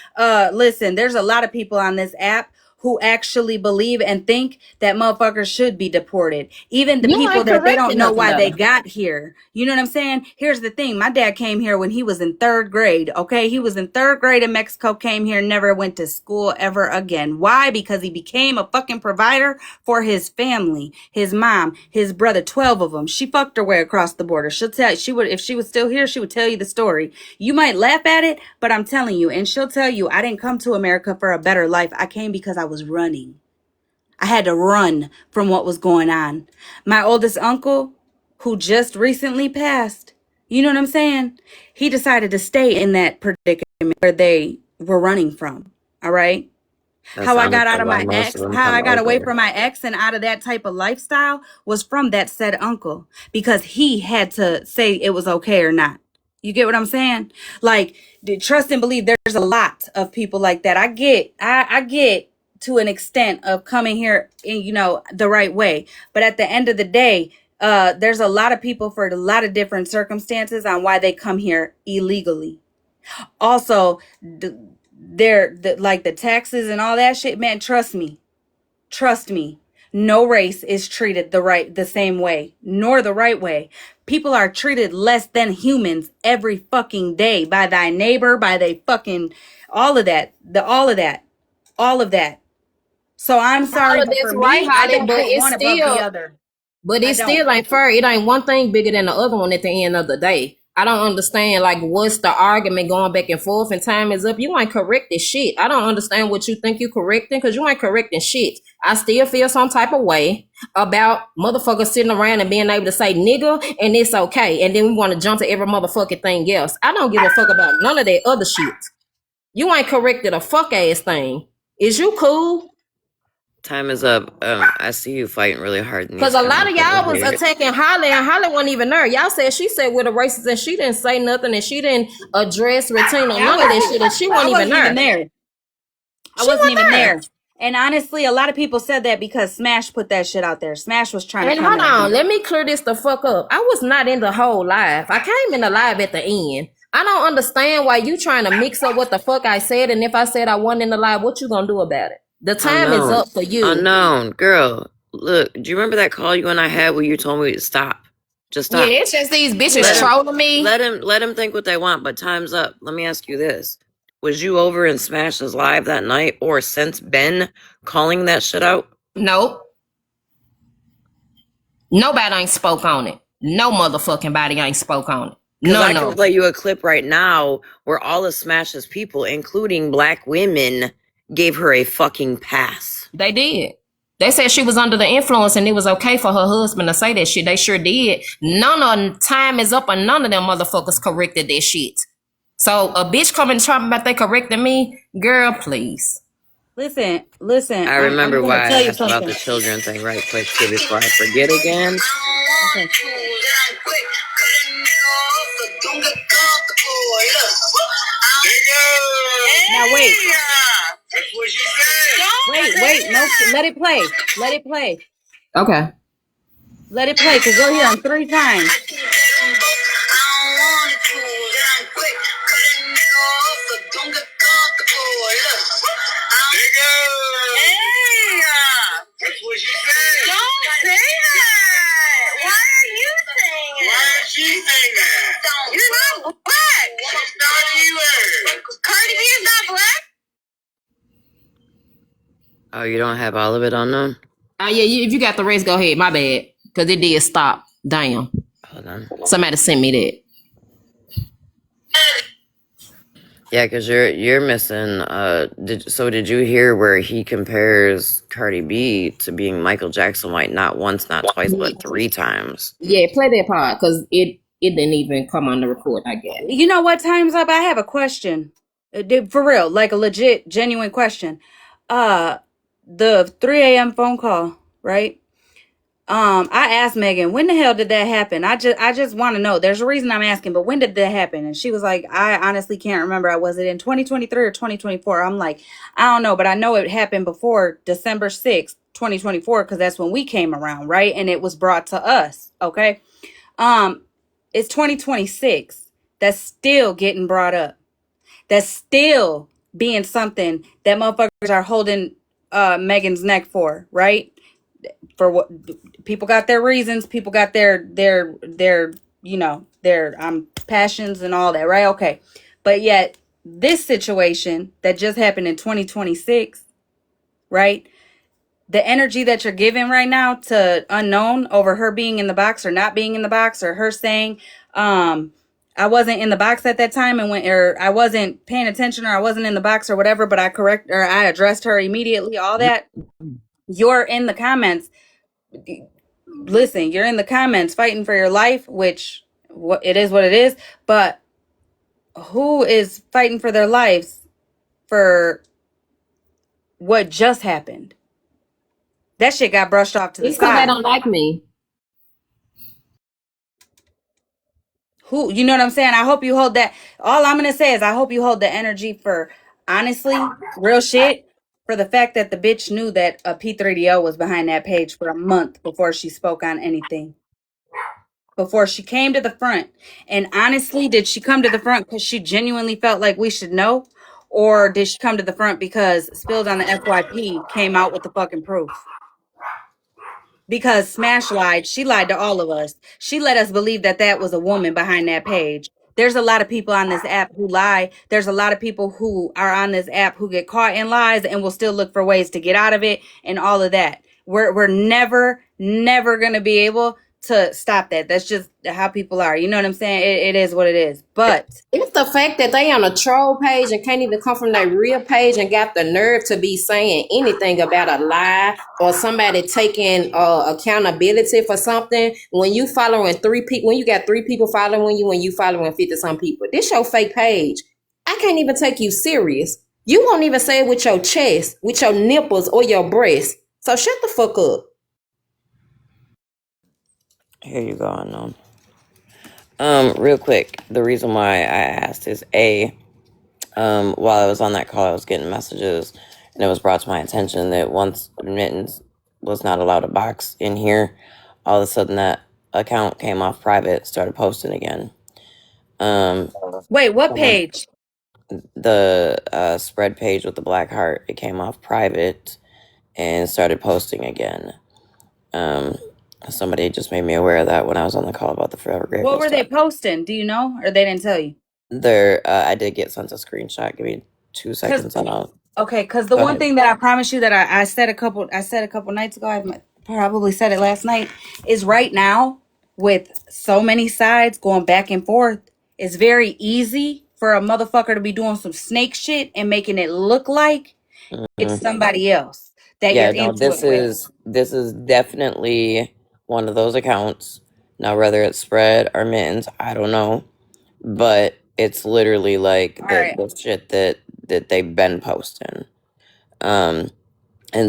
Listen, there's a lot of people on this app who actually believe and think that motherfuckers should be deported. Even the people that they don't know why they got here. You know what I'm saying? Here's the thing. My dad came here when he was in 3rd grade. Okay. He was in 3rd grade in Mexico, came here, never went to school ever again. Why? Because he became a fucking provider for his family, his mom, his brother, 12 of them. She fucked her way across the border. If she was still here, she would tell you the story. You might laugh at it, but I'm telling you, and she'll tell you, I didn't come to America for a better life. I came because I was running. I had to run from what was going on. My oldest uncle, who just recently passed, you know what I'm saying? He decided to stay in that predicament where they were running from. All right. That How I sounded got out of like my most of ex, them how I come got away over. from my ex and out of that type of lifestyle was from that said uncle, because he had to say it was okay or not. You get what I'm saying? Like, trust and believe, there's a lot of people like that. I get to an extent of coming here in, the right way. But at the end of the day, there's a lot of people for a lot of different circumstances on why they come here illegally. Also, like the taxes and all that shit, man, trust me, no race is treated the same way, nor the right way. People are treated less than humans every fucking day by thy neighbor, by they fucking all of that, all of that. So I'm sorry, All of but for that's right, me, I Holly, don't but put it's one above the still other. But I it don't. still ain't fair. It ain't one thing bigger than the other one at the end of the day. I don't understand, like, what's the argument going back and forth and time is up. You ain't correcting shit. I don't understand what you think you correcting, because you ain't correcting shit. I still feel some type of way about motherfuckers sitting around and being able to say nigga and it's okay. And then we want to jump to every motherfucking thing else. I don't give a fuck about none of that other shit. You ain't corrected a fuck ass thing. Is you cool? Time is up. I see you fighting really hard in Because these a lot comments of over y'all was here. attacking Holly, and Holly wasn't even there. Y'all said she said we're the racist, and she didn't say nothing, and she didn't address Retina, none of that shit, and she I wasn't even wasn't even there. there. I She wasn't wasn't even there. there. And honestly, a lot of people said that because Smash put that shit out there. Smash was trying to And come hold at on, me. let me clear this the fuck up. I was not in the whole live. I came in the live at the end. I don't understand why you trying to mix up what the fuck I said, and if I said I wasn't in the live, what you gonna do about it? The time is Unknown. up for you. Unknown. Girl, look, do you remember that call you and I had where you told me to stop? Just Yeah, stop. it's just these bitches Let him, trolling me. let him think what they want, but time's up. Let me ask you this. Was you over in Smash's live that night or since Ben calling that shit out? Nope. Nobody ain't spoke on it. No motherfucking body ain't spoke on it. Because I None can of play them. you a clip right now where all of Smash's people, including black women, gave her a fucking pass. They did. They said she was under the influence and it was okay for her husband to say that shit. They sure did. None of them, time is up and none of them motherfuckers corrected that shit. So a bitch coming talking about they corrected me, girl, please. Listen. I I'm remember gonna why I tell you asked about something. the children thing right quick too before I forget again. Okay. Now wait. That's what she said. Wait. No, let it play. Let it play. Okay. Let it play, because you'll hear them 3 times. That's what she said. Don't say that. Why are you saying it? Why is she saying that? You're not black. She's not either. Cardi B is not black. Oh, you don't have all of it unknown? Yeah, if you got the rest, go ahead. My bad. Because it did stop. Damn. Hold on. Somebody sent me that. Yeah, because you're missing. Did you hear where he compares Cardi B to being Michael Jackson White not once, not twice, but 3 times? Yeah, play that part because it didn't even come on the record, I guess. You know what? Time's up. I have a question. For real, like a legit, genuine question. The 3 a.m. phone call, right? I asked Megan, when the hell did that happen? I just want to know. There's a reason I'm asking, but when did that happen? And she was like, I honestly can't remember. Was it in 2023 or 2024? I'm like, I don't know, but I know it happened before December 6th, 2024, because that's when we came around, right? And it was brought to us, okay? It's 2026. That's still getting brought up. That's still being something that motherfuckers are holding Megan's neck for, right? For what people got their reasons, people got their passions and all that, right? Okay. But yet this situation that just happened in 2026, right? The energy that you're giving right now to unknown over her being in the box or not being in the box, or her saying I wasn't in the box at that time, and or I wasn't paying attention, or I wasn't in the box or whatever, but I addressed her immediately, all that. You're in the comments. Listen, you're in the comments fighting for your life, which what it is, but who is fighting for their lives for what just happened. That shit got brushed off to the It's because they side. don't like me. Who, you know what I'm saying? I hope you hold that. All I'm gonna say is I hope you hold the energy for, honestly, real shit, for the fact that the bitch knew that a P3DO was behind that page for a month before she spoke on anything. Before she came to the front. And honestly, did she come to the front because she genuinely felt like we should know? Or did she come to the front because Spilled on the FYP came out with the fucking proof? Because Smash lied. She lied to all of us. She let us believe that that was a woman behind that page. There's a lot of people on this app who lie. There's a lot of people who are on this app who get caught in lies and will still look for ways to get out of it and all of that. We're never gonna be able to stop that. That's just how people are. You know what I'm saying? It is what it is. But It's the fact that they on a troll page and can't even come from their real page and got the nerve to be saying anything about a lie or somebody taking accountability for something. When you following three people, when you got three people following you and you following 50 some people, this your fake page. I can't even take you serious. You won't even say it with your chest, with your nipples or your breast. So shut the fuck up. Here you go, unknown. Real quick, the reason why I asked is while I was on that call, I was getting messages, and it was brought to my attention that once Mittens was not allowed a box in here, all of a sudden that account came off private, started posting again. wait, what page? The spread page with the black heart, it came off private and started posting again. Somebody just made me aware of that when I was on the call about the Forever Grateful. What were they posting? Do you know? Or they didn't tell you? I did get sent a screenshot. Give me 2 seconds on out. Okay, because the one thing that I promise you that I said a couple nights ago, I probably said it last night, is right now with so many sides going back and forth, it's very easy for a motherfucker to be doing some snake shit and making it look like it's somebody else that Yeah, you're no, into it with. this is definitely one of those accounts. Now, whether it's spread or mittens, I don't know, but it's literally like All right. the shit that they've been posting. And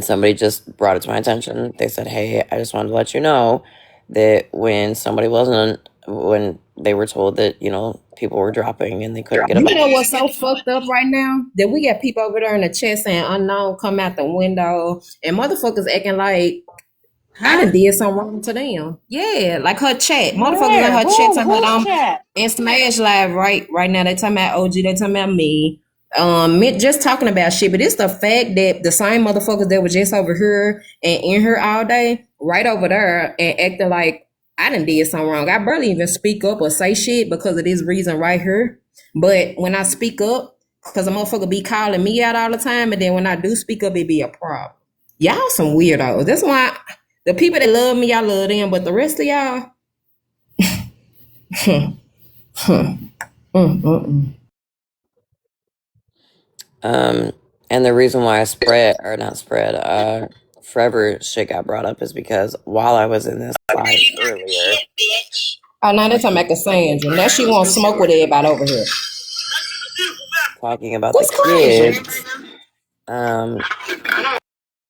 somebody just brought it to my attention. They said, "Hey, I just wanted to let you know that when they were told that, you know, people were dropping and they couldn't get a You box." know what's so fucked up right now? That we got people over there in the chat saying unknown come out the window and motherfuckers acting like I done did something wrong to them. Yeah, like her chat. Motherfuckers in her chat talking about chat? in Smash Live right now. They talking about OG, they talking about me. Just talking about shit, but it's the fact that the same motherfuckers that were just over here and in here all day, right over there, and acting like I done did something wrong. I barely even speak up or say shit because of this reason right here. But when I speak up, because a motherfucker be calling me out all the time, and then when I do speak up, it be a problem. Y'all some weirdos. That's why the people that love me, I love them, but the rest of y'all, And the reason why Forever shit got brought up is because while I was in this live earlier, oh, now they're talking about Cassandra. Now she won't smoke with everybody over here. talking about What's the crazy? kids,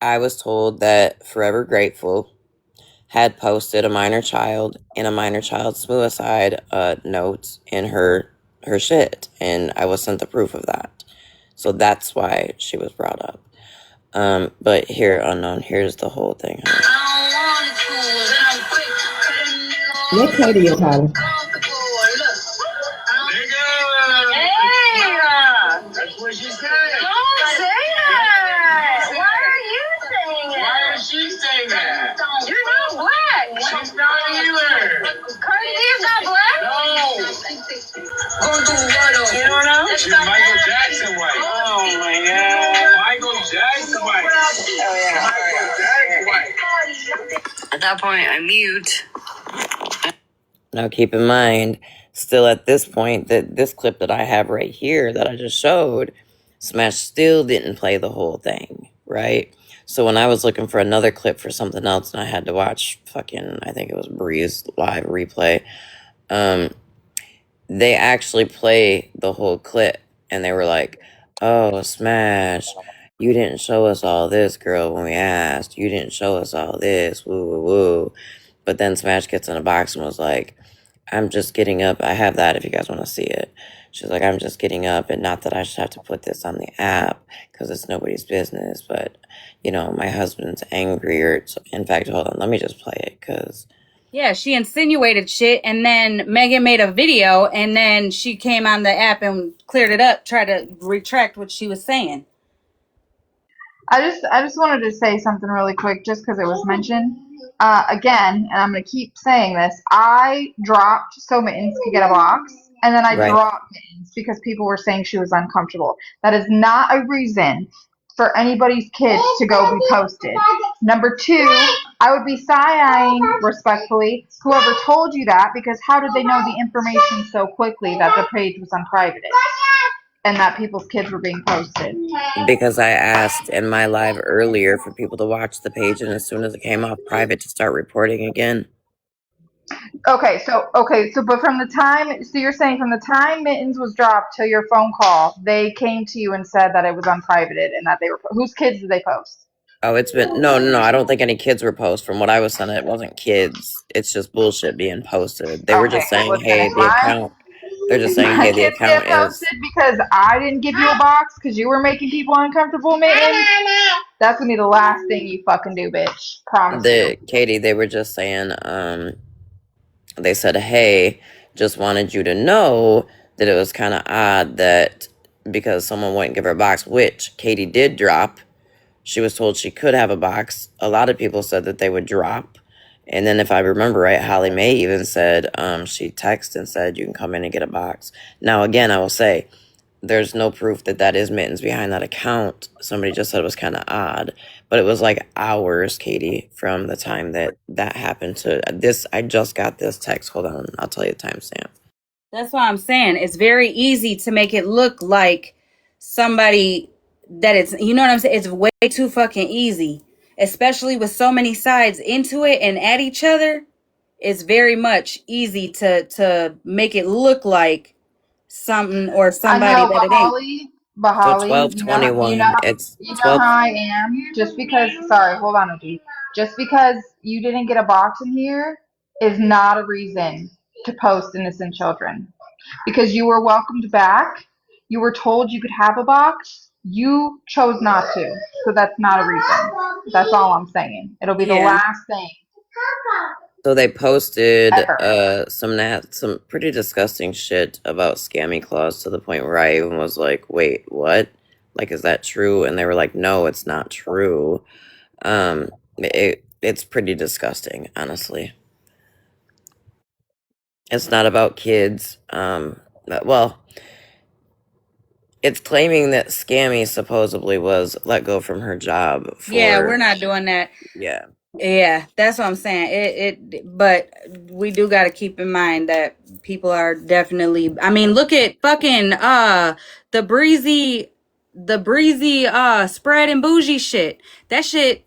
I was told that Forever Grateful had posted a minor child in a minor child suicide note in her shit, and I was sent the proof of that. So that's why she was brought up. But here, unknown, here's the whole thing. Let Katie apologize. That's what she said. Don't say that. Why are you saying that? Why is she saying that? You're not black. She's not either. Cardi B is not black? No. You don't know? She's Michael Jackson white. Oh my God. Michael Jackson white. Oh yeah. Michael Jackson white. At that point, I mute. Now keep in mind, still at this point, that this clip that I have right here that I just showed, Smash still didn't play the whole thing, right? So when I was looking for another clip for something else and I had to watch I think it was Bree's live replay, they actually play the whole clip and they were like, oh, Smash, you didn't show us all this, girl, when we asked. You didn't show us all this, woo, woo, woo. But then Smash gets in a box and was like, I'm just getting up. I have that if you guys want to see it. She's like, I'm just getting up, and not that I should have to put this on the app because it's nobody's business, but, you know, my husband's angry. In fact, hold on, let me just play it because... Yeah, she insinuated shit, and then Megan made a video, and then she came on the app and cleared it up, tried to retract what she was saying. I just wanted to say something really quick, just because it was mentioned. Again, and I'm gonna keep saying this. I dropped so Mittens could get a box, and then I Right. dropped Mittens because people were saying she was uncomfortable. That is not a reason for anybody's kids to go be posted. Number two, I would be side-eyeing respectfully whoever told you that, because how did they know the information so quickly that the page was unprivated and that people's kids were being posted? Because I asked in my live earlier for people to watch the page, and as soon as it came off private, to start reporting again. Okay, so but from the time, so you're saying from the time Mittens was dropped till your phone call, they came to you and said that it was unprivated and that they were, whose kids did they post? Oh, it's been no. I don't think any kids were posted. From what I was sent, it wasn't kids. It's just bullshit being posted. They were Okay, just saying, listen, "Hey, the account." They're just if saying, my "Hey, the kids get account is." posted because I didn't give you a box because you were making people uncomfortable, Mittens, that's gonna be the last thing you fucking do, bitch. Promise you. Katie, they were just saying, they said, "Hey, just wanted you to know that it was kind of odd that because someone wouldn't give her a box, which Katie did drop. She was told she could have a box. A lot of people said that they would drop. And then if I remember right, HollyMae even said, she texted and said, you can come in and get a box. Now, again, I will say, there's no proof that that is Mittens behind that account. Somebody just said it was kind of odd. But it was like hours, Katie, from the time that that happened to this. I just got this text. Hold on. I'll tell you the timestamp. That's why I'm saying it's very easy to make it look like somebody that it's, you know what I'm saying? It's way too fucking easy, especially with so many sides into it and at each other. It's very much easy to make it look like something or I somebody know, that it ain't. So Bahali, you 12/21. It's know 12. how I am. Just because, sorry, hold on, OG. Just because you didn't get a box in here is not a reason to post innocent children. Because you were welcomed back, you were told you could have a box, you chose not to. So that's not a reason. That's all I'm saying. It'll be the Yeah. last thing So they posted ever. some pretty disgusting shit about scammy clause to the point where I even was like, wait, what? Like, is that true? And they were like, no, it's not true. It's pretty disgusting, honestly. It's not about kids. Well, it's claiming that Scammy supposedly was let go from her job Yeah, we're for, not doing that. yeah. Yeah, that's what I'm saying. But we do got to keep in mind that people are definitely. I mean, look at fucking the breezy spread and bougie shit. That shit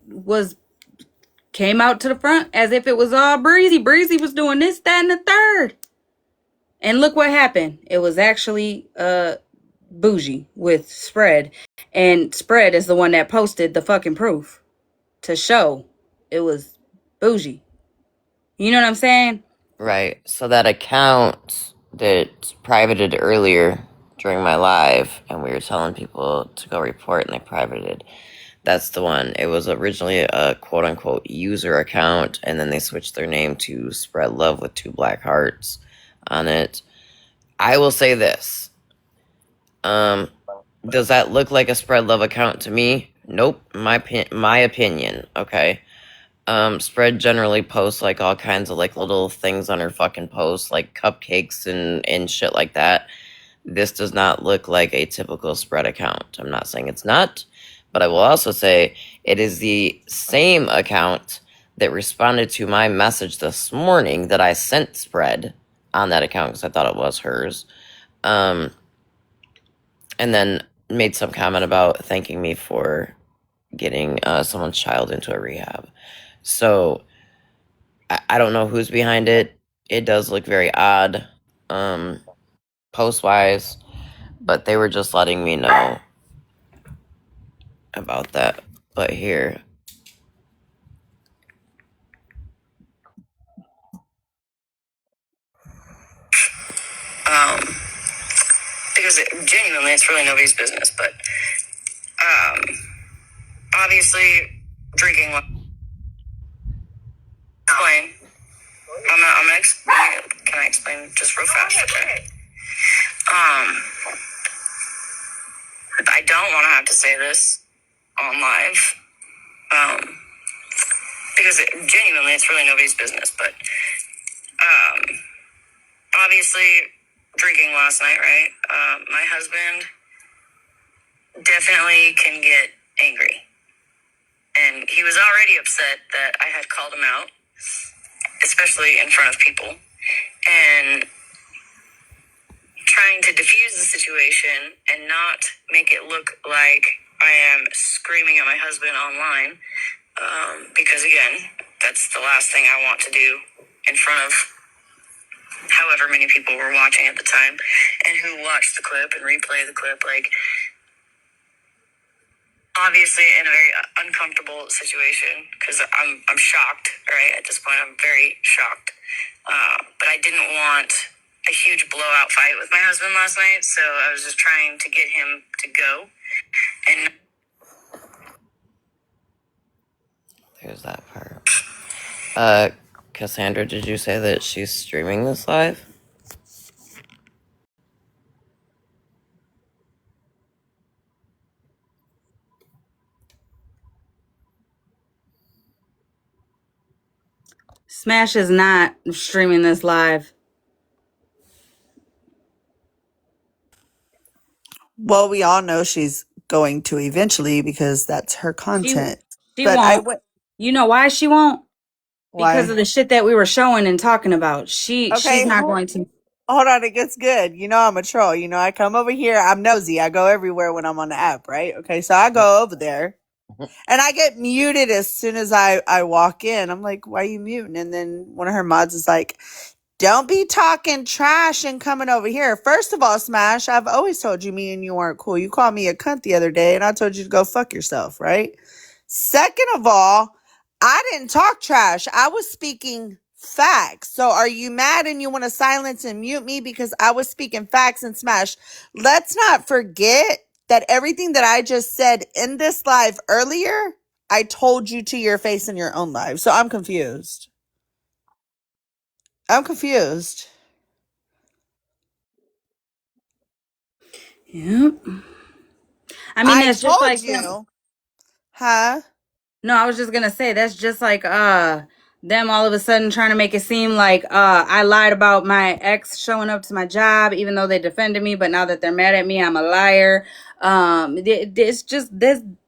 came out to the front as if it was all breezy. Breezy was doing this, that, and the third. And look what happened. It was actually bougie with spread, and spread is the one that posted the fucking proof to show it was bougie. You know what I'm saying? Right. So that account that privated earlier during my live, and we were telling people to go report, and they privated. That's the one. It was originally a quote unquote user account, and then they switched their name to Spread Love with 2 black hearts on it. I will say this. Does that look like a Spread Love account to me? Nope. My opinion. Okay. Spread generally posts like all kinds of like little things on her fucking posts, like cupcakes and shit like that. This does not look like a typical Spread account. I'm not saying it's not, but I will also say it is the same account that responded to my message this morning that I sent Spread on that account because I thought it was hers. And then made some comment about thanking me for getting someone's child into a rehab. So I don't know who's behind it. It does look very odd, post wise, but they were just letting me know about that. But here. Because genuinely, it's really nobody's business. But obviously, drinking. Explain. I'm gonna explain. Can I explain just real fast? Okay. I don't want to have to say this on live. Because genuinely, it's really nobody's business. But obviously, drinking last night, right? My husband definitely can get angry. And he was already upset that I had called him out, especially in front of people. And trying to diffuse the situation and not make it look like I am screaming at my husband online. Because again, that's the last thing I want to do in front of however many people were watching at the time and who watched the clip and replay the clip. Like, obviously in a very uncomfortable situation because I'm shocked, right? At this point, I'm very shocked. But I didn't want a huge blowout fight with my husband last night, so I was just trying to get him to go. And there's that part. Cassandra, did you say that she's streaming this live? Smash is not streaming this live. Well, we all know she's going to eventually because that's her content. She But won't. You know why she won't? Because why? of the shit that we were showing and talking about. She's Okay, not going to. hold on, it gets good. You know I'm a troll. You know I come over here. I'm nosy. I go everywhere when I'm on the app, right? Okay, so I go over there. And I get muted as soon as I walk in. I'm like, why are you muting? And then one of her mods is like, don't be talking trash and coming over here. First of all, Smash, I've always told you me and you weren't cool. You called me a cunt the other day and I told you to go fuck yourself, right? Second of all, I didn't talk trash. I was speaking facts. So are you mad and you want to silence and mute me because I was speaking facts? And Smash, let's not forget that everything that I just said in this live earlier, I told you to your face in your own live. So I'm confused. I'm confused. Yep. I mean, I that's just told like you. Huh? No, I was just gonna say that's just like them all of a sudden trying to make it seem like I lied about my ex showing up to my job even though they defended me, but now that they're mad at me, I'm a liar. It's just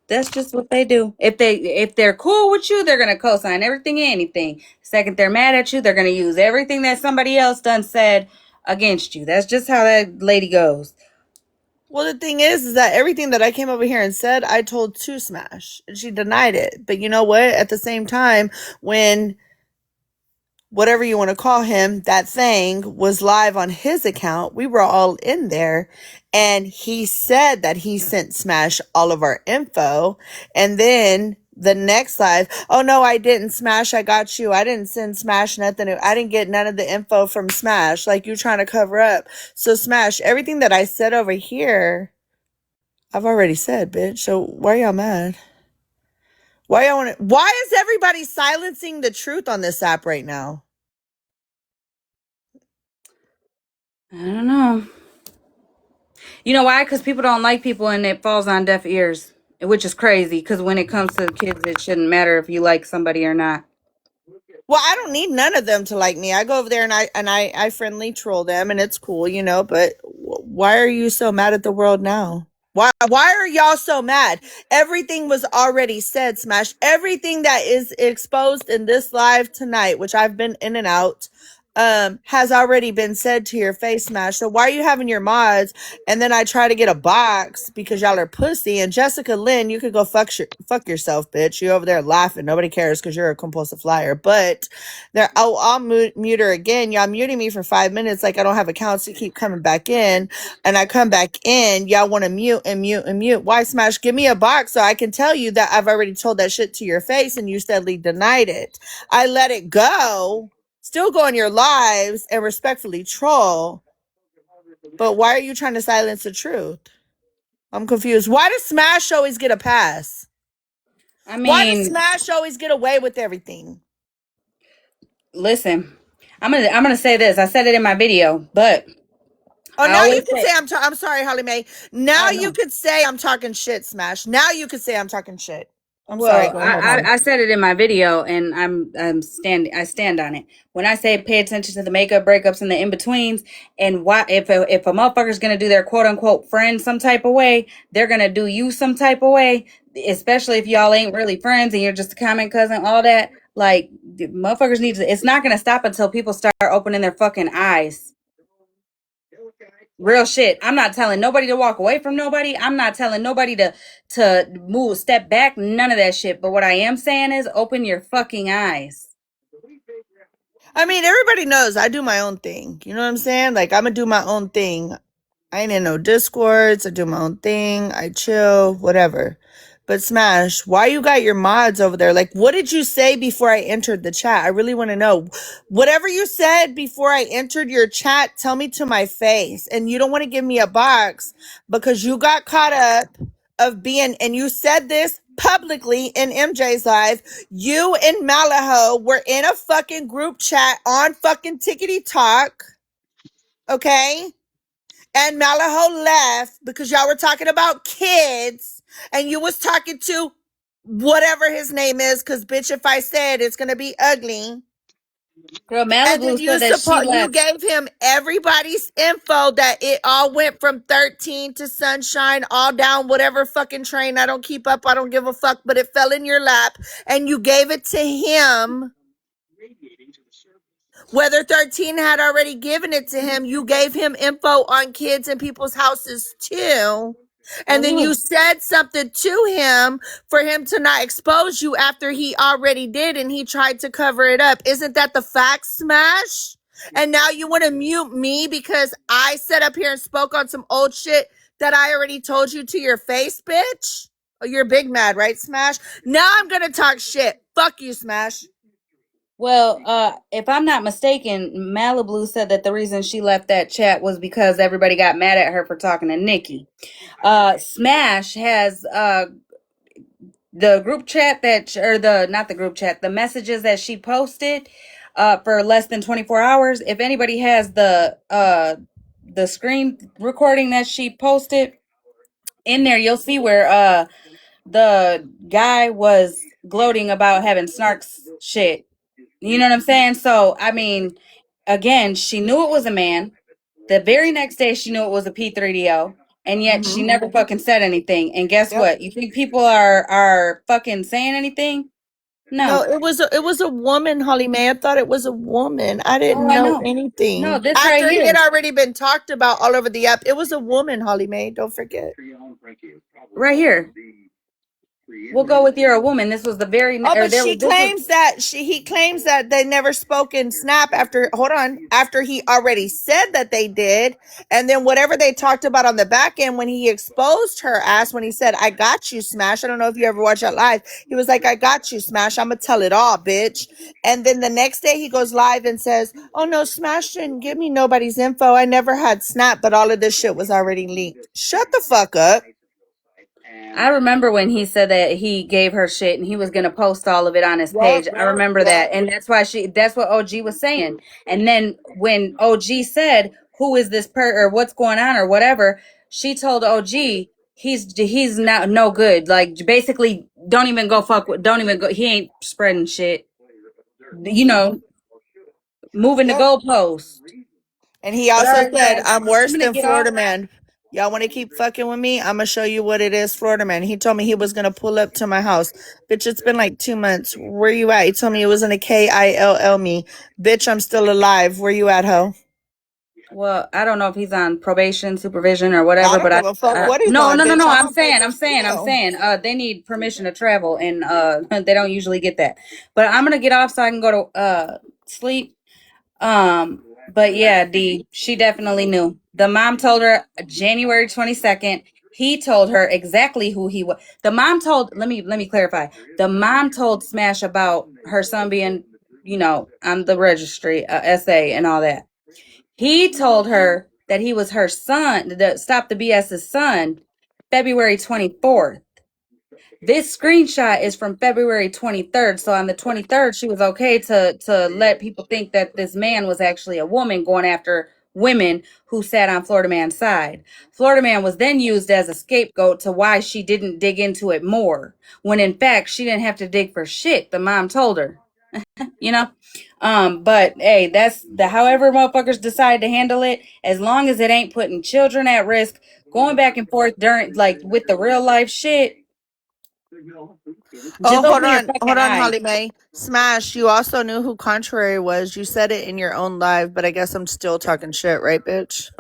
that's just what they do. If they're cool with you, they're gonna co-sign everything and anything. Second they're mad at you, they're gonna use everything that somebody else done said against you. That's just how that lady goes. Well, the thing is that everything that I came over here and said, I told to Smash, and she denied it. But you know what? At the same time, when whatever you want to call him, that thing was live on his account, we were all in there, and he said that he sent Smash all of our info, and then the next live, oh no, I didn't, Smash, I got you. I didn't send Smash nothing. I didn't get none of the info from Smash, like you trying to cover up. So Smash, everything that I said over here, I've already said, bitch. So why y'all mad? Why is everybody silencing the truth on this app right now? I don't know. You know why? Because people don't like people and it falls on deaf ears, which is crazy because when it comes to kids, it shouldn't matter if you like somebody or not. Well, I don't need none of them to like me. I go over there and I friendly troll them and it's cool, you know, but why are you so mad at the world now? Why are y'all so mad? Everything was already said, Smash. Everything that is exposed in this live tonight, which I've been in and out, has already been said to your face, Smash. So why are you having your mods? And then I try to get a box because y'all are pussy. And Jessica Lynn, you could go fuck yourself, bitch. You over there laughing. Nobody cares because you're a compulsive liar. But there, I'll mute her again. Y'all muting me for 5 minutes. Like I don't have accounts to keep coming back in. And I come back in. Y'all want to mute and mute and mute. Why, Smash? Give me a box so I can tell you that I've already told that shit to your face and you steadily denied it. I let it go. Still go on your lives and respectfully troll, but why are you trying to silence the truth? I'm confused. Why does Smash always get a pass? I Why does mean, Smash always get away with everything? listen, I'm gonna say this. I said it in my video, but Oh, I now you always can say, say I'm sorry, HollyMae. Now oh you no. could say I'm talking shit, Smash. Now you could say I'm talking shit. I'm sorry. Well, Go ahead, Holly. I said it in my video, and I stand on it. When I say pay attention to the makeup breakups and the in betweens, and why if a motherfucker's gonna do their quote unquote friend some type of way, they're gonna do you some type of way. Especially if y'all ain't really friends and you're just a common cousin, all that. Like the motherfuckers need to. It's not gonna stop until people start opening their fucking eyes. Real shit. I'm not telling nobody to walk away from nobody. I'm not telling nobody to move, step back, none of that shit. But what I am saying is open your fucking eyes. I mean, everybody knows I do my own thing. You know what I'm saying? Like, I'm gonna do my own thing. I ain't in no discords. I do my own thing. I chill, whatever. But Smash, why you got your mods over there? Like, what did you say before I entered the chat? I really want to know. Whatever you said before I entered your chat, tell me to my face. And you don't want to give me a box because you got caught up of being, and you said this publicly in MJ's live. You and Malaho were in a fucking group chat on fucking Tickety Talk. Okay? And Malaho left because y'all were talking about kids and you was talking to whatever his name is, because bitch, if I say it, it's gonna be ugly. Girl, And then Malibu said that she you left. gave him everybody's info that it all went from 13 to Sunshine, all down whatever fucking train. I don't keep up, I don't give a fuck, but it fell in your lap and you gave it to him. Whether 13 had already given it to him, you gave him info on kids in people's houses too. And Well, he then you was. said something to him for him to not expose you after he already did and he tried to cover it up. Isn't that the fact, Smash? And now you want to mute me because I sat up here and spoke on some old shit that I already told you to your face, bitch? Oh, you're big mad, right, Smash? Now I'm going to talk shit. Fuck you, Smash. Well, if I'm not mistaken, Malibu said that the reason she left that chat was because everybody got mad at her for talking to Nikki. Smash has the group chat that or the not the group chat, the messages that she posted for less than 24 hours. If anybody has the screen recording that she posted in there, you'll see where the guy was gloating about having snarks shit. You know what I'm saying? So, I mean, again, she knew it was a man. The very next day, she knew it was a P3DO, and yet she never fucking said anything. And guess Yep. what? You think people are fucking saying anything? No, No. it was a woman, HollyMae. I thought it was a woman. I Oh, didn't I know know. No, anything. this right After he had here, already been talked about all over the app, it was a woman, HollyMae. Don't forget. right here. We'll go with you're a woman. This was the very Oh, or but there she was this was claims that he claims that they never spoke in Snap after after he already said that they did. And then whatever they talked about on the back end when he exposed her ass, when he said, I got you, Smash. I don't know if you ever watched that live. He was like, I got you, Smash. I'm gonna tell it all, bitch. And then the next day he goes live and says, oh no, Smash didn't give me nobody's info. I never had Snap, but all of this shit was already leaked. Shut the fuck up. I remember when he said that he gave her shit and he was gonna post all of it on his page. I remember that, and that's what OG was saying. And then when OG said, "Who is this or what's going on or whatever," she told OG he's not no good. Like basically, don't even go fuck with. Don't even go. He ain't spreading shit. You know, moving the Yep. goalpost. And he But all also right, said, guys, I'm I'm worse gonna than get off. Florida man. Y'all want to keep fucking with me? I'm gonna show you what it is, Florida man. He told me he was gonna pull up to my house. Bitch, it's been like 2 months. Where you at? He told me it was in a KILL me. Bitch, I'm still alive. Where you at, ho? Well, I don't know if he's on probation, supervision, or I whatever, don't but give a fuck what he's no, on, no, no, bitch. no. I'm I'm on saying, probation too. they need permission to travel, and they don't usually get that. But I'm gonna get off so I can go to sleep. But yeah, she definitely knew. The mom told her January 22nd. He told her exactly who he was. The mom told, let me clarify. The mom told Smash about her son being, on the registry, SA and all that. He told her that he was her son, the Stop the BS's son, February 24th. This screenshot is from February 23rd. So on the 23rd, she was okay to let people think that this man was actually a woman going after women who sat on Florida Man's side. Florida Man was then used as a scapegoat to why she didn't dig into it more, when in fact she didn't have to dig for shit. The mom told her, you know. But hey, that's the however motherfuckers decide to handle it, as long as it ain't putting children at risk, going back and forth during like with the real life shit. Oh, Just open your fucking hold on, eyes. HollyMae. Smash, you also knew who Contrary was. You said it in your own live, but I guess I'm still talking shit, right, bitch?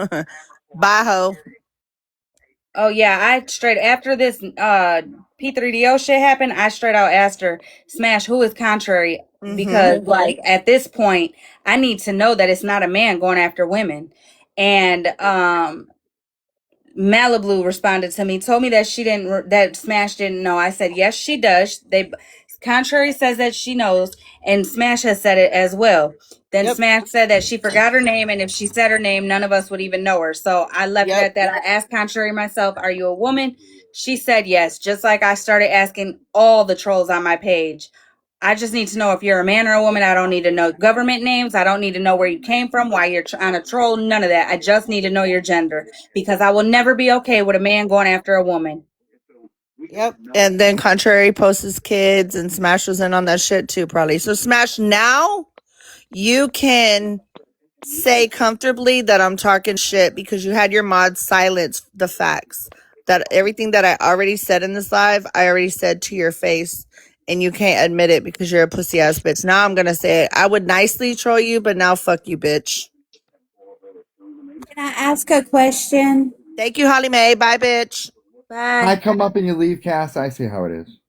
Bye, ho. Oh yeah, I straight after this P3DO shit happened, I straight out asked her, Smash, who is Contrary? Because like at this point, I need to know that it's not a man going after women. And Malibu responded to me, told me that that Smash didn't know. I said, yes, she does. Contrary says that she knows, and Smash has said it as well. Then Yep. Smash said that she forgot her name, and if she said her name, none of us would even know her. So I left it Yep. at that. I asked Contrary myself, are you a woman? She said yes, just like I started asking all the trolls on my page. I just need to know if you're a man or a woman. I don't need to know government names. I don't need to know where you came from, why you're on a troll, none of that. I just need to know your gender, because I will never be okay with a man going after a woman. Yep. And then Contrary posts his kids, and Smash was in on that shit too, probably. So Smash, now you can say comfortably that I'm talking shit because you had your mods silence the facts. That everything that I already said in this live, I already said to your face, and you can't admit it because you're a pussy ass bitch. Now I'm gonna say it. I would nicely troll you, but now fuck you, bitch. Can I ask a question? Thank you, HollyMae. Bye, bitch. I Bye. come up and you leave, Cass. I see how it is.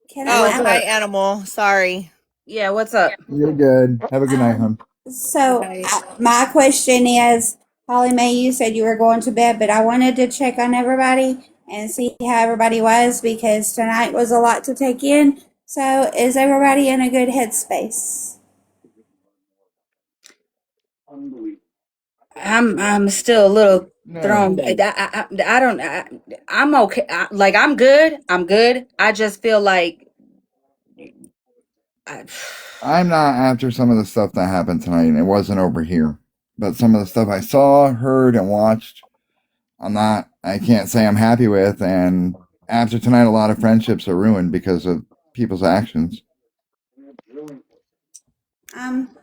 Can I Oh, What's ask? hi, up? animal. Sorry. Yeah, what's up? You're good. Have a good night, hon. So my question is, Holly Mae, you said you were going to bed, but I wanted to check on everybody and see how everybody was because tonight was a lot to take in. So is everybody in a good headspace? I'm still a little No. thrown. I don't. I'm okay. Like I'm good. I'm good. I just feel like I, I'm not after some of the stuff that happened tonight, and it wasn't over here. But some of the stuff I saw, heard, and watched, I can't say I'm happy with. And after tonight, a lot of friendships are ruined because of people's actions.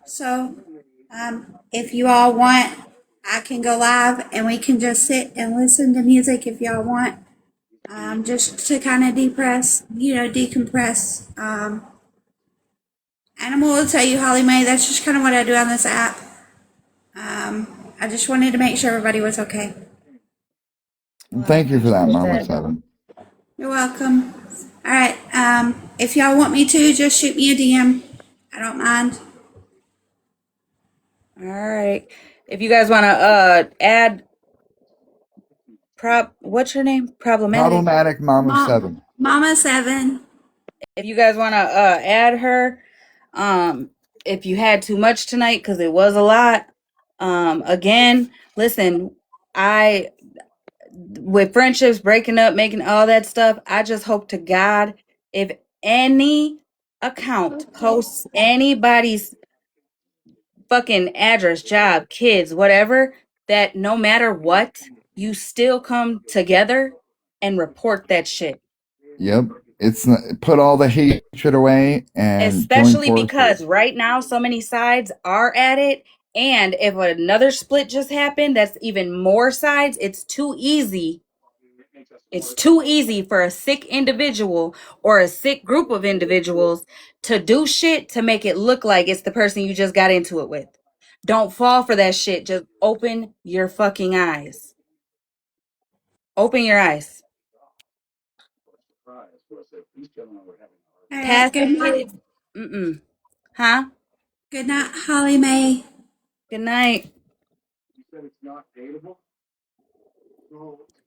So if you all want, I can go live and we can just sit and listen to music if y'all want. Just to kind of decompress. Animal will tell you, Holly Mae, that's just kind of what I do on this app. I just wanted to make sure everybody was okay. And thank you for that, Mama Seven. You're welcome. All right. If y'all want me to, just shoot me a DM. I don't mind. all right. If you guys want to add what's your name? Problematic. Problematic Mama Seven. Mama 7. If you guys want to add her, um, if you had too much tonight, because it was a lot. Again, listen, I with friendships breaking up, making all that stuff, I just hope to God if any account posts anybody's fucking address, job, kids, whatever, that no matter what, you still come together and report that shit. Yep. Put all the hatred away and join Especially forces. because right now so many sides are at it, And if another split just happened, that's even more sides. It's too easy. It's too easy for a sick individual or a sick group of individuals to do shit to make it look like it's the person you just got into it with. Don't fall for that shit. Just open your fucking eyes. Open your eyes. All right. Past Good night. kids. Mm-mm. Huh? Good night, HollyMae. Good night.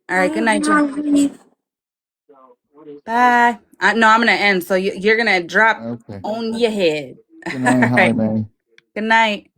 All right. Good night, Jen. Bye. No, I'm gonna end. So you're gonna drop Okay. on your head. Good All night, right. HollyMae. Good night.